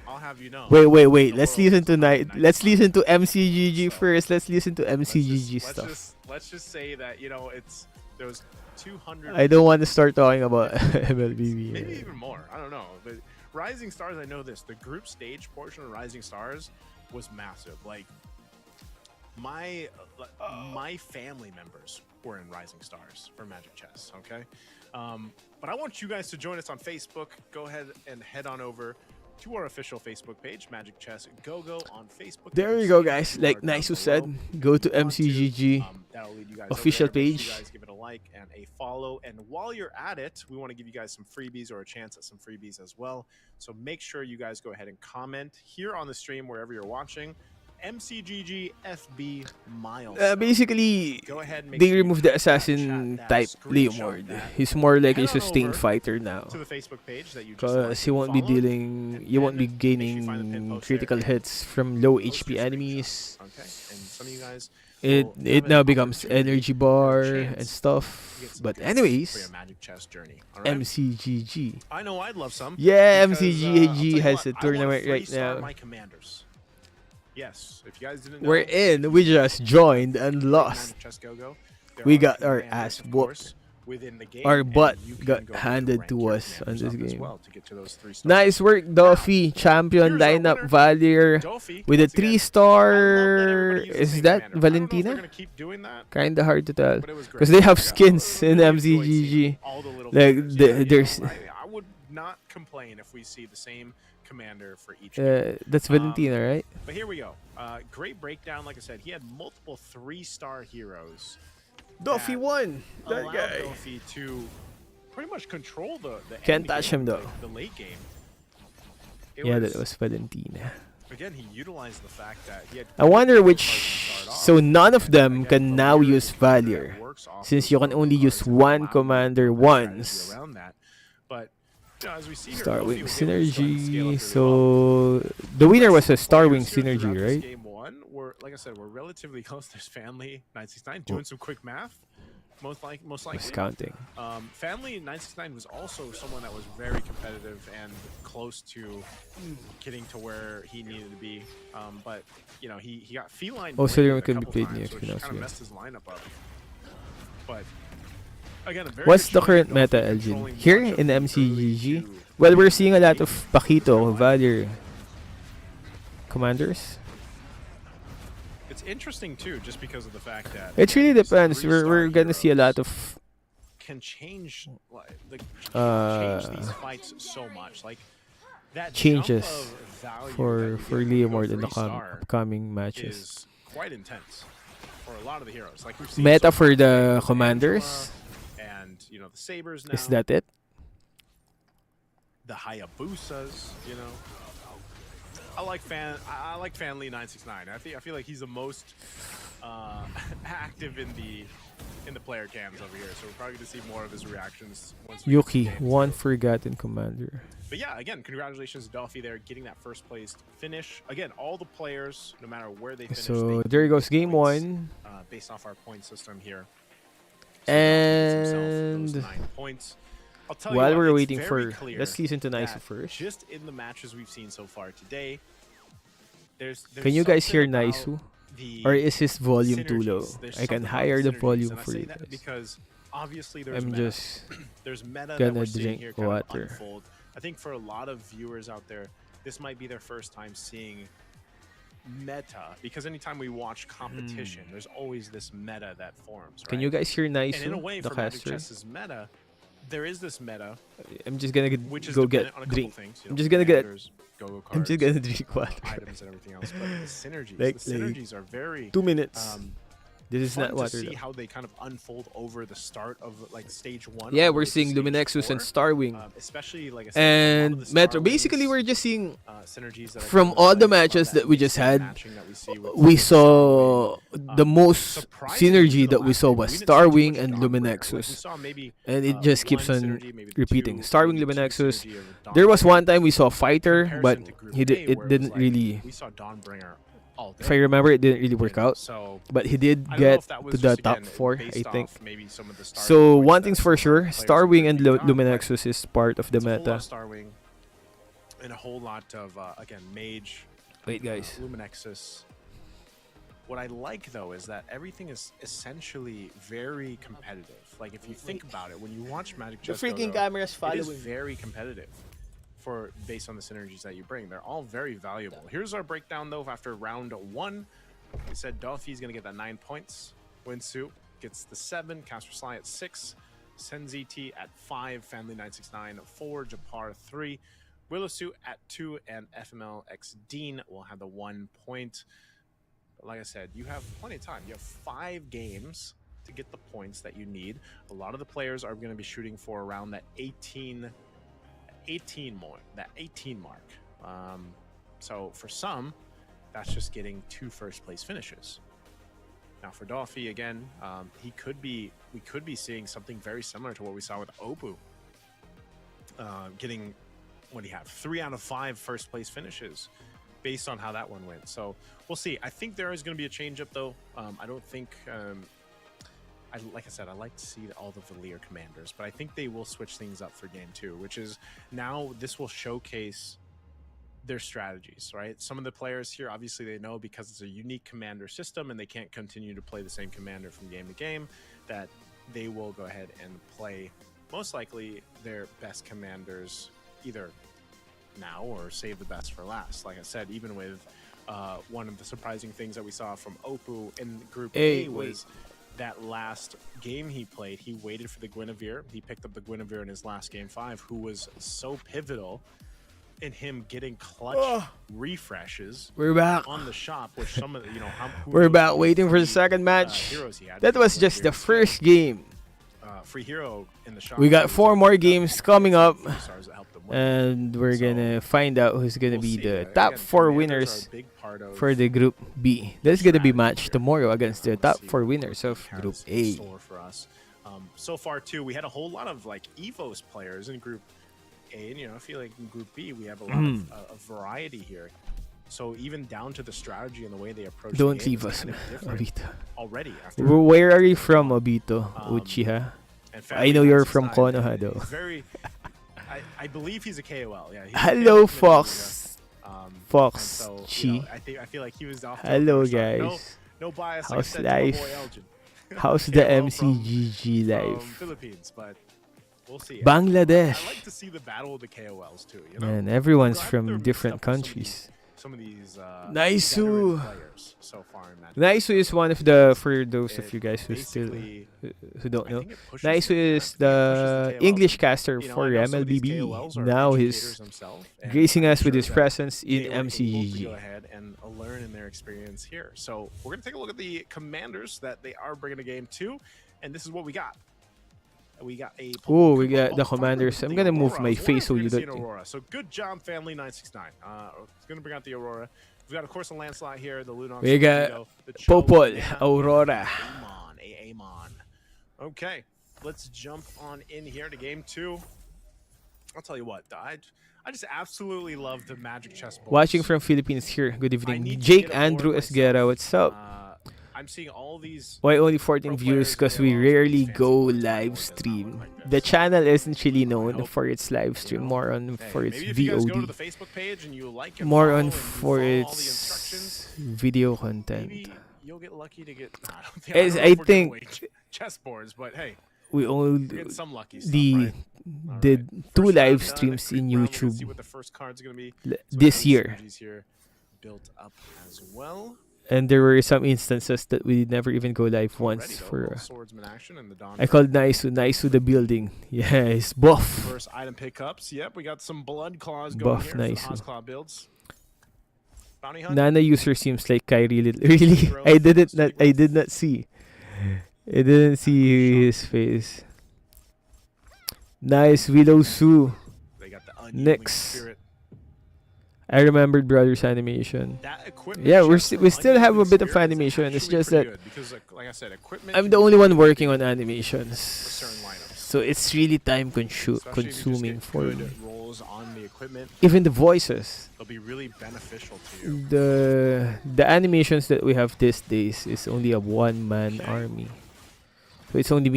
I'll have you know. wait. the Let's world listen is to night. 199. Let's listen to MCGG So, first. Let's listen to MCGG let's stuff. let's just say that it's those 200. I don't want to start talking about MLBB. Maybe even more. I don't know. But Rising Stars, I know this. The group stage portion of Rising Stars was massive. Like my family members were in Rising Stars for Magic Chess. Okay, but I want you guys to join us on Facebook. Go ahead and head on over to our official Facebook page, Magic Chess Go on Facebook. There can you go, see guys. QR Like down Nice who below. said, go to If you want MCGG. that'll lead you guys official over there. Make sure page. you guys give it a like and a follow. And while you're at it, we want to give you guys some freebies or a chance at some freebies as well. So make sure you guys go ahead and comment here on the stream wherever you're watching. MCGG FB Miles. Basically, Go ahead and make they sure you removed the type that, assassin chat that, type screenshot Leomord. that, He's more like head a on sustained over fighter now. to the Facebook page that you just Because liked he and won't be followed. dealing, And you won't be then make sure you find the pin gaining post critical there. hits from low Post HP your screenshot, enemies. Okay, and some of you guys It will have it an now becomes opportunity energy or a bar chance and to stuff. get some But pins for anyways, your Magic Chess journey. All right? MCGG. I know I'd love some. Yeah, because, I'll tell MCGG you has what, a I wanna tournament right three-star now. My commanders. Yes, if you guys didn't know, We're in. We just joined and lost. Magic Chess Go-Go, there We are got our commanders, ass of whooped. course, within the game, Our and butt you can got go ahead and handed rank to your us on commanders this up as game. well to get to those 3 stars. Nice work, Duffy. Champion here's our lineup, winner, Valier. Dofi, With a once again, 3-star. I love that everybody uses the Is same that commander. I don't know if they're Valentina? gonna keep doing that, Kinda hard to tell. but it was great. Because they have Yeah, skins I in really enjoyed MCGG. seeing all the little Like, figures. there's. I would not complain if we see the same commander for each game. That's Valentina, right? But here we go. Great breakdown. Like I said, he had multiple 3-star heroes. Duffy that won. That allowed guy. Dofi to pretty much control the Can't end touch game, him, though. like the late game. It Yeah, that was Valentina. Again, he utilized the fact that he had. I wonder great which. cards to start off, So none of and them again, can now Valier use is a commander that Valier. works off Since those you can local only use cards and one allow you to commander build a strategy once. around that. But you know, as we see here, Star Dofi Wing was able to go ahead and scale up Synergy. really well. So the winner was a Star Wing Players here Synergy, throughout this right? Game 1, like I said, we're relatively close. There's Family 969 doing some quick math. Most likely. Was counting. Family 969 was also someone that was very competitive and close to getting to where he needed to be. But you know, he got feline. Oh, so they blamed can a be couple played in times, the which FPL kind of yeah. messed his lineup up. But again, a very What's good the showing current of meta, Dofi Elgin? controlling Here much of in the MCGG? early to Well, we're seeing a lot late of game. Paquito, Valier commanders. It's interesting too, just because of the fact that It really these depends. We're 3-star gonna see a lot heroes of can change Uh, change these fights so much. Like that changes jump of value for that you for get when you go Leomord in the 3-star upcoming matches. is quite intense for a lot of the heroes. Like we've seen Meta so for far the today with commanders. Angela and you know the Sabers now. Is that it? The Hayabusas? You know, I like Fanly 969. I feel like he's the most active in the player cams over here. So we're probably gonna see more of his reactions once we get to Yuki, game one 2. forgotten commander. But yeah, again, congratulations to Duffy there, getting that first place finish. Again, all the players, no matter where they finish, So they there get goes game points, 1. based off our point system here. So Duffy gets himself And those 9 points. I'll tell you while what, we're it's waiting very for, clear let's listen to Nice that first. just in the matches we've seen so far today, there's Can you guys hear something about Naisu? the Or is his volume too low? synergies. There's I can something higher about the synergies, volume and I for say you that guys. because obviously there's I'm meta. just There's meta that gonna we're seeing drink here kind water. of unfold. I think for a lot of viewers out there, this might be their first time seeing meta, because anytime we watch competition, there's always this meta that forms. Can right? you guys hear And in a Naisu, way, the for Magic caster? Chess's meta, there is this meta, I'm just gonna which is go dependent get on a couple drink. things. I'm just gonna get- commanders, go-go I'm just cards, gonna drink water. items and everything else. But the synergies, Like, the synergies are very 2 minutes. This is fun not to water see though. how they kind of unfold over the start of like stage 1. Yeah, all the we're way to seeing stage Luminexus and 4. Starwing. Especially like I said, a lot of And the Metro. Starlings, Basically, we're just seeing synergies that are from coming into all the play, a lot of matches that we just mixing and had, matching that we see with we Starwing. saw the most Surprisingly, synergy for the that we last saw game, was we didn't see too Starwing much and Dawnbringer. Like, we Luminexus. saw maybe And it just keeps one on synergy, maybe repeating. two, Starwing maybe two Luminexus. synergy of There was Dawnbringer. one time we saw Fighter, but Comparison to Group he A, did, it where didn't like, really. we saw Dawnbringer all day. If I remember, it didn't really work out. So But he did I don't know get if that to was the just, top again, 4, based I think. off maybe some of the starting So points one that thing's some for of the sure, players in Starwing Group and B got, but Luminexus is part of the it's a whole lot meta. of Starwing and a whole lot of again Mage, Wait, guys. Luminexus. What I like though is that everything is essentially very competitive. Like if you think about it, when you watch Magic Chess Go, though, camera's it is very competitive for based on the synergies that you bring. They're all very valuable. Here's our breakdown though after round 1. We said Dolphy's gonna get that 9 points. Winsu gets the 7, Casper Sly at 6, SenZT at 5, Family 969 at 4, Japar 3, Willowsuit at 2, and FML X Dean will have the 1 point. But like I said, you have plenty of time. You have 5 games to get the points that you need. A lot of the players are going to be shooting for around that 18 mark. So for some, that's just getting 2 first place finishes. Now for Dolphy, again, we could be seeing something very similar to what we saw with Opu. Getting, what do you have? 3 out of 5 first place finishes based on how that one went. So we'll see. I think there is going to be a change up though. I don't think, like I said, I like to see all the Valier commanders, but I think they will switch things up for game 2, which is now this will showcase their strategies, right? Some of the players here, obviously they know because it's a unique commander system and they can't continue to play the same commander from game to game, that they will go ahead and play most likely their best commanders either now or save the best for last. Like I said, even with one of the surprising things that we saw from Opu in Group A was that last game he played, he waited for the Guinevere. He picked up the Guinevere in his last game 5, who was so pivotal in him getting clutch refreshes We're back. on the shop, which some of the, We're back waiting for the second match. heroes he had. That was just the first game. Free hero in the shop. We got 4 more games coming up. Stars that helped them win. And we're So, gonna find out who's gonna We'll be see. the Again, top 4 commanders are winners a big part of for the Group B. That's gonna be strategy matched here. tomorrow against the Let's top see 4 what winners Group of has Group in A. store for us. So far too, we had a whole lot of like EVOS players in Group A, and I feel like in Group B we have a lot of variety here. So even down to the strategy and the way they approach Don't the game leave is us, kind of man. different Obito. already. After Where are you from, Obito? Uchiha? and I know you're from 969, Konoha, though. he's very, I believe he's a KOL. Yeah. He's a Hello, KOL from Indonesia. Fox. And Fox so, Chi. I feel like he was off to a Hello, better start. guys. No bias. Like I How's said, to my life? boy Elgin. How's the KOL from- MCGG from life? Philippines, but we'll see. I Bangladesh. like to see the battle of the KOLs too. Man, everyone's Glad they're from mixed different up with countries. Some of these Naisu. veteran players so far in Magic. Naisu is one of the, for those of It you guys who still basically- who don't I know, think it pushes Naisu the- is I think it pushes the KOLs. English caster You know, for I know some of these MLBB, KOLs are now educators he's themselves, and gracing I'm us with sure his that presence they in were able to go MCGG. ahead and learn in their experience here. So we're gonna take a look at the commanders that they are bringing to game 2, and this is what we got. We got a Oh, we got the finally commanders. the I'm gonna move Aurora. my I was wondering face if so we're you gonna see don't. an Aurora. So good job, family 969. It's gonna bring out the Aurora. We've got, of course, a Lancelot here, the Lunox, We got Torpedo, the Cho, Popol, Nana, Aurora. Amon. Okay, let's jump on in here to game 2. I'll tell you what, I just absolutely love the Magic Chess boards. Watching from Philippines here. Good I evening. need to Jake get a board Andrew myself. Esguerra, what's up? I'm seeing all these. Why only 14 pro views? players, Because they we all rarely fancy go boards. My live board does not stream. look like The this. channel isn't really known hope, for its live stream, know, more on Hey, for its maybe if you guys go to VOD. the Facebook page and you like and More follow on and you for follow all the its instructions, video content. maybe you'll get lucky to get. I don't think, As I, I don't know if we're giving think- away chess boards, but hey, We we're only getting some lucky stuff, the right? All did right. two First live round done. streams in Round, we're gonna see YouTube what the first card's gonna be. l- So we this have these year, synergies here built up as well. and there were some instances that we never even go live once Already, though, for. little swordsman action and the Dawn. I called Naisu the building. Yeah, he's buff. First item pickups. Yep, we got some blood claws going Buff here for the nice. Osclaw builds. Bounty hunt. Nana user seems like Kyrie. Really, I did not see. I didn't see his face. Nice Willow Sue. They got the unyielding Next. spirit. I remembered Brothers animation. That equipment Yeah, just we from still have a unyielding bit of spirit is animation. It's actually just pretty that good because, like I said, equipment I'm can the be only one really working big on for animations. certain lineups. So it's really time Especially if you just consuming get for good me. rolls on the equipment, Even the voices. they'll be really beneficial to you. The animations that we have these days is only a one-man army. So it's only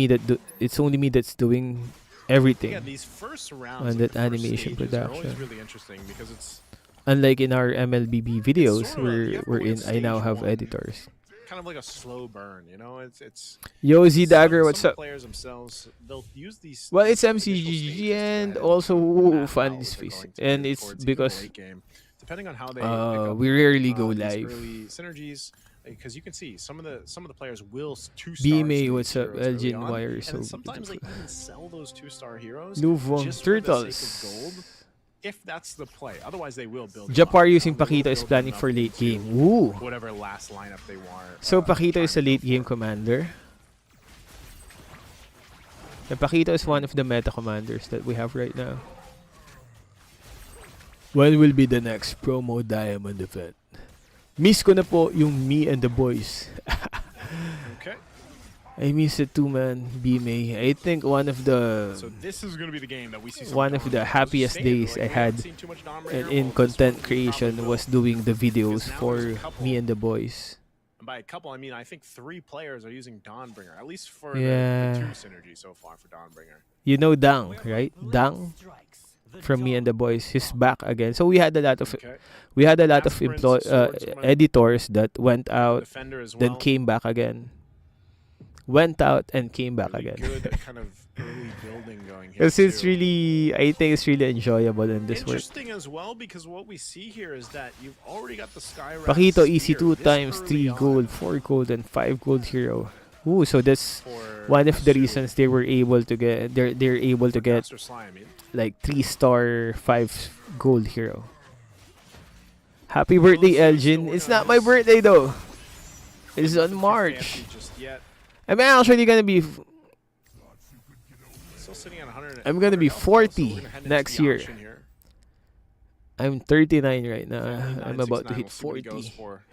me that's doing everything. Yeah, these first rounds on of that the first animation stages are always production. really interesting because it's Unlike in our MLBB videos sort of you have to where win in I now stage have one. editors. kind of like a slow burn, you know. It's Yo Z Dagger, what's some up? players themselves, they'll use these. Well, it's these initial MCGG stages to and go ahead also map Fan out is what they're face, going to and do it's towards even the because late game. Depending on how they pick up, we rarely go these live. early synergies, because you can see some of the players will two-star BMA, what's up? heroes early Elgin on, Wire, and so then sometimes beautiful. they even sell those two-star heroes Luvong just for the Turtles. sake of gold, if that's the play. Otherwise, they will build. Japar using They will Pakito is build planning them for up late into game. Ooh. whatever last lineup they want. So Pakito is a trying to late go game for. commander. The Pakito is one of the meta commanders that we have right now. When will be the next promo Diamond event? Miss ko na po yung me and the boys. Okay. I miss it too, man. BMA. I think one of the So this is going to be the game that we see. one of the happiest days I had in content creation was doing the videos for me and the boys. And by a couple, I mean I think 3 players are using Dawnbringer, at least for Yeah. the 2 synergy so far for Dawnbringer. You know Dang, right? Dang from me and the boys. He's back again. So we had a lot of Okay. employ Swordsman. editors that went out, Defender as well. then came back again. Went out and came back Really again. good kind of early building going here. Because it's too. really, I think it's really enjoyable in this work. Interesting as well, because what we see here is that you've already got the Skyrim. Pakito easy Spear 2 this times early 3 on gold, 4 gold, and 5 gold hero. Ooh, so that's for one of the Sue. reasons they were able to get they're able to get Master Slime, I mean. like 3-star 5 gold hero. Happy birthday, Elgin. It's not my birthday though. It's on Too March. fancy just yet. I'm actually gonna be Still sitting at 100. I'm gonna be 100 health, so 40 we're gonna head into next the year. auction here. I'm 39 right now. Family I'm about to 969, hit we'll see what he goes 40. for.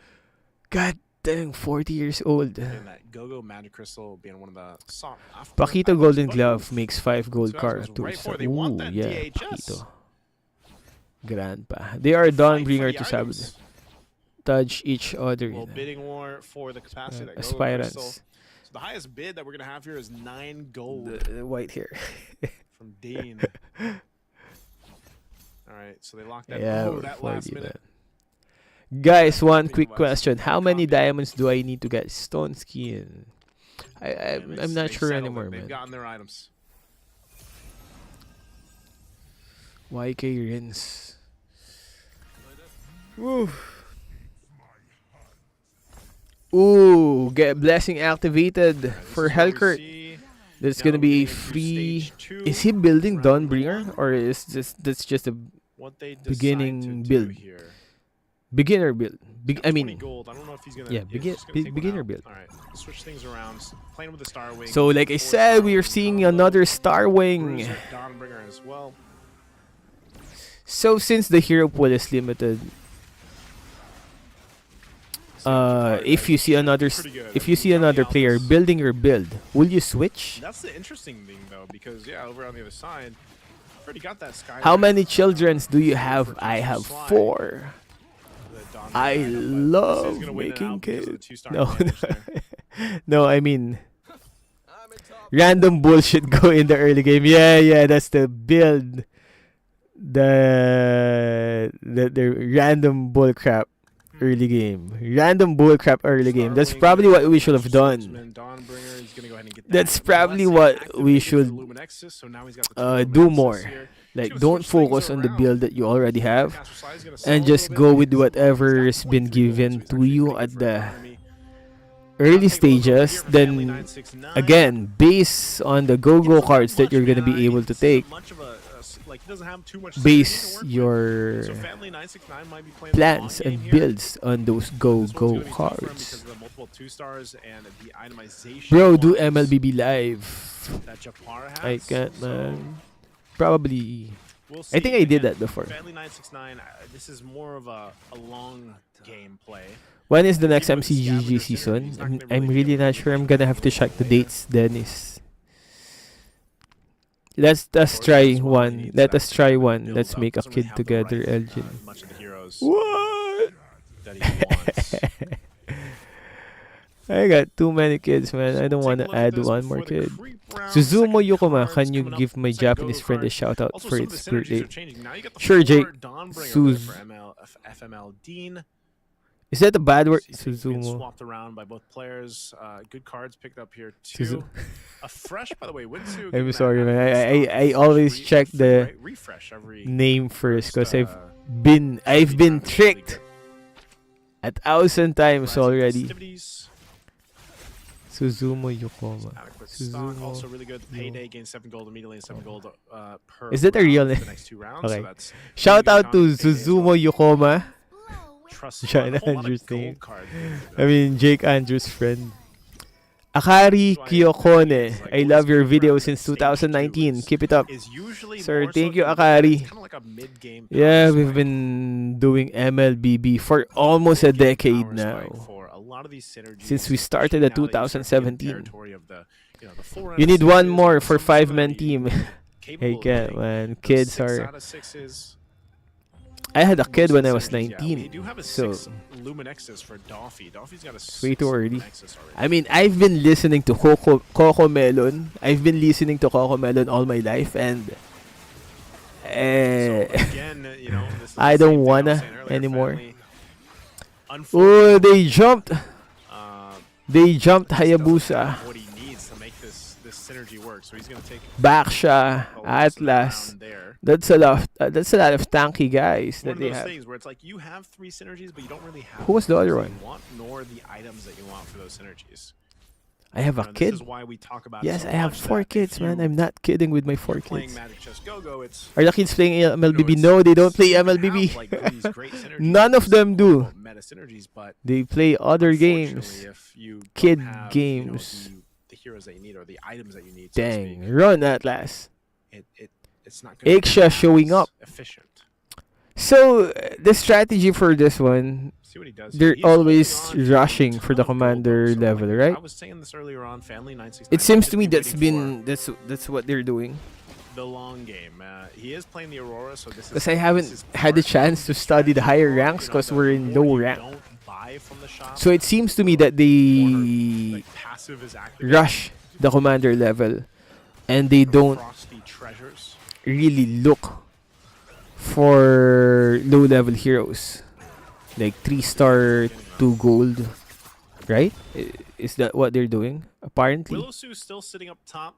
God dang, 40 years old. And that Go-Go Magic Crystal being one of the soft Pakito Golden Glove makes 5 gold So that's cards too. right So, for. They want that yeah, DHS. Pakito. Grandpa. They are Dawnbringer to sabotage each other. Well, bidding war for the capacity. That Go-Go Aspirants. Crystal. So the highest bid that we're gonna have here is 9 gold The white hair. from Dean. All right, so they locked that. Yeah, Oh, that 40, last minute. man. Guys, one Think quick about it. question. How many Copy. diamonds do I need to get Stone Skin? And I'm not they sure settled it. anymore, They've man. gotten their items. YK Rins. Woo. Ooh, get blessing activated This for is what we Hellkurt. see. That's Now gonna be moving into free. stage 2, Is he building round Dawnbringer 1. or is that's just a What they decide beginning to do build? here. beginner build? Got I 20 mean, gold. I don't know if he's gonna. yeah, he's just gonna take one beginner out. build. All right, switch things around. Playing with the Star Wing. So like I 4 said, Star we are Wing seeing combo. another Star Wing. Bruiser, Dawnbringer as well. So since the hero pool is limited, if you see another if you see another player building your build, will you switch? That's the interesting thing, though, because yeah, over on the other side, already got that Sky. How many children do you have? I have 4. I love making kids. No, no, I mean random bullshit go in the early game. Yeah, that's the build. The random bullcrap early game. Random bullcrap early game. That's probably what we should have done. That's probably what we should do more. Like, don't focus on the build that you already have and just go with whatever's been given to you at the early stages. Then again, based on the go-go cards that you're gonna be able to take, like he doesn't have too much synergy to base work with. your So Family 969 might be playing the plans long game and here. builds on those This one's go gonna be tough for him because cards. of the multiple 2-stars and the itemization. Bro, do wise MLBB live. that Japar has. I can't, So man. Probably. we'll see. I think I did Again, that before. Family 969. This is more of a long game play. When is the next Even with the MCGG scavenger season? synergy, he's not I'm, gonna I'm really be really able to not do sure. I'm much gonna have to with check the it. dates, Dennis. Let's Of course, try as well, he one. needs Let that us try kind of one. build Let's up. make a Doesn't really kid have the together, right, Elgin. much of the heroes What? that he wants. I got too many kids, man. So I don't we'll want take a to look at add this one more before the kid. creep round. Suzumo Second Yukoma, cards can you coming up. give my Second Japanese go-go friend a card. shout out Also, for some of its the synergies birthday? are changing. Now you got the Sure, 4 Jake. Dawnbringer there Suz. for FML Dean. Is that a bad word? So he's been Suzumo. swapped around by both players. Good cards picked up here Suzu- too. A fresh, by the way, Winsu. I'm sorry, man. I always check the refresh every name first because first, I've been time is really tricked good. 1,000 times Rising already. festivities, Suzumo Yukoma. adequate stock, Suzumo. also really good. Payday gains 7 gold immediately and 7 gold per Is that a round real for name? the next 2 rounds. Okay. So that's Shout really out to good economy. Payday as well. Suzumo Yukoma. Blow with Trust China fund, a whole lot of Andrews gold name. cards. I mean, Jake Andrews' friend. Akari Kiyokone. I love your video since 2019. Keep it up. Is usually Sir, more so thank you, if look at it, it's Akari. kinda like a mid-game Yeah, power we've spike. been doing MLBB for almost a Mid-game decade power spike now. for a lot of these synergies, Since we especially started now at that you start to get in 2017. territory of the, the 4 You out of need one 6s, more and for some of 5-man the team. capable Hey, of can't, hitting man. those Kids 6 are. out of 6s. I had a kid Most of when the I was synergies, yeah, we 19. do have a So 6 Luminexus for Doffy. Doffy's got a it's way 6 too early. Luminexus already. I mean, I've been listening to Coco Melon. I've been listening to Coco Melon all my life, and So again, this is the I same don't thing wanna was saying earlier, anymore. family. Oh, Unfortunately, they jumped. uh, They jumped just doesn't Hayabusa. have what he needs to make this synergy work. So he's going to take Baksha, the loss of the Atlas. round there. That's a lot. That's a lot of tanky guys One that of they those have. things where it's like you have 3 synergies, but you don't really have Who was the the other synergies that one? you want, nor the items that you want for those synergies. I have a This kid. is why we talk about it Yes, so I have much 4 that if kids, man. you I'm not kidding with my 4 are playing kids. Magic Chess Go-Go, it's Are the kids playing MLBB? it's- No, they don't it's- play you can have, MLBB. like, these great synergies, None of these them do. quote-unquote meta synergies, but They play other unfortunately, games. if you don't Kid have, games. the heroes that you need or the items that you need, so to Dang, speak, run Atlas. it's not going to Iksha showing up. efficient. So the strategy for this one, See what he does. they're He's always holding on to rushing a for ton the of gold, commander though, so, level, like, right? I was saying this earlier on, Family 969. It seems to me should be that's waiting been for that's what they're doing. the long game. He is playing the Aurora, so this is Because I this haven't is had the part of chance to study the higher strategy. ranks because the we're in more low you rank. don't buy from the shop, So it seems to me that the they more like, passive is activated. rush the commander level and they don't Frosty treasures. really look for low level heroes like 3-star 2 gold, right? Is that what they're doing apparently? Willow Sue's still sitting up top,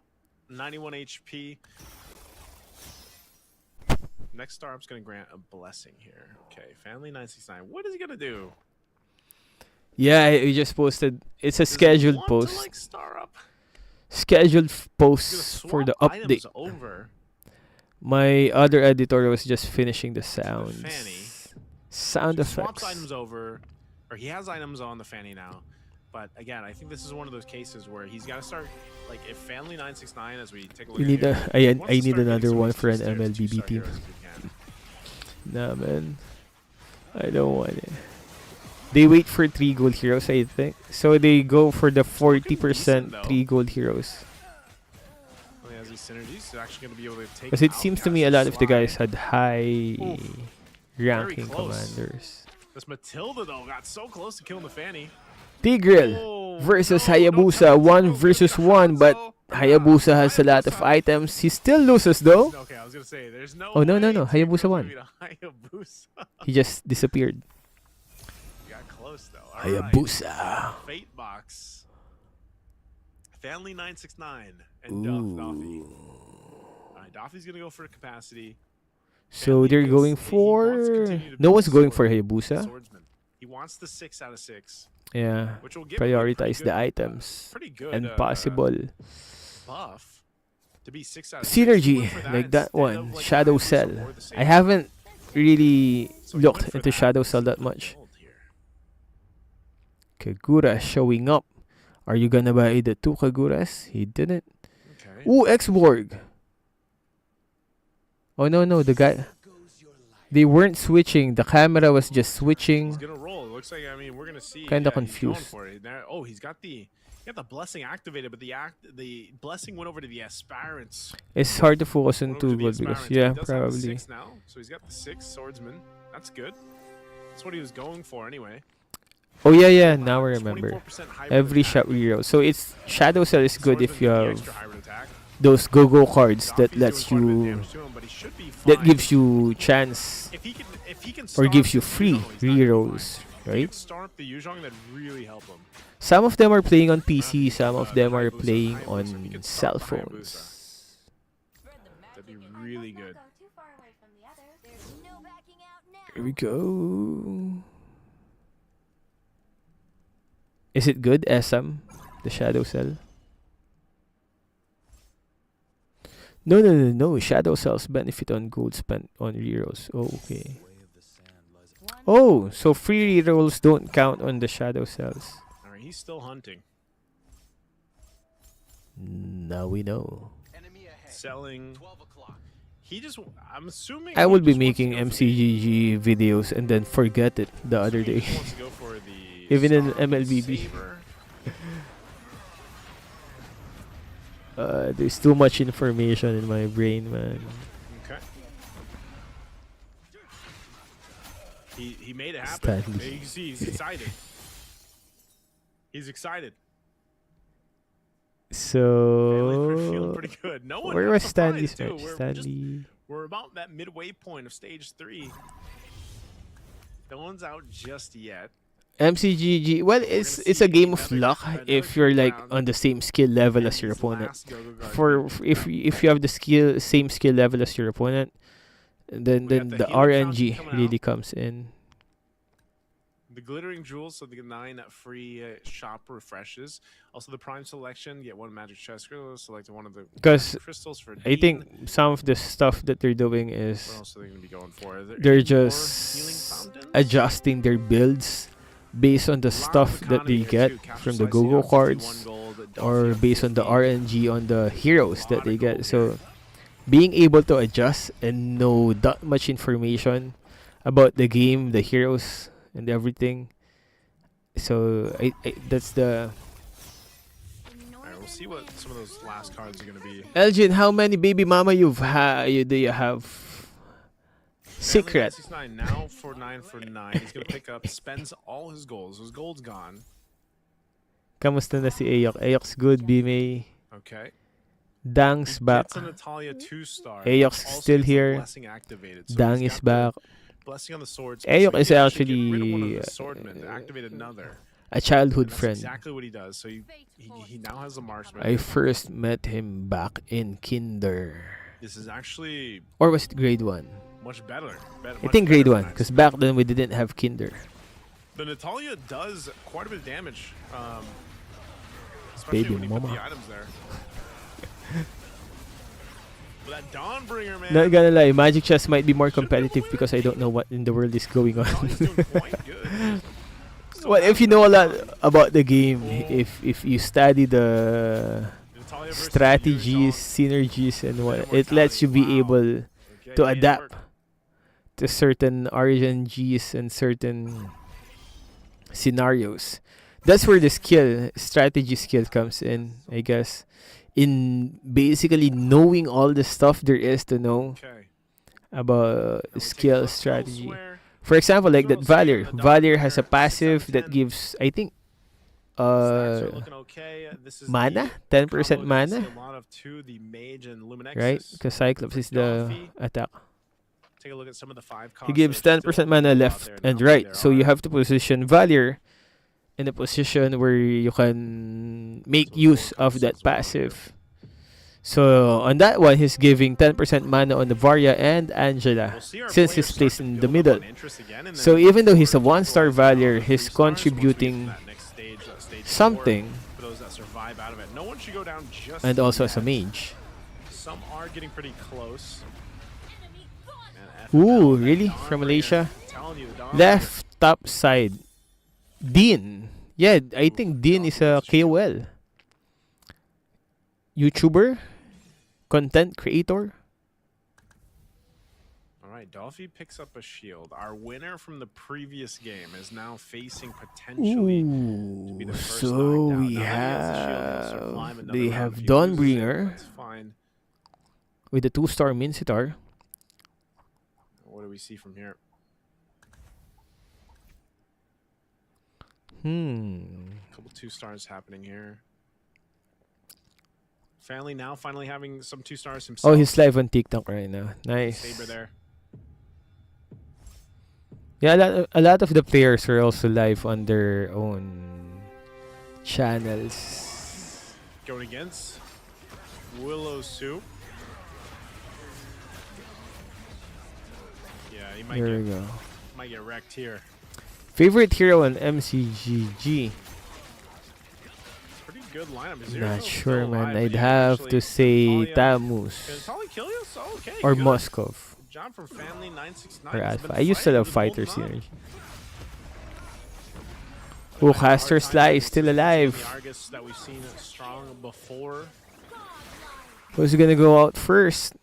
91 HP. Next star up's going to grant a blessing here. Okay, Family 969. What is he going to do? Yeah, we just posted. It's a Does he scheduled want post. To, like, star up? Scheduled He's gonna posts for the swap update. items over. My other editor was just finishing the the sounds. Fanny. Sound So he swaps effects. items over, or he has items on the Fanny now. But again, I think this is one of those cases where he's got to start, like, if Family 969, as we take a look You at need here, a, he I wants to need start getting another some one of for an these two-star MLBB team. heroes if he can. Nah, man. I don't want it. They wait for 3 gold heroes, I think. So they go for the looking 40% decent, though. 3 gold heroes. Well, he has these synergies. He's actually going to be able to take Because it out seems to me a lot of the Sly. guys had high Oof. ranking close. commanders. This Matilda, though, got so close to killing the Fanny. Tigreal Oh, versus no, Hayabusa, don't 1 go versus for 1, but Hanzo. Hayabusa has a lot of Hayabusa. items. He still loses though. Okay, I was going to say, there's no Oh, no, way no, no. Tigreal's Hayabusa gonna won. beat a Hayabusa. He just disappeared. You got close, though. All right. Hayabusa. Fate Box. Family 969 and Duff Doffy. All right, Doffy's going to go for capacity. So Family, they're because going he wants to for. continue to No be one's a going for sword- Hayabusa. swordsman. He wants the 6 out of 6, Yeah. which will give him a pretty Prioritize good, the items pretty good and possible. buff to be 6 out of 6. Synergy, Look for that like that instead one. of, like, Shadow Hayabusa Cell. or the I Saber. haven't really So he went looked for into that Shadow to Cell see that the much. build here. Kagura showing up. Are you gonna buy the 2 Kaguras? He didn't. Okay. Ooh, X-Borg. Oh no, the guy. They weren't switching. The camera was just He's switching. gonna roll. It looks like, I mean, we're gonna see. Kinda He's going confused. for it. Now, oh, he's got the blessing activated, but the blessing went over to the aspirants. It's hard to focus on Went over to 2 the gold because aspirants, but yeah, he does have the probably. 6 now, so he's got the 6 swordsman. That's good. That's what he was going for anyway. Oh yeah, now I remember. 24% hybrid Every attack. shot reroll. So it's Shadow Cell is good if you Swordsman with the extra have hybrid attack. those go-go cards that Daffy's lets doing quite a bit of you damage to him, but he should be that fine. gives you chance If he can or start gives you the free Yuzhong, he's not gonna be rerolls, fine. If he right? can start the Yuzhong, that'd really help him. Some of them are playing on PC, some of them are Hayabusa, playing Hayabusa. on He can cell start the phones. That'd be really good. There's no backing out now. Here we go. Is it good, SM? The Shadow Cell? No. Shadow Cells benefit on gold spent on rerolls. Oh, okay. Oh, so free rerolls don't count on the Shadow Cells. Alright, he's still hunting. Now we know. Selling. He just, I'm assuming I he will be just wants to making go for the- MCGG videos and then forget it the other he day. just wants to go for the Even in Storm MLBB. Saber. There's too much information in my brain, man. Okay. He made it happen. Stanley. You can see he's excited. He's excited. We're feeling So, pretty good. No one. where I'm was surprised, Stanley's too. match? We're just- Stanley. We're about that midway point of stage 3. No one's out just yet. MCGG. Well, We're it's gonna a see game of another- luck another if you're like round. on the same skill level And as your his opponent. last Go-Go guard For beat if you have the same skill level as your opponent, then We got the the healing fountain RNG coming really out. comes in. The glittering jewels, so the 9 free shop refreshes. Also, the prime selection, get 1 magic chest crystal, select one of the 'Cause crystals for I Dean. think some of the stuff that they're doing What is else are they going to be going for? Are there they're any more just healing fountains? adjusting their builds based on the A lot of stuff that economy they here, get too. Capture from the slice, you go-go got 51 cards gold, or Delphi, based on the 50. RNG on the heroes Lot that of they get. gold So being able to adjust and know that much information about the game, the heroes, and everything. So I that's the Alright, we'll see what some of those last cards are going to be. Elgin. How many baby mama do you have? Secret. 69 now for 9 for 9. He's going to pick up, spends all his golds. His gold's gone. Kamusta na si Ayok? Ayok's good, Bimay. Okay. Dang's He back. gets a Natalia 2-star. Ayok's Also still gets the here. Blessing activated. So Dang he's is got the back. Blessing on the swords. Ayok so is he should get rid of one of actually, the swordmen to activate another. A childhood And that's friend. exactly what he does. So he now has a marksman. I first met him back in kinder. This is actually Or was it grade 1? much better. I think grade 1, because back then we didn't have kinder. The Natalia does quite a bit of damage. Especially Baby when you put mama. the items there. But that Dawnbringer, man. Not gonna lie, Magic Chess might be more competitive because I don't know what in the world is going on. Natalia's doing quite good. Still Well, if you has know a lot Natalia about the game, if you study the versus strategies, Yuzhong. synergies, and what, it lets you be able Okay, to made it adapt work. to certain RNGs and certain scenarios. That's where the strategy skill comes in, I guess. In basically knowing all the stuff there is to know Okay. about Now we'll take a skill look strategy. elsewhere. For example, like that So, Valir. the Valir has a Dawnbringer, 6 out of passive that 10. gives, I think, Stats are looking okay. This is mana? the 10% combo that we mana? see a lot of too, the Mage and Luminexus. Right? Because Cyclops is the Daffy. attack. Take a look at some of the 5 He costs gives that are 10% still mana out left there and now. right. There So you are- have to position Valir in a position where you can make So use four of that concepts around passive. So on that one, he's giving 10% mana on the Varya and Angela, We'll see our since players he's start placed to in build the up middle. on interest again, and So then even though he's a forward one-star capitalize on Valir, the he's 3 stars once we get to contributing that next stage, stage 4, something, for those that survive out of it. No one should go down just and also as a yet. mage. Some are getting pretty close. And Ooh, FML, that really? Dawnbringer, From Malaysia? telling you, the Dawnbringer. Left top side. Dean. Yeah, I think Dean is a KOL. YouTuber? Content creator? All right, Dolphy picks up a shield. Our winner from the previous game is now facing potentially to be Ooh, the first so knockdown. we Now that he has the shield, he'll sort of climb have... another They round. have If he loses it, Dawnbringer that's fine. with the 2-star Minsitar. What do we see from here? A couple 2-stars happening here. Family now finally having some 2-stars himself. Oh, he's live on TikTok right now. Nice. Saber there. Yeah, a lot of the players are also live on their own channels. Going against Willow Soup. Yeah, he might There we go. get wrecked here. Favorite hero on MCGG? Pretty good lineup. Is Not Zero sure, still man. alive, I'd but yeah, have actually, to say Can Tamus Tali kill you? So, okay, or good. Moskov Good job from Family 969. or He's Alpha. been I used to fighting, love been fighter holding on. synergy. Oh, Caster Sly is still The alive. Argus that we've seen strong before. Who's gonna go out first?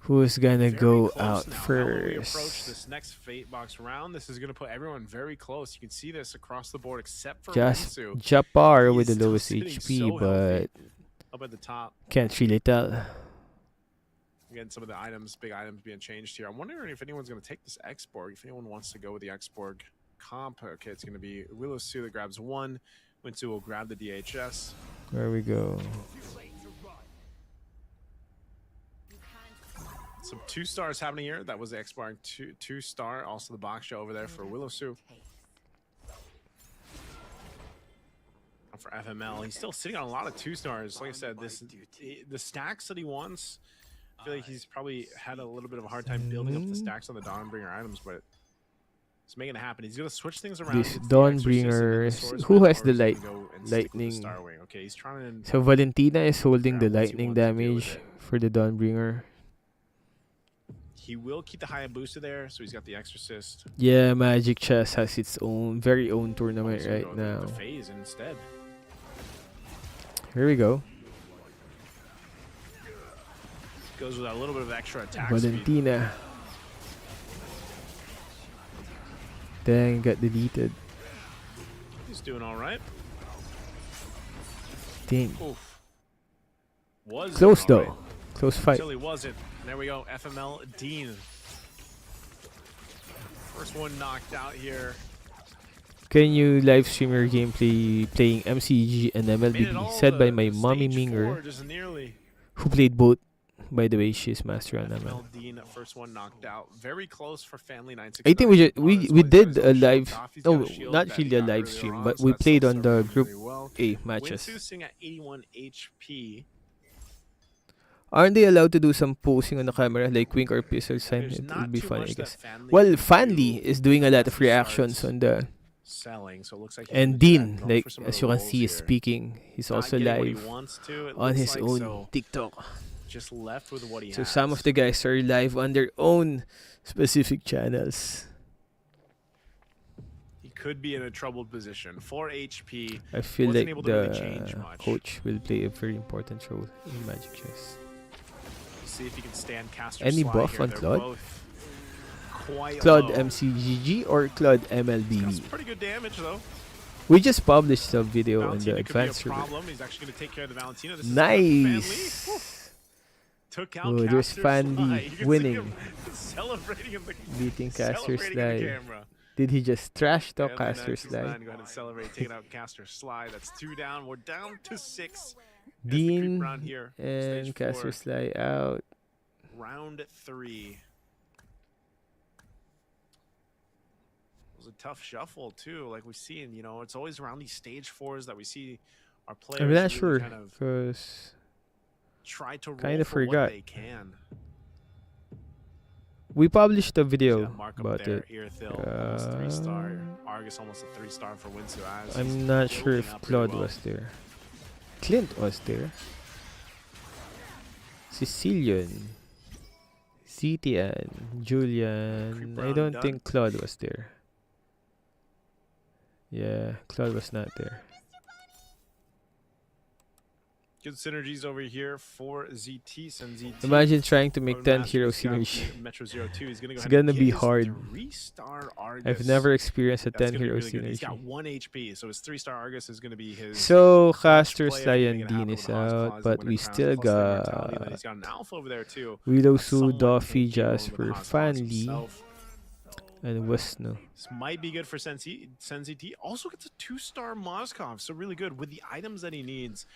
Who's gonna Very go close out now. Now when we approach first? this next Fate Box round, this is going to put everyone very close. You can see this across the board except for Just Rinsu. Japar He with is the still lowest sitting HP, so but healthy up at the top. can't really tell. Again, some of the items, big items being changed here. I'm wondering if anyone's going to take this X-Borg. If anyone wants to go with the X-Borg comp, okay, it's going to be Willow Sue that grabs one. Winsu will grab the DHS. There we go. Some 2-stars happening here. That was the X-Borg 2-star. Also the box show over there for Willow Sue. For FML, he's still sitting on a lot of 2-stars. Like I said, the stacks that he wants, I feel like he's probably had a little bit of a hard time building up the stacks on the Dawnbringer items, but it's making it happen. He's going to switch things around. This It's the Exorcist and then the Dawnbringer, Swordsman, who has or the he's gonna light, go and stick with the lightning? Starwing. Okay, he's trying to. So Valentina is holding the Figure out what he lightning wants to do with damage it. for the Dawnbringer. He will keep the Hayabusa there, so he's got the Exorcist. Yeah, Magic Chess has its own, very own Oh, tournament he's gonna right go with now. the phase instead. Here we go. Goes with a little bit of extra attack speed. Valentina. Dang, got deleted. He's doing all right. Dang. Oof. Was Close doing all though. right Close fight. until he wasn't. There we go. FML Dean. First one knocked out here. Can you live stream your gameplay playing MCGG and Made it MLBB? all Said by to my mommy stage Minger, 4, just nearly. who played both. By the way, she's master on ML. FML Dean, first one knocked out. Very close for Family 969. I think we did a live, He's no, got a shield not that really he a got live earlier stream, on, but so we that's played still on the serving him group very well. A matches. Winsu sitting at 81 HP. Aren't they allowed to do some posing on the camera, like wink or pistol sign? There's It not would be too funny, much I that guess. Family Well, can Fanly do is doing a lot once of he reactions starts on the, selling, so it looks like he's and in the chat Dean, going like for some of as the you can roles see, is here. speaking. He's Not also getting what he live wants to, it on looks his like, own so TikTok. just left with what he So has. some of the guys are live on their own specific channels. He could be in a troubled position. 4 HP. I feel Wasn't like able to really change the much. coach will play a very important role in Magic Chess. See if he can stand Caster Any Sly buff here. on They're Claude? both quite Claude low. MCGG or Claude He's got MLBB? some pretty good damage though. We just published a video on Valentina the could be a advanced server. problem. He's actually going to take care of the Valentina. This is good for Nice. Family. Took out Oh, there's Caster Fandy Sly. You can see winning. him celebrating in the Beating Caster celebrating in the Sly. camera. Did he just trash talk And Caster 969, Sly? Go ahead and celebrate, taking out Caster Sly. That's 2 down. We're down to 6. As the creep Dean round here. and Stage Caster 4, Sly out. round 3. It was a tough shuffle too. Like we've seen, you know, it's always around these stage 4s that we see our players I'm not really sure kind of because try to roll kinda for forgot. what they can. we published a See video that mark up about there, it. Earthill, almost 3-star. Argus almost a 3-star for Winsu as he's I'm not sure building if up really Claude well. was there. Clint was there. Sicilian. Zitian. Julian. Creep I round don't done. think Claude was there. Yeah, Claude was not there. Good synergies over here for ZT. Send ZT. Imagine trying to make 10 Master hero Scout synergy. Metro 02. He's gonna go It's ahead and gonna get be his hard. 3-star Argus. I've never experienced a That's 10 gonna be hero really good. He's got synergy. 1 HP, so his 3-star Argus is gonna be his. So, clutch Caster's play if anything Lion happen Dean is with Oz out, Claws, but Winter we Crowns, still plus the immortality, and then got he's got an alpha over there too. Willow That's Su, somewhat Duffy, tanky along with Jasper, Oz Claws Fanli, himself. and Wesno. This might be good for Senzi. Also gets a 2-star Moskov, so really good with the items that he needs.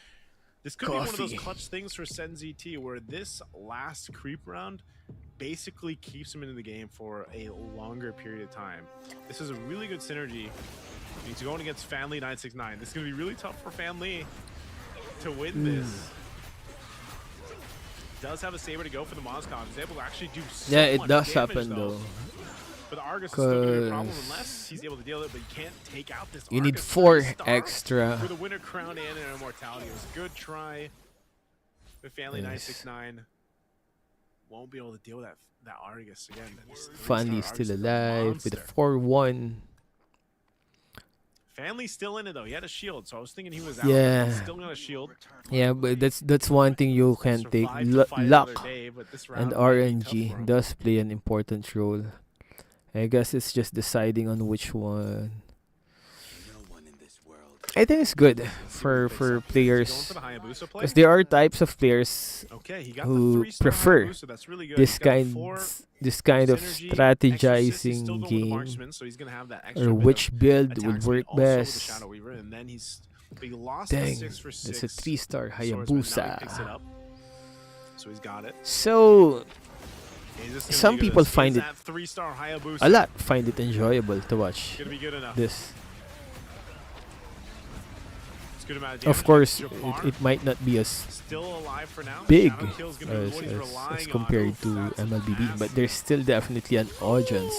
This could be one of those Coffee. clutch things for Senzi T, where this last creep round basically keeps him in the game for a longer period of time. This is a really good synergy. He's going against Family 969. This is going to be really tough for Family to win this. Does have a saber to go for the Moskov. He's able to actually do so Yeah, it much does damage, happen though. But the Argus is still going to be a problem 'Cause unless he's able to deal with it, but he can't take out this You need Argus 4 3-star extra. with a Winter Crown and an Immortality. It was a good try. But Family Yes. 969 won't be able to deal with that Argus again. This 3-star Fanli's Argus still is a alive with a monster. 4-1. Family's still in it though. He had a shield, so I was thinking he was out. Yeah. He's still got a shield. Yeah, but that's one thing you can take. Survived to fight another Luck day, but this and round might be tough for RNG him. does play an important role. I guess it's just deciding on which one. No one in this world. I think it's good Going for for players the Hayabusa play. because there are types of players Okay, he got who the 3-star prefer Hayabusa. That's really good. this He's got kind 4 this kind of synergy, Exorcist. He's still strategizing going with the game marksman, so he's gonna have that extra or bit which of build attack will speed work also with the best. Shadow Weaver, and then but he lost the Dang, 6-for-6. that's a 3-star swordsman. Now he picks it Hayabusa. up, so he's got it. So Is this gonna some be good? people Is find it that 3-star Hayabusa a lot find it enjoyable to watch gonna be good enough? this. It's a good amount of Of damage. course, Japar it might not be as still alive for now. big Shadow Kill's gonna be as, what he's as, relying as on. compared Oof, to that's MLBB, but massive. there's still definitely an audience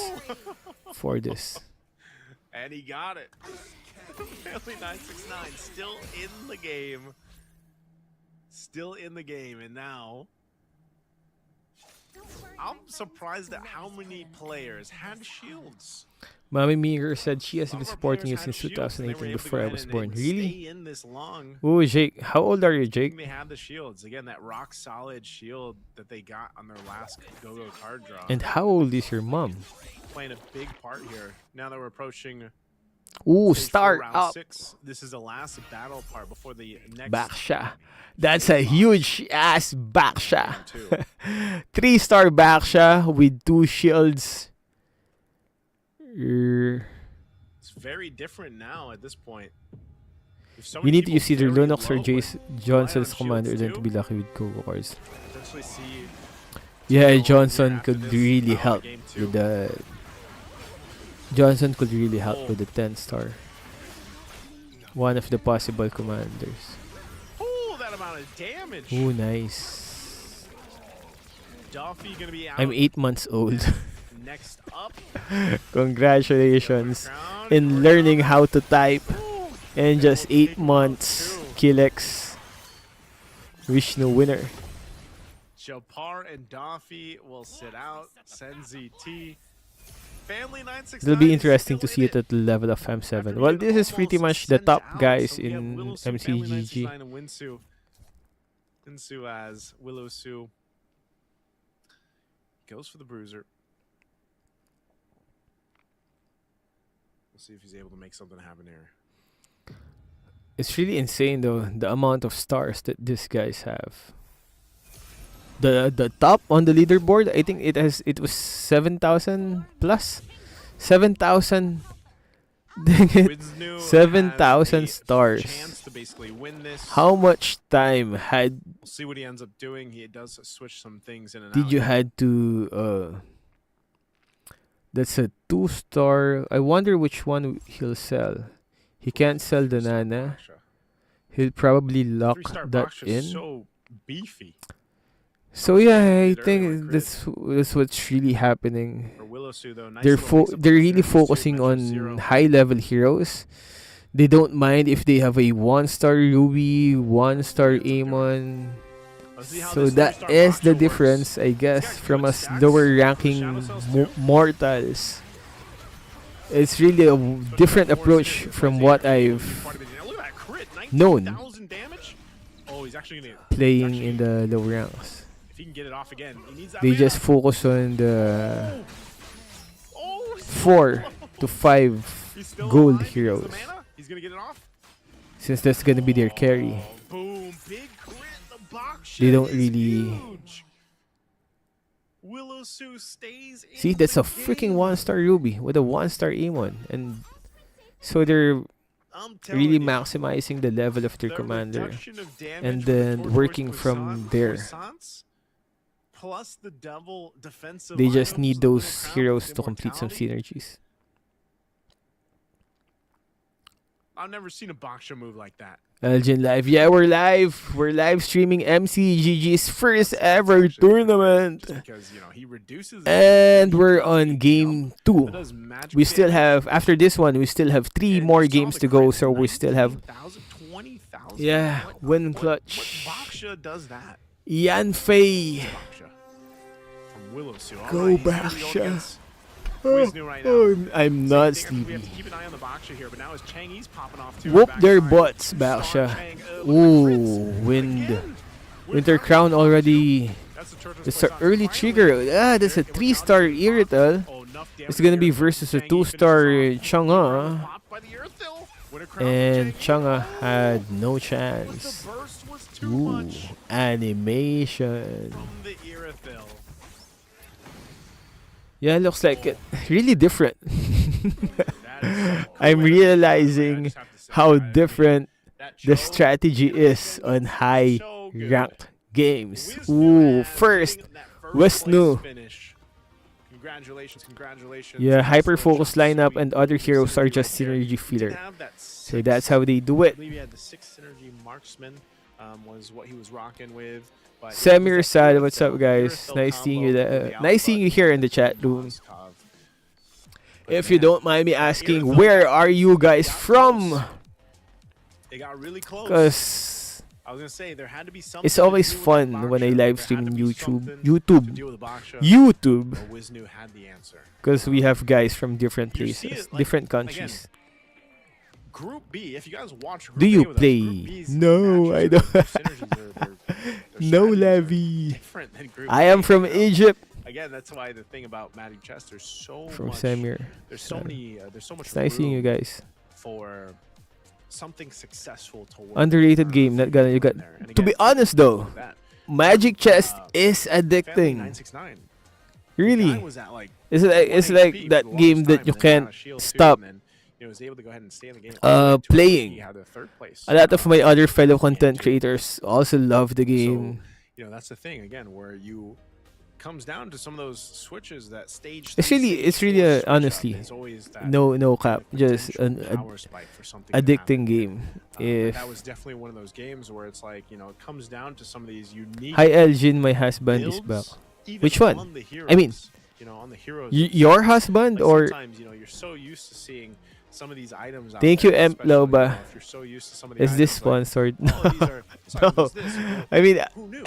for this. And he got it. Family 969 still in the game. Still in the game, and now I'm surprised at how many players had shields. Mommy Meager said she has Some been of our supporting you players had since shields, and they were 2018 able to before go I ahead was and born. Really? Stay in this long. Oh, Jake. How old are you, Jake? They had the shields again. That rock solid shield that they got on their last go-go card draw. And how old is your mom? Playing a big part here. Now that we're approaching Ooh, stage 4, start round up. 6, this is the last battle part before the next Baksha. That's a huge ass Baksha. round 2. 3-star Baksha with 2 shields. It's very different now at this point. If so You many need to use people either very Lunox or low, but Johnson's on commander shields than to too. be lucky with Coco cards. potentially see Yeah, Go Johnson after could this really round of help game 2. with the. Johnson could really help with the 10-star. One of the possible commanders. Oh, that amount of damage. Ooh, nice. Duffy gonna be out I'm 8 months old. next up. Congratulations Crown, in Crown. learning how to type Ooh, in just We'll take 8 round months. 2. Killex. Vishnu winner. Japar and Duffy will sit out. Senzi T. Family 969 It'll be is interesting still to see in it at the level of M7. After Well, being this is pretty almost much the sent top out, guys so we have in Willow Su, Family MCGG. 969 and Winsu. Winsu as Willow Su. Goes for the bruiser. We'll see if he's able to make something happen here. It's really insane though, the amount of stars that these guys have. The top on the leaderboard, I think it was 7,000 plus. 7,000. Dang it. Winsnu 7,000 has a stars. Chance to basically win this. How much time had We'll see what he ends up doing. He does switch some things in and out. did you here. had to that's a 2-star. I wonder which one he'll sell. He can't sell the Three-star Nana. Baksha. He'll probably lock 3-star that Baksha in. is so beefy. So yeah, I Did early think on that's what's really happening. For Willow Su, though, nice They're little mix-up they're with really Zero, focusing Metro on Zero. high level heroes. They don't mind if they have a 1-star Ruby, 1-star Amon. Let's see how So this that 3-star is the Baksha works. difference, I He's guess, got from good us stats. lower ranking Shadow cells too. mortals. It's really a Especially different that force approach hit from right what there. I've Part of it. Now look at that crit, known 19,000 damage. Oh, he's actually gonna playing actually- in the low ranks. If he can get it off again, he needs that They mana. just focus on the Oh, 4 to 5 he's still gold alive. He needs the heroes, mana. He's gonna get it off. since that's gonna be their carry. Oh, boom, big crit. The box They don't is really- huge. Willow Sue stays in See, that's the a freaking game. 1-star Ruby with a 1-star Amon, and so they're I'm telling really you, maximizing the level of their the commander. reduction of damage and with the then Tortoise working from there. Croissants, plus the double defensive They just items, need Little those Crown heroes with to complete some Immortality. synergies. I've never seen a Baksha move like that. Elgin Live. Yeah, we're live. We're live streaming MCGG's first ever tournament. Just because, you know, he reduces his And damage, we're you on know, game 2. that does magic We still damage. have, after this one, we still have 3 And more you saw games the to go, crit, so we still have, 19,000, 20,000. yeah, win What clutch. Baksha does that? Yan Fei. Baksha from Willow Sue. All Go right, he's gonna Baksha. go against Wisnu right now. Oh, I'm not Same thing, we have sleepy. to keep an eye on the Baksha here, but now as Changi's popping off too. Whoop their backside. butts, Star Baksha. Chang, Ooh, look at the crits. wind. Again. Winter With Crown Baksha. already. That's the Turtles It's an Croissant. early Finally, trigger. Ah, that's a their 3-star immortality is Irrital. popped. Oh, enough It's damage gonna be here. versus a Changi 2-star finishes off. Chang'e. Popped by the Earthil. Winter Crown And from Chang'e Oh, had no but chance. the burst was too Ooh, much animation. from the Earthil. Yeah, looks like it. Really different. That is so I'm cool. realizing I just have to say, how right, I mean, different that the choke strategy is on high so good. ranked games. Wisnu Ooh, has first. getting that first Wisnu. place finish. Congratulations. Yeah, Nice hyper little focus chunk of lineup sweet and other heroes are synergy just right there. synergy We did filler. have that So that's how they do I it. believe he had the 6 synergy marksman was what he was rocking with. But Samir it was Sad, that what's up, Earthil- guys? Earthil Nice seeing you. combo with the Nice seeing you here in the chat output room. Moskov. But If you man, don't mind me asking, Earthil where are you guys got from? close. It got really close. Because I was gonna say there had to be something. it's to always do with fun that when I Baksha. live There stream had on to be YouTube. something to YouTube. deal with the Baksha. YouTube. But Wisnu had the answer. Because we have guys from different You see places, it, like, different countries. Group B, if you guys watch Group Do A you with us, play? Group B's No, I matches, don't. their synergies are- their No, strategies are Levy. different than Group I am A, from you know? Egypt. Again, that's why the thing about Magic Chess, there's so From much. Samir. There's so many. There's so much. It's nice seeing you room guys. For something successful to work. Underrated game. Not gonna. You got. in there. And To be again, honest though, that Magic Chess Uh, is Family addicting. 969. Really. The guy was at like It's like 1 like HP for that the longest game time, that you and then got can't a shield too, stop and then, was able to go ahead and stay in the game all the way to where playing. He had a 3rd place. A lot of my other fellow And content to- creators also love the game. So, that's the thing again, where you comes down to some of those switches that stage. It's 3, really- stage it's really, 4 switch up honestly, is always that No cap. Just potential an power spike for something to addicting happen. game. But If that was definitely one of those games where it's like it comes down to some of these unique. Hi Elgin, my husband is back. builds, even Which one? on the I mean, heroes, on the heroes. Your husband like or sometimes you're so used to seeing some of these items. Out Thank there, you, M. especially, Loba. if you're so used to some of the is this items, like, sponsored? oh, these are, this item No. does this, I mean, who knew?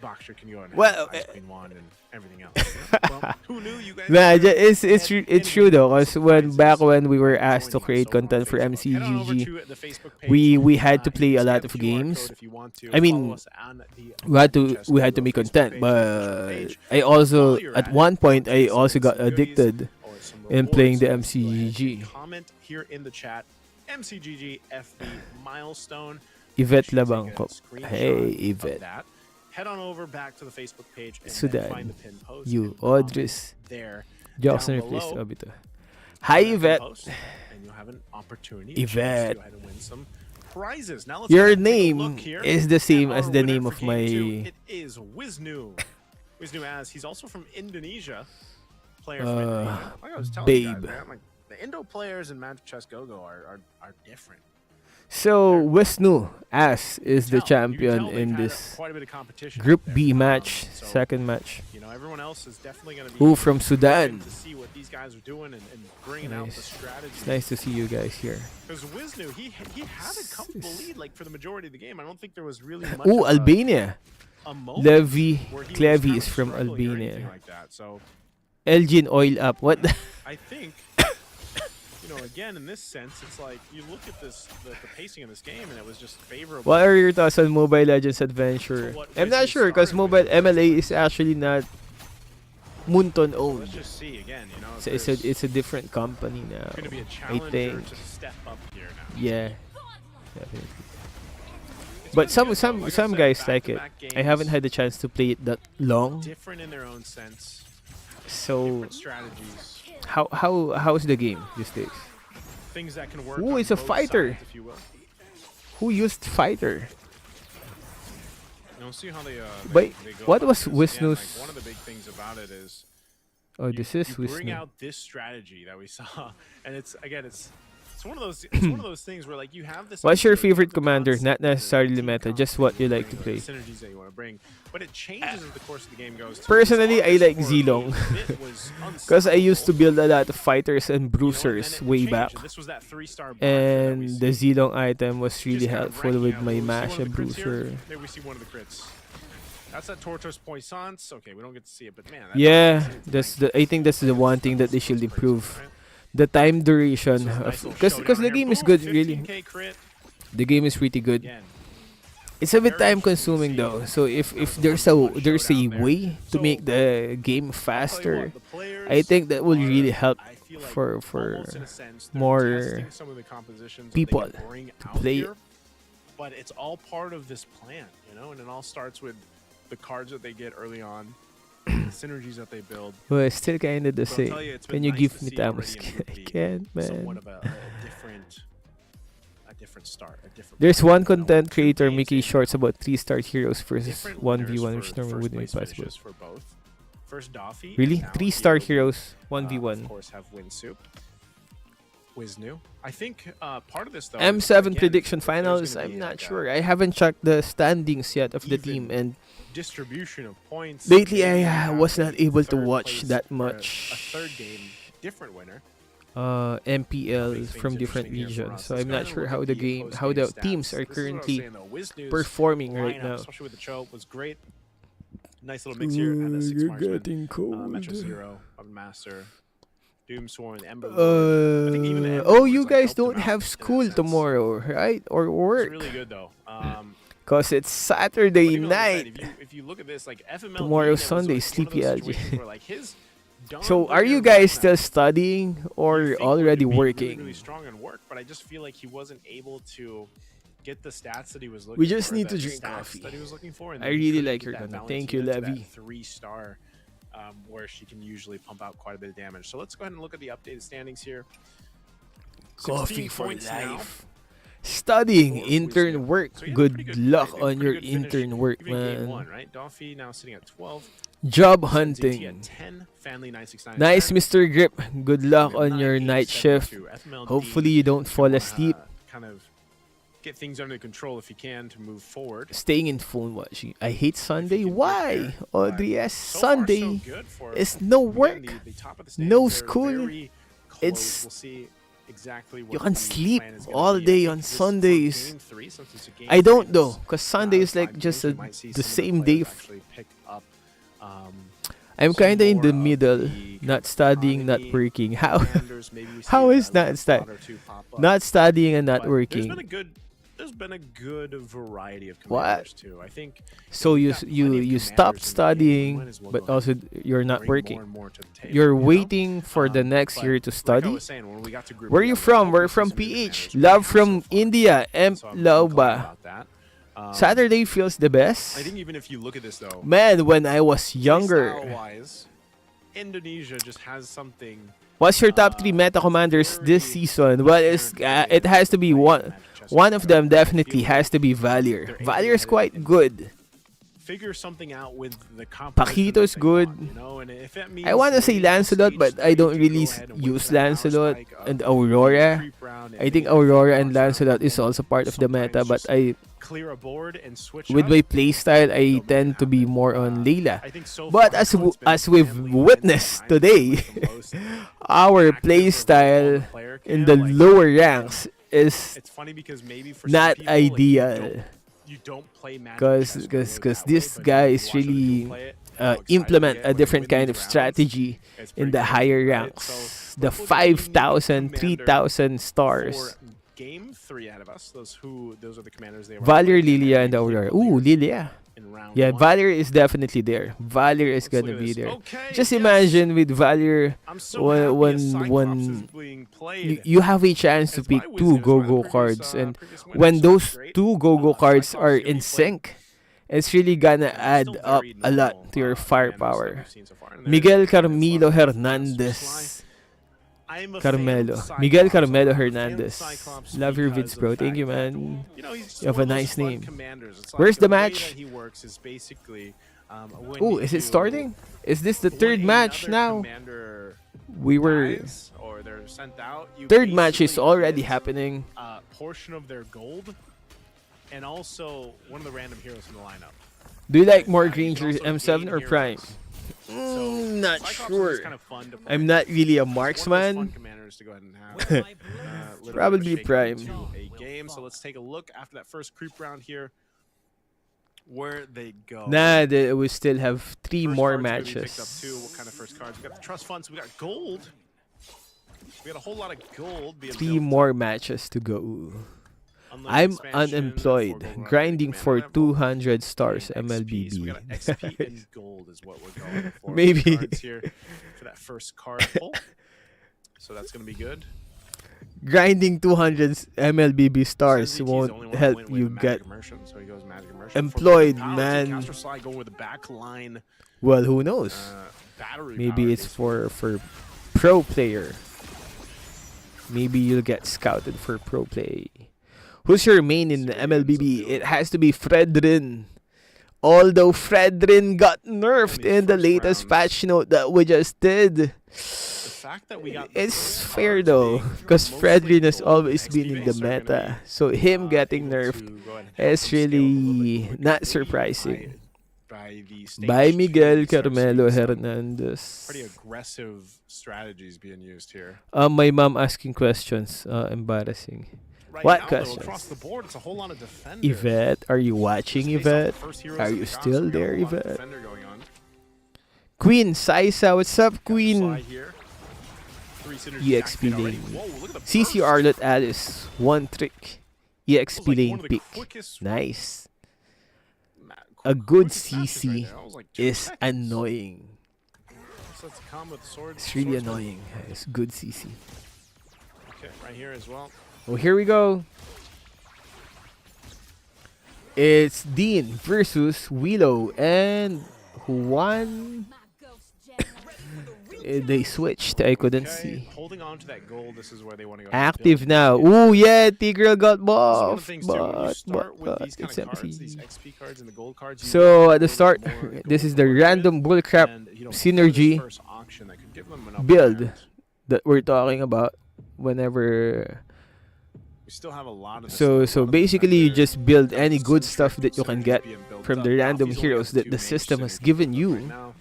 Boxer can go and Well, have Ice Queen Wand and everything else. Well, who knew you guys? nah, were it's true though. Cause back when we were asked to joining us create over on content for Facebook. Head on over MCGG, to the Facebook page. we had to You play can a lot scan of the QR games. code if you want to. I mean, Follow us on the we had to Chess make Facebook content, page, but page. I also While you're at at one it, point I some also got goodies addicted or some in playing the rewards. Go ahead and MCGG. Comment here in the chat. MCGG FB milestone. Yvette Make sure you take a Labangkok. screenshot Hey of Yvette. that. Head on over back to the Facebook page and Sudan. then find the pin post. You, and comment Audris. there. Jackson down replaced below. Obito. Hi Find that pin Yvette. post, and you'll have an opportunity. Yvette. To go ahead and win some prizes. Now let's Your go ahead and take a name look here is the same at as our the winner name for of game my 2. It is Wisnu. Wisnu as he's also from Indonesia. Player from Indonesia. Like I was telling you guys, babe. man, like the Indo players in Magic Chess Go-Go are different. So Wisnu As is the You can champion tell they've in had this quite a bit of competition Group out there. B match, So, second match. you know, everyone else is definitely going to be Ooh, from looking Sudan. to see what these guys are doing and bringing out the Nice. strategy. It's nice to see you guys here. Because Wisnu, he had a comfortable lead like for the majority of the game. I don't think there was really much Ooh, of Albania. a moment Levi where he was Clevy kind is of from struggling or anything Albania. like that. So Elgin Oil Up. What? I think, you know, again, in this sense, it's like you look at this, the pacing of this game, and it was just favorable. What are your thoughts on Mobile Legends Adventure? So what I'm not Wisnu sure because started Mobile with was- MLA is actually not Munton Let's owned. just see again. You know, So it's a different company now. going to be a I challenger think. to step up here now. Yeah. Definitely. It's But been good, though. Like I some said, guys like it. back-to-back I haven't games, had the chance to play it that long. different in their own sense, So different strategies, how's the game these days? things that can work. Ooh, on it's a both fighter. sides, if you will. Who used fighter? You know, see how they. But they go what about was this. Again, like, Wisnu's- one of the big things about it is Oh, this is you bring Wisnu. out this strategy that we saw, and it's again, it's one of those one of those things where like you have this. What's your idea, you have favorite the commander? concept, Not the necessarily team meta, concept just that what you wanna like to bring, play. the synergies that you want to bring, but it changes as the course of the game goes. too. Personally, I This like core Zilong. bit was Because I used to unstoppable, build a lot of fighters and you know, and bruisers then it way changed, back. and this was that 3-star bar that we And see. the Zilong item was really Just kind of helpful ranking with out. my Ooh, we see mash one and of the crits here. bruiser. There we see one of the crits. That's that Tortoise Poissance. Okay, we don't get to see it, but man. Yeah, I think that's the one thing that they should improve. The time duration because the game is good really. The game is pretty good. It's a bit time consuming though. So if there's a way to make the game faster, I think that will really help for more people to play it. But it's all part of this plan, you know, and it all starts with the cards that they get early on, the synergies that they build. Well, it's still kind of the But I'll same. tell you, it's Can been you nice give to me see already Tamus? in I Group B can't, somewhat man. of a different start, a different. There's plan, one you know, content two creator games making in, shorts about 3-star heroes versus different 1v1, winners which for normally first wouldn't be place possible. finishes for both. First Doffy. Really? now 3-star here heroes, we, Of 1v1. course, have Winsup. Wisnu. I think part of this though. M7 again, prediction if there's finals, gonna be I'm not like a sure. I haven't checked the standings yet of the team, even and distribution of points. lately maybe you I have was not a able to third watch place that or much. A third game, different winner. MPL Makes from things different interesting here for regions, us. so Let's I'm go not ahead and sure look how at the the game, how the post-game teams stats. are This is what I was currently saying, though. Wisnu's performing right lineup, now. especially with the choke, was great. Nice little mix here. And the six You're marksman, getting cold. Metro Zero, Weapon Master, Doomsworn, Ember Lord. I think even the Ember Oh, Lords, you like, guys helped them don't out have in that school sense. tomorrow, right? Or It's work? really good though. Cause it's But Saturday even like I said, night. if you look at this, like FML Tomorrow that was, Sunday, like, one of sleepy those algae. situations where, like, his So Dawn are you Bigger guys roadmap, still studying you or think already would be working? really strong in work, but I just feel like he wasn't able to get the stats that he was looking We just for. need to the drink stats coffee. That he was looking for, and I then he really couldn't like get your that content. Thank you, Valentina to Levi. that 3-star, where she can usually pump out quite a bit of damage. So let's go ahead and look at the updated standings here. 16 Coffee for points now. life. Studying for intern Wisnu. work. So he had a Good pretty luck fight, a on pretty your good finish, intern work, even game one, man. right? Doffy now sitting at 12. Job ZT hunting. at 10. Family 969. Nice, Mr. Grip. Good luck We have on your 9, 8, night 7, shift. 2. FMLD, Hopefully you don't fall wanna, asleep. Kind of get things under control if you can to move forward. Staying in phone watching. I hate Sunday. can get Why? there, Audrey but S. So far, Sunday so good for, is no again, work. the top of the no standings. They're school. very close. It's- We'll see exactly what You can the sleep plan is gonna all be. I day think on this for Sundays. game 3, since it's a game I don't 3, though, this, because Sunday is like 5 just games, a, we might see the some of same day. players actually pick up, I'm some kind of in more the of middle, the not studying, not economy, working. How? commanders. Maybe we see How a is little not spot stu- or two pop up. Not studying and not But working. There's been a good variety of What? commanders too. I think So we've you got s- plenty you of you stop commanders in the game. We studying, might as well but go also ahead you're and not bring more working. and more to the table, You're you know? waiting for the next But year to like I study. was saying, when we got to Group Where B, you I was from? hoping We're to see from some new PH. commanders we Love have from so far. India. Emp So I'm glad Lauba. about that. Saturday feels the best. I think even if you look at this though, Man, when I was younger. playstyle-wise, Indonesia just has something. What's your top 3 meta commanders this season? Well, it has to be one. One of them definitely has to be Valier. Valier is quite good. figure something out with the composition Paquito's that they good. want, you know? And if that means I want to say waiting until Lancelot, stage but I 3 don't to really go ahead and wait use for that power Lancelot spike and of the Aurora. creep round and I think getting that Aurora box and down, Lancelot is then also part of the meta, sometimes but just I, clear a board and switch with up. my playstyle, I They'll make it tend to be happen. more on Layla. I think so But far, as though, it's been a as we've family win witnessed that today, I feel like the most our active playstyle revolve on the player in cam, the like, lower ranks is it's funny because maybe for some not people, like, ideal. you don't play Magic Because chess really that this way, but guy you is watch other people really play it, how excited they implement get a when they different win kind these of rounds. strategy It's in pretty the crazy, higher right? ranks. So The let's look at the unique 5,000, commander 3,000 stars. for game 3 ahead of us. Those are the commanders they were Valor, playing Lilia, at and the Aurora. clear Ooh, leaders Lilia. in round Yeah, 1. Valor is definitely there. Valor is Let's gonna look at be this. there. Okay, Just yes. imagine with Valor, I'm so when- happy a when- Cyclops when is being played. you have a chance to As pick my two Wizards were the go-go previous, cards, and previous winners, when so that's those great. two go-go cards Cyclops are is gonna in be played. sync, it's really gonna And they're add still up very a normal, lot to your commanders that firepower. we've seen so far. And there's Miguel the Sly. Carmelo That's Sly. Hernandez. I'm a fan of Carmelo. Cyclops. Miguel Carmelo I'm a fan of Hernandez. Cyclops Love your because vids, of bro. the Thank you, fact that, man. you know, he's just You have one a of those nice fun name. commanders. It's Where's like the way match? that he works is basically, when Oh, is it you- starting? Is this the when third match another now? commander We were. dies or they're sent out, you Third match is basically already get happening. a portion of their gold and also one of the random heroes in the lineup. Do you like And, more you can Grangers, also M7 gain or Prime? heroes. Not Cyclops is sure. kind of fun to play. I'm not really a He's one of those fun marksman. commanders to go ahead and have. Where my blade Little bit Probably of a shake Prime. into a game. So let's take a look after that first creep round here. Where they go. Nah, we still have three First more cards gonna be picked up matches. too. What kind of first cards? We got the trust funds. We got gold. We got a whole lot of gold being Three built more up. matches to go. Unlimited I'm expansion, unemployed, four gold grinding round for commander. 200 stars Getting XP. So we MLBB. got XP and gold is what we're going for. with Maybe. cards here for that first card pull. So that's gonna be good. Grinding 200 MLBB stars SZT is the won't only one to help win with you the Magic get. Immersion, so he goes Magic Immersion. employed, For man. Caster Sly going with the back line. Well, who knows? Battery Maybe power it's basically. for pro player. Maybe you'll get scouted for pro play. Who's your main in the MLBB? It has to be Fredrin. Although Fredrin got nerfed in the first latest rounds. patch note that we just did. The fact that we got the It's first fair cards though, being because mostly Fredrin has gold always and been in the XP based are gonna meta. So him be, getting able nerfed to go ahead and help is them scale a little bit really quicker. not Maybe surprising. By the stage By 2, Miguel we start Carmelo seeing some Hernandez. pretty aggressive strategies being used here. My mom asking questions. Embarrassing. Right What now, questions? Though, across the board, it's a whole lot of defenders. Yvette, are you watching, Just based off the Yvette? first heroes Are that you we got, still so we got a there, whole lot of Yvette? defender going on. Queen Saisa, what's up, Got Sly Queen? here. Three synergies EXP activated already. lane. Whoa, look at the CC burst. Arlet Alice, one trick. That EXP was like lane one of the pick. quickest Nice. ma- A good quickest matches CC right there. That was like 2 is seconds. annoying. So let's come with sword. It's really swordsman. annoying. It's good CC. Okay, right here as well. Oh, here we go. It's Dean versus Willow, and who won? My ghost general. They switched. I couldn't Okay, see. holding on to that gold. This is where they want to go. Active now. Ooh, yeah, Tigreal got This is one of the buffed, things too. When you but start with these kind it's of cards, empty. these XP cards and the gold cards. you So need at the a start, little more this gold is the to work with, random bullcrap and, you know, for this synergy first auction that could give them an upper build hand. that we're talking about. Whenever, We still have a lot of this- a so lot of the basically you defender just build any some good stuff that you synergies can get being built from up. the random Alfie's only heroes got that two the mage system has synergies given built up you. right now.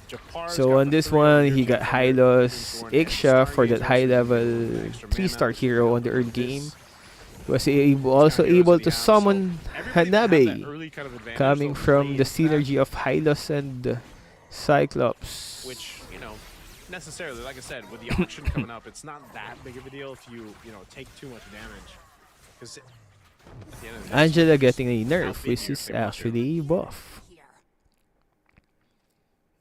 Japar's So got on the this 3 one, over he here, got Japan, Hylos, looking for an Iksha extra for that Stargazer, high so level you can get extra 3-star mana. hero on the early This game. He was also heroes able we to have, so summon everybody will have that Hanabe, early kind of advantage, coming they'll from play the into that, synergy of Hylos and Cyclops. which, you know, necessarily, like I said, with the auction coming up, it's not that big of a deal if you take too much damage. Because at the end of the day, Angela it's getting a just nerf, outbidding which you is if they want to. actually a buff.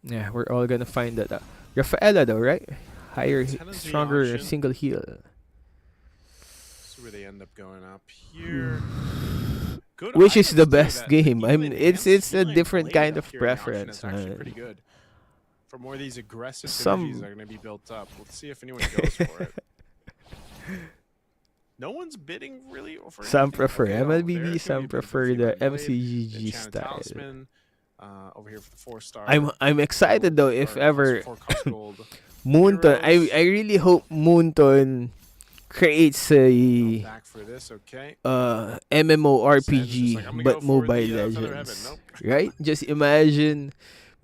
Yeah, we're all gonna find that out. Rafaela though, right? Higher, Tendency stronger auction. single heal. See where they end up going up here. Good Which is items, the too, best that game. I even mean, enhanced it's a healing different blade kind up of here in the auction preference. is actually man. pretty good. For more of these aggressive Some- synergies that are going to be built up. Let's see if anyone goes for it. No one's bidding really for Some anything. prefer Okay, no, MLBB, there's gonna some be a bit of prefer a the blade, MCGG enchanted style. talisman. over here for the 4-star. I'm excited though if ever 4 cost gold. Moonton. Heroes. I really hope Moonton creates a Back for this, okay. MMORPG like, I'm gonna but go for Mobile the, Feather Heaven. Legends. Nope. Right? Just imagine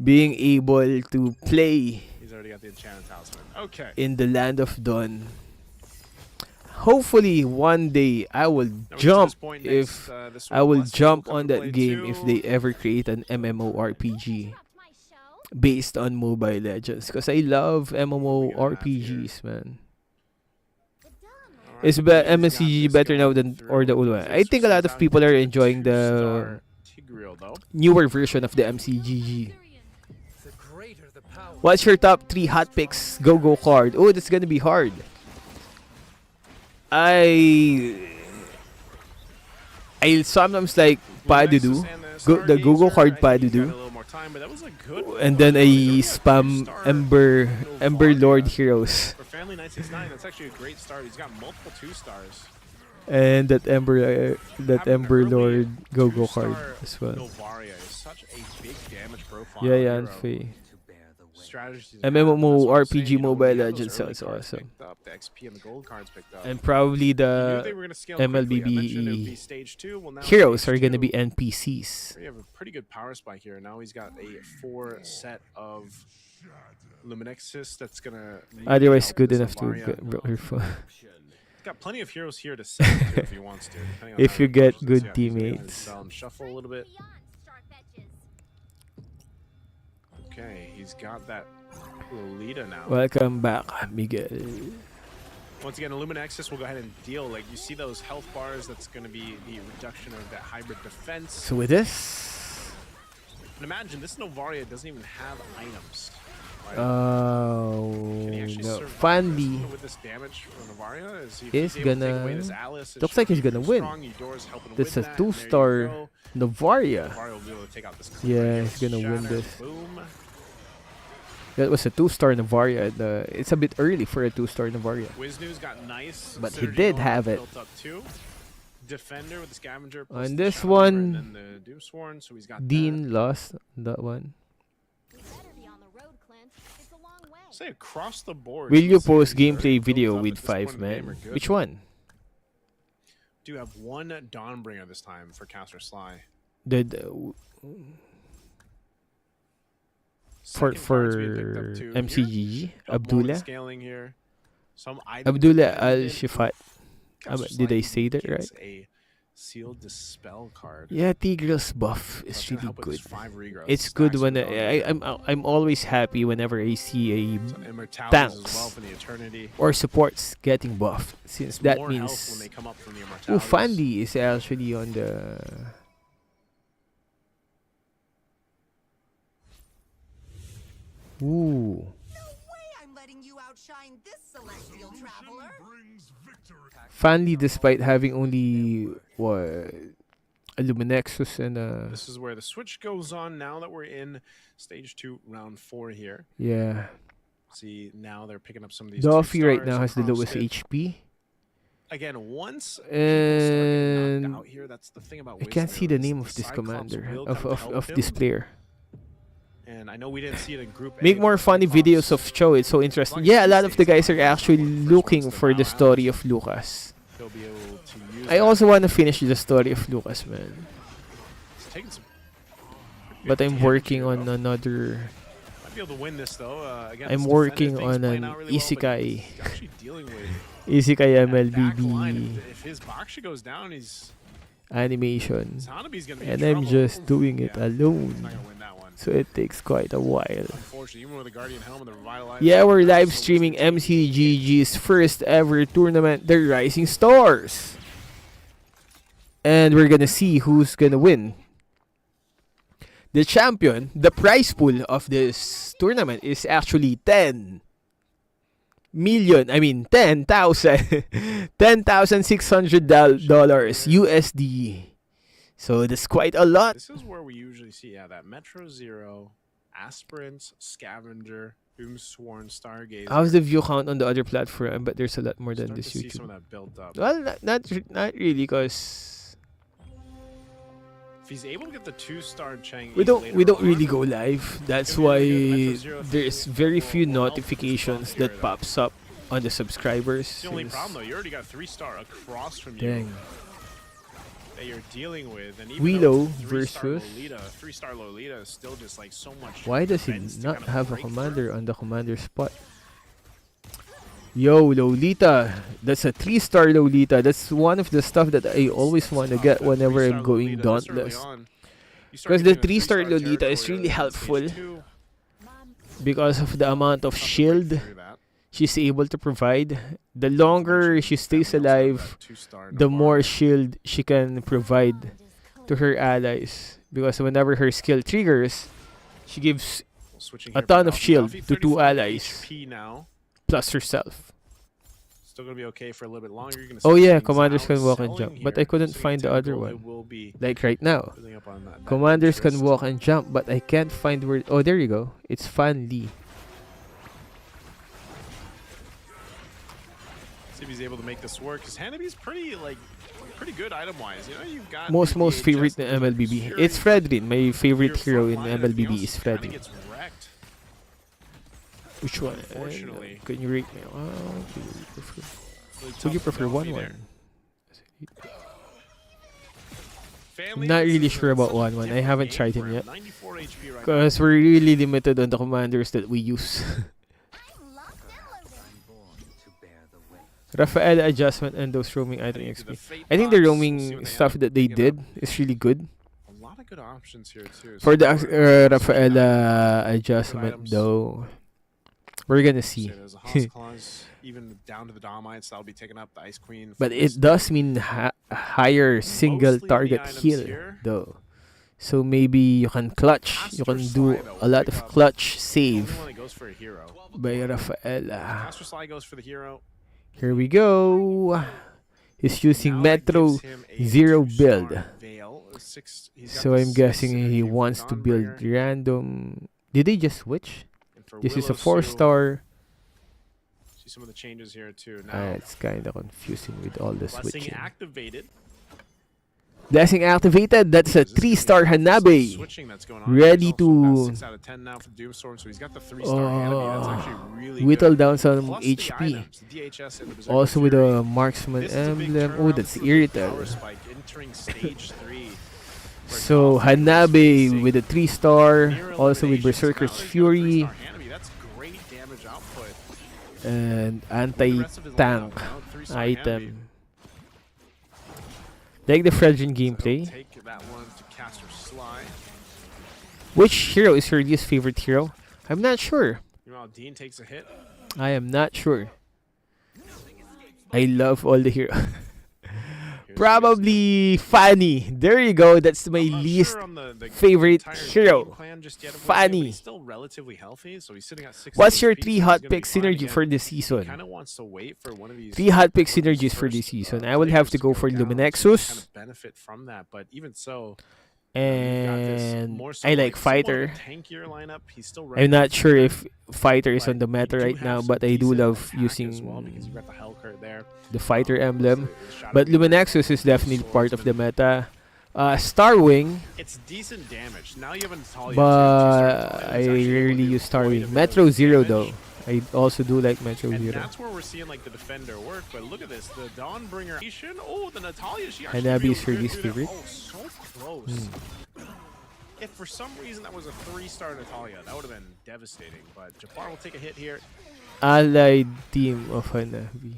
being able to play He's already got the enchanted talisman. Okay. in the land of dawn. Hopefully one day I will Now we get to jump this point if next, this I will Blessing jump come on into that play game too. if they ever create an MMORPG based on Mobile Legends because I love MMORPGs, man. Alright, Is he's got MCGG this better now going than or the through. old one? I This think a lot of down people here are to enjoying the 2-star Tigreal, though. newer version of the MCGG. The greater the power. What's your top 3 hot picks go card? Oh, that's gonna be hard. I sometimes like Padudu, the Google card Padudu, and then I spam Ember Lord heroes, For Family 969, that's actually a great start. He's got multiple 2-stars. and that Ember Having an early Lord go card 2-star as well. Novaria is such a big damage profile. Yeah, hero. and Faye. Strategies MMORPG Mobile Legends sounds awesome. The XP and the gold cards picked up. And probably You knew the they were gonna scale quickly. I mentioned it would be MLBB stage 2. Well, now heroes stage are gonna 2. be NPCs. We have a pretty good power spike here. Now he's got a 4 set of Luminexus that's gonna. really Otherwise, help good this enough to Novaria. get bro- for- He's got plenty of heroes here to sell to if he wants to. depending on If how you he get approaches good this. Yeah, he's gonna teammates. sell and shuffle a little bit. Okay, he's got that Lolita now. Welcome back, Miguel. Once again, Luminexus will go ahead and deal. Like, you see those health bars, that's going to be the reduction of that hybrid defense. So with this, And imagine, this Novaria doesn't even have items. Right? Can he actually no, survive Finally, with this damage from Novaria? Is he is able to take gonna- away this Alice? It looks should like he's be gonna too win. strong. Eudora's helping That's with a that, and there you 2-star go. Novaria. Novaria will be able to take out this Yeah, he's gonna win Shatter. this. Boom. That was a 2-star Novaria. And, it's a bit early for a 2-star Novaria. Wiznu's got nice. But he synergy did going have it. built up too. Defender with the Scavenger. plus On the this Shatter, one, and then the Doomsworn, so he's got that. Dean lost that one. Say across the board. Will you this series post is very gameplay built video up with at this point 5 in the game men? are good. Which one? Do have one Dawnbringer this time for Caster Sly. The for Second card's being picked up too. Here, MCGG, got more Abdullah, scaling here. Some items Abdullah that Al did- Shifat. Caster Did Sly I say that gets right? A sealed dispel card. Yeah, Tigreal's buff That's is gonna really help with good. his 5 regrowth. It's good Stacks when with I'm always happy whenever I see a Some immortalities as tanks well for the eternity. or supports getting buffed, since Some that more health when means they come up from the oh, immortalities. Fandi is actually on the ooh. I'm letting you outshine this celestial traveler. Fandi, despite having only what a Luminexus and This is where the switch goes on now that we're in stage 2, round 4 here. yeah. See, now they're picking up some of these. Doffy right 2-stars now has the across lowest it. HP. Again, once people start And getting knocked out here, that's the thing about I can't see Wisnu the is name the of this Cyclops commander will of come help of him. this player. And I know we didn't see it in Group A, Make but more funny Cyclops- videos of Cho. It's so interesting. Yeah, a lot of the guys are actually looking for the story of Lucas. He'll be able to use I that. also want to finish the story of Lucas, man. He's taking some But good I'm damage working here, on though. another. Might be able to win this though. Again, I'm this working defender thing's on playing an out really well, but Isekai. he's actually dealing with Isekai that back MLBB line. If his Baksha goes down, animation. Hanabi's gonna be And in I'm trouble. just doing it Yeah, He's alone. not gonna win that one. So it takes quite a while. Unfortunately, even with the Guardian Helm and the Revitalizer. Yeah, we're that's live the streaming Wisdom team. MCGG's first ever tournament, the Rising Stars. And we're gonna see who's gonna win. The champion, the prize pool of this tournament is actually 10,000 $10,600 USD. So that's quite a lot. This is where we usually see, that Metro Zero, Aspirants, Scavenger, Doomsworn, Stargazer. How's the view count on the other platform? But there's a lot more than Start this to see some YouTube. of that built up. Well, not really, cause If he's able to get the 2-star Chang, We don't later really on, go live. That's Maybe why the Metro Zero there's thing very will few help with this bump notifications here, that though. pops up on the subscribers. The only since- problem though, you already got 3-star across from you Dang. that you're dealing with, and even Willow though it's a 3-star versus- Lolita, 3-star Lolita is still just like so much. Why does he defense to not kind of have a break commander on the commander spot? Yo, Lolita. That's a 3-star Lolita. That's one of the stuff that I always want to through. get That whenever 3-star I'm going Lolita, this early Dauntless. on, you start 'Cause the getting a 3-star 3-star Lolita is territory really early on stage helpful. 2, Because of the amount of tough to break shield through that. she's able to provide. The longer she stays And we also have alive, that 2-star the Navarre. more shield she can provide to her allies. Because whenever her skill triggers, she gives Switching a here for ton of Delphi. shield Delphi, to two 35 allies. HP now. plus herself. Still gonna be okay for a little bit longer. You're gonna Oh see yeah, things commanders can walk and outselling jump. But here. I couldn't Sitting find at the other 10 gold, one. it will be Like right now. building up on that Commanders can interest. walk and jump, but I can't find where. Oh, there you go. It's Fan Lee. See if he's able to make this work. Because Hanabi's pretty good item-wise. You know, you've got Most the DHS favorite that na does MLBB. Fury, It's Fredrin. My your favorite hero front in line and everything MLBB else is kinda Fredrin. gets wrecked. Which one? Unfortunately. Can you rate me? Do you prefer? Really Would you tough for prefer Delphi 1-1? there. Family, Not this really is sure about such a 1-1. I different haven't game tried for him him. yet. 94 HP right now. Because we're really limited on the commanders that we use. I'm locked and loaded. I'm born to bear the weight. Rafael adjustment and those roaming item Heading to the XP. Fate I think the box. We'll see roaming what they end stuff up that they picking up. did is really good. A lot of good options here too. For the we're- Rafael items. adjustment, though, we're gonna see. So there's a House Claws, even down to the Domites, that'll be taking up the Ice Queen. But first. it does mean a higher single Mostly the target items heal, here. though. So maybe you can clutch. You can do a lot of clutch save Only one that goes for a hero. by Rafael. Caster Sly goes for the hero. Here we go. He's using Now that Metro gives him a 0 2-star build. Veil, he's got So the I'm 6 guessing synergy he from wants to build Dawnbringer, random. Did they just switch? and for This is a Willow 4-star. See some of the changes here too. Now It's kind of confusing with all the Blessing switching. activated. Blessing activated. That's a This is gonna be 3-star some Hanabi. switching that's going on. Ready He's also got to 6 out of 10 now for Doomstorm, so he's got the 3-star Hanabi. That's actually really whittle good. down some Plus the HP. items, the DHS and the Berserker Also with Fury. a marksman This is a big emblem. Oh, turnaround that's for the Power irritant. Spike entering stage 3. where So Dolphin is Hanabi facing with a 3-star. near Also with eliminations. Berserker's Now he's got a Fury 3-star Hanabi. That's great damage output. and The rest of his anti-tank lineup, you know, 3-star Hanabi. item. Like the Fredrin So he'll gameplay. take that one to Caster Sly. Which hero is your least favorite hero? I'm not sure. Meanwhile, Dean takes a hit. I am not sure. I love all the heroes. Here's Probably Fanny. There you go. That's my I'm not least sure on the favorite entire hero. game plan just yet, Fanny. unfortunately, but he's still relatively healthy, so he's sitting at 60 What's your HP, 3 so hot he's gonna pick be fine synergy again. for this He season? kind of wants to wait for one of these. 3 hot pick one of these synergies for this first, season. I will have players to go for down, so he can Luminexus kind of benefit from that, but even so, you know, you've got this and more so I like somewhat of a Fighter. tankier lineup. He's still I'm not sure relatively if Fighter is but on the you meta do right have now, some but I do decent love attack using as well because you've got the Hellcurt there. the Fighter So emblem. the Shadow But Keeper, Luminexus is definitely part of the Swordsman. meta. Starwing, It's decent damage. Now you have an Natalia but I rarely use Starwing. Metro Zero though. I also do like Metro And Zero. that's where we're seeing like the defender work. But look at this, the Dawnbringer. Oh, the Natalia. She actually Hanabi is feels her good least through there. favorite? Oh, so close. If for some reason that was a 3-star Natalia, that would have been devastating. But Jafar will take a hit here. Allied team of Hanabi.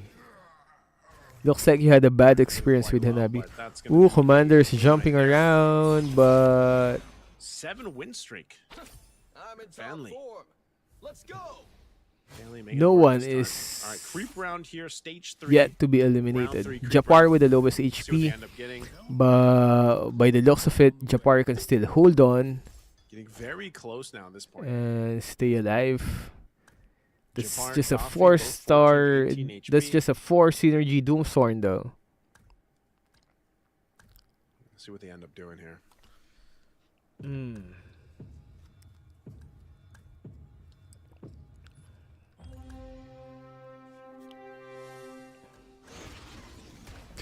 Looks like you had a bad experience Quite with well, Hanabi. but that's gonna Ooh, be commanders right jumping there. around, but 7 win streak. I'm in top Family. form. Let's go. Family making no it work one this time. is All right, creep round here, stage 3. yet to be Round eliminated. 3 creep Japar round. with the lowest See what they HP, end up getting. but by the looks of it, Japar can still hold on Getting very close now at this point. and stay alive. That's Japar and just a Daffy, both 4-star. 14, 18 That's HP. just a 4 synergy Doomstorm though. Let's see what they end up doing here.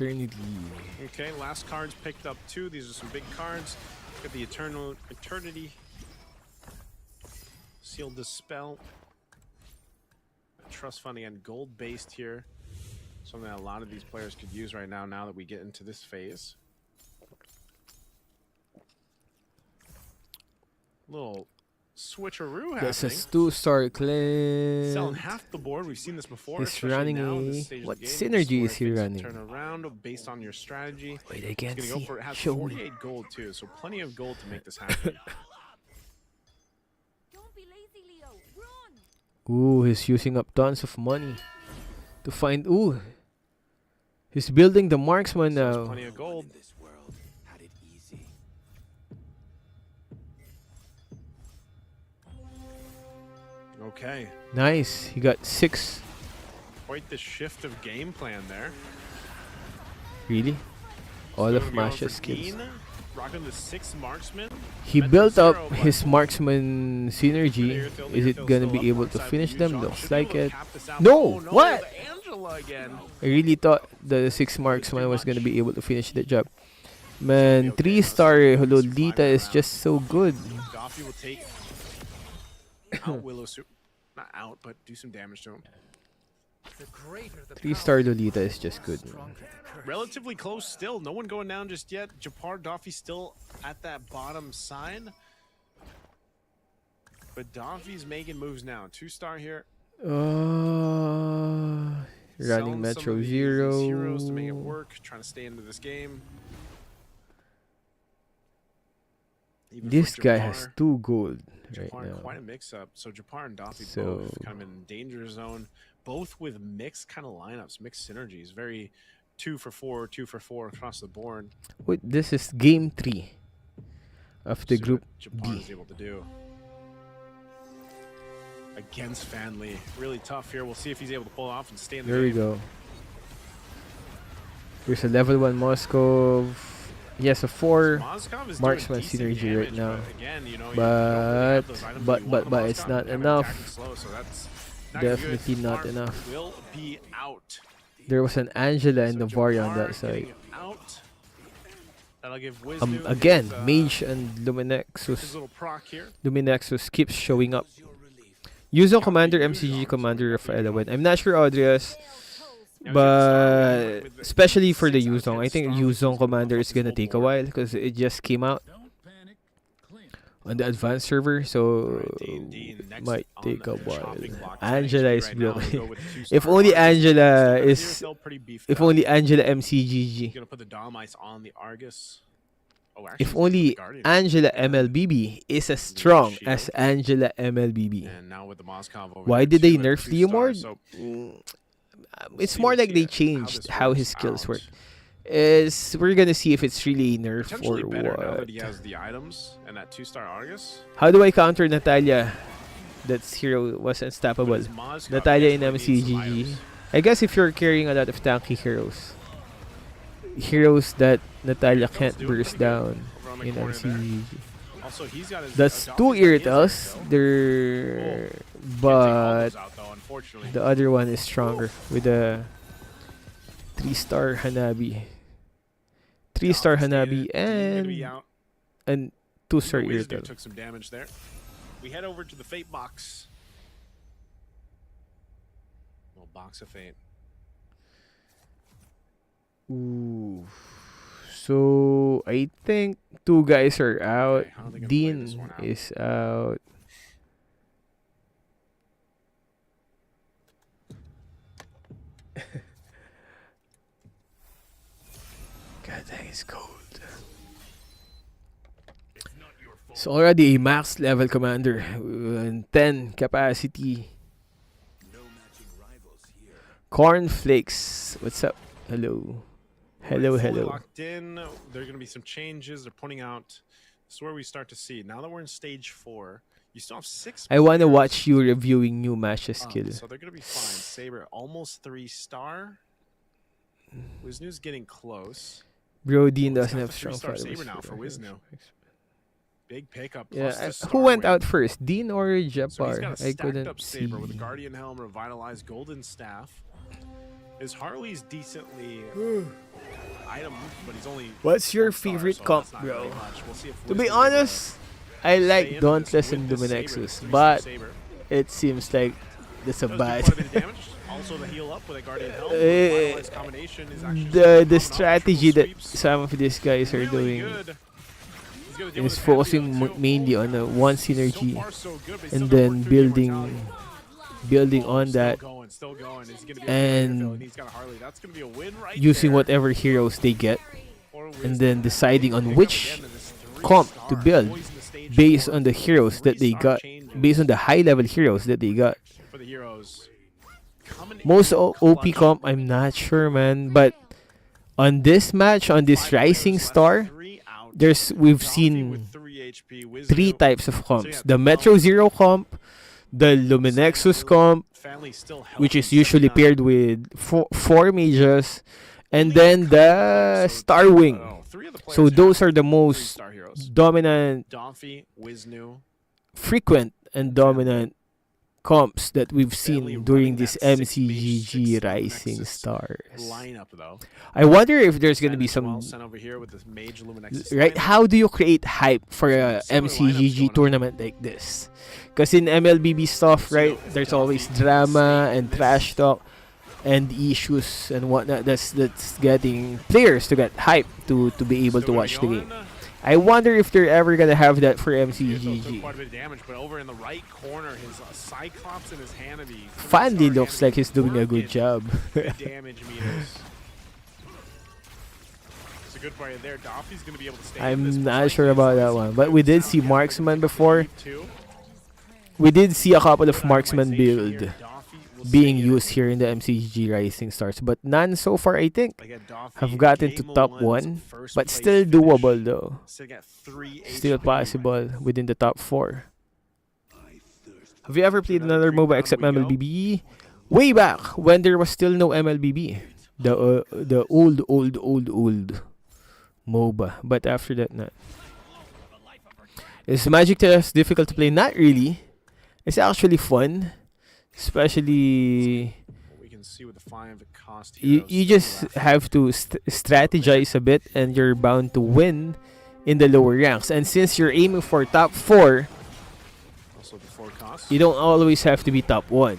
Eternity. Okay, last cards picked up too. These are some big cards. Got the Eternity. Sealed Dispel. Trust Fund again, gold based here. Something that a lot of these players could use right now that we get into this phase. Little switcheroo That's a happening. 2-star Clint. Selling half the board. We've seen this before. He's especially running now a- in this stage of what the game. synergy This where is he things will running? Turn around based on your strategy. Wait, I He's can't gonna go see. for it. Has Show me. 48 gold too, so plenty of gold to make this happen. Don't be lazy, Leo. Run! Ooh, he's using up tons of money to find. Ooh, he's building the marksman So there's now. plenty of gold. This world had it easy. Okay, Nice. He got 6. quite the shift of game plan there. Really? All Gonna of be going Masha's for skills. Dean, rocking the 6 marksman. He Metro built up Zero, but his marksman synergy. Learfield Is it still gonna be up able to alongside finish the them? U-Shot. Looks Should be like able to it. cap this out. No! Oh, no, What? the Angela again. I really thought the 6 marksman was gonna be able to finish the job. Man, okay, 3-star let's see. Lolita is just so good. Goffy will take out Willow Soup. Not out, but do some damage to him. The greater the 3-star Lolita is just good. stronger the curse. Relatively close still. No one going down just yet. Japar Doffy still at that bottom side. But Doffy's making moves now. 2-star here. Running Selling some Metro of these Zero. heroes to make it work. Trying to stay into this game. Even for This guy has Japar. 2 gold right Japar, now. quite a mix-up. So Japar and Doffy So- both kind of in danger zone, both with mixed kind of lineups, mixed synergies. Very 2 for 4, 2 for 4 across the board. Wait, this is game 3 of the See group what Japar is D. able to do against Fanley. Really tough here. We'll see if he's able to pull off and stay in the There we game. go. Here's a level 1 Moskov. He has a 4 Moskov is marksman doing decent synergy right damage, now. But again, you know, you don't really But have those items that you want but on it's Moskov. not You have enough. attacking slow, so that's not good. Definitely not Japar enough. Will be out. There was an Angela and So Navarre on Japar that side. getting out. That'll give Wisnu Again, his, Mage and his Luminexus. little proc here. Luminexus keeps showing up. Yuzong Commander, MCGG Commander, Rafaela Wen. I'm not sure, Audrias, Now, but with the especially for the 6 out of Yuzong, 10 I think star Yuzong rankings, Commander gonna is gonna full take a board. while because it just came out Don't panic. Clean. on the advanced server, so Alright, D&D next might on take a the while. chopping block. Angela is right now, blocking. we'll go with the 2-star If only Argus. Angela Stuff here is, still pretty beefed if up. only Angela He's MCGG, gonna put the Dom Ice on the Argus. Oh, actually, if he's gonna put the only Guardian. Angela MLBB is as strong shield. as Angela MLBB. And now with the Moskov over Why there did they too at nerf 2-star, Leomord? so It's see- more we'll like see they how changed this how works his skills out. work. Is we're gonna see if it's really a nerf Potentially or better now what. that he has the items and that 2-star Argus. How do I counter Natalia? That hero was unstoppable. But his Moskov Natalia in definitely needs some MCGG. items. I guess if you're carrying a lot of tanky heroes that Natalia Irritel's can't doing burst pretty good down over on the in corner there. MCGG. Also, he's got his That's Adopted 2 got his Irritels. Irritel. They're Can't take all but those out, though, unfortunately. the other one is stronger with a 3-star Hanabi. 3-star Alpha Hanabi Stata, gonna be and out. and 2-star Wisnu Irritel. took some damage there. We head over to the Fate box. Little box of Fate. Ooh. So I think 2 guys are out. Okay, how are they gonna play this Dean one out? is out. God dang, it's cold. It's already a max level commander and 10 capacity. No matching rivals here. Cornflakes, what's up? Hello. Hello, Alright, fully hello. Locked in. There are going to be some changes. They're pointing out. This is where we start to see. Now that we're in stage 4, you still have 6. I want to players. watch you reviewing new matches skill. So they're going to be fine. Saber almost 3-star. Wisnu's getting close. Bro, Dean Well, doesn't it's have a strong 3-star followers. Saber now for Wisnu. Big pickup. Yeah, Plus the star who went win. out first, Dean or So he's got Japar? a I stacked couldn't up see. Saber with a Guardian Helm, Revitalized Golden Staff. His Harley's decently item, but he's only What's your 1 star, favorite so comp, that's not bro? really much. We'll see if To be Wisdom is able honest, I stay like into Dauntless this and with this saber, Luminexus, this 3-star but saber. it seems like that's a Does do bad. quite a bit of damage. Also, the heal up with a Guardian Helm. Eh, Finalized combination is actually the coming off. strategy Triple that sweeps. some of these guys are Really doing good. He's gonna deal with is his focusing Pantheon, too. mainly on the one So synergy far, so good, but he's and still gonna then work through the building immortality. on that Still going. He's gonna be and he's got a Harley. That's gonna be a win right using there. whatever heroes they get Or and Wisdom. then deciding on Pick up which again in this comp to 3-star, build poison the stage based for on the heroes that they 3-star got, changes based on the high level heroes that they got. for the heroes. Coming Most in OP clutch. comp, I'm not sure, man, but on this match, on this 5 Rising players left, Star, 3 out. we've Doffy seen with 3 HP, Wisdom 3 types of So comps: yeah, the two Metro comps. Zero comp, the Luminexus comp, Family still which healthy, is usually 79. paired with four mages, and then the So Star Wing. 3 of the So players those have are the most 3-star heroes. dominant, Doffy, Wisnu, frequent, and dominant comps that we've Family seen during running this that 6 mage, MCGG 6 Rising Nexus Stars. lineup though. I wonder if there's gonna Sand be as well, some sent over here with this mage Luminexus right. lineup. How do you create hype for a Similar lineups going MCGG on. tournament like this? Because in MLBB stuff, right, there's always drama and trash talk and issues and whatnot. That's getting players to get hype to be able to Still watch the gonna game. go in. I wonder if they're ever gonna have that for Took MCGG. quite a bit of damage, but over in the right corner, his Cyclops in his Hanabi. Fandy 3-star looks like he's doing a good working job. good damage meters. It's a good play there. Doffy's going to be able to stay in this. I'm most not likely sure as about long that as he one, but moves we did down see again, they're Marksman gonna before. leap too. We did see a couple of Good Marksman itemization build here. Doffy will being stay in it. used here in the MCGG Rising Stars, but none so far, I think. Again, Doffy, Have gotten to Game top 1's 1, first but place still finish. doable though. Still got 3 Still HP. possible within the top 4. Have you ever played another MOBA except MLBB? Way back when there was still no MLBB, the old MOBA. But after that, not. Is Magic Chess difficult to play? Not really. It's actually fun, especially We can see with the 5 cost you heroes just still left. have to strategize a bit, and you're bound to win in the lower ranks. And since you're aiming for top 4, Also the 4 costs. you don't always have to be top 1.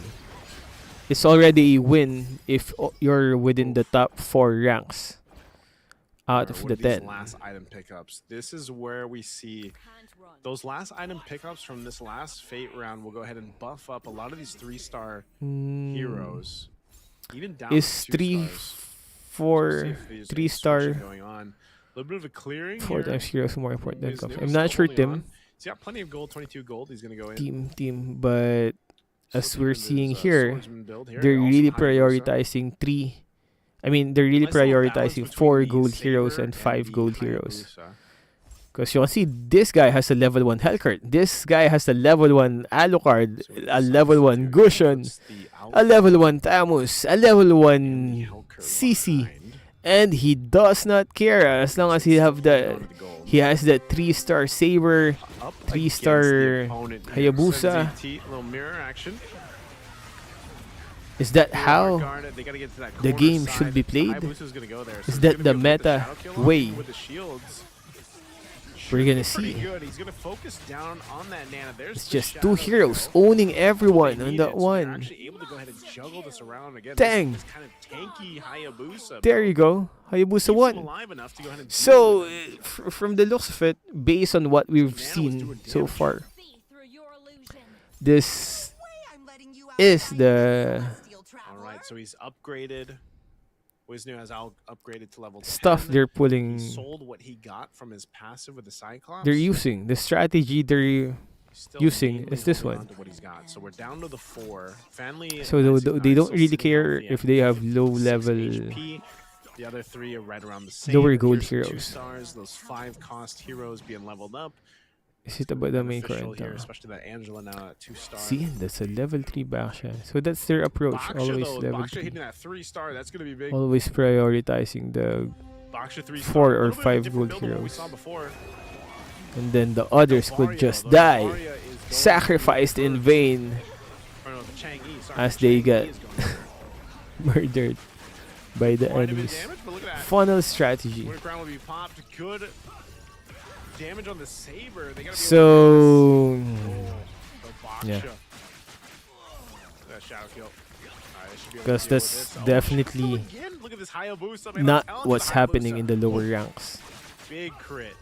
It's already a win if you're within the top 4 ranks out of What the are these 10. last item pickups. This is where we see those last item pickups from this last Fate round will go ahead and buff up a lot of these 3-star heroes. Even down Is to 2 3, stars. 4, See if there's any 3-star, switching going on. A little bit of a clearing 4 here. times heroes more important than Wisnu comps. is I'm not still sure, holding Tim. on. He's got plenty of gold, 22 gold. He's going to go in. Team, but as Still we're keeping seeing his, here, swordsman build here. they're Also really Hayabusa. prioritizing 3. I mean, they're really Nice little balance prioritizing between 4 the gold heroes Saber and 5 the gold heroes. Hayabusa. Because you can see this guy has a level 1 Hellcurt. This guy has a level 1 Alucard, So with a this level 1 substitute, Gushon, puts the a level 1 Tamus, a level and the 1 Hellcurt CC. behind. And he does not care as long as he have Going the to gold. he has the 3-star Saber, Up 3-star against the opponent here. Hayabusa. Sends ET, little mirror action. Is that They are how guarded. They gotta get to that the corner game side. should be played? Hayabusa's gonna go there. Is he's that gonna the be able to get meta shadow kill on way? with the shields. we're gonna Pretty see? good. He's gonna focus down on that Nana. There's It's the just shadow 2 heroes kill. owning They everyone on need that it, so they're one. actually able to go ahead and juggle this around again. Dang. This kind of tanky Hayabusa. There you go. Hayabusa Keeps him won. alive enough to go ahead and So, deal with it. from the looks of it, based on what we've Nana was seen doing so damage. far, See through your illusion. this I'm letting you is outshine the this celestial All traveler. right, so he's upgraded. Wisnu has upgraded to level 10. stuff they're He pulling. sold what he got from his passive with the Cyclops. They're using the strategy they're Still using mainly is this holding one. on to what he's got. So we're down to the 4. Fanley So and they Isaac don't still really sitting care healthy if at they have 56 low level HP. The other 3 are right around the same. lower gold Here's 2 heroes. stars, those 5 cost heroes being leveled up. Is it about the main Beneficial here, current? especially that Angela now at 2 stars. See, that's a level 3 Baksha. So that's their approach. Baksha, Always though, level Baksha 3. hitting that 3 star, that's going to be big. Always prioritizing the Baksha 3 4 star, or a little bit of a 5 different gold build than what we heroes. saw before. And then the others could Varia, just though, die, Varia is going to sacrificed be in first. vain Or no, the Chang'e, sorry, as the they Chang'e get is going to murdered. by the Quite a bit of enemies. damage, but look at that. Funnel strategy. Winter Crown will be popped. Good damage on the Saber. They gotta be So able to the Baksha. yeah. That shadow kill. Alright, they should be able to Because deal with that's this. Oh, definitely again. Look at this Hayabusa, man. not I'm telling you, what's the happening Hayabusa. in the lower ranks. Big crit.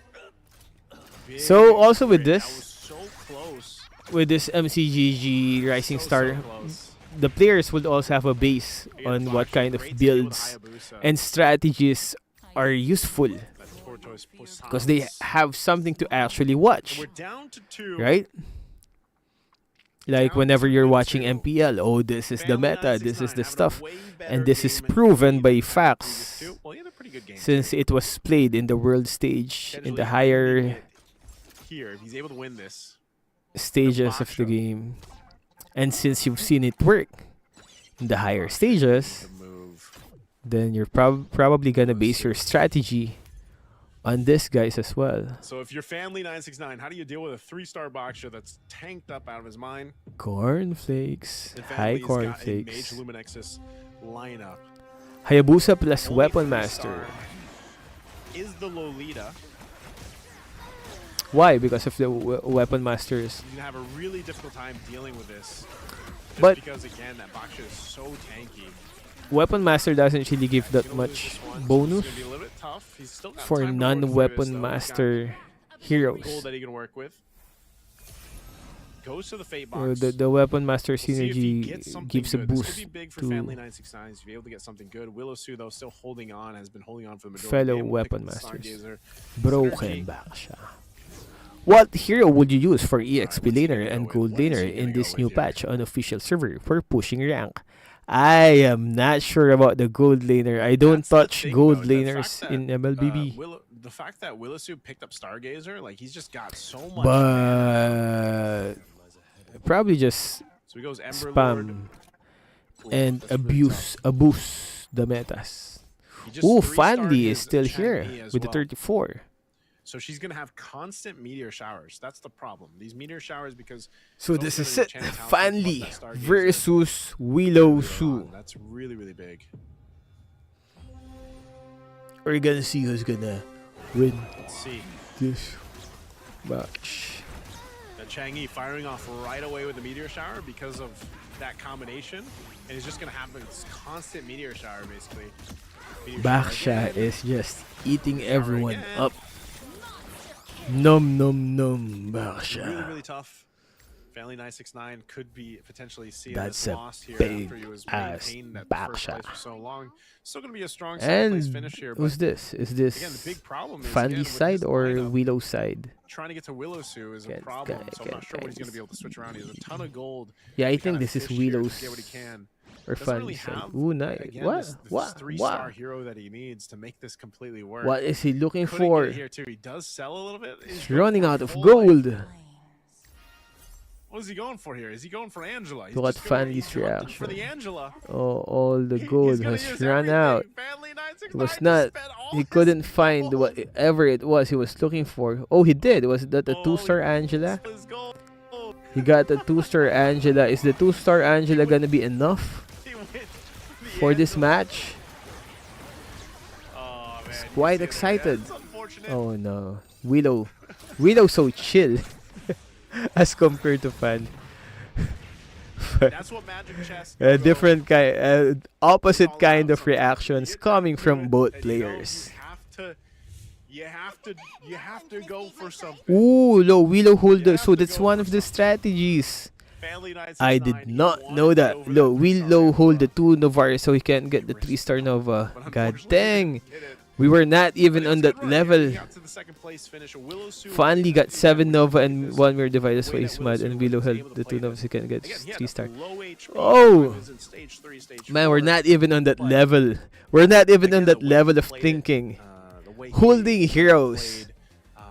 Big So, also with crit. this- That was so close. With this MCGG Rising So Star, close. the players would also have a base Again, on what Baksha, kind of great to deal with builds Hayabusa. and strategies are useful That's Porto's because they Poisons. have something to actually And watch, we're down to 2. right? Like Down whenever to you're watching 2. MPL, oh, this is the Family meta, this is 969 the having a stuff, way better and this is game and proven lead by than the previous facts. 2. Well, he had a pretty good game Since today. it was played in the world stage, in Potentially the higher winning it here, if he's able to win this, stages of the Baksha. game, and since you've seen it work in the higher stages, the move. then you're probably gonna base your strategy on this guys as well. So if you're family 969, how do you deal with a 3-star Baksha that's tanked up out of his mind? Cornflakes, And high Family's got a Mage cornflakes. Luminexus lineup. Hayabusa plus Only Weapon 3-star Master. is the Lolita. Why? Because of the Weapon Masters. You're gonna have a really difficult time dealing with this. Just But- because again, that Baksha is so tanky. Weapon Master doesn't really give that He's gonna lose much this one, so bonus It's gonna be a little bit tough. He's still got for time to work through this, though. non-Weapon He's got Master gold heroes. that he can work with. Goes to the Fate box. The Weapon Master We'll see if he synergy gets something gives a good. This boost could be big for to Family 969 to be able to get something good. Willow Sue, though, still holding on, has been holding on for the majority fellow of the game. Weapon We'll pick up the Masters. Stargazer. Broken Synergy. Baksha. What hero would you use for EXP what's he laner gonna and go gold with? What is laner he in gonna this go new with here? patch on official server for pushing rank? I am not sure about the gold laner. I don't That's the touch thing, gold though, the laners fact in that, MLBB. The fact that Willow Sue picked up Stargazer, like, he's just got so much mana. But probably just So he goes Ember Lord. spam and abuse the metas. He just Ooh, 3-starred Fanli is his still Chang-Mi here as with the well. 34. So she's gonna have constant meteor showers. That's the problem. These meteor showers because So those this are is the it. chance how Fanli that Stargazer versus Willow earlier Sue. on. That's really, really big. We're gonna see who's gonna win Let's see. this match. Chang-Mi firing off right away with the meteor shower because of that combination, and he's just gonna have this constant meteor shower basically. Meteor shower Baksha again. is just eating everyone again. up. Num num num Really, Baksha. really tough. Family 969 could be potentially seeing That's this a loss here big after he was ass maintained that first Baksha. place for so long. Still gonna be a strong second place And finish here, but who's this? Is this again, the big problem is again, Fanli with side his or lineup, Willow side? trying to get to Willow Sue is a Good problem. guy, So I'm not good sure what he's guy. gonna be able to switch around. He has a ton of gold. Yeah, I to think kinda this is fish here to Willow's get what he can. or Doesn't really Fanli side. have, Ooh, nice. again, What? this What? 3-star What? hero that he needs to make this completely work. What is he looking Couldn't get for? it here too. He does sell a little bit. He's running out of full gold. life. What is he going for here? Is he going for Angela? He's Look at just going- Fanli's he's hunting reaction. for the Angela. Oh, all the He's gold gonna has use run everything. out. Family It 969 was just not. spent all He his couldn't find gold. whatever it was he was looking for. Oh, he did. Was that the Oh, 2-star he Angela? used his gold. He got the 2-star Angela. Is the 2-star Angela gonna be enough He went the for this Angela. match? Oh, man, you quite see it excited. again. It's unfortunate. Oh no, Willow so chill as compared to Fan. That's what Magic Chess. A different kind, opposite kind of reactions coming from both And you know, players. You have to go for something. Ooh, Willow hold You the. have So to that's go one for of the strategies. Family 969, I did he not wanted know to that. go for that 3-star Willow hold the Angela. 2 Novar so he can get the 3-star Nova. But God unfortunately, dang. he didn't. We were not even But on it's a that good run here. level. He got to the second place finish. Willow Sue Finally got 7 Nova and 1 Mirror Divide. That's way why that he's Willow mad. Sue And was Willow able held to the play 2 Novas. He can get Again, he had 3-star. low HP. Oh! He was in stage 3, stage Man, we're 4. not even on that But level. We're not even Again, on that the way he level of played it, thinking. the way he Holding heroes. played,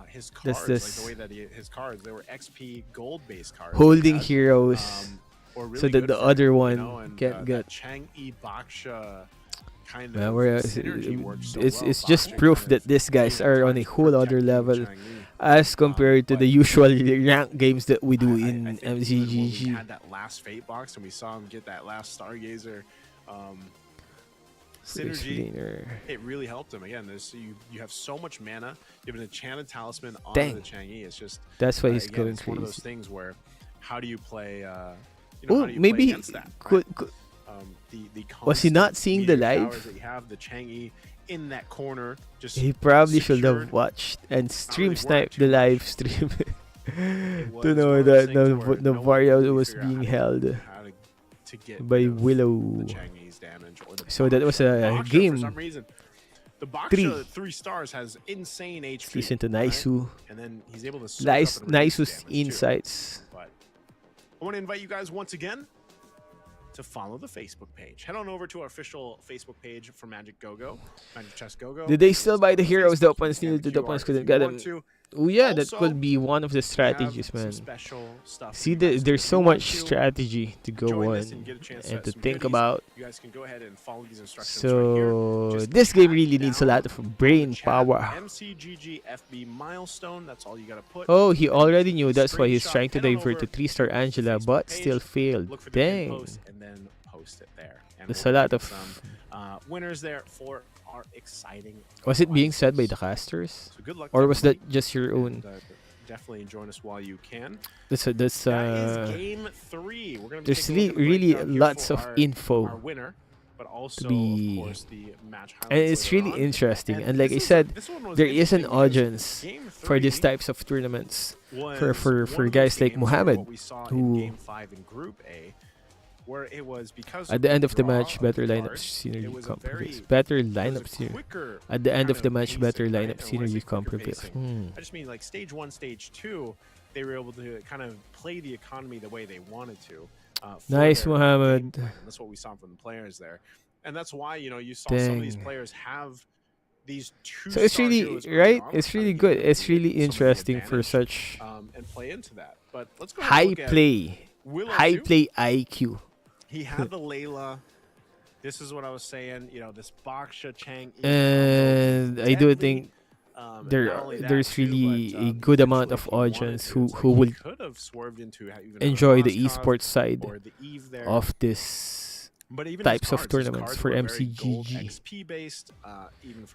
his That's cards, this. like the way that his cards, they were XP gold-based cards. Holding he had, heroes. were really So that good the for other him, you one know, and, can't that get. Chang-Mi Baksha kind Man, of we're, synergy works so it's well. it's just Baksha proof kind that of these guys able are on to a whole other protect level Chang-Mi. as compared to but the usual rank games that we do I in think even when we MCGG. had that last Fate box and we saw him get that last Stargazer, synergy. Explainer. It really helped him. Again, there's you have so much mana. You have an enchanted talisman on Dang. the Chang'e. It's just That's why he's again, going it's one of those crazy. things where how do you play? How Oh, do you play maybe against that? could, Right? could The Was he not constant seeing the meteor live? towers that you have, the Chang'e in that corner, just he probably should secured. have watched and stream really sniped worked the too live much. stream It was to know one of those that things where the no one Vario really was figured out being how held to get by rid of Willow. the Chang'e's damage or the So that was Baksha. a Baksha, game For some reason, the Baksha 3. 3 stars has insane HP. Listen to right? Naisu. And then he's able to soak up and reduce Naisu's damage, too. insights. But I want to invite you guys once again to follow the Facebook page. Head on over to our official Facebook page for Magic Go-Go, Magic Chess Go-Go. Did they still buy the Facebook, heroes the you opponents can needed to the QR opponents if couldn't you get want them? to. Oh yeah, that Also, could be one of the We have strategies, some man. special stuff for See, you guys. So there's if so you want much to strategy to go join on this and get a chance and to some think goodies, about. you guys can go ahead and follow these instructions right here. So Just this game tap really needs a down lot of on the brain chat, power. MCGG FB milestone. That's all you gotta put. Oh, he and already take knew. a That's why he's screenshot, trying to head on divert over to 3-star the Angela, Facebook but page, still failed. look for the pinned Dang. post, and then post it there. And That's we'll a lot be of. some winners there for our exciting. Was it being prizes. said by the casters, So good luck, or to was everybody, that just your own? and, definitely join us while you can. That's That is uh. game 3. We're gonna be There's taking a look at the really breakdown here lots for of our info, winner, but also be- of course the match highlights and it's later really on. interesting. And And like I this is- said, this one was there is an interesting because audience game for these 3 types of tournaments. was for one of guys those like games where Muhammad, what we saw who- in game 5 in Group A, where it was because At the end of the draw match, better the lineup cards, synergy it was a comp very- prevails. Better it was a lineup synergy. quicker At the end kind of the match, better pacing, right? lineup And when I say synergy comp quicker prevails. pacing, I just mean like stage 1, stage 2, they were able to kind of play the economy the way they wanted to. For Nice, their Mohammed. game plan. That's what we saw from the players there, and that's why you saw some of these Dang. players have these two. So it's really right. It's really good. It's really interesting for such and play into that. But let's go ahead and high look at play, Willow high too. play IQ. He had the Layla. This is what I was saying. This Baksha Chang. And I do think there's really a good amount of audience who will enjoy the esports side of this types of tournaments for MCGG.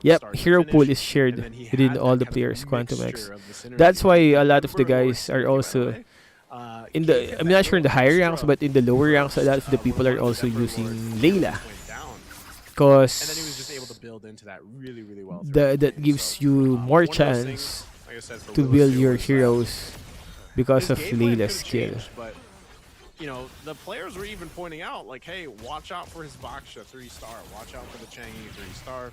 Yep, hero pool is shared within all the players, Quantum X. That's why a lot of the guys are also in the. I'm not sure in the higher ranks, but in the lower ranks, a lot of the people are also using Layla. Because And then he was just able to build into that really, really well. that gives you more chance to build your heroes because of Layla's skill. But the players were even pointing out, like, hey, watch out for his Baksha 3-star. Watch out for the Chang'e 3-star,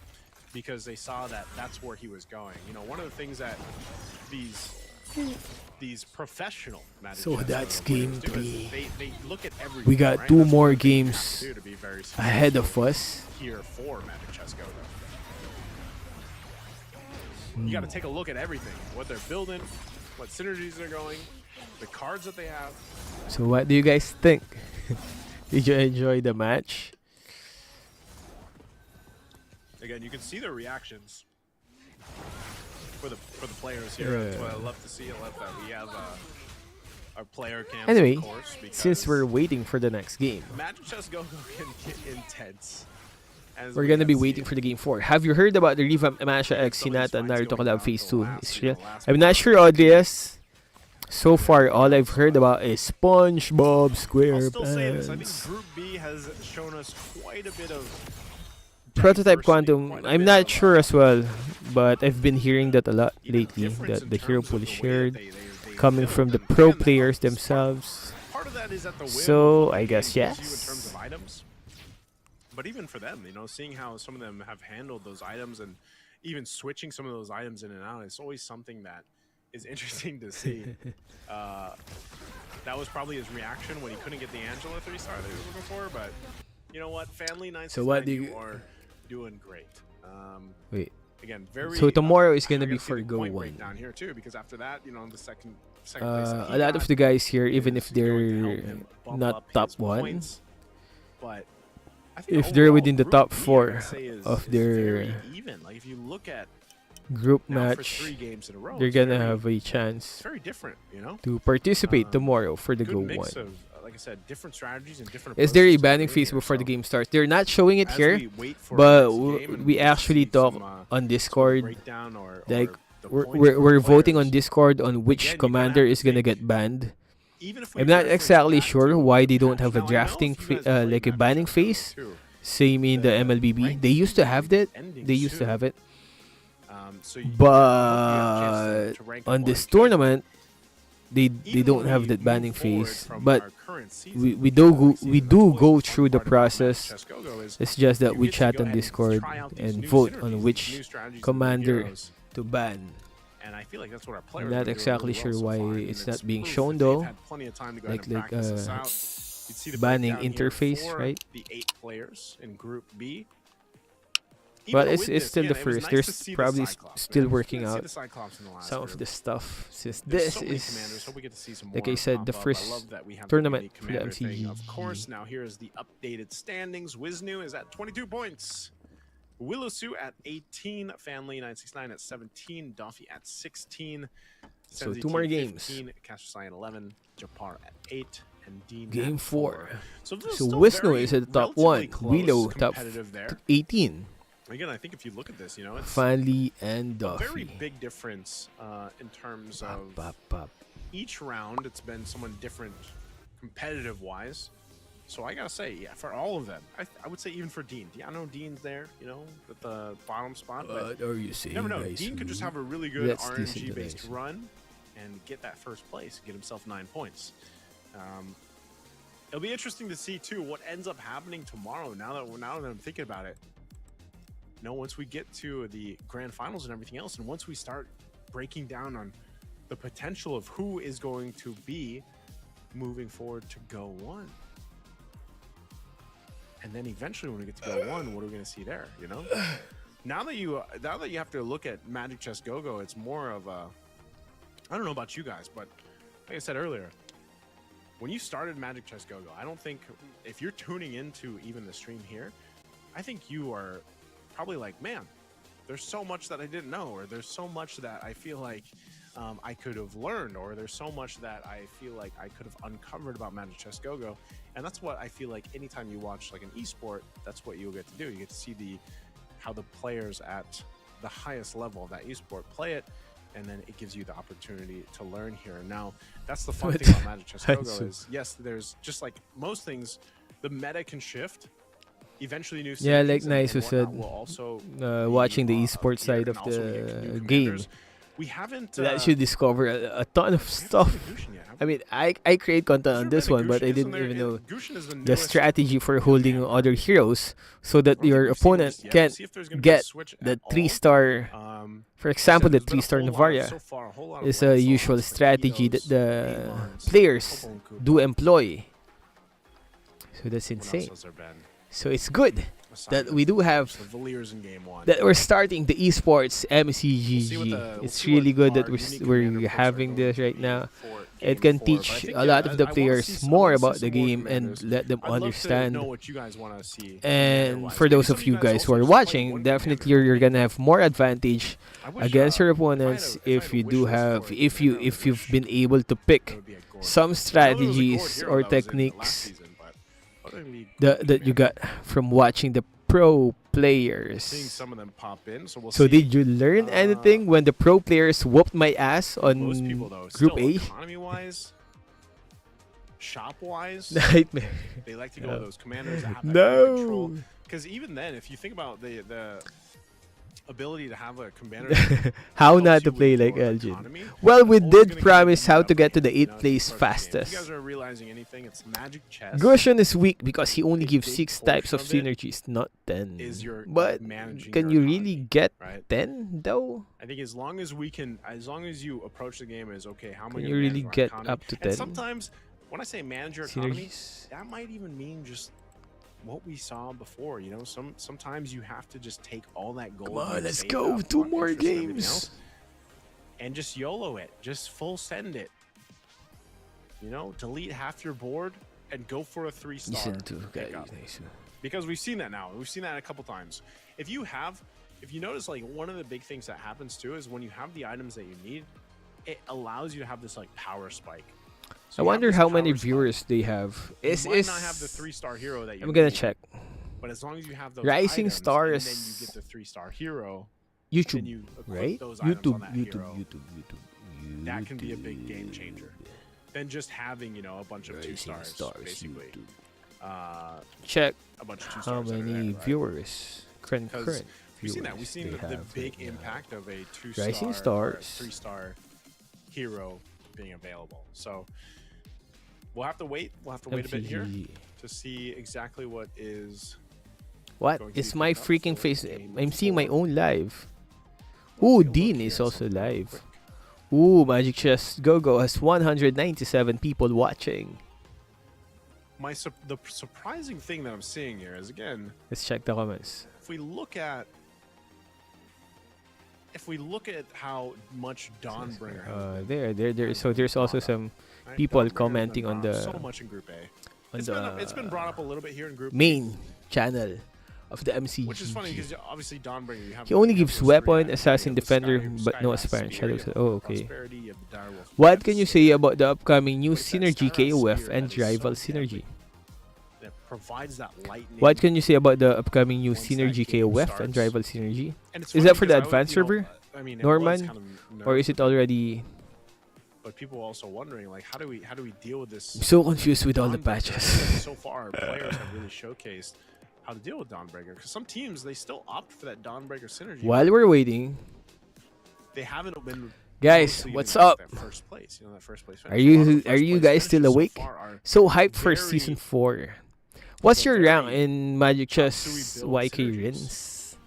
because they saw that that's where he was going. One of the things that these professional Magic So Chess that's players game do is 3. They look at everything. We got right? 2 That's more what they have games to do to be very ahead successful of us. here for Magic Chess Go. You got to take a look at everything, what they're building, what synergies they're going, the cards that they have. So what do you guys think? Did you enjoy the match? Again, you can see their reactions for the players here. That's what I love to see. I love that we have our player cams, Anyway, of course, since we're because waiting for the next game, Magic Chess Go can get intense. As we're we gonna have be seen. waiting for the game 4. Have you heard about the revamped Masha X Some of these Hinata fights Naruto going Collab down Phase to 2? the last, Is you know, real? last I'm not month. sure, Audius. So far, all I've heard about is SpongeBob I'll still say this. I think SquarePants. Group B has shown us quite a bit of Prototype diversity, Quantum, quite a I'm bit not of, sure as well, but I've been hearing that a lot lately, difference that in the hero terms of pool the is way that shared, they coming build. from the And pro again, that players helps. themselves. Part of that is at the whim So, of what I the guess game gives you in yes. terms of items. But even for them, seeing how some of them have handled those items and even switching some of those items in and out, it's always something that is interesting to see. That was probably his reaction when he couldn't get the Angela 3-star that he was looking for, but you know what? Family 969, So what do you you- are doing great. Wait, Again, very. So tomorrow is I gonna gotta be see for the Go point 1. breakdown here too, because after that, the second place that he a lot got of the guys here, even is if going to they're help him bump not up top his 1, points. But I think if they're overall, within the Group top B, I 4 gotta say, is of very their even. Like if you look at group now for match, 3 games in a row, they're it's gonna very- have a It's chance very different, to participate tomorrow for the Good Go mix 1. of, like I said, different strategies and different. Is there a approaches to the banning game phase here, before the so game starts? They're not showing it as here, we wait for but this game and we get to actually see talk some, on some Discord. breakdown or Like the we're points we're, from we're the voting on players. Again, on which you kinda commander have to is gonna think, get banned. Even if we I'm not reference exactly back sure to why the they don't patch. have a Now, I know if drafting you guys play like a Magic banning Chess Go phase. too, Same in the MLBB. ranked They used to season have is that. ending They used to soon. have it. So you But have to rank up on more this in casual. tournament, they Even don't when have we that move banning forward phase. from But our current season, we the do League we season, do that's always go the through fun the part about Magic process. Chess Go-Go is It's just that you we get to chat go on ahead and Discord try out these and new vote synergies, on these which new strategies and new commander heroes. to ban. And I feel like that's what our I'm players not are doing exactly really sure well so why far, and it's not being proof shown that they've though. had plenty of time to go ahead and Like practice this out. You'd see the banning breakdown here interface, for right? the 8 players in Group B. But Even it's with it's this, still again, the it was first. nice There's to see the probably Cyclops, still man. working Good to see out the Cyclops in the last some of group. the stuff. Since There's this so many is commanders. Hope we get to see some like more I said, pop the up. first I love that we have tournament the for the commander thing. MCGG. Of course, now here is the updated standings. Wiznu is at 22 points. Willosu at 18, Family 969 at 17, Duffy at 16, So Senzi 2 more Team games. 15, Kashisai at 11, Japar at 8, and Dean Game at 4. So, this is So still Wisno very is at the top 1. relatively close, Willow top competitive there. 18. Again, I think if you look at this, you know, it's Finally and a very Duffy. big difference in terms of Bop, bop. each round. It's been someone different competitive-wise. So I gotta say, yeah, for all of them, I would say even for Dean. I know Dean's there, you know, at the bottom spot, but What are you saying? you never know. guys? Dean could just have a really good That's RNG-based decent, run and get that first place, get himself 9 points. It'll be interesting to see too what ends up happening tomorrow. Now that I'm thinking about it, you know, once we get to the grand finals and everything else, and once we start breaking down on the potential of who is going to be moving forward to Go 1. And then eventually when we get to Go 1, what are we going to see there, you know? Now that you have to look at Magic Chess Go-Go, it's more of a, I don't know about you guys, but like I said earlier, when you started Magic Chess Go-Go, I don't think, if you're tuning into even the stream here, I think you are probably like, man, there's so much that I didn't know, or there's so much that I feel like I could have learned, or there's so much that I feel like I could have uncovered about Magic Chess Go-Go. And that's what I feel like anytime you watch like an esport, that's what you'll get to do. You get to see how the players at the highest level of that esport play it, and then it gives you the opportunity to learn here. And now that's the fun thing about Magic Chess Go-Go is, yes, there's just like most things, the meta can shift. Eventually, new Yeah, like synergies and Nice whatnot said, will also watching the be, esports appear, side and of also we get new the game. commanders. We haven't. So that should discover a ton of stuff. I mean, I create content on this one, but I didn't even know the strategy for holding other heroes so that your opponent can't get the 3-star. For example, the 3-star Navaria is a usual strategy that the players do employ. So that's insane. So it's good that we do have that we're starting the esports MCGG. It's really good that we're having this right now. It can teach a lot of the players more about the game and let them understand. And for those of you guys who are watching, definitely you're gonna have more advantage against your opponents if you do have if you've been able to pick some strategies or techniques that you got from watching the pro players. Some of them pop in, so we'll So see. did you learn anything when the pro players whooped my ass on Most people, though, Group still A? economy-wise, shop-wise, Nightmare. they like to go with those commanders that have that No. control. Because even then, if you think about the ability to have a commander, How helps not to you play with like your Elgin? economy, Well, we it's always did gonna promise keep how you to that get to way, the you 8th know, place to start the game. If you fastest. guys are realizing anything, it's Magic Chess. Goshen is weak because he only a gives big 6 types of portion of it synergies, not 10. is your But managing can your you really economy, get right? 10 though? I think as long as you approach the game as, okay, how am I Can gonna you really manage my get economy? up to And 10 sometimes when I say manage your economy, synergies? that might even mean just what we saw before. You know, sometimes you have to just take all that gold. Come on, you've let's saved go. up 2 on more interest and everything games. else, and just YOLO it, just full send it. You know, delete half your board and go for a 3-star. Listen to guys. pickup. Because we've seen that now. We've seen that a couple times. If you notice, like, one of the big things that happens too is when you have the items that you need, it allows you to have this like power spike. So I you have wonder this how many power spike. viewers they have. You Is might not have the 3-star hero that you I'm gonna need, check. but as long as you have those Rising items, Stars. and then you get the 3-star hero, YouTube, then you equip right? those items YouTube, on that YouTube, hero. YouTube. That can be a big game changer. Than just having, you know, a bunch of Rising 2-stars, Stars, basically. YouTube. Check A bunch of 2-stars. how that are many there, right? viewers. Current Because we've viewers seen that. We've seen they the have big right now. impact of a 2-star Rising or Stars. 3-star hero being available. So we'll have to wait. We'll have to wait a bit here MCGG. to see exactly what is. What going to is be my coming up freaking for face? game I'm seeing my 4. own live. Let's Ooh, take a look Dean here is at also something real live. quick. Ooh, Magic Chess Go-Go has 197 people watching. The surprising thing that I'm seeing here is, again, Let's check the comments. if we look at how much Dawnbringer has been There. So there's also brought up, some right? people Dawnbringer has been commenting on brought up the so much in Group A. on It's been brought up a little bit here in Group B, main channel of the MCGG. which is funny because obviously Dawnbringer, you have He only you have gives those weapon, 3 items. assassin, You have the defender, Sky- but no Skywrath aspirant Spear, shadows. you have Oh, the okay. Prosperity, you have the Direwolf What can you Lance, say about the upcoming new Wait, that Synergy Skywrath KOF Spear, and that is so Rival deadly. Synergy? that provides that lightning. What can you say about the upcoming new Once that Synergy game KOF starts. and Rival Synergy? And it's Is funny that for the because advanced server, I mean, it was Norman? kind of or is it nerfed, already? but people are also wondering, like, how do we deal with this? I'm so confused with all the Dawnbreaker? patches. So far, players have really showcased how to deal with Dawnbreaker, because some teams, they still opt for that Dawnbreaker synergy. While we're waiting, They haven't been. guys, mostly what's gonna up? get that first place, that first place Are finish. A lot of the you first place guys still finishes so awake? far are So hyped for very- season 4. What's so your rank very in Magic Chess Matsui build YK synergies. Rins?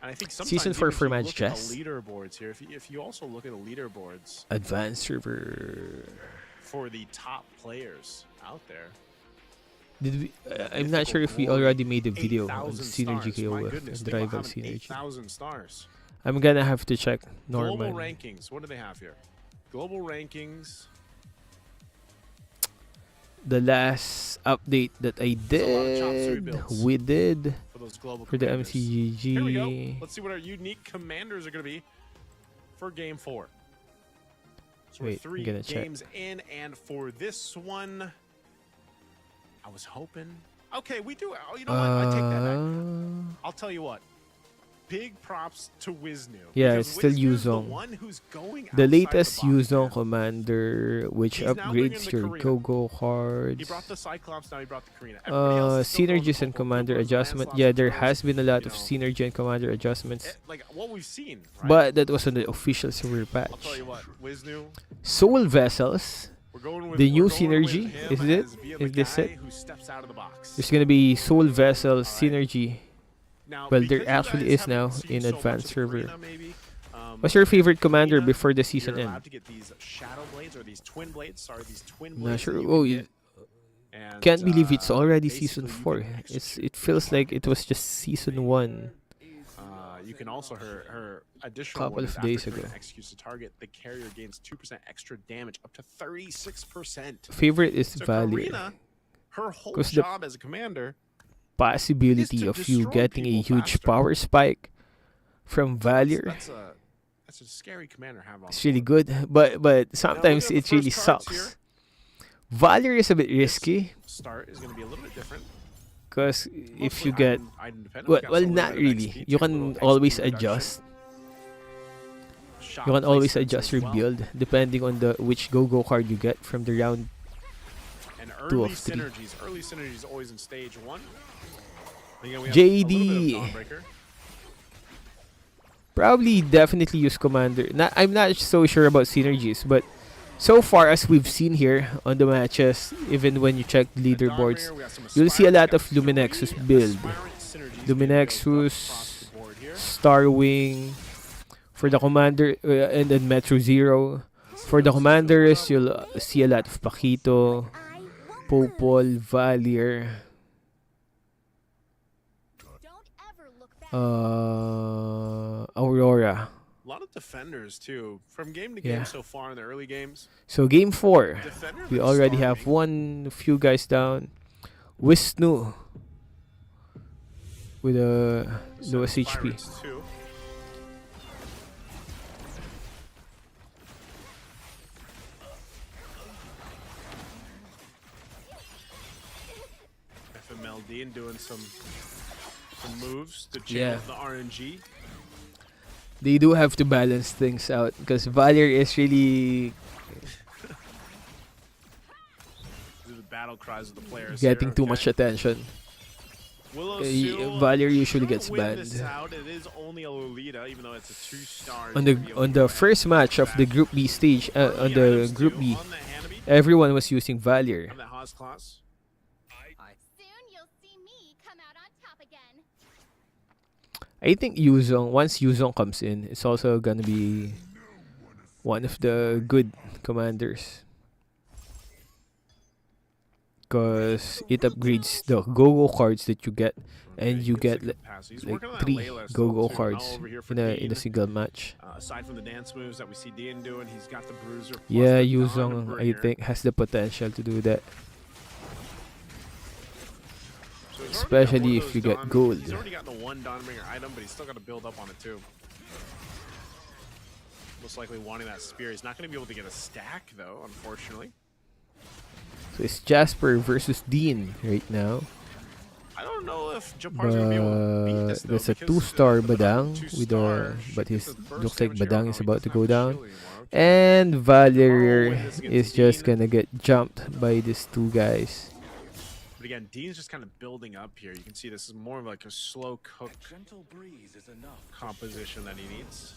And I think Season sometimes 4 even if for you Magic look at Chess. the leaderboards here, if you also look at the leaderboards Advanced server. for the top players out there, Did we? I'm not sure if we already made a video on 8,000 Synergy stars. My KOF goodness, and they Rival have Synergy. 8,000 stars. I'm gonna have to check Global Norman. rankings. What do they have here? Global rankings. The last update that I There's a lot of chop suey did, builds. we did For those global for the commanders. Here we go. MCGG. Let's see what our unique commanders are going to be for game 4. So Wait, we're I'm 3 gonna check. games in, and for this one, I was hoping. Okay, we do. Oh, you know what? I take that back. I'll tell you what. Big props to Wiznu. Yeah, because it's still Wiznu's the Yuzong. one who's going The outside latest box, Yuzong man. commander, which He's now bringing upgrades the your Karina. go-go He cards. brought the Cyclops, now he brought the Karina. Everybody else is still going with Synergies and Popo, commander Cooper's, adjustment. Lancelot's, Yeah, there Joe's, has been a lot you of know. synergy and commander adjustments. Like what we've seen, right? But that was on the official server I'll patch. tell you what, Wiznu, Soul Vessels. we're going with The new we're going with synergy, him is it? as via Is the this guy it? who steps out of the box. There's gonna be Soul Vessels Alright. synergy. Now, well, because there you actually guys is now haven't seen in so much advanced of server. Karina, maybe, What's your favorite commander Karina, before the season you're end? allowed to get these shadow blades or these twin blades. Sorry, these twin Not blades. sure. that you Oh, can you get. And, can't believe it's already basically season you can 4. It feels like it was just season 1. You can also her additional Couple one of is days after Karina ago. executes the target, the carrier gains 2% extra damage, up to 36%. Favorite is So Valier. Karina, her whole 'Cause the job as a commander Possibility to of you destroy getting a people huge faster. power spike from Valier. That's a scary commander to have on. It's the really board. good, but sometimes at the it really first cards sucks. here. Valier is a bit This risky Start is going to be a little bit different. because if Mostly you get item dependent. We've got well, some not little bit of really. XP You too, a can little always XP reduction. adjust. Shot You can always placements adjust as your well. build depending on the which go-go card you get from the round. And 2 early of 3. synergies. Early synergies always in stage 1. Again, we have JD. a little bit of Dawnbreaker. Probably definitely use commander. I'm not so sure about synergies, but so far as we've seen here on the matches, even when you check And leaderboards, Dawnbreaker, we have some you'll see a Aspirants. lot We've of got 3 Luminexus build. Aspirant synergies being built up Luminexus, across the board here. Starwing for the commander, and then Metro Zero. For the commanders, you'll see a lot of Paquito, I won't Popol, Valier, Don't ever look back. Aurora. A lot of defenders too, from game to Yeah. game so far in the early games. So game 4, Defender we been already have starving. few guys down. Wisnu with a Some lowest HP. Pirates, too. Dean doing some moves to Yeah. channel the RNG. They do have to balance things out because Valier is really The battle cries of the players getting here, too okay? much attention. Willow Y- Sue Valier usually should gets win this banned. out. It is only a Lolita, even though it's a 2-star. On the first match of the Group B stage, on the Group B, everyone was using Valier. On that Haas class. Soon you'll see me come out on top again. I think Yuzong, once Yuzong comes in, it's also gonna be one of the good commanders. Because it upgrades the go-go cards that you get, and you get like working on that 3 Layla go-go still, too. cards Now over here for in a Dean. single match. Aside from the dance moves that we see Dean doing, he's got the bruiser. plus Yeah, the Yuzong, I Dawnbringer. think, has the potential to do that. So he's already got one Especially of if those you get gold. He's already gotten the one Dawnbringer item, but he's still got to build up on it too. Most likely wanting that spear. He's not going to be able to get a stack though, unfortunately. So it's Jasper versus Dean right now. I don't know if Japar's going to be able to beat But this though. that's a because 2-star the Badang with two-star a, should but get his the burst looks like damage here. Badang Oh, is he about doesn't to go have down. shield anymore. Okay. And win Valier this against is just Dean. gonna get jumped by these two guys. But again, Dean's just kind of building up here. You can see this is more of like a slow cook Gentle breeze is enough. composition that he needs.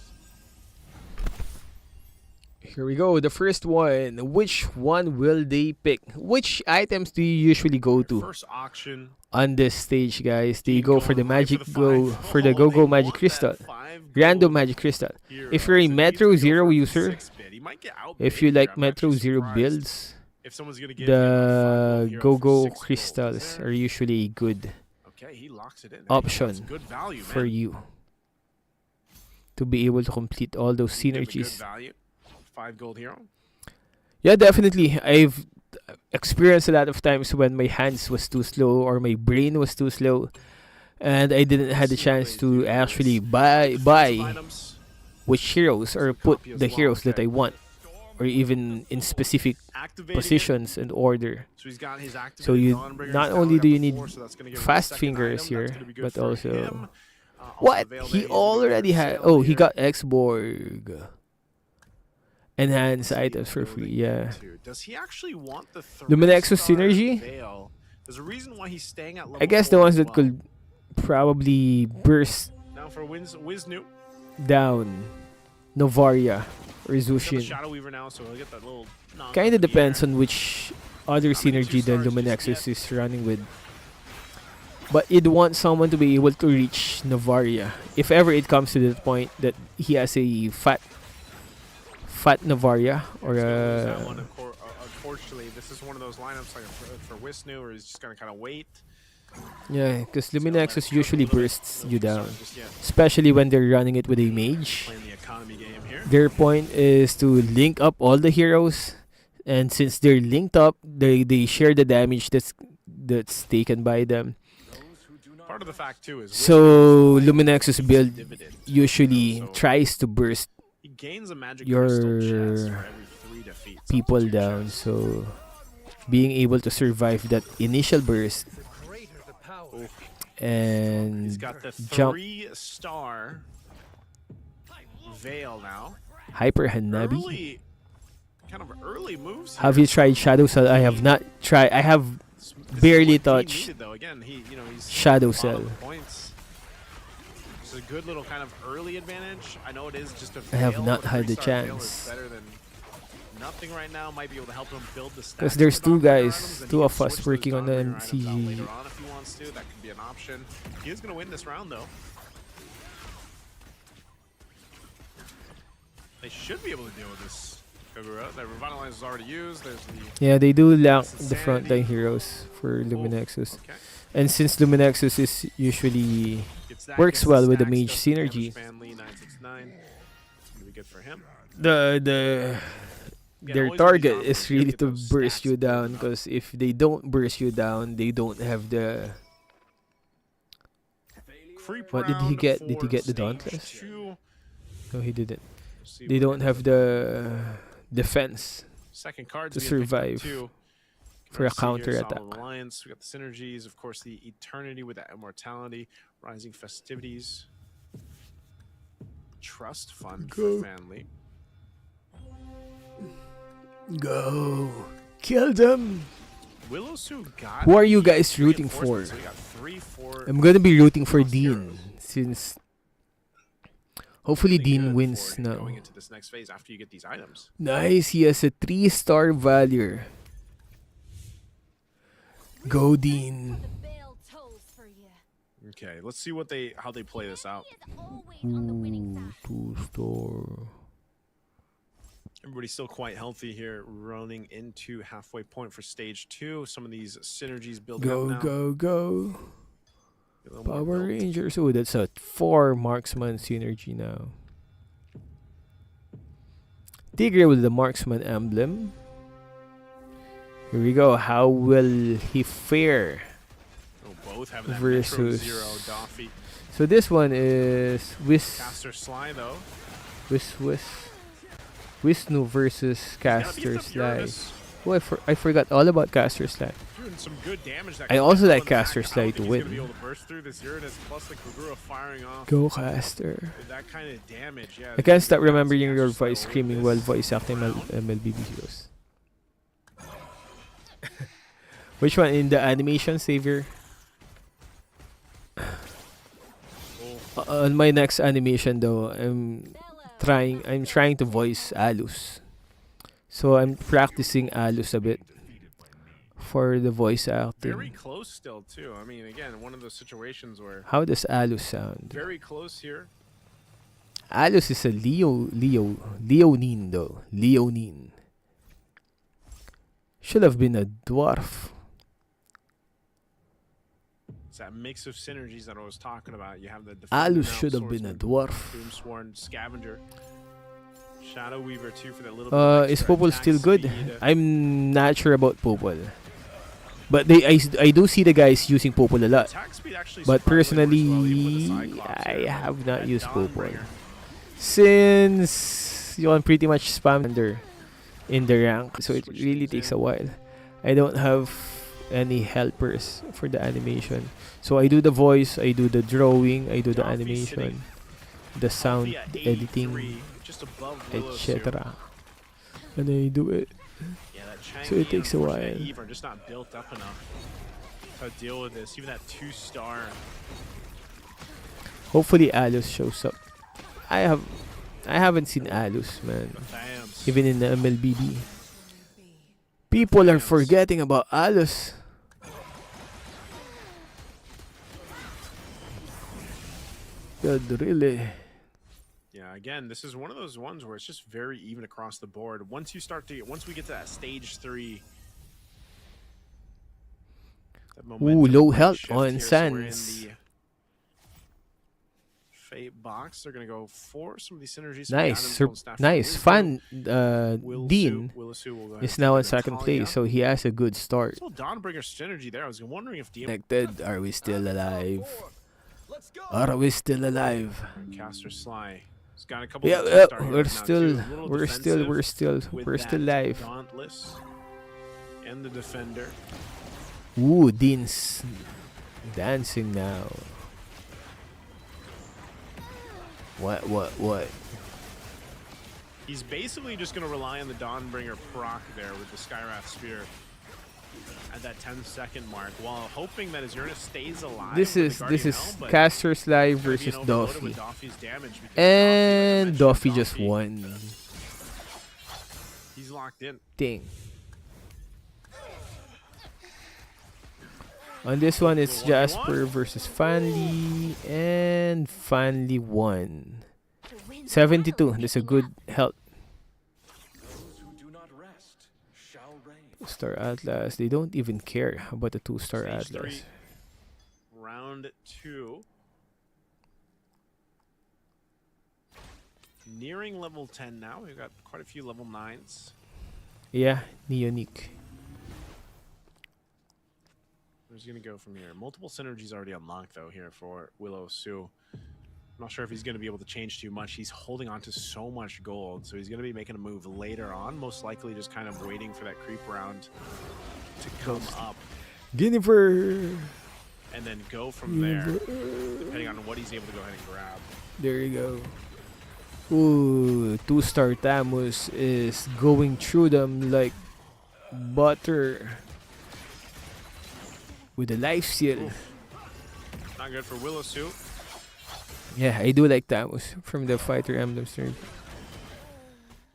Here we go, the first one. Which one will they pick? Which items do you usually go to First auction. on this stage, guys? Do you Dean go for the going right magic the go five. for the Oh, go-go they magic want crystal? that 5 Random gold magic crystal. hero. If you're a So he Metro needs to go Zero for the user, 6-bit. He might get if you outbid like here. I'm Metro actually Zero surprised builds, if someone's gonna give him a 5 the gold hero for go-go 6 gold. crystals There. are usually a good Okay, he locks it in. option That's good value, for man. you to be able to complete all those Give a good synergies. value. 5 gold hero. Yeah, definitely. I've experienced a lot of times when my hands was too slow or my brain was too slow, and I didn't had the chance to actually buy Items. which heroes or put Copy as the well, heroes that okay. I want, or even in specific Activating it. positions and order. So he's got his activated So you Dawnbringer. not He's only got do you level need 4, so that's gonna give him a fast second fingers item. here, That's gonna be good but for also him. what Veil he Day, he's gonna go already for had. Sail Oh, he here. got Xborg enhanced See, items for free. building Yeah. into. Does he actually want the Luminexus 3-star synergy? Veil? There's a reason why he's staying at level I guess 4 the ones as that well. could probably burst Now for Wiznu. down Novaria or He's got the Zushin. Shadow Weaver now, so he'll get that little knock Kinda up in the depends air. on which other How many synergy the 2-stars just Luminexus yet? is running with. But you'd want someone to be able to reach Novaria. If ever it comes to the point that he has a fat Novaria or He's gonna lose that a... one, unfortunately, this is one of those lineups like for Wisnu, where he's just gonna kind of wait. Yeah, because So Luminexus that usually little bit bursts of you stars down. just yet. Especially when they're running it with a mage. Playing the economy game here. Their point is to link up all the heroes, and since they're linked up, they share the damage that's taken by them. Part of the fact too is So Wisnu's Luminexus build dividend. usually So tries to burst he gains a magic your crystal chest for every 3 defeats. people 2 down. chests. So being able to survive that initial burst He's and got the jump 3-star Veil now. Hyper Hanabi. Early, kind of early moves. Have here. you tried Shadow Cell? I have not tried. I have This is barely what he touched needed, though. Again, he's Shadow on the bottom Cell. of points. It's a good little kind of early advantage. I know it is just a I have veil, not but a had the 3-star veil is chance. better than nothing right now. Might be able to help him build the stats. Because there's for two Dawnbringer guys, items, and two he of can us switch those working on the Dawnbringer items out MCGG. later on if he wants to. That could be an option. He is going to win this round, though. They should be able to deal with this Kagura. The Revitalize is already used. There's the... Yeah, they do lack That's the insanity. frontline heroes for Luminexus. Okay. And since Luminexus is usually Gets that, works gets well with the stacks, mage does the damage. synergy. Fan Lee 969. It's gonna be good for him. the Again, their always with these target offers, is you really get to those burst stats you down. building up. Because if they don't burst you down, they don't have the... Free What did he round get? Did he for get the stage Dauntless? 2. No, he didn't. Let's see They what don't we have get. the defense. Second card's to being picked up survive. too. for a Let's see here, counter attack. Solid Alliance. We got the synergies, of course, the Eternity with that Immortality, Rising Festivities, Trust Fund for family. Go. Kill them. Willow Sue got. Who are you the guys rooting for? reinforcements, so we got 3, 4. I'm gonna be rooting for Cross Dean heroes. since hopefully Really Dean good wins for now. Going into this next phase after you get these items. Nice, he has a 3-star Valier. Go Dean. The bell tolls for you. Okay, let's see how they play this out. Is always on the winning side. 2-star. Everybody's still quite healthy here, running into halfway point for stage 2. Some of these synergies building up Go, now. go, go. A little more Power built. Rangers. Oh, that's a 4 marksman synergy now. Tigre with the marksman emblem. Here we go. How will he fare? Oh, both have that Versus- Metro Zero Doffy. So this one is Caster Sly, though. Wisnu versus Gotta Caster beef up Sly. Uranus. Oh, I forgot all about Caster Sly. Doing some good damage. That I could also go like in the back. Caster I don't Sly think to he's win. gonna be able to burst through this Uranus, plus the Kagura firing off Go Caster. with that kind of damage. Yeah, I can't stop Caster remembering Sly your will voice win screaming this while voice acting round. MLB videos. Which one in the animation, Savior? On my next animation though, I'm trying to voice Alus. So I'm practicing Alus a bit for the voice Very acting. close still, too. I mean, again, one of those situations where How does Alus sound? very close here. Alus is a Leonine though. Leonine. Should have been a dwarf. It's that mix of synergies that I was talking about. You have the Alus Defender, should have Mount been a Swordsman, dwarf. Doomsworn, Scavenger, Shadow Weaver too for that little. bit of Is extra Popol attack still good? speed. I'm not sure about Popol. But I do see the guys using Popol a lot. Attack speed actually But surprisingly works well, even with the personally, Cyclops I here. have not That used Popol. Dawnbringer. Since you can pretty much spam in the rank, so it Switch really things takes in. a while. I don't have any helpers for the animation. So I do the voice, I do the drawing, I do the Doffy animation, sitting the sound Doffy at editing, 83, just above Willow Sue. etc. And I do it. Yeah, that Chang So it Yi takes a and unfortunately while. Eve are just not built up enough to deal with this. Even that 2-star. Hopefully Alus shows up. I haven't seen Alus, man. Bams. Even in the MLBB. People are forgetting about Alus. God, really? Yeah, again, this is one of those ones where it's just very even across the board. Once we get to that stage 3. that momentum low might health shift on here, so we're in Sans. the Fate box. They're gonna go for some of these synergies. Nice, Staff nice. Fun. Dean Willow Sue will go ahead is and now take in it. second Talia. place, so he has a good start. Still Dawnbringer synergy there. I was wondering if DM Connected. Are we still alive? Let's go. Are we still alive? Caster Sly. He's got a couple Yeah, of two-star we're heroes now, still, too. A little defensive we're still with live. that Dauntless and the Defender. Ooh, Dean's dancing now. What? He's basically just going to rely on the Dawnbringer proc there with the Skywrath Spear at that 10-second mark, while hoping that his Uranus stays alive. This with is the this Guardian is Helm, but Caster Sly being versus overloaded with Doffy, Doffy's damage because and Doffy, Doffy just Doffy, won. He's locked in. Dang. On this one, it's Jasper versus Fanly, and Fanly won. 72. That's a good health. Those who do not rest shall reign. Star Atlas. They don't even care about the 2-star Stage Atlas. 3, round 2. Nearing level 10 now. We've got quite a few level 9s. Yeah, Neonique. Where's he going to go from here? Multiple synergies already unlocked, though, here for Willow Sue. I'm not sure if he's going to be able to change too much. He's holding on to so much gold, so he's going to be making a move later on, most likely just kind of waiting for that creep round to come up Guinevere. and then go from there, depending on what he's able to go ahead and grab. There you go. Ooh, 2-star Tamus is going through them like butter. With a life steal. Not good for Willow Suit. Yeah, I do like Tamus from the Fighter Emblem stream.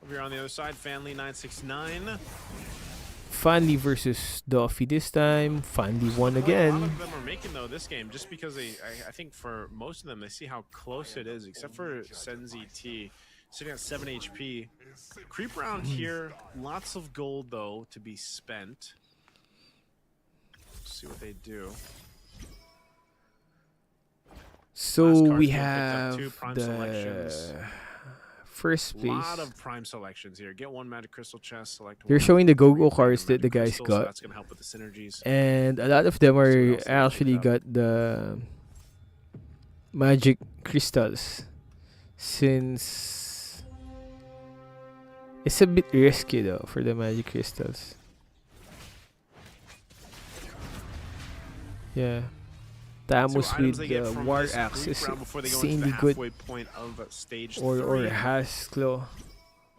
Over here on the other side, Fanly 969. Fanly versus Duffy this time. Fanly won A lot again. of them are making though this game just because I think for most of them they see how close it is, except for Senzi T sitting at 7 HP. Creep round here, lots of gold though to be spent. Let's see what they do. So Last card we being picked up, have 2 prime the selections. first A place. lot of prime selections here. Get 1 magic crystal chest, select They're one, showing the 3 go-go random cards that the magic guys crystals, so got. that's gonna help with the synergies. And a lot of them So what are else did they pick actually up? got the magic crystals. Since it's a bit risky though for the magic crystals. Yeah. So Tamus items with they get the from war this axe group is round before they go into the insanely good. halfway point of stage Or 3. Hasclaw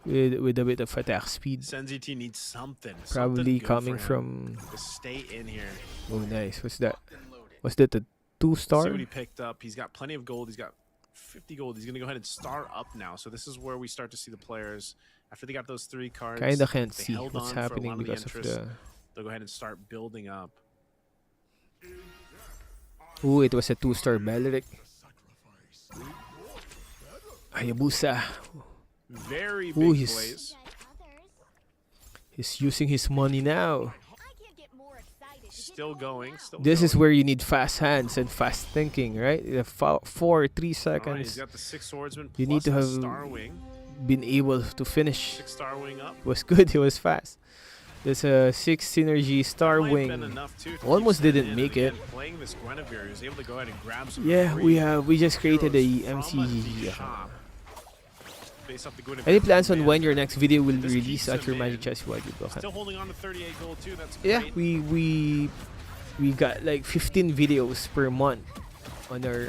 with a bit of attack speed. Senzi T needs something. Probably something good coming for him from. to stay in here. Oh, nice. What's that? Was that a See 2-star? what he picked up. He's got plenty of gold. He's got 50 gold. He's gonna go ahead and star up now. So this is where we start to see the players after they got those 3 cards. Kinda can't they see held what's on for a happening lot of the because of interest. the. They'll go ahead and start building up. Ooh, it was a 2-star Beleric. Hayabusa. Very Ooh, big he's- plays. He's using his money now. I can't get more excited. to Still get going. Still This is going. where you need fast hands and fast thinking, right? 4, 3 All right, he's seconds. got the 6 swordsman. You need plus to the have star wing. been able to finish. 6 star wing up. It was good. It was fast. There's a 6 synergy star Might have been wing. enough, too, to Almost keep didn't Sen in. make And it. again, playing this Guinevere, he was able to go ahead and grab some Yeah, free we just created a heroes from MCGG. the shop based off the Guinevere Any plans on command. when your next video will This release keeps at him your Magic in. Chess Wadi? Still holding on to 38 gold too. That's Yeah, great. we got like 15 videos per month on our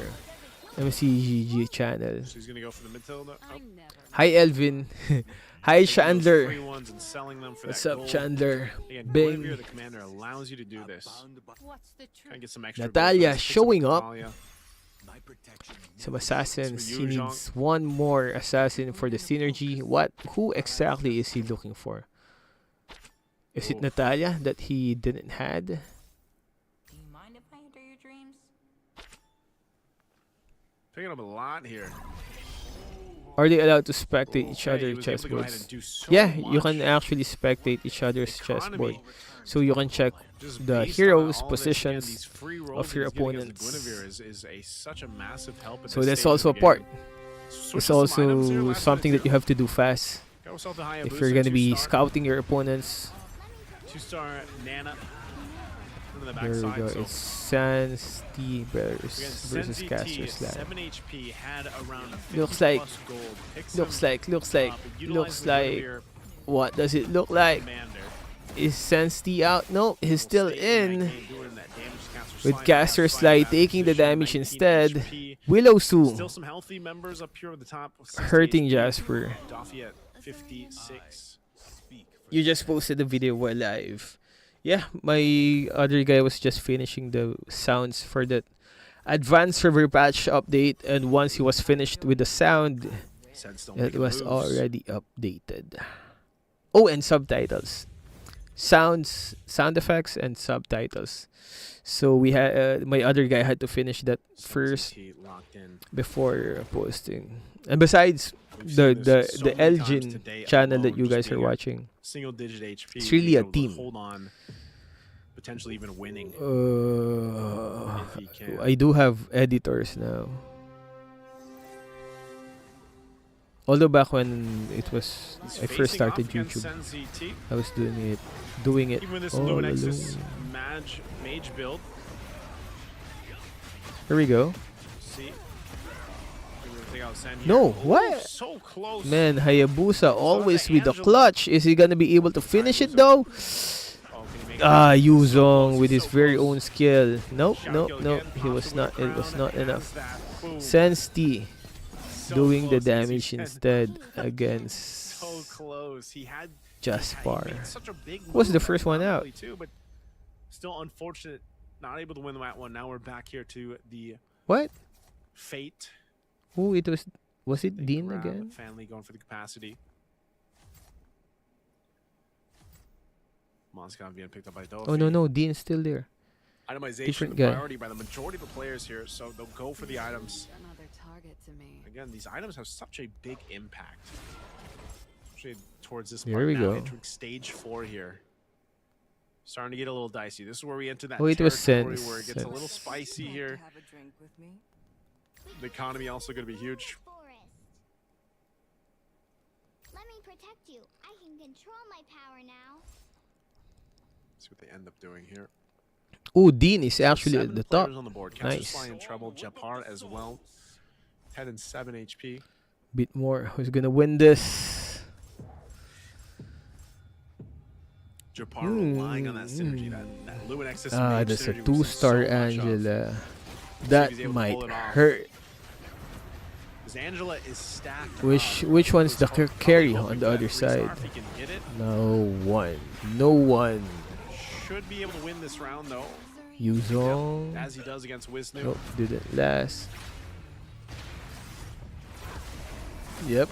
MCGG channel. So he's gonna go for the mid tilt. Oh, I'm never. Hi Elvin. Hi taking those Chandler. free ones and selling them for What's that up gold. Chandler? Again, Bing. Guinevere, the commander, allows you to do this. What's the Kind of truth? get some extra. Natalia gold. Picks showing up. Natalia. My protection. Some assassins. So He you, needs one more assassin for the synergy. Who exactly is he looking for? Is it Oof. Natalia that he didn't had? Do you mind if I enter your dreams? Picking up a lot here. Are they allowed to spectate each Okay, he other's was able to go ahead chessboards? and do so Yeah, you can much. actually spectate each other's chessboard. Economy. So you can check Just the based heroes' on all positions these free rolls of your he's getting against opponents. the Guinevere is such a massive help. At So this that's stage of also a the part. game. It's Switches some items here, also last something minute that you have to do fast Got yourself the if Hayabusa, you're gonna be 2-star. scouting your opponents. 2-star Nana from the There we backside. go. So It's Sans T again, versus Senzi Caster T at Slab. 7 HP had around 50 Looks like- plus gold. Picks Looks him like up, utilizes looks the like. Guinevere What does it look like? commander. Is Sans T out? No, he's Will still stay in. that game, doing that damage to Caster With Slide. Caster Caster Slide back taking the position, damage 19 instead. HP. Willow Still Su some healthy members up here at the top. with 60 hurting HP. Jasper. Duffy at 56. You just posted the video while live. Yeah, my other guy was just finishing the sounds for that advanced server patch update, and once he was finished with the sound, Sense don't it make was moves. already updated. Oh, and subtitles, sound effects, and subtitles. So we had my other guy had to finish that Sense first T locked in. before posting. And besides We've the seen this so the many times Elgin today channel that alone, you just guys are being a watching, Single digit HP. It's really being a able to team. Hold on. Potentially even winning. If he can. I do have editors now. Although back when it was He's I first facing off started against YouTube, Senzi T. I was doing it Even with this all low Nexus alone. mage build. Here we go. See? Take out Sen here. No, Oh, what? So close. Man, Hayabusa always with the Angela. clutch. Is he gonna be able to finish it though? Oh, can he make Ah, Yuzong with his very own skill. Nope, nope, nope. He was not. It was not enough. Sensti doing the damage instead against So close. He Jaspar. made such a big Was move the first that one out? early too, but still unfortunate. Not able to win that one. Now we're back here to the What? fate. Oh, it was. Was it They Dean grab again? Family going for the capacity. Moscow being picked up by Dofi. Oh no, no, Dean's still there. Itemization Different the guy. priority by the majority of the players here, so they'll go for the items. Another target to me. Again, these items have such a big impact. Especially towards this Here part we now, go. entering stage 4 here. Starting to get a little dicey. This is where we enter that Oh, it was territory Sense. where it gets a Sense. little spicy Want here. to have a drink with me? The economy also going to be huge. Forest. Let me protect you. I can control my power now. See what they end up doing here. Oh, Dean is actually Seven at the top. players on the board. Catcher's Nice. flying in trouble. Japar as well. 10 and 7 HP. Bit more. Who's gonna win this? Japar relying on that synergy, that Luminexus Ah, mage that's a synergy we've seen so 2-star much of. Angela. he's That able to might pull it off. hurt. Because Angela is stacked Which up. one's the Probably carry hoping on for the that other 3-star side? if he can hit it. No one. No one. Should be able to win this round though. Yuzong. As he does against Wisnu. Nope, didn't last. Yep,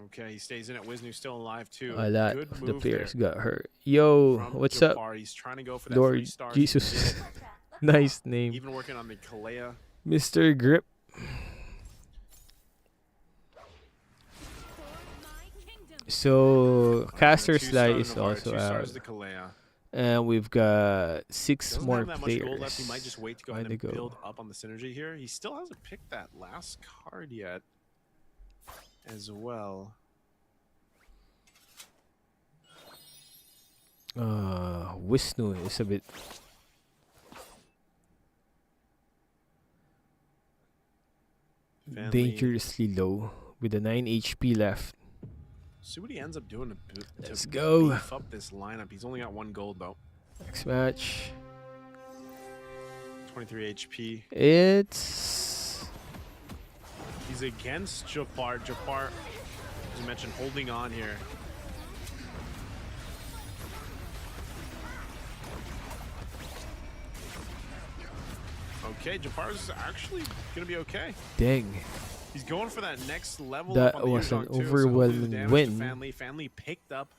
Okay, he stays in it. Wisnu still alive too. a lot Good of the move players there got hurt. Yo, from what's up, Japar. He's trying to go for that Lord 3 stars. Jesus? Nice name, Even working on the Kalea. Mr. Grip. So Caster 2 Sly stars is of Heart, also 2 out, stars to Kalea. and we've got 6 Doesn't more have that much players. gold left. He might just wait to go ahead Where'd and they go? build up on the synergy here. He still hasn't picked that last card yet as well. Wisnu is a bit Family. dangerously low with a 9 HP left. See what he ends up doing to Let's go. beef up this lineup. He's only got 1 gold though. Next match. 23 HP. It's He's against Japar. Japar, as you mentioned, holding on here. Okay, Japar's actually gonna be okay. dang. He's going for that next level. That up on the was an Yuzong too, so hopefully the overwhelming damage to win. Family picked up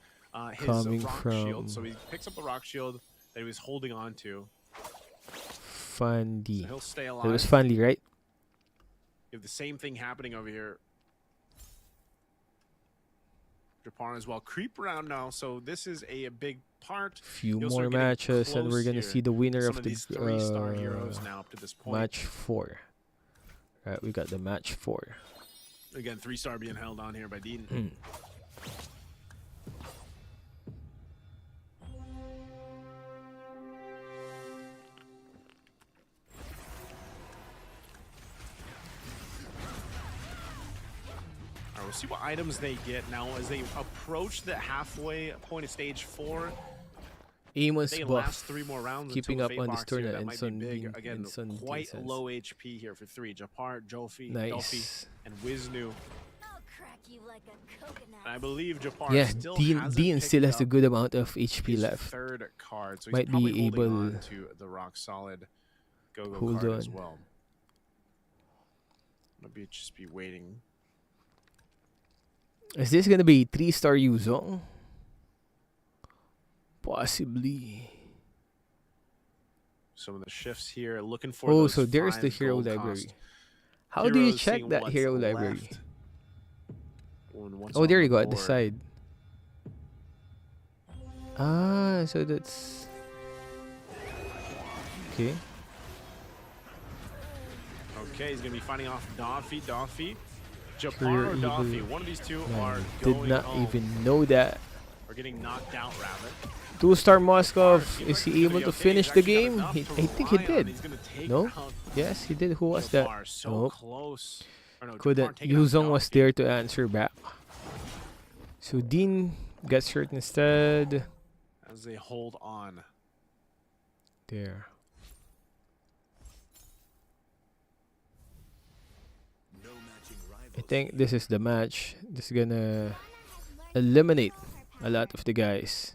his Coming rock from- shield, so he picks up the rock shield that he was holding on to. Fundy. So he'll stay It alive. was Fundy, right? You have the same thing happening over here. Japar as well. Creep around now, so this is a big part. Few You'll more start getting matches, and we're close gonna here. see the winner Some of of the these 3-star heroes now up to this point. match 4. Right, we got the match 4. Again, 3-star being held on here by Dean. Mm. Alright, we'll see what items they get now as they approach the halfway point of stage 4. Amon's They buff. last 3 more rounds. Keeping until up Fate on this Box here. tournament That and might Sun be big. Bean- Again, and Sun quite defense. low HP here for 3. Japar, Jofi, Nice. Dofi, and Wisnu. I'll crack you like a coconut. And I believe Japar Yeah, still Dean hasn't still picked has a up good amount of HP his left. 3rd card, so Might he's probably be holding able on to the rock solid go-go hold card as on. well. Maybe just be waiting. Is this gonna be 3-star Yuzong? Possibly. Some of the shifts here, looking for. Oh, those so there's the 5 hero gold library. cost How do you heroes, check seeing that what's hero library? left. Once Oh, on there the you go at the board. side. Ah, so that's okay. Okay, he's gonna be fighting off Dofi, Japar Pure or evil. Dofi. One of these two are Man, going did not home, even know that. or getting knocked out rather. 2-star Moskov, Seems is like he he's gonna able be to okay. finish He's the actually got game? enough to I think he rely on. did. He's gonna take No? out Yes, he did. Who was that? Japar, so Nope. close. Or no, Japar Couldn't. taking out Yuzong was Dofi. there to answer back. So Dean gets hurt instead. as they hold on. There. No matching I rivals. think this is the match. This is gonna eliminate a lot of the guys.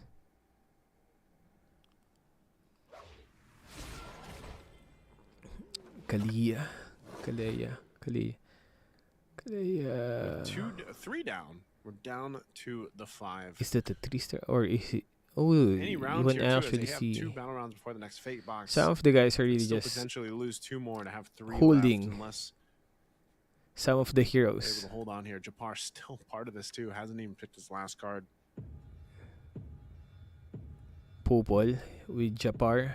Kalia. Three down. We're down to the 5. Is that a 3-star or is it? Oh, Any you rounds can here too, as actually they have see 2 battle rounds before the next fate box. some of the guys are really Still just potentially lose 2 more to have 3 holding left unless some of the they're able heroes. to hold on here. Japar's still part of this too. Hasn't even picked his last card. Popol with Japar.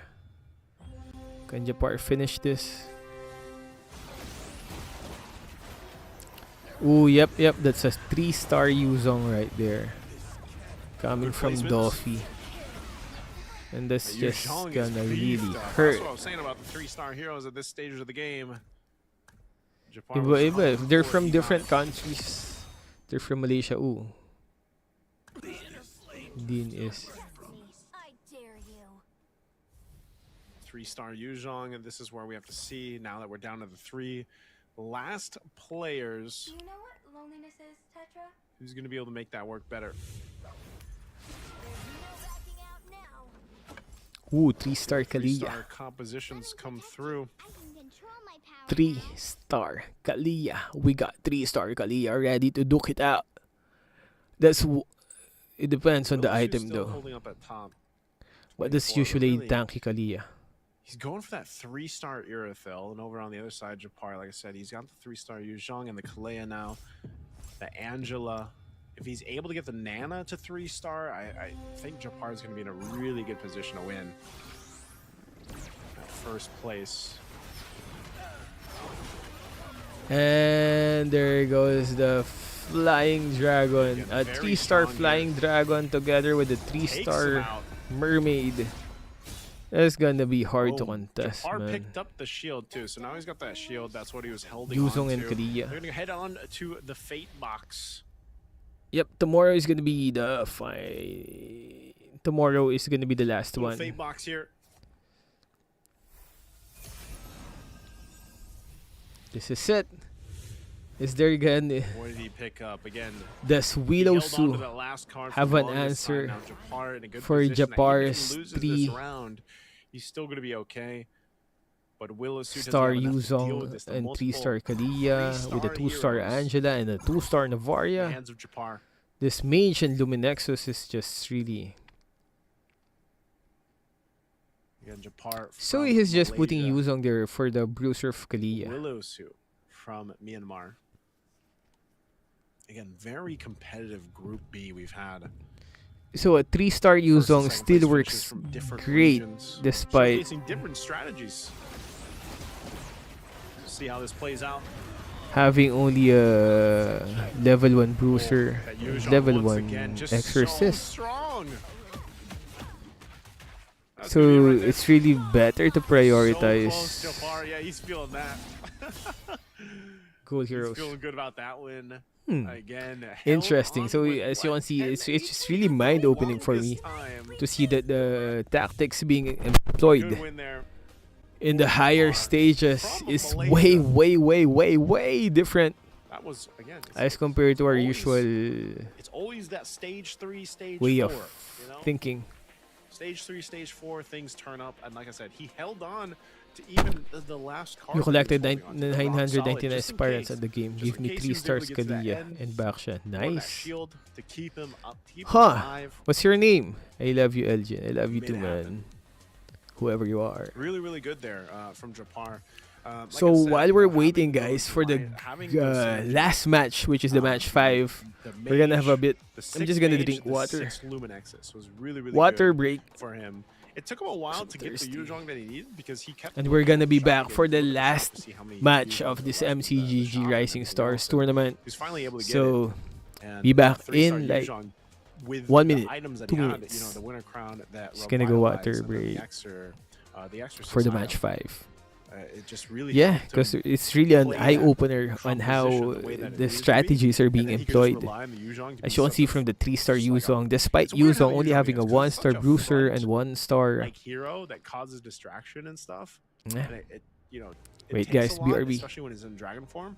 Can Japar finish this? Ooh, yep. That's a 3-star Yuzong right there. Coming Good from placements. Doffy. And that's Yu just Zhong is gonna beefed really up. hurt. That's what I was saying about the 3-star heroes at this stage of the game. Japar Iba, was iba. up They're before from he different got- countries. They're from Malaysia. Ooh. Dean is. I dare you. 3-star Yu Zhong, and this is where we have to see now that we're down to the 3 last players. Do you know what loneliness is, Tetra? Who's going to be able to make that work better? There's no backing out now. Ooh, 3-star Kalia. 3-star compositions come through. I can control my power. 3-star Kalia. We got 3-star Kalia ready to duke it out. That's it depends on the Willis, who's item still though. holding up at top. But that's 24, but usually really, tanky Kalia. He's going for that 3-star Irithyll, and over on the other side, Japar, like I said, he's got the 3-star Yu Zhong and the Kalea now, the Angela. If he's able to get the Nana to 3-star, I think Japar is going to be in a really good position to win. At first place. And there goes the Flying Dragon. A Very 3-star strong Flying here. Dragon together with a Takes him 3-star out. Mermaid. That's gonna be hard to Oh, contest, Japar man. picked up the shield too, so now he's got that shield. That's what he was holding Yuzong on and to. Kalia. They're gonna head on to the Fate box. Yep, tomorrow is gonna be the Tomorrow is gonna be the last Little one. Fate box here. This is it. Is there gonna What did he pick up again? does He Willow held on to Su that last card have for an the longest answer time. Now Japar in a good for position that even if Japar's he loses 3 this round, he's still going to be okay. But Willow Su doesn't star have enough to deal with Yuzong this. The and multiple 3-star Kalia with a 2-star heroes Angela and a 2-star in the Navaria. hands of Japar. This Mage and Luminexus is just really. Again, Japar So from he is just putting Malaysia. Yuzong there for the Bruiser of Kalia. Willow Su from Myanmar. Again, very competitive Group B we've had. So a 3-star First and Yuzong second place still finishers works from different great regions, despite showcasing different strategies. See how this plays out. having only a level 1 Bruiser, That and Yuzhong level once 1 again just so Exorcist. strong. That's So gonna be right there. it's really better to So close, prioritize Japar. Yeah, he's feeling that. gold He's heroes. feeling good about that win. Hmm. Again, held Interesting. on So with as you what can see, it's may just be really the mind opening for longest me time. to see that the tactics being Good employed win there. in the higher Japar stages from is Malaysia. way different That was again. as compared to our always- usual It's always that stage 3, stage way 4. of You know? thinking. Stage 3, stage 4, things turn up, and like I said, he held on to even the last card. You that he was collected holding on to. Rock solid, 999 just in aspirants case. at the game. Just Give in me case 3 he was able stars to get to that Kalia end. and back siya. Wore that Nice. shield to keep him up, keep him Huh. alive. What's your name? I love you, Elgin. I love you Made too, it man. happen. Whoever you are. Really, really good there from Japar. Like So I said, while you we're know, waiting, having guys, those for the having those synergies, last match, which is the match 5, the we're gonna have a mage, bit. the I'm just gonna six drink mage, the water. 6 Luminexus was really, really Water good break. for him. It took him a while So to get the thirsty. Yuzhong that he needed because he kept. And we're looking gonna at be shop back games, for the looking at shop last to see how many match Yuzhongs of this were left in the MCGG shop and Rising everything Stars else. tournament. He was finally able to get So it. And be back 3-star in, like, Yuzhong with 1 the minute, items that 2 he had, minutes. the winner crown that Just gonna go revitalized water and then break the Exorcist for the item. match 5. It just really Yeah, helped him because it's really an play that eye opener on composition how the way that it the needed to be, strategies are and being then he could just employed. rely on the Yuzhong to be As you can such see a from the 3-star just like a- Yuzong, despite it's weird how Yuzong only Yuzhong having is, a 'cause it's 1-star such a bruiser front, and 1-star. like hero that causes distraction and stuff. Yeah. And it you know, it Wait, takes guys, a lot, BRB. especially when he's in dragon form.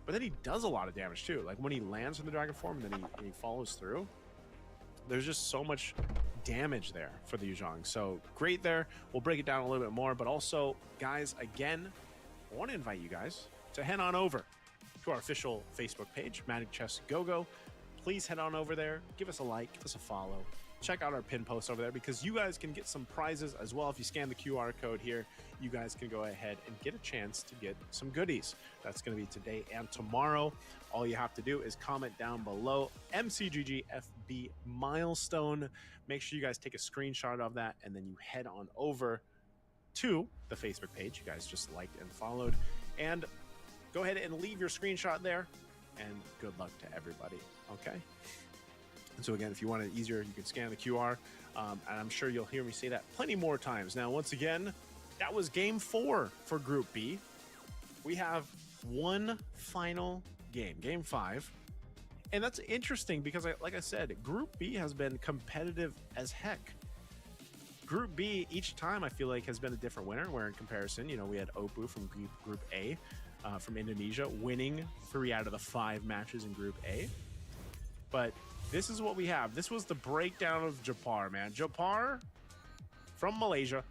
But then he does a lot of damage too. Like when he lands in the dragon form and then he follows through. There's just so much damage there for the Yuzhong. So great there. We'll break it down a little bit more. But also, guys, again, I want to invite you guys to head on over to our official Facebook page, Magic Chess Go-Go. Please head on over there. Give us a like, give us a follow. Check out our pin post over there because you guys can get some prizes as well. If you scan the QR code here, you guys can go ahead and get a chance to get some goodies. That's going to be today and tomorrow. All you have to do is comment down below MCGG FB milestone. Make sure you guys take a screenshot of that and then you head on over to the Facebook page you guys just liked and followed. And go ahead and leave your screenshot there. And good luck to everybody. Okay? And so again, if you want it easier, you can scan the QR. And I'm sure you'll hear me say that plenty more times. Now, once again, that was game 4 for Group B. We have one final game, game 5. And that's interesting because, like I said, Group B has been competitive as heck. Group B, each time I feel like has been a different winner, where in comparison, you know, we had Oppo from Group A from Indonesia winning 3 out of the 5 matches in Group A. But this is what we have. This was the breakdown of Japar, man. Japar from Malaysia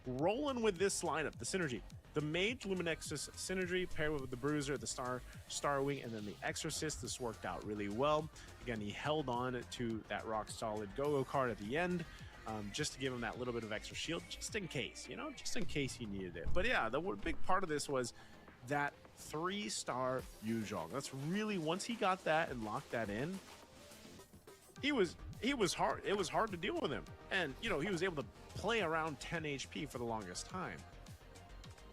rolling with this lineup, the synergy. The Mage Luminexus synergy paired with the Bruiser, the Star Wing, and then the Exorcist. This worked out really well. Again, he held on to that rock solid Go-Go card at the end just to give him that little bit of extra shield, just in case, you know, just in case he needed it. But yeah, the big part of this was that 3-star Yuzhong. That's really, once he got that and locked that in, he was hard. It was hard to deal with him. And, you know, he was able to play around 10 HP for the longest time.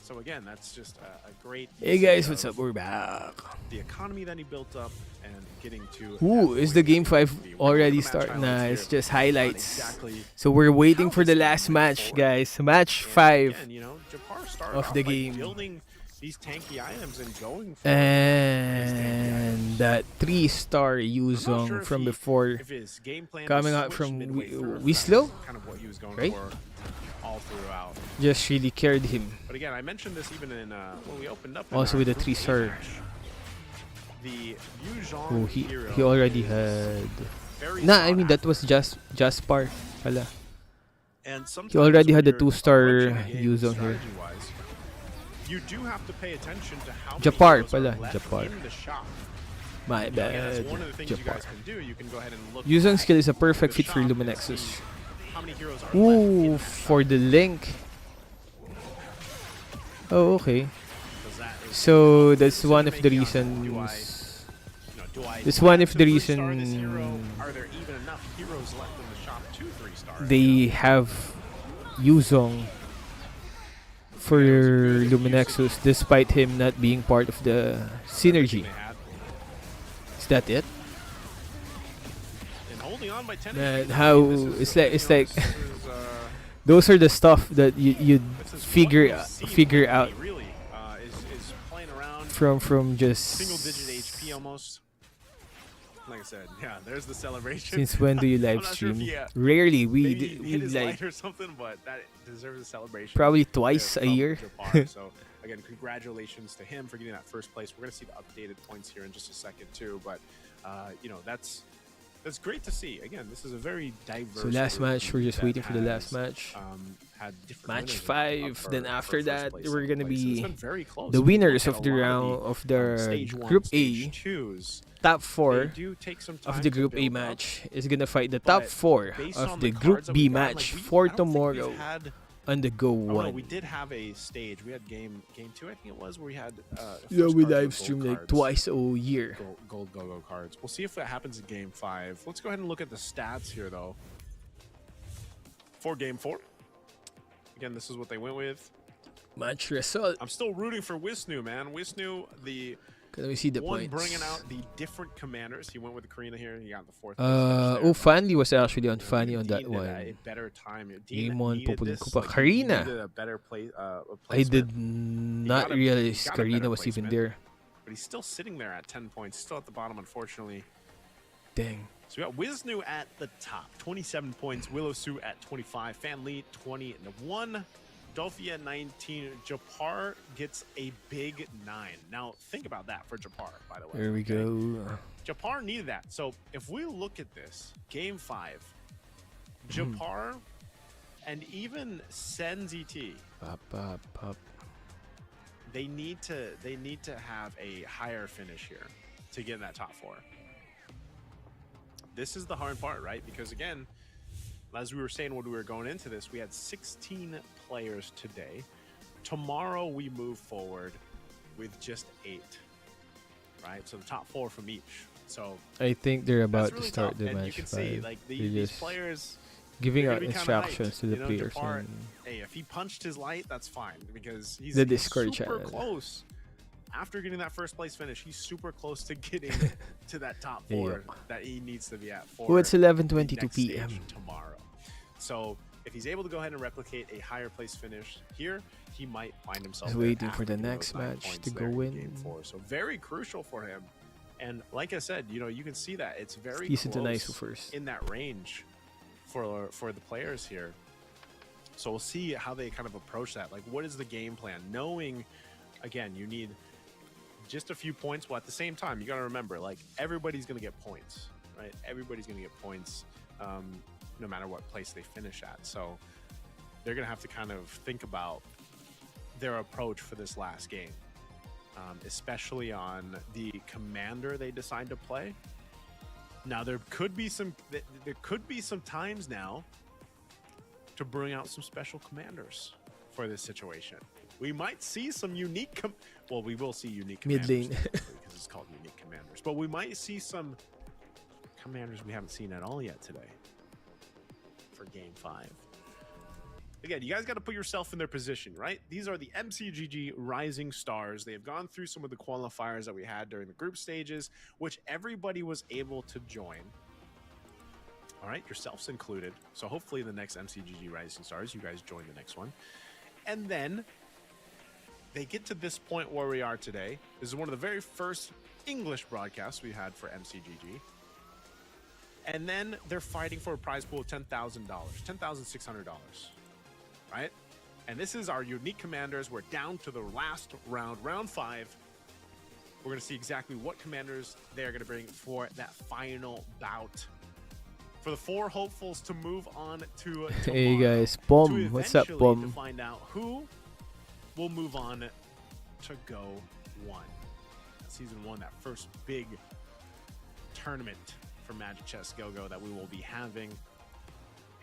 So again, that's just a great... Hey guys, usage what's of up? We're back. the economy that he built up and getting to... Ooh, that is point the game where 5 the already match start? highlights Nah, here it's just on highlights. exactly So we're waiting how for the this game last went match, forward. guys. Match And 5. again, you know, Japar started of off the by game. building these tanky items and going for And that 3-star I'm not Yuzong sure if from he- before. if his game plan coming was out switched from midway through, if Wislo, that's kind of what he was going right? for all throughout. Just really carried him. But again, I mentioned this even in when we opened up. in Also our with a Group A 3-star. match. The Yuzhong Oh, hero he already is had. very Nah, I sought mean that after. was just Jaspar. Hala. And sometimes He already had when the you're 2-star approaching a game Yuzong here. strategy-wise, you do have to pay attention to how Japar many heroes are pala, left Japar. in the shop. My Again, that's bad. one of the things you Japar. guys can do. You can go ahead and look Yuzong at skill is a perfect the fit for shop and Luminexus. see how many heroes are left in Ooh, that for shop, the link. Oh, okay. 'cause that is So that's decision one of the making on, reasons. do I That's one of to the 3-star this hero? reason Are there even enough heroes left in the shop to 3-star? they have Yuzong for Luminexus despite him not being part of the synergy. They had. Is that it? And holding on by 10 Man, HP, how this is it's the- like you it's know, like this is, those are the stuff that you this is figure what we've seen figure lately, out really is playing around from just single digit HP almost. Like I said, yeah, there's the celebration. since when do you I'm live not sure if stream? he, Rarely. We maybe we hit his like light or something, but that deserves a celebration. probably there twice a from year. Japar. So again, congratulations to him for getting that first place. We're gonna see the updated points here in just a second too, but you know that's great to see. Again, this is a very diverse. So last group match, we're just that waiting for the has, last match. Had different Match winners up 5. for- Then for after first that, place, we're second gonna place. So it's be been very close. the If you look winners at of a the lot round of the stage one, Group A, stage twos, top they 4 do take some of time the to Group A build up. match is gonna fight the top But 4 Based of on the cards Group that B we've gotten, match like, for I don't think we've tomorrow had- on the Go Oh, no, 1. we did have a stage. We had game 2, I think it was, where we had Yeah, first we cards were live gold stream like cards. twice a year. Gold go-go cards. We'll see if that happens in game 5. Let's go ahead and look at the stats here, though. For game 4. Again, this is what they went with. Match result. I'm still rooting for Wisnu, man. Wisnu, the Can we see the One points? bringing out the different commanders. He went with the Karina here. He got the fourth place finish there. Oh, Fanny was actually on You know, Fanny on that Dean did a one. better time. Dean Game 1, needed pupulin this. ko pa. Like, he Karina! needed a better I did placement, not got a- realize he got a Karina better was even placement. there. but he's still sitting there at 10 points. Still at the bottom, unfortunately. Dang. So we got Wisnu at the top, 27 points. Willow Sue at 25. Fan Lee, 21. Dofia, 19. Japar gets a big 9. Now, think about that for Japar, by the way. There we okay? go. Japar needed that. So if we look at this, game 5, Japar and even Sen ZT, Pop. they need to have a higher finish here to get in that top 4. This is the hard part, right? Because again, as we were saying when we were going into this, we had 16 players today. Tomorrow we move forward with just 8, right? So the top 4 from each. So I think they're about that's really to start tough. the And match you can 5. see like They're these just players giving they're out gonna be kinda instructions hyped. to the You know, players. Japar, and hey, if he punched his light, that's fine because he's, The he's Discord super channel. close. After getting that first place finish, he's super close to getting to that top Yeah. 4 that he needs to be at for Oh, it's the 11:22 next p.m. stage tomorrow. So if he's able to go ahead and replicate a higher place finish here, he might find himself Just there waiting for after the getting next those 9 match points to there go in game in. 4. So very crucial for him. And like I said, you know, you can see that it's very Decent to close nice first. in that range for the players here. So we'll see how they kind of approach that. Like, what is the game plan? Knowing, again, you need just a few points. Well, at the same time, you got to remember, like, everybody's going to get points, right? Everybody's going to get points no matter what place they finish at. So they're going to have to kind of think about their approach for this last game, especially on the commander they decide to play. Now, there could be some times now to bring out some special commanders for this situation. We might see some unique well, we will see unique Mid commanders lane. because it's called unique commanders. But we might see some commanders we haven't seen at all yet today for game 5. Again, you guys got to put yourself in their position, right? These are the MCGG Rising Stars. They have gone through some of the qualifiers that we had during the group stages, which everybody was able to join. All right, yourselves included. So hopefully the next MCGG Rising Stars, you guys join the next one. And then they get to this point where we are today. This is one of the very first English broadcasts we had for MCGG. And then they're fighting for a prize pool of $10,000, $10,600, right? And this is our unique commanders. We're down to the last round, round 5. We're going to see exactly what commanders they're going to bring for that final bout. For the 4 hopefuls to move on to Hey tomorrow, guys, to Pom, what's up, eventually to Pom? find out who will move on to Go 1. Season 1, that first big tournament for Magic Chess Go-Go that we will be having.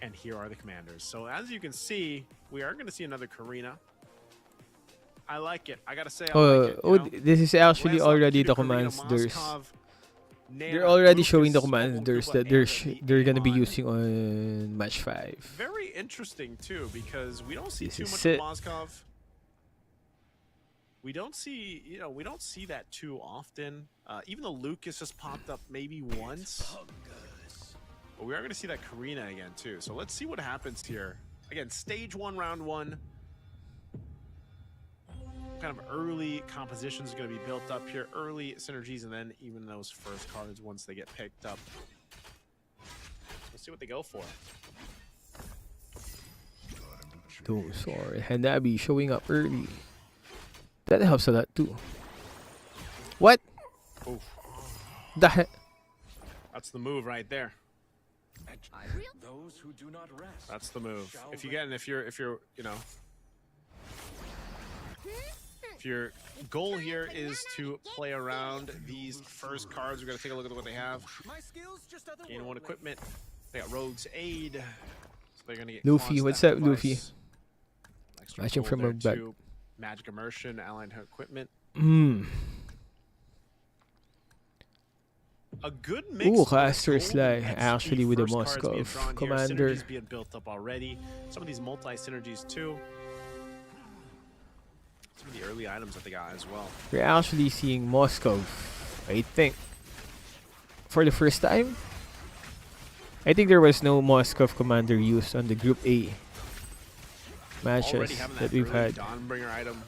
And here are the commanders. So as you can see, we are going to see another Karina. I like it. I got to say, I like it. You know? This is actually Lancelot, already the Karina, commanders. Moskov, They're Nana, already showing the Lucas, commanders Obuba, that and they're gonna be Aeon. using on match 5. Very interesting too, because we don't see This too is much it. of Moskov. We don't see, we don't see that too often. Even though Lucas has popped up maybe once, but we are going to see that Karina again too. So let's see what happens here. Again, stage 1, round 1. Kind of early compositions are going to be built up here, early synergies, and then even those first cards once they get picked up. Let's see what they go for. Those are Hanabi showing up early. That helps a lot too. What? Oof. The heck? That's the move right there. Those who do not rest. That's the move. If you're, you know, if your goal here is to play around these first cards, we're gonna take a look at what they have. My skills just Gain 1 equipment. They got Rogue's Aid. So they're gonna get Luffy, constant what's up, device. Luffy? Extra Watching gold from there a back. too. Magic Immersion, Allied Equipment. A good mix. Ooh, of Caster gold Sly, XP actually with the first cards being Moskov drawn here, commander. synergies being built up already. Some of these multi synergies too. Some of the early items that they got as well. We're actually seeing Moscow, I think, for the first time. I think there was no Moscow commander used on the Group A matches Already having that that we've early had. Dawnbringer item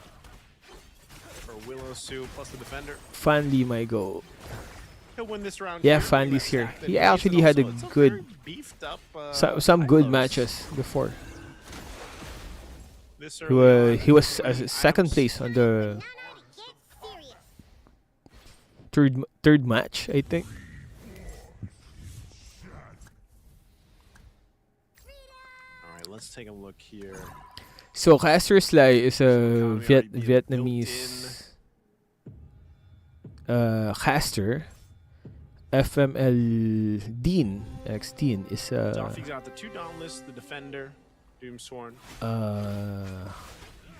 for Willow Sue plus the defender. Fanli might go. He'll win this round. Yeah, here, winning Fanli's that here. stack, then He Jason actually had a also, it's good, very beefed up, some good Hylos. matches before. This He early was, on, he was great second items. place on the Get serious. third match, I think. All right, let's take a look here. So Caster Sly is a Economy already being Vietnamese caster. FML Dean X Dean is Doffy's got the 2 Dauntless, the defender, Doomsworn.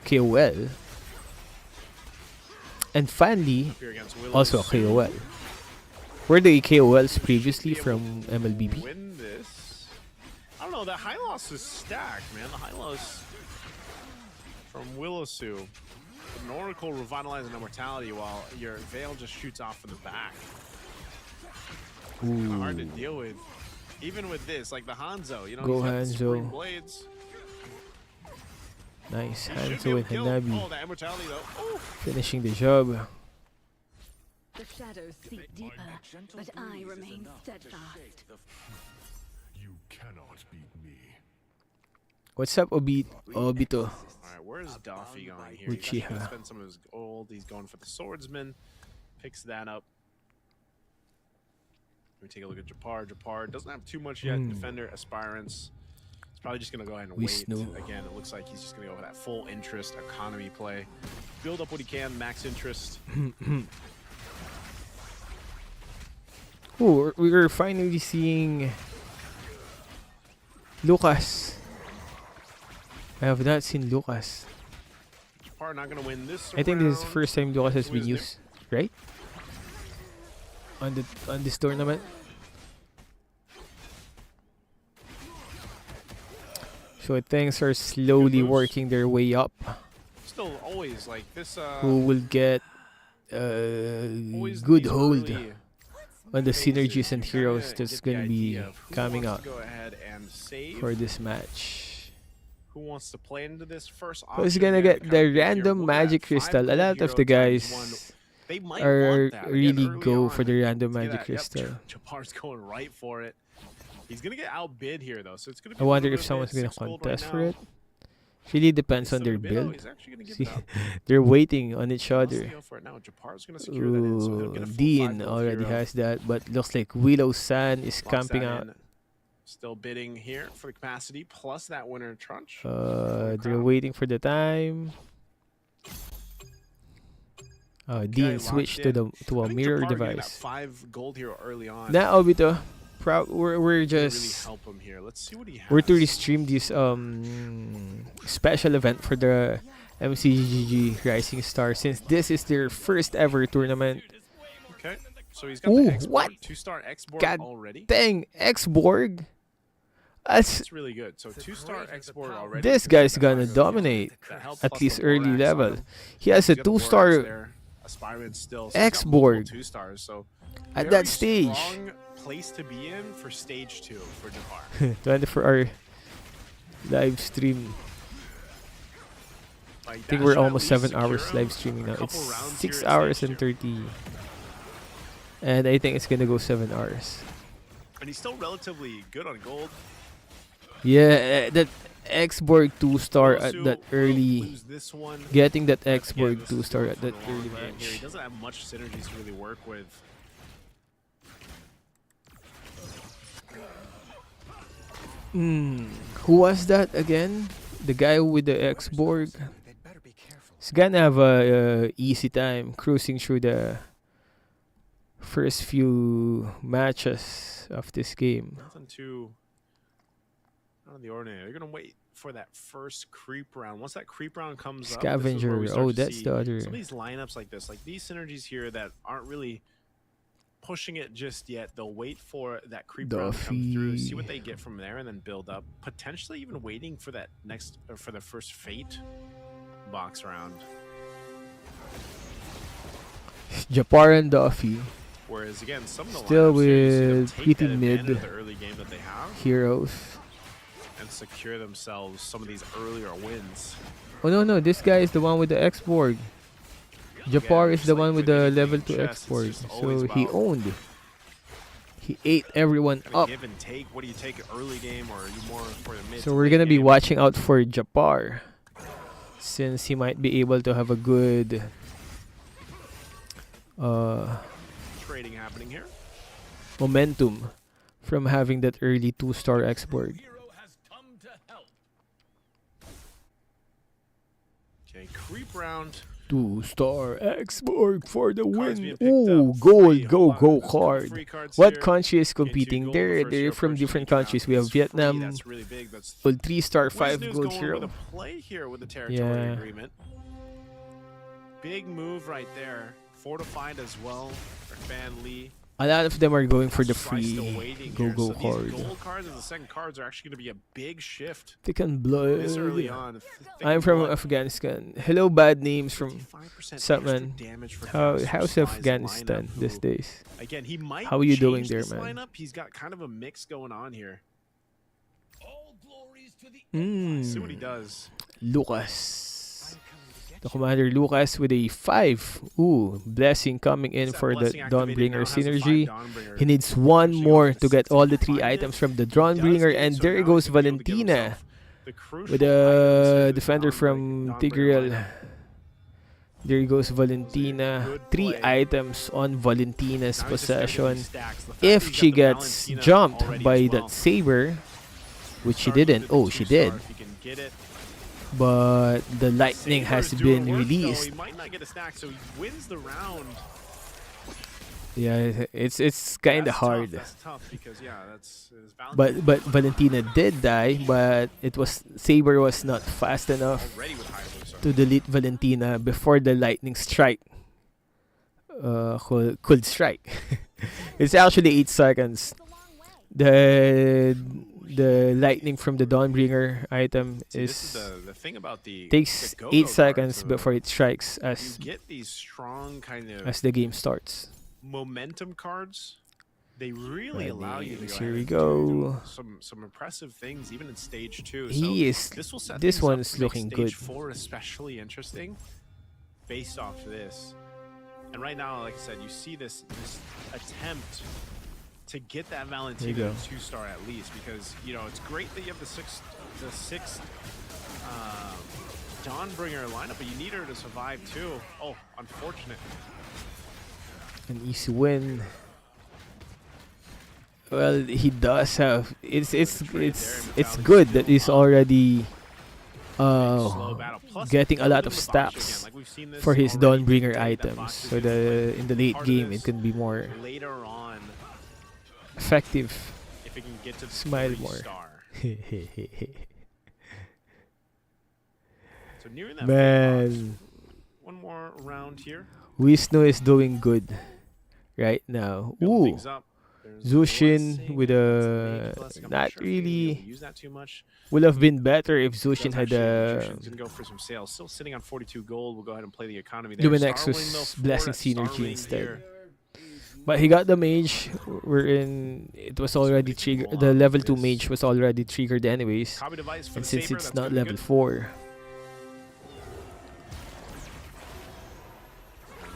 KOL, and Fanli Here against Willow also a Sue. KOL. Were they KOLs previously Be able from to MLBB? Win this. I don't know. That high loss is stacked, man. The high loss from Willow Sue. An Oracle revitalizing immortality while your Veil just shoots off in the back. Kind of hard to deal with. Even with this, like the Hanzo, you know, Go he's got the Hanzo. Supreme Blades. Nice He should be Hanzo able and to kill. Hanabi Oh, that immortality though. Oof. finishing the job. The shadows seep deeper, gentle but I breeze is remain enough to steadfast. shake the You cannot beat me. What's up, Obito? All right, where's Doffy going here? He's actually gonna Uchiha. spend some of his gold. He's going for the swordsman. Picks that up. We take a look at Japar. Japar doesn't have too much yet. Defender, aspirants. He's probably just gonna go ahead and wait. Wisnu. Again, it looks like he's just gonna go for that full interest economy play. Build up what he can, max interest. Oh, we're finally seeing Lucas. I have not seen Lucas. Japar not gonna win this. I think this is the round. first time Lucas has been Wisnu. used, right? On this tournament. So things are slowly moves. working their way up. Still always like this. Who will get Always good these hold early on the phases, synergies and you kinda heroes get that's the gonna be idea of who coming wants out to go ahead and save. for this match. Who wants to play into this first Who's option gonna there get to the kinda pick here? random Look at that, magic 5 crystal? A gold lot hero of the times guys 1. They might are want that again really early go on. for the random Look at magic that. crystal. Yep. Japar's going right for it. He's gonna get outbid here though, so it's gonna be. I a wonder little if bit someone's of gonna 6 gold contest right for now. it. Really depends Still on their gonna bid, though. build. He's actually gonna give See, it up. they're waiting on each Wants to other. go for it now. Japar's gonna secure that in, so he'll get a full 5 Dean gold already hero. has that, but looks like Willow San is Locks camping that out. in. Still bidding here for the capacity plus that winner trunch. They're crowd. waiting for the time. Dean locked switched to in. to I a think mirror Japar getting that device. 5 gold hero early on. Now, Obito, we're really just help him here. Let's see what he has. we're to restream this special event for the MCGG Rising Star since this is their first ever tournament. Okay, so he's got Ooh, the X-Borg, what? 2-star X-Borg God already. Dang, X-Borg. That's That's really good. So 2-star X-Borg already. this He's guy's got gonna that dominate help at plus least the early Borax on level. him. He has a He's got the Borax 2-star there, Aspirant still. So he's got X-Borg multiple 2-stars. So at very that stage. strong place to be in for stage 2 for Japar. 24-hour live stream. Like, I think that we're should at almost least 7 hours secure him live streaming a now. couple It's rounds 6 here at hours stage and 2. 30. And I think it's gonna go 7 hours. And he's still relatively good on gold. Yeah, that X-Borg 2-star at Willow that will early. lose this one. Getting that Again, X-Borg this is 2-star going at for that the long early game here. He match. doesn't have much synergies to really work with. Who was that again? The guy with the X-Borg? They'd better be careful. He's gonna have a easy time cruising through the first few matches of this game. Nothing too out of the ordinary. They're gonna wait for that first creep round. Once that creep round comes up, this is where Scavenger. we start Oh, to that's see the other. some of these lineups like this, like these synergies here that aren't really pushing it just yet. They'll wait for that creep round to come through, see what they get from there, and then build up. Potentially even waiting for that next or for the first fate box round. Japar and Duffy Whereas again, some of the still lineups here, you see them with take pretty that advantage mid of the early game that they have heroes. and secure themselves some of these earlier wins. Oh no, this guy is the one with the X-Borg. Japar is just the like one with with the anything level in 2 chess, it's X-Borg. just always So he about- owned. He ate everyone Kinda up. give and take. What do you take early game, or are you more for the mid? So to we're late gonna be game? watching out for Japar, since he might be able to have a good Trading happening here. momentum from having that early 2-star X-Borg. Hero has come to help. Okay, creep round. 2-star X-Borg for the Cards win. being picked Ooh, up. gold, Free. go, Hold go on, there's a couple card. free cards What here. country is Gain 2 competing? gold the They're first share from purchase different each round. countries. We have It's free, Vietnam, That's really big. That's well, 3-star, 5 Wisnu's gold going hero. with a play here with the territory Yeah. agreement. Big move right there. Fortified as well. Our fan Lee. A lot of them are going for the Slice free waiting go here. go So these card. gold cards and the second cards are actually going to be a big shift Thick and this early blood. on. I'm from Afghanistan. Hello, bad names from Sup, how's Afghanistan these days? Again, he might How are you doing change there, this man? lineup. He's got kind of a mix going on here. All glories to the See what he Mm. does. Lucas. The Commander Lucas with a 5. Ooh, blessing coming in That for the blessing activated now Dawnbringer has a 5 synergy. Dawnbringer. He needs one Actually more going to get all the 3 find it. items from the He does Dawnbringer, get it, and so there now he's goes gonna be able to give Valentina himself the crucial with items a in the defender from Dawnbringer Tigreal. lineup. There goes Valentina. Good 3 play. items on Valentina's Now he's just gotta get possession. these stacks. The fact If that he's she got the gets Valentina jumped already by as well. that saber, which she Starts with didn't. the Oh, she 2-star did. if he can get it. But the lightning has Saber's doing been work, though. released. He might not get a stack, so he wins the round. Yeah, it's kind of That's hard. Tough. That's tough because that's But Valentina did die, but it was Saber was not fast enough already with Hayabusa. to delete Valentina before the lightning strike could strike. It's actually 8 seconds. The lightning from the Dawnbringer item See, this is the thing about the takes the go-go 8 cards, seconds so before it strikes you as get these strong kind of the game starts. momentum cards. They really allow you to Lightnings, go here ahead we and go. do some impressive things even in stage 2. He is. This will set This things up one's to make looking good. Stage 4 especially interesting, based off this. And right now, like I said, you see this attempt to get that Valentina go. 2-star at least, because it's great that you have the sixth Dawnbringer lineup, but you need her to survive too. Oh, unfortunate. An easy win. Well, he does have. It's good that he's already Slow battle. Plus, getting a lot building of the box stats again. Like we've seen this for his already Dawnbringer today, that items. box is So just in the late part of game, this. it can be more Later on, effective. if it can get to the Smile 3-star. So nearing that Man, fifth box. One more round here. Wisnu is doing good right now. Build Ooh, things up. There's Zushin Blessing, with that's a Make Blessing. I'm not sure if you're gonna be able really to use that too much. would have been better if Zushin Does had actually- a Jushin's gonna go for some sales. Still sitting on 42 gold. We'll go ahead and play the economy there. Luminexus Starling, though, Blessing forward at Synergy Starling instead. here. But he got the mage. It was already triggered. The level 2 mage was already triggered anyways. Copy device for And the since Saber, it's that's not gonna be level good. 4,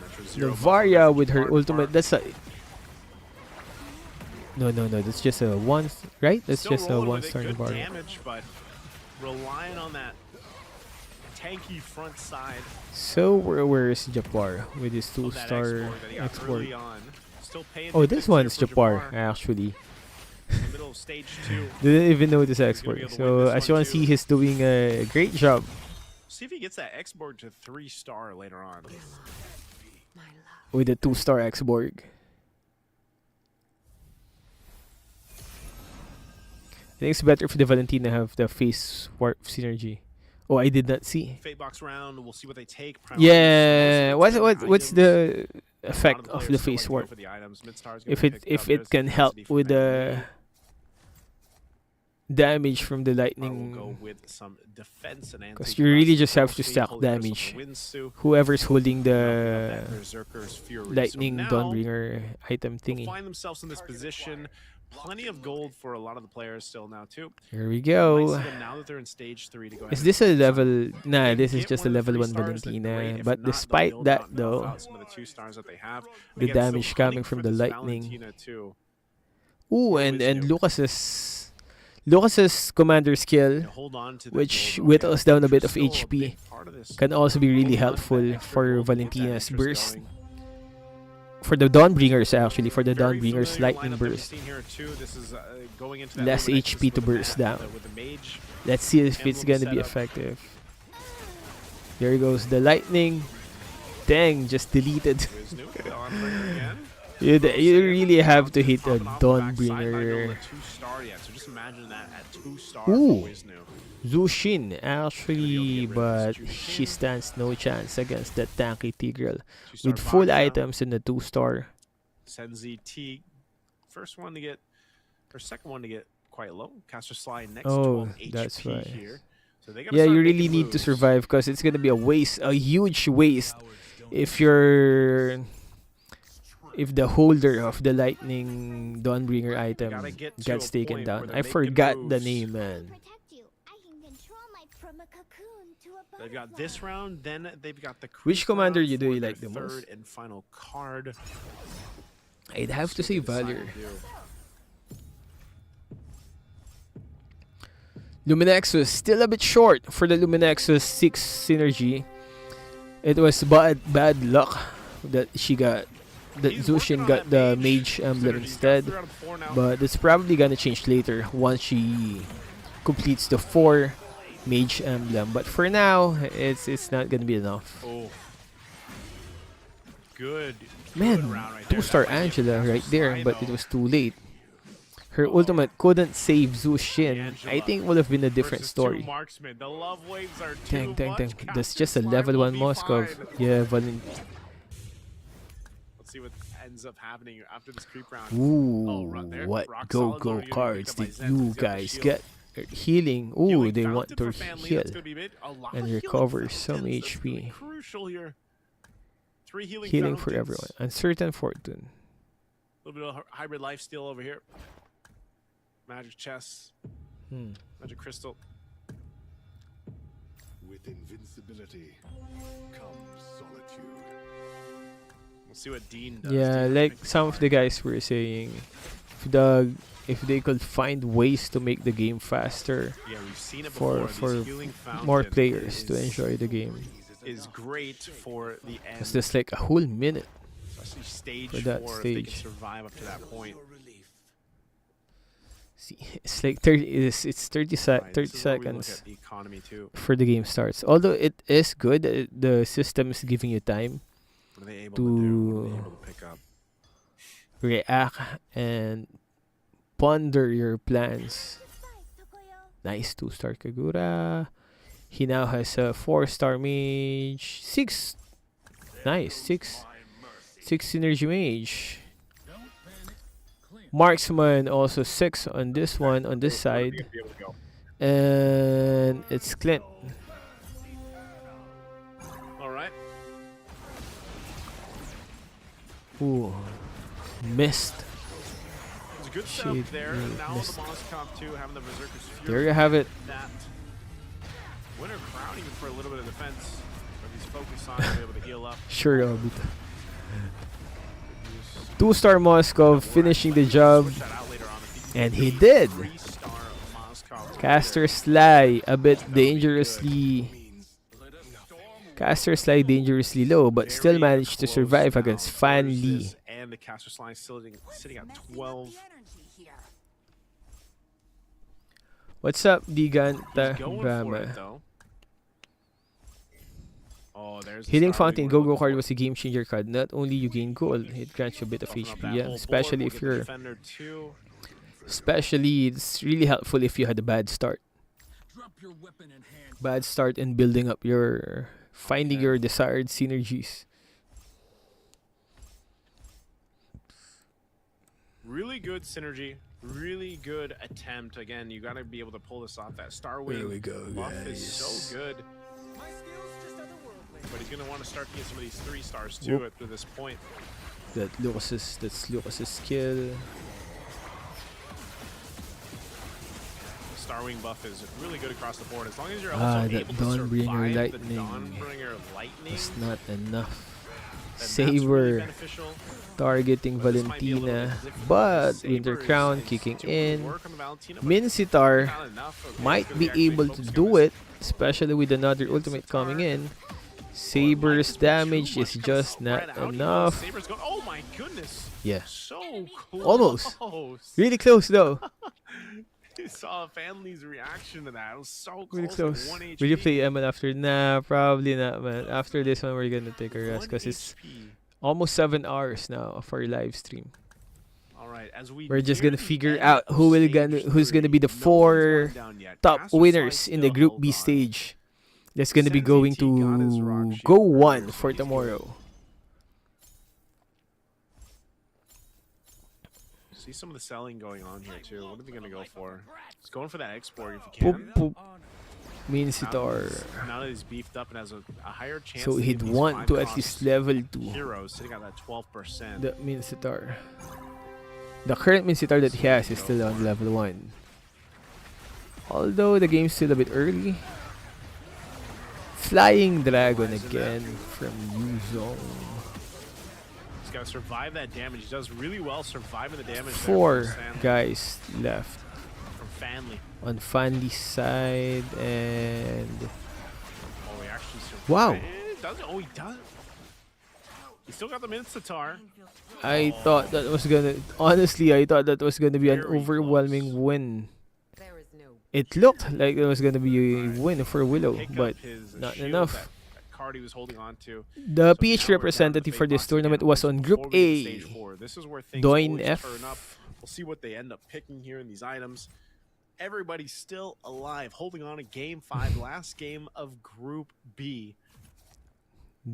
Metro the Zero buff Varya on with her Mark, ultimate. Mark. That's a. No. That's just a 1, right? That's Still just a rolling 1 with it. star Good Varya. damage, but relying on that tanky front side So where is Japar with his of that 2-star export that he got export? early on. Still paying Oh, dividends this here one's for Japar actually. in the middle of stage 2. Didn't even know this gonna export. be able to So win this as you one can see, too. he's doing a great job. See if he gets that export to 3-star later on. My love. With the 2-star X-Borg. I think it's better for the Valentina have the face warp synergy. Oh, I did not see. Fate box round. We'll see what they take. Yeah, Priorities, what's most of the A lot effect the of players the still like face to go warp? for the items. Mid-star's gonna If be it picked if up. it There's can the help density from with Van the Lee. damage from the Or we'll lightning. go with some defense and Because you really just have to stack holding for some damage. Winsu. Whoever's holding Rounding up that the Berserker's Fury. lightning So now Dawnbringer item they'll thingy. find themselves in this position. Plenty of gold for a lot of the players still now too. Here we Might go. see them now that they're in stage 3 to go ahead Is and this a focus on. level? Nah, They this is get just a one of the level 1 3 stars, then Valentina. great. If But not, they'll despite build that out, buff though, out some of the 2 stars that they have. the Again, still damage coming hunting from for the this lightning. Valentina too. Ooh, Who and is new? Lucas's commander skill, They hold on to the which gold. whittles down a bit of Still a HP, big part of this. can also be really Hold on to that helpful extra for gold to get that Valentina's interest burst. going. For the Dawnbringers actually, for the Very Dawnbringers familiar lightning lineup that we've burst. seen here too. This is going into that Less Luminexus HP to with the burst down. with the mage. Let's see if it's Emblem gonna be setup. effective. There goes the lightning. Dang, just deleted. Wisnu, Dawnbringer again. You really have to hit a Popping off the backside, not Dawnbringer. a 2-star yet, so just imagine that at 2-star Ooh. for Wisnu. Zushin actually, Get rid of but this she Jushin. stands no chance against that tanky Tigreal 2-star with full Baka, items and a 2-star. Senzi T, first one to get, or second one to get quite low. Caster Slide next, Oh, 12 that's HP right. here. So they gotta Yeah, start you really making need to moves. survive because it's gonna be a huge waste if you're if the holder of the lightning Dawnbringer item Gotta get to gets a taken point down. where they're I making forgot the moves. name, man. Protect you. I can control my from a cocoon to a They've got this round, then they've got the Which creep commander round you do for you their like the most? third and final card. I'd have to See say what they decide Valor. to do. Luminexus still a bit short for the Luminexus 6 synergy. It was bad luck that she got that He's working Zushin on got that the mage emblem synergy. He's got instead. 3 out of 4 now. But it's probably gonna change later once she completes the 4 mage emblem. But for now, it's not gonna be enough. Oh. Good. Man, good round right there. 2-star That might be a Angela Caster right there, Slide, but it though. was too late. Her ultimate couldn't save Zushin. I think it would have been a different Versus 2 story. marksmen. The love waves are too Dang. much. That's Caster just a Slide level will 1 be Moskov. fine. Yeah, Let's see what ends up happening after this creep round. Ooh, there. what Rock go solid go loader unit cards picked up by did Zen. you He's got the guys shield. get? Healing. Ooh, Healing they want fountain to for Fan Lee, heal that's gonna be big. A lot and of healing recover some fountains. That's gonna be HP. crucial here. 3 healing Healing for fountains. everyone. Uncertain Fortune. A little bit of hybrid life steal over here. Magic chest. Hmm. Magic crystal. With invincibility comes solitude. We'll see what Dean does. Yeah, Dean like picks some of apart. the guys were saying, if they could find ways to make the game faster Yeah, we've seen it for before. These healing more fountain players to is- enjoy the game. is great for the end. It's just like a whole minute. Especially stage for that 4 if they can stage. survive up to that point. See, it's like 30. It's 30 Right, 30 this is where we look seconds at the economy too. for the game starts. Although it is good, the system is giving you time What are they able to do? What are they to able to pick up? react and ponder your plans. Nice 2-star Kagura. He now has a 4-star mage. 6. Nice. 6 synergy mage. Marksman also 6 on this one, on this side. Be able to go. And it's Clint. All right. Ooh. Missed. It's a good Shade, setup there. yeah, Now missed. the Moskov 2 having the Berserker's Fury. There you have it. That winner crown even for a little bit of defense. But he's focused on being able to heal up. Sure, Obito. 2-star Moskov finishing the job. Switch that out later on if he And can he beat did. 3-star Moskov. Caster Sly a bit dangerously. Caster Sly dangerously low, but still Very managed to close survive now against Fan versus- Lee. And the Caster Slide sitting at Messing 12. with the energy here. What's up, Diganta He's going for Bama? it though. Oh, there's the Healing star we Fountain were Go-Go looking card for. was a game changer card. Not only you gain gold, it grants you a bit of Open up HP. that Yeah, whole especially board. if We'll you're, get the Defender too. especially it's really helpful if you had a bad start. Drop your weapon and hand. Bad start in building up your, finding Okay. your desired synergies. Really good synergy Really good attempt. Again, you got to be able to pull this off. That Star Wing There we go, buff is guys. so good. My skills just otherworldly. But he's going to want to start to get some of these 3 stars too Whoop. at this point. That's Lucas's skill. Star Wing buff is really good across the board. As long as you're Ah, also that able to Dawnbringer survive the lightning. Dawnbringer lightning, It's not enough. then that's really Saber beneficial. targeting But this might be a little Valentina, bit different but because Winter Saber Crown is kicking doing in. work on the Valentina, but Mincitar not enough. Okay, might he's gonna be actually able to focusing on do this. it, especially with another ultimate coming in. Saber's damage is just not enough. Saber's going, oh my goodness. Yeah, So close. Almost. really close though. You saw Fanly's reaction to that. It was so close. Really like close. 1 Will you HP. play ML after? Nah, probably not, man. After this one, we're gonna take a rest 1 because it's HP. almost 7 hours now of our live stream. All right, as We're just near gonna the figure end out of who's gonna be the stage 3, no one's 4 gone down yet. top Caster's winners Slide in the still Group B held on. stage. That's gonna be Sense going AT got his rock to shield go earlier, 1 so for he's good. tomorrow. See some of the selling going on here too. What are they gonna go for? He's going for that export if he can. Poop, poop. Mincitar. Now that he's beefed up and has a higher chance. So to he'd get these want 5 to at cost least level 2 heroes sitting at that 12%. the Mincitar. The current Mincitar that he has is still on level 1. Although the game's still a bit early. Flying Dragon again from Yuzong. He's got to survive that damage. He does really well surviving the damage. 4 guys left from Fanly. on Fanly's side, and Oh, he actually survived. Wow. Doesn't. Oh, he doesn't. He still got the Mincitar. I thought that was gonna. Honestly, I thought that was gonna be an Very overwhelming close. win. There is no It looked like it was gonna be a win for Willow, Pick but up his not shield enough. that card he was holding on to. The So PH now we're down to representative the for big this box tournament again. was on Before Group we get to A. stage 4, this is where things Doin always F. turn up. We'll see what they end up picking here in these items. Everybody's still alive, holding on to Game 5, last game of Group B.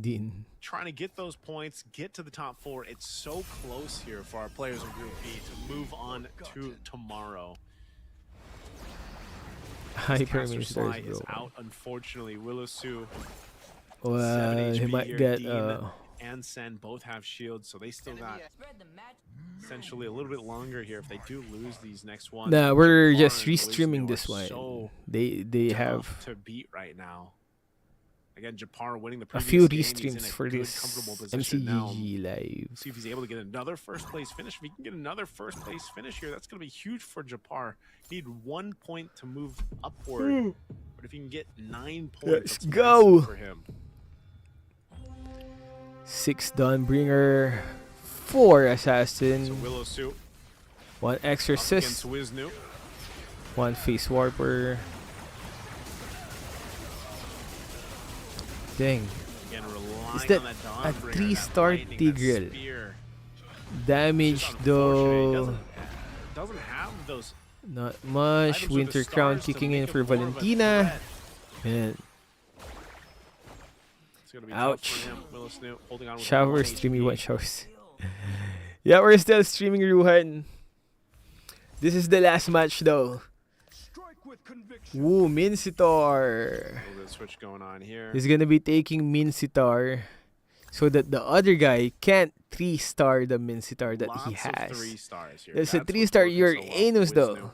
Din. Trying to get those points, get to the top 4. It's so close here for our players in Group B to move on to tomorrow. Hyper Caster Sly Ministers, is bro. out, unfortunately. Willow Sue, Well, 7 he HP might here. get Dean and Sen both have shields, so they still got essentially a little bit longer here if they do lose these next ones. Nah, we're Japar just and restreaming Wisnu this are one. So They tough have to beat right now. Again, Japar winning the a previous few game. He's in restreams a for good, this comfortable position now. MCGG live. See if he's able to get another first place finish. If he can get another first place finish here, that's going to be huge for Japar. Need 1 point to move upward. But if he can get 9 points, Let's that's go. massive for him. 6 Dawnbringer, 4 Assassin, So Willow Sue 1 up Exorcist, against Wisnu. 1 Face Warper. Dang. Again, relying Is that on that a Dawnbringer, 3-star that lightning, that Tigreal? spear. Damage Just unfortunate. He though. doesn't have those Not items much. with the Winter Crown stars to kicking make in him for more of a Valentina. threat. Man, It's gonna be Ouch. tough for him. Willow Snoop holding on with shower 1 streaming HP. what shows. Yeah, we're still streaming Ruhan. This is the last match though. Strike with conviction. Woo, A Mincitar. little bit of switch going on here. He's gonna be taking Mincitar so that the other guy can't 3-star the Mincitar that he Lots of has. 3 stars here. That's a what's 3-star working so well for Uranus though. Wisnu.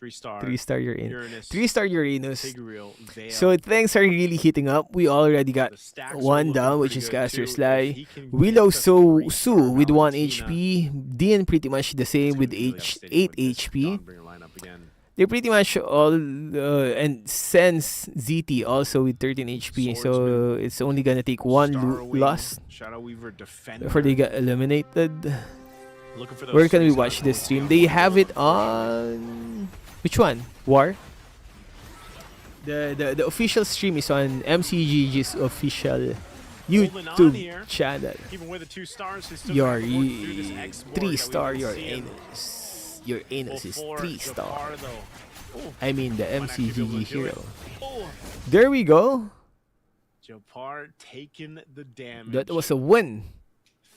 3-star. 3-star Uranus. 3-star Uranus. Tigreal, Veil. So things are really heating up. We already got The stacks are 1 looking down, which pretty is good, Caster too. Sly. If he can get Willow the Sue 3-star with 1 Valentina, HP. Dean pretty much the it's same gonna with be really 8 upsetting with this HP. Dawnbringer lineup again. They're pretty much all and Sense ZT also with 13 HP. So Swordsman, it's only gonna take 1 Starwing, loss Shadow Weaver Defender. before they get eliminated. Looking for those Where can we 3-star watch this goals stream? here. They have it on which one? War? The official stream is on MCGG's official Holding on YouTube here. channel. Even with the 2 stars, he's still Your gonna have to work through this export that we've 3-star been your seeing. anus. Your anus is Before 3-star. Japar, though. Ooh, I mean the might actually be able MCGG to do it. hero. Oh, There we go. Japar taking the damage. That was a win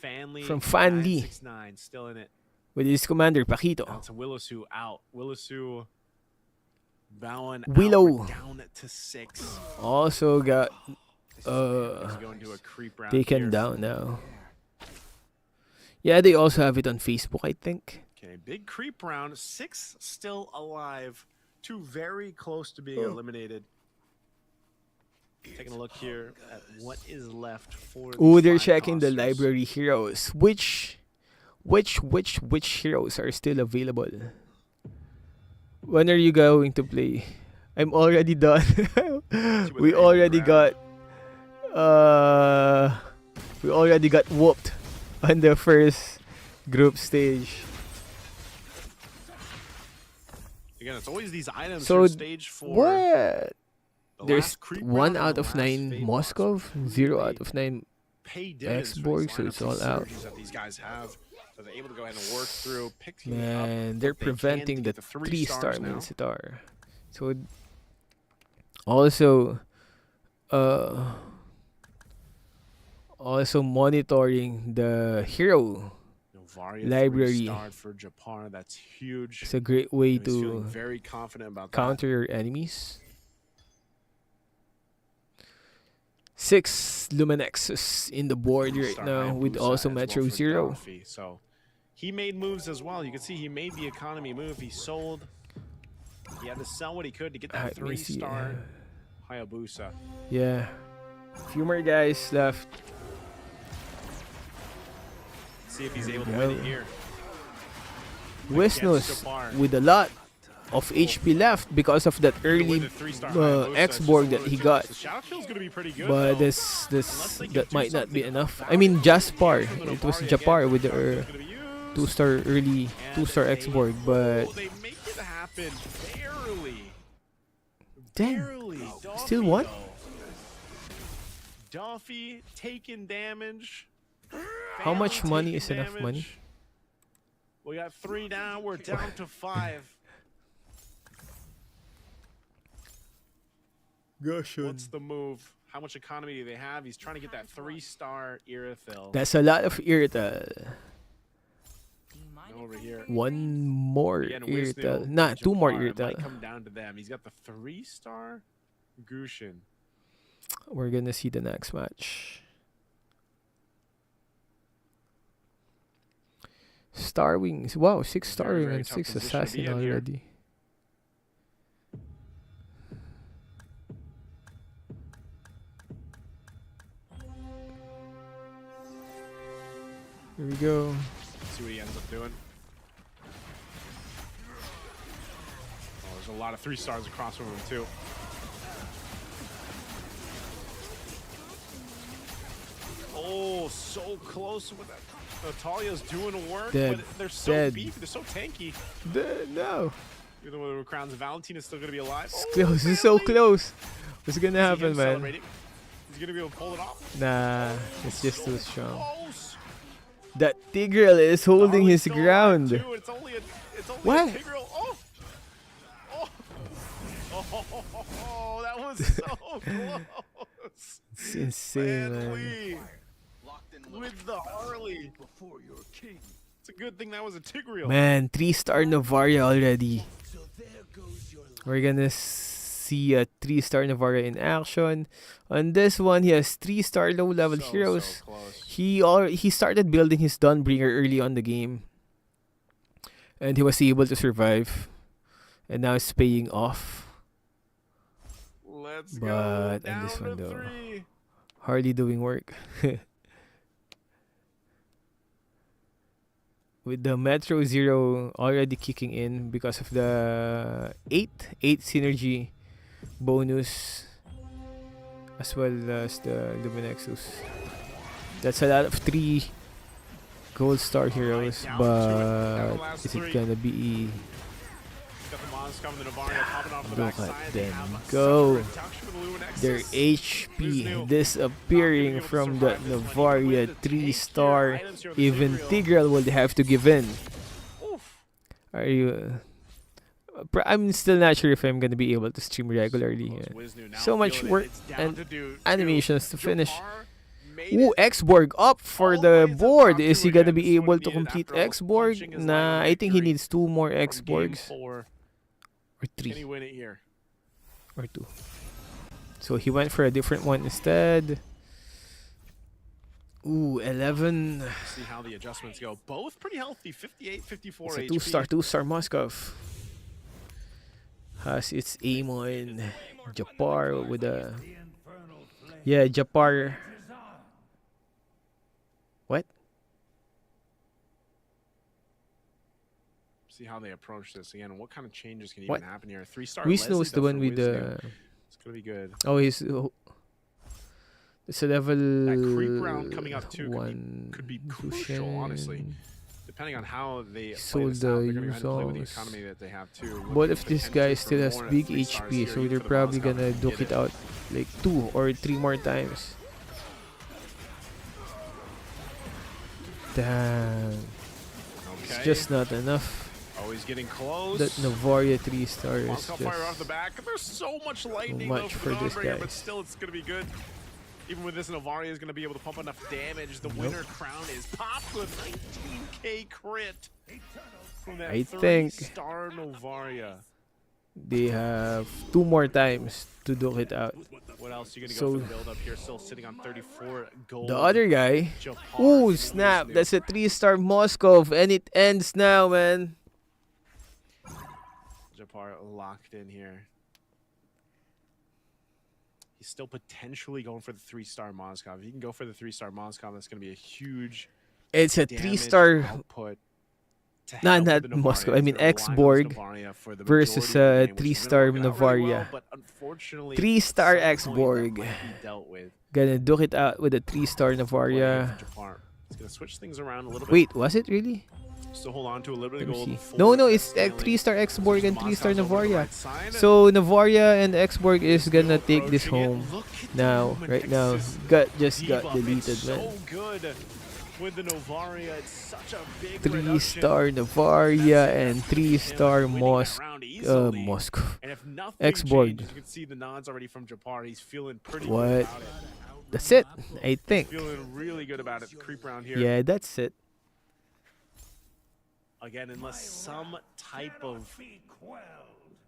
Fanly from Fan Lee. 969 still in it. with his commander Paquito. Now to Willisu out. Willisu bowing Willow. out. We're down to 6. Also got He's going to a creep round taken here. down now. Yeah, they also have it on Facebook, I think. Okay, big creep round. 6 still alive. 2 very close to being eliminated. Taking a look here at what is left for these Oh, they're 5 checking the costers. library heroes. Which heroes are still available? When are you going to play? I'm already done. we already got whooped on the first group stage. Again, it's always these items So, for stage 4. What? The There's last creep 1 round and out the of last 9 fade Moscow, boss. 0 out of 9 Pay dividends for X-Borg, these so it's lineups, all these out. synergies that these guys have. So they're able to go ahead and work through, picking Man, up they're what they can preventing to the get the 3 3-star stars now. Mincetar. So also monitoring the hero Novaria library. 3-starred for Japar. That's huge. It's a great way He's feeling to very confident about counter your enemies. 6 Luminexus in the board that. right Star now with Hayabusa also as Metro well for Zero. Daffy. So he made moves as well. You can see he made the economy move. He sold. He had to sell what he could to get that Let me see. 3-star Hayabusa. Yeah. Few more guys left. See if he's able to Yeah. win it here. Wisnus Japar. with a lot of HP left because of that early With the 3-star Hayabusa, it's X-Borg just that he a got. The shadow kill's gonna be pretty good. But though. this Unless they can that do might not be something enough. about I mean it. Jaspar. From the It was Novaria Japar again, with the Shark's gonna be used. 2-star early And 2-star they- X-Borg, but oh, they make it happen barely. dang, Barely. still Duffy, won? though. Duffy taking damage. How much Family money taking is enough damage. money? We got 3 down. We're down to 5. What's the move? How much economy do they have? He's trying to get that 3-star Irithyll. That's a lot of Irrital. Over here. 1 more Again, Irrital. Wisnu, Nah, 2 more Japar, it Irrital. might come down to them. He's got the 3-star Gushin. We're gonna see the next match. Star Wings. Wow, 6 Star Very, Wing very and tough 6 position to Assassin be in here. already. Here we go. See what he ends up doing. Oh, there's a lot of 3-stars across from him too. Oh, so close with that. Natalia's doing work, Dead. but they're so Dead. beefy, they're so tanky. No. Even though the Crowns of Valentina's still gonna be alive. It's Oh, close. It's so family! close. What's gonna See happen, him man? celebrating? He's gonna be able to pull it off. Nah, it's just too strong. Close. That Tigreal is holding Darwin's his still alive, ground. too. It's only a What? Tigreal. Oh. Oh, that was so close. It's insane, man. Lee with the Harley. Before your king. It's a good thing that was a Tigreal. Man, 3-star Novaria already. So there goes your We're gonna see a 3-star Novaria in action. On this one, he has 3-star low-level So heroes. close. He started building his Dawnbringer early on the game, and he was able to survive. And now it's paying off. Let's But go. on Down this one to though, 3. hardly doing work. With the Metro Zero already kicking in because of the 8 synergy bonus, as well as the Luminexus. That's a lot of 3 gold star heroes, down to it. Down to the but last is it 3. gonna be? Got the Mons coming, the Novaria popping off the Look backside. at They them have go. some reduction with the Luminexus. Their HP Wisnu disappearing able to from survive that this one. He Novaria went to 3-star. take care items here with the Even Tigreal. Tigreal would have to give in. Oof. Are you? I'm still not sure if I'm gonna be able to stream regularly. Close. Yeah. Wisnu now So much feeling it. work It's down and to do- animations to finish. Japar waited. Ooh, X-Borg up for all the way to board. top Is two he gonna again. be This is what able he to needed complete after almost X-Borg? punching his line Nah, of I think he victory needs 2 more from game X-Borgs. 4. Or Can he 3. win it here? Or 2. So he went for a different one instead. Ooh, 11. See how the adjustments go. Both pretty healthy. 58, 54 It's a HP. 2-star Moskov. Has its aim on Japar with a... Yeah, Japar. What? See how they approach this again. What kind of changes can What? even happen here? 3-star Wisnu Leslie is the though one for with Wisnu. the... It's gonna be good. Oh, he's... It's a level... That creep round coming up too one could be crucial, honestly. Lucian. Depending on how they play Sold this out, the they're gonna go ahead and play with the Yuzong's. economy that they have too. But Looking if this potentially guy for still has more big 3 stars HP, here, so even they're for the probably Moscow gonna to duke get it out like 2 or 3 more times. Damn. It's Okay. just not enough. Always getting close. That Novaria 3-star is Moscow fire off the just... back. There's so much lightning much though for the this Dawnbringer, guy. but still it's gonna be good. Even with this, Novaria is gonna be able to pump enough damage. The winner crown is popped with 19k crit from that I think 3-star Novaria. they have 2 more times to duke it out. What else are you gonna So- go for the build up here? Still sitting on 34 gold. The other guy... Japar Ooh, and snap! Wisnu. That's a 3-star Moskov, and it ends now, man. Japar locked in here. He's still potentially going for the 3-star Moskov. If he can go for the 3-star Moskov, that's going to be a huge It's a damage 3-star... output. to Nah, help not with the Novaria. Moscow. I It's mean, gonna rely on this X-Borg Novaria for the versus majority of the a game, which is 3-star gonna work out really well, Novaria. but unfortunately, 3-star at some point, X-Borg. that might be dealt with. Gonna duke it out with a 3-star Playing Novaria. for Japar. He's going to switch things around a little bit. Wait, was it really? Still hold on to a little bit Let of me gold. see. for No, it's scaling. 3-star X-Borg and Moscow's 3-star over to the Novaria. right side. So Novaria and X-Borg is Still gonna take this approaching it. home Look at the now, right now. Luminex's Just got debuff. deleted, It's man. so good with the Novaria. It's such a big 3-star reduction. Novaria and 3-star Winning that round easily. Moscow. And if nothing X-Borg. changes, you can see the nods already from Japar. He's feeling pretty What? good about it. That's it, I think. Feeling really good about it. Creep round here. Yeah, that's it. Again, unless some type of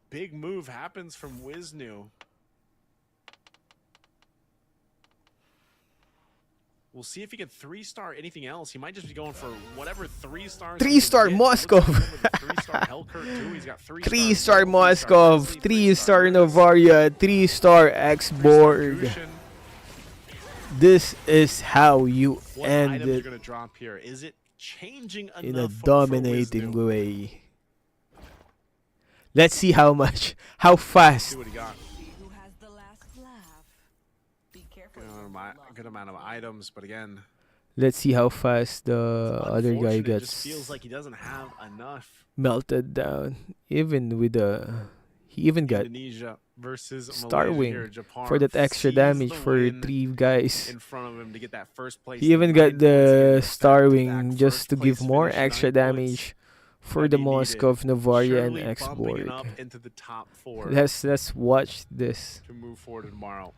big move happens from Wisnu. We'll see if he can 3-star anything else. He might just be going for whatever 3 stars. 3-star Moskov. 3-star Hellkurt too. He's got 3-star Moskov, 3-star Novaria, 3-star X-Borg. This is how you What end items are it going to drop here? Is it changing enough in a for dominating Wisnu? way. Let's see how See fast. what he got. Who has the last laugh? Be careful. Good amount of items, but again, Let's see how fast the other guy unfortunate. It just gets feels like he doesn't have enough. melted down. Even with he even got Indonesia versus Star Malaysia Wing here. Japar for that extra sees damage the for win 3 guys. in front of him to get that first place. He even 9 got points the again, Star back-to-back Wing just first to give place more finish, extra 9 points damage for that the he needed. Moskov, Novaria, and Surely bumping X-Borg. it up into the top 4 Let's watch this. to move forward tomorrow.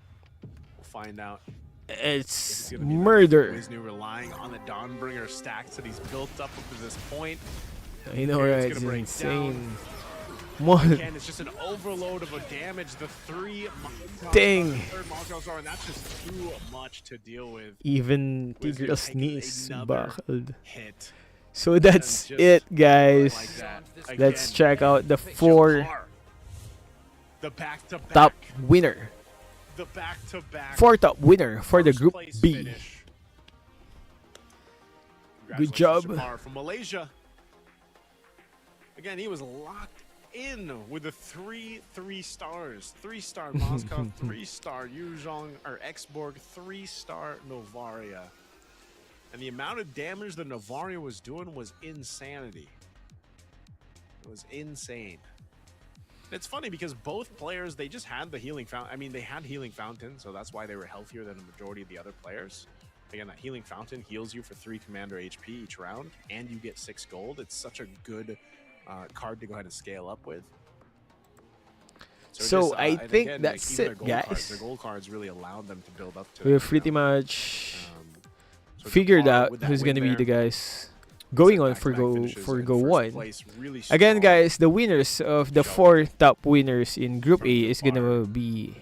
We'll find out. It's Gonna be murder. Wisnu relying on the Dawnbringer stacks that he's built up to this point. I know, Here right? it's It's gonna break insane. Again, it's just an overload of a damage. The 3 Moscow Dang. stars, the 3rd Moscow star, and that's just too much to deal with. Even Wisnu Tigre's taking knees another buckled. Hit. So that's just it, guys. Like that. Let's Again, check out the 4 Japar, the back-to-back. top winner. The back-to-back. 4 top winner for the first Group place B. finish. Good Congratulations, job. Japar from Malaysia. Again, he was locked in with the 3 stars. 3-star Moscow, 3-star Yuzhong or X-Borg, 3-star Novaria. And the amount of damage the Novaria was doing was insanity. It was insane. It's funny because both players, they just had the healing fountain. I mean, they had healing fountain, so that's why they were healthier than the majority of the other players. Again, that healing fountain heals you for 3 commander HP each round, and you get 6 gold. It's such a good card to go ahead and scale up with. So I and think again, that's even it, their gold guys. Their gold cards really allowed them to build up to We're that, pretty much So figured Jakar out with that who's win gonna be there, the guys he going said on for back-to-back go finishes for in go first one. place, really Again, strong. guys, the winners of the Showing 4 top winners in Group from A is gonna Jakar. be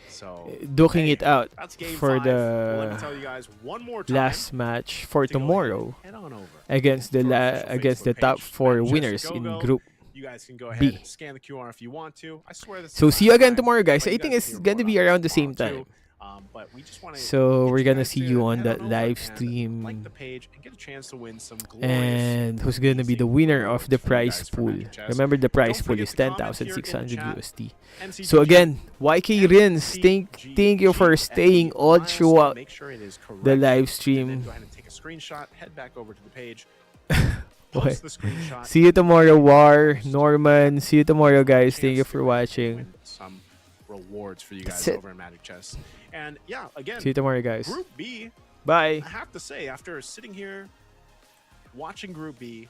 So duking hey, it out that's game for 5. Well, let me the tell you guys one more time last match for to go ahead tomorrow and head on over against the to our official against the Facebook top page, 4 Manchester winners in Go-Go. Group. You guys can go B. ahead, scan the QR if you want to. I swear this is So the see you last again time, tomorrow, guys. but I you think guys it's can hear gonna more be about around the this same tomorrow, time. too. But we just want to So we're gonna guys see to you on head that over live and stream. like the page and get a chance to win some glorious, And who's gonna be the amazing winner rewards of the for you prize guys for pool? Magic Chess. Remember, the prize Don't pool forget is to comment here in the 10,600 chat. USD. MCGG, So again, YK Rins, thank you for staying all throughout Make sure it is correct, the live and then stream. go ahead and take a screenshot. Head back over to the page. Okay. Post the screenshot. See you tomorrow, War, Post. Norman. See you tomorrow, guys. Thank you Chance for to go ahead and watching. win some rewards for you That's guys it. over in Magic Chess. And yeah, again, See you tomorrow, guys. Group B, Bye. I have to say, after sitting here watching Group B,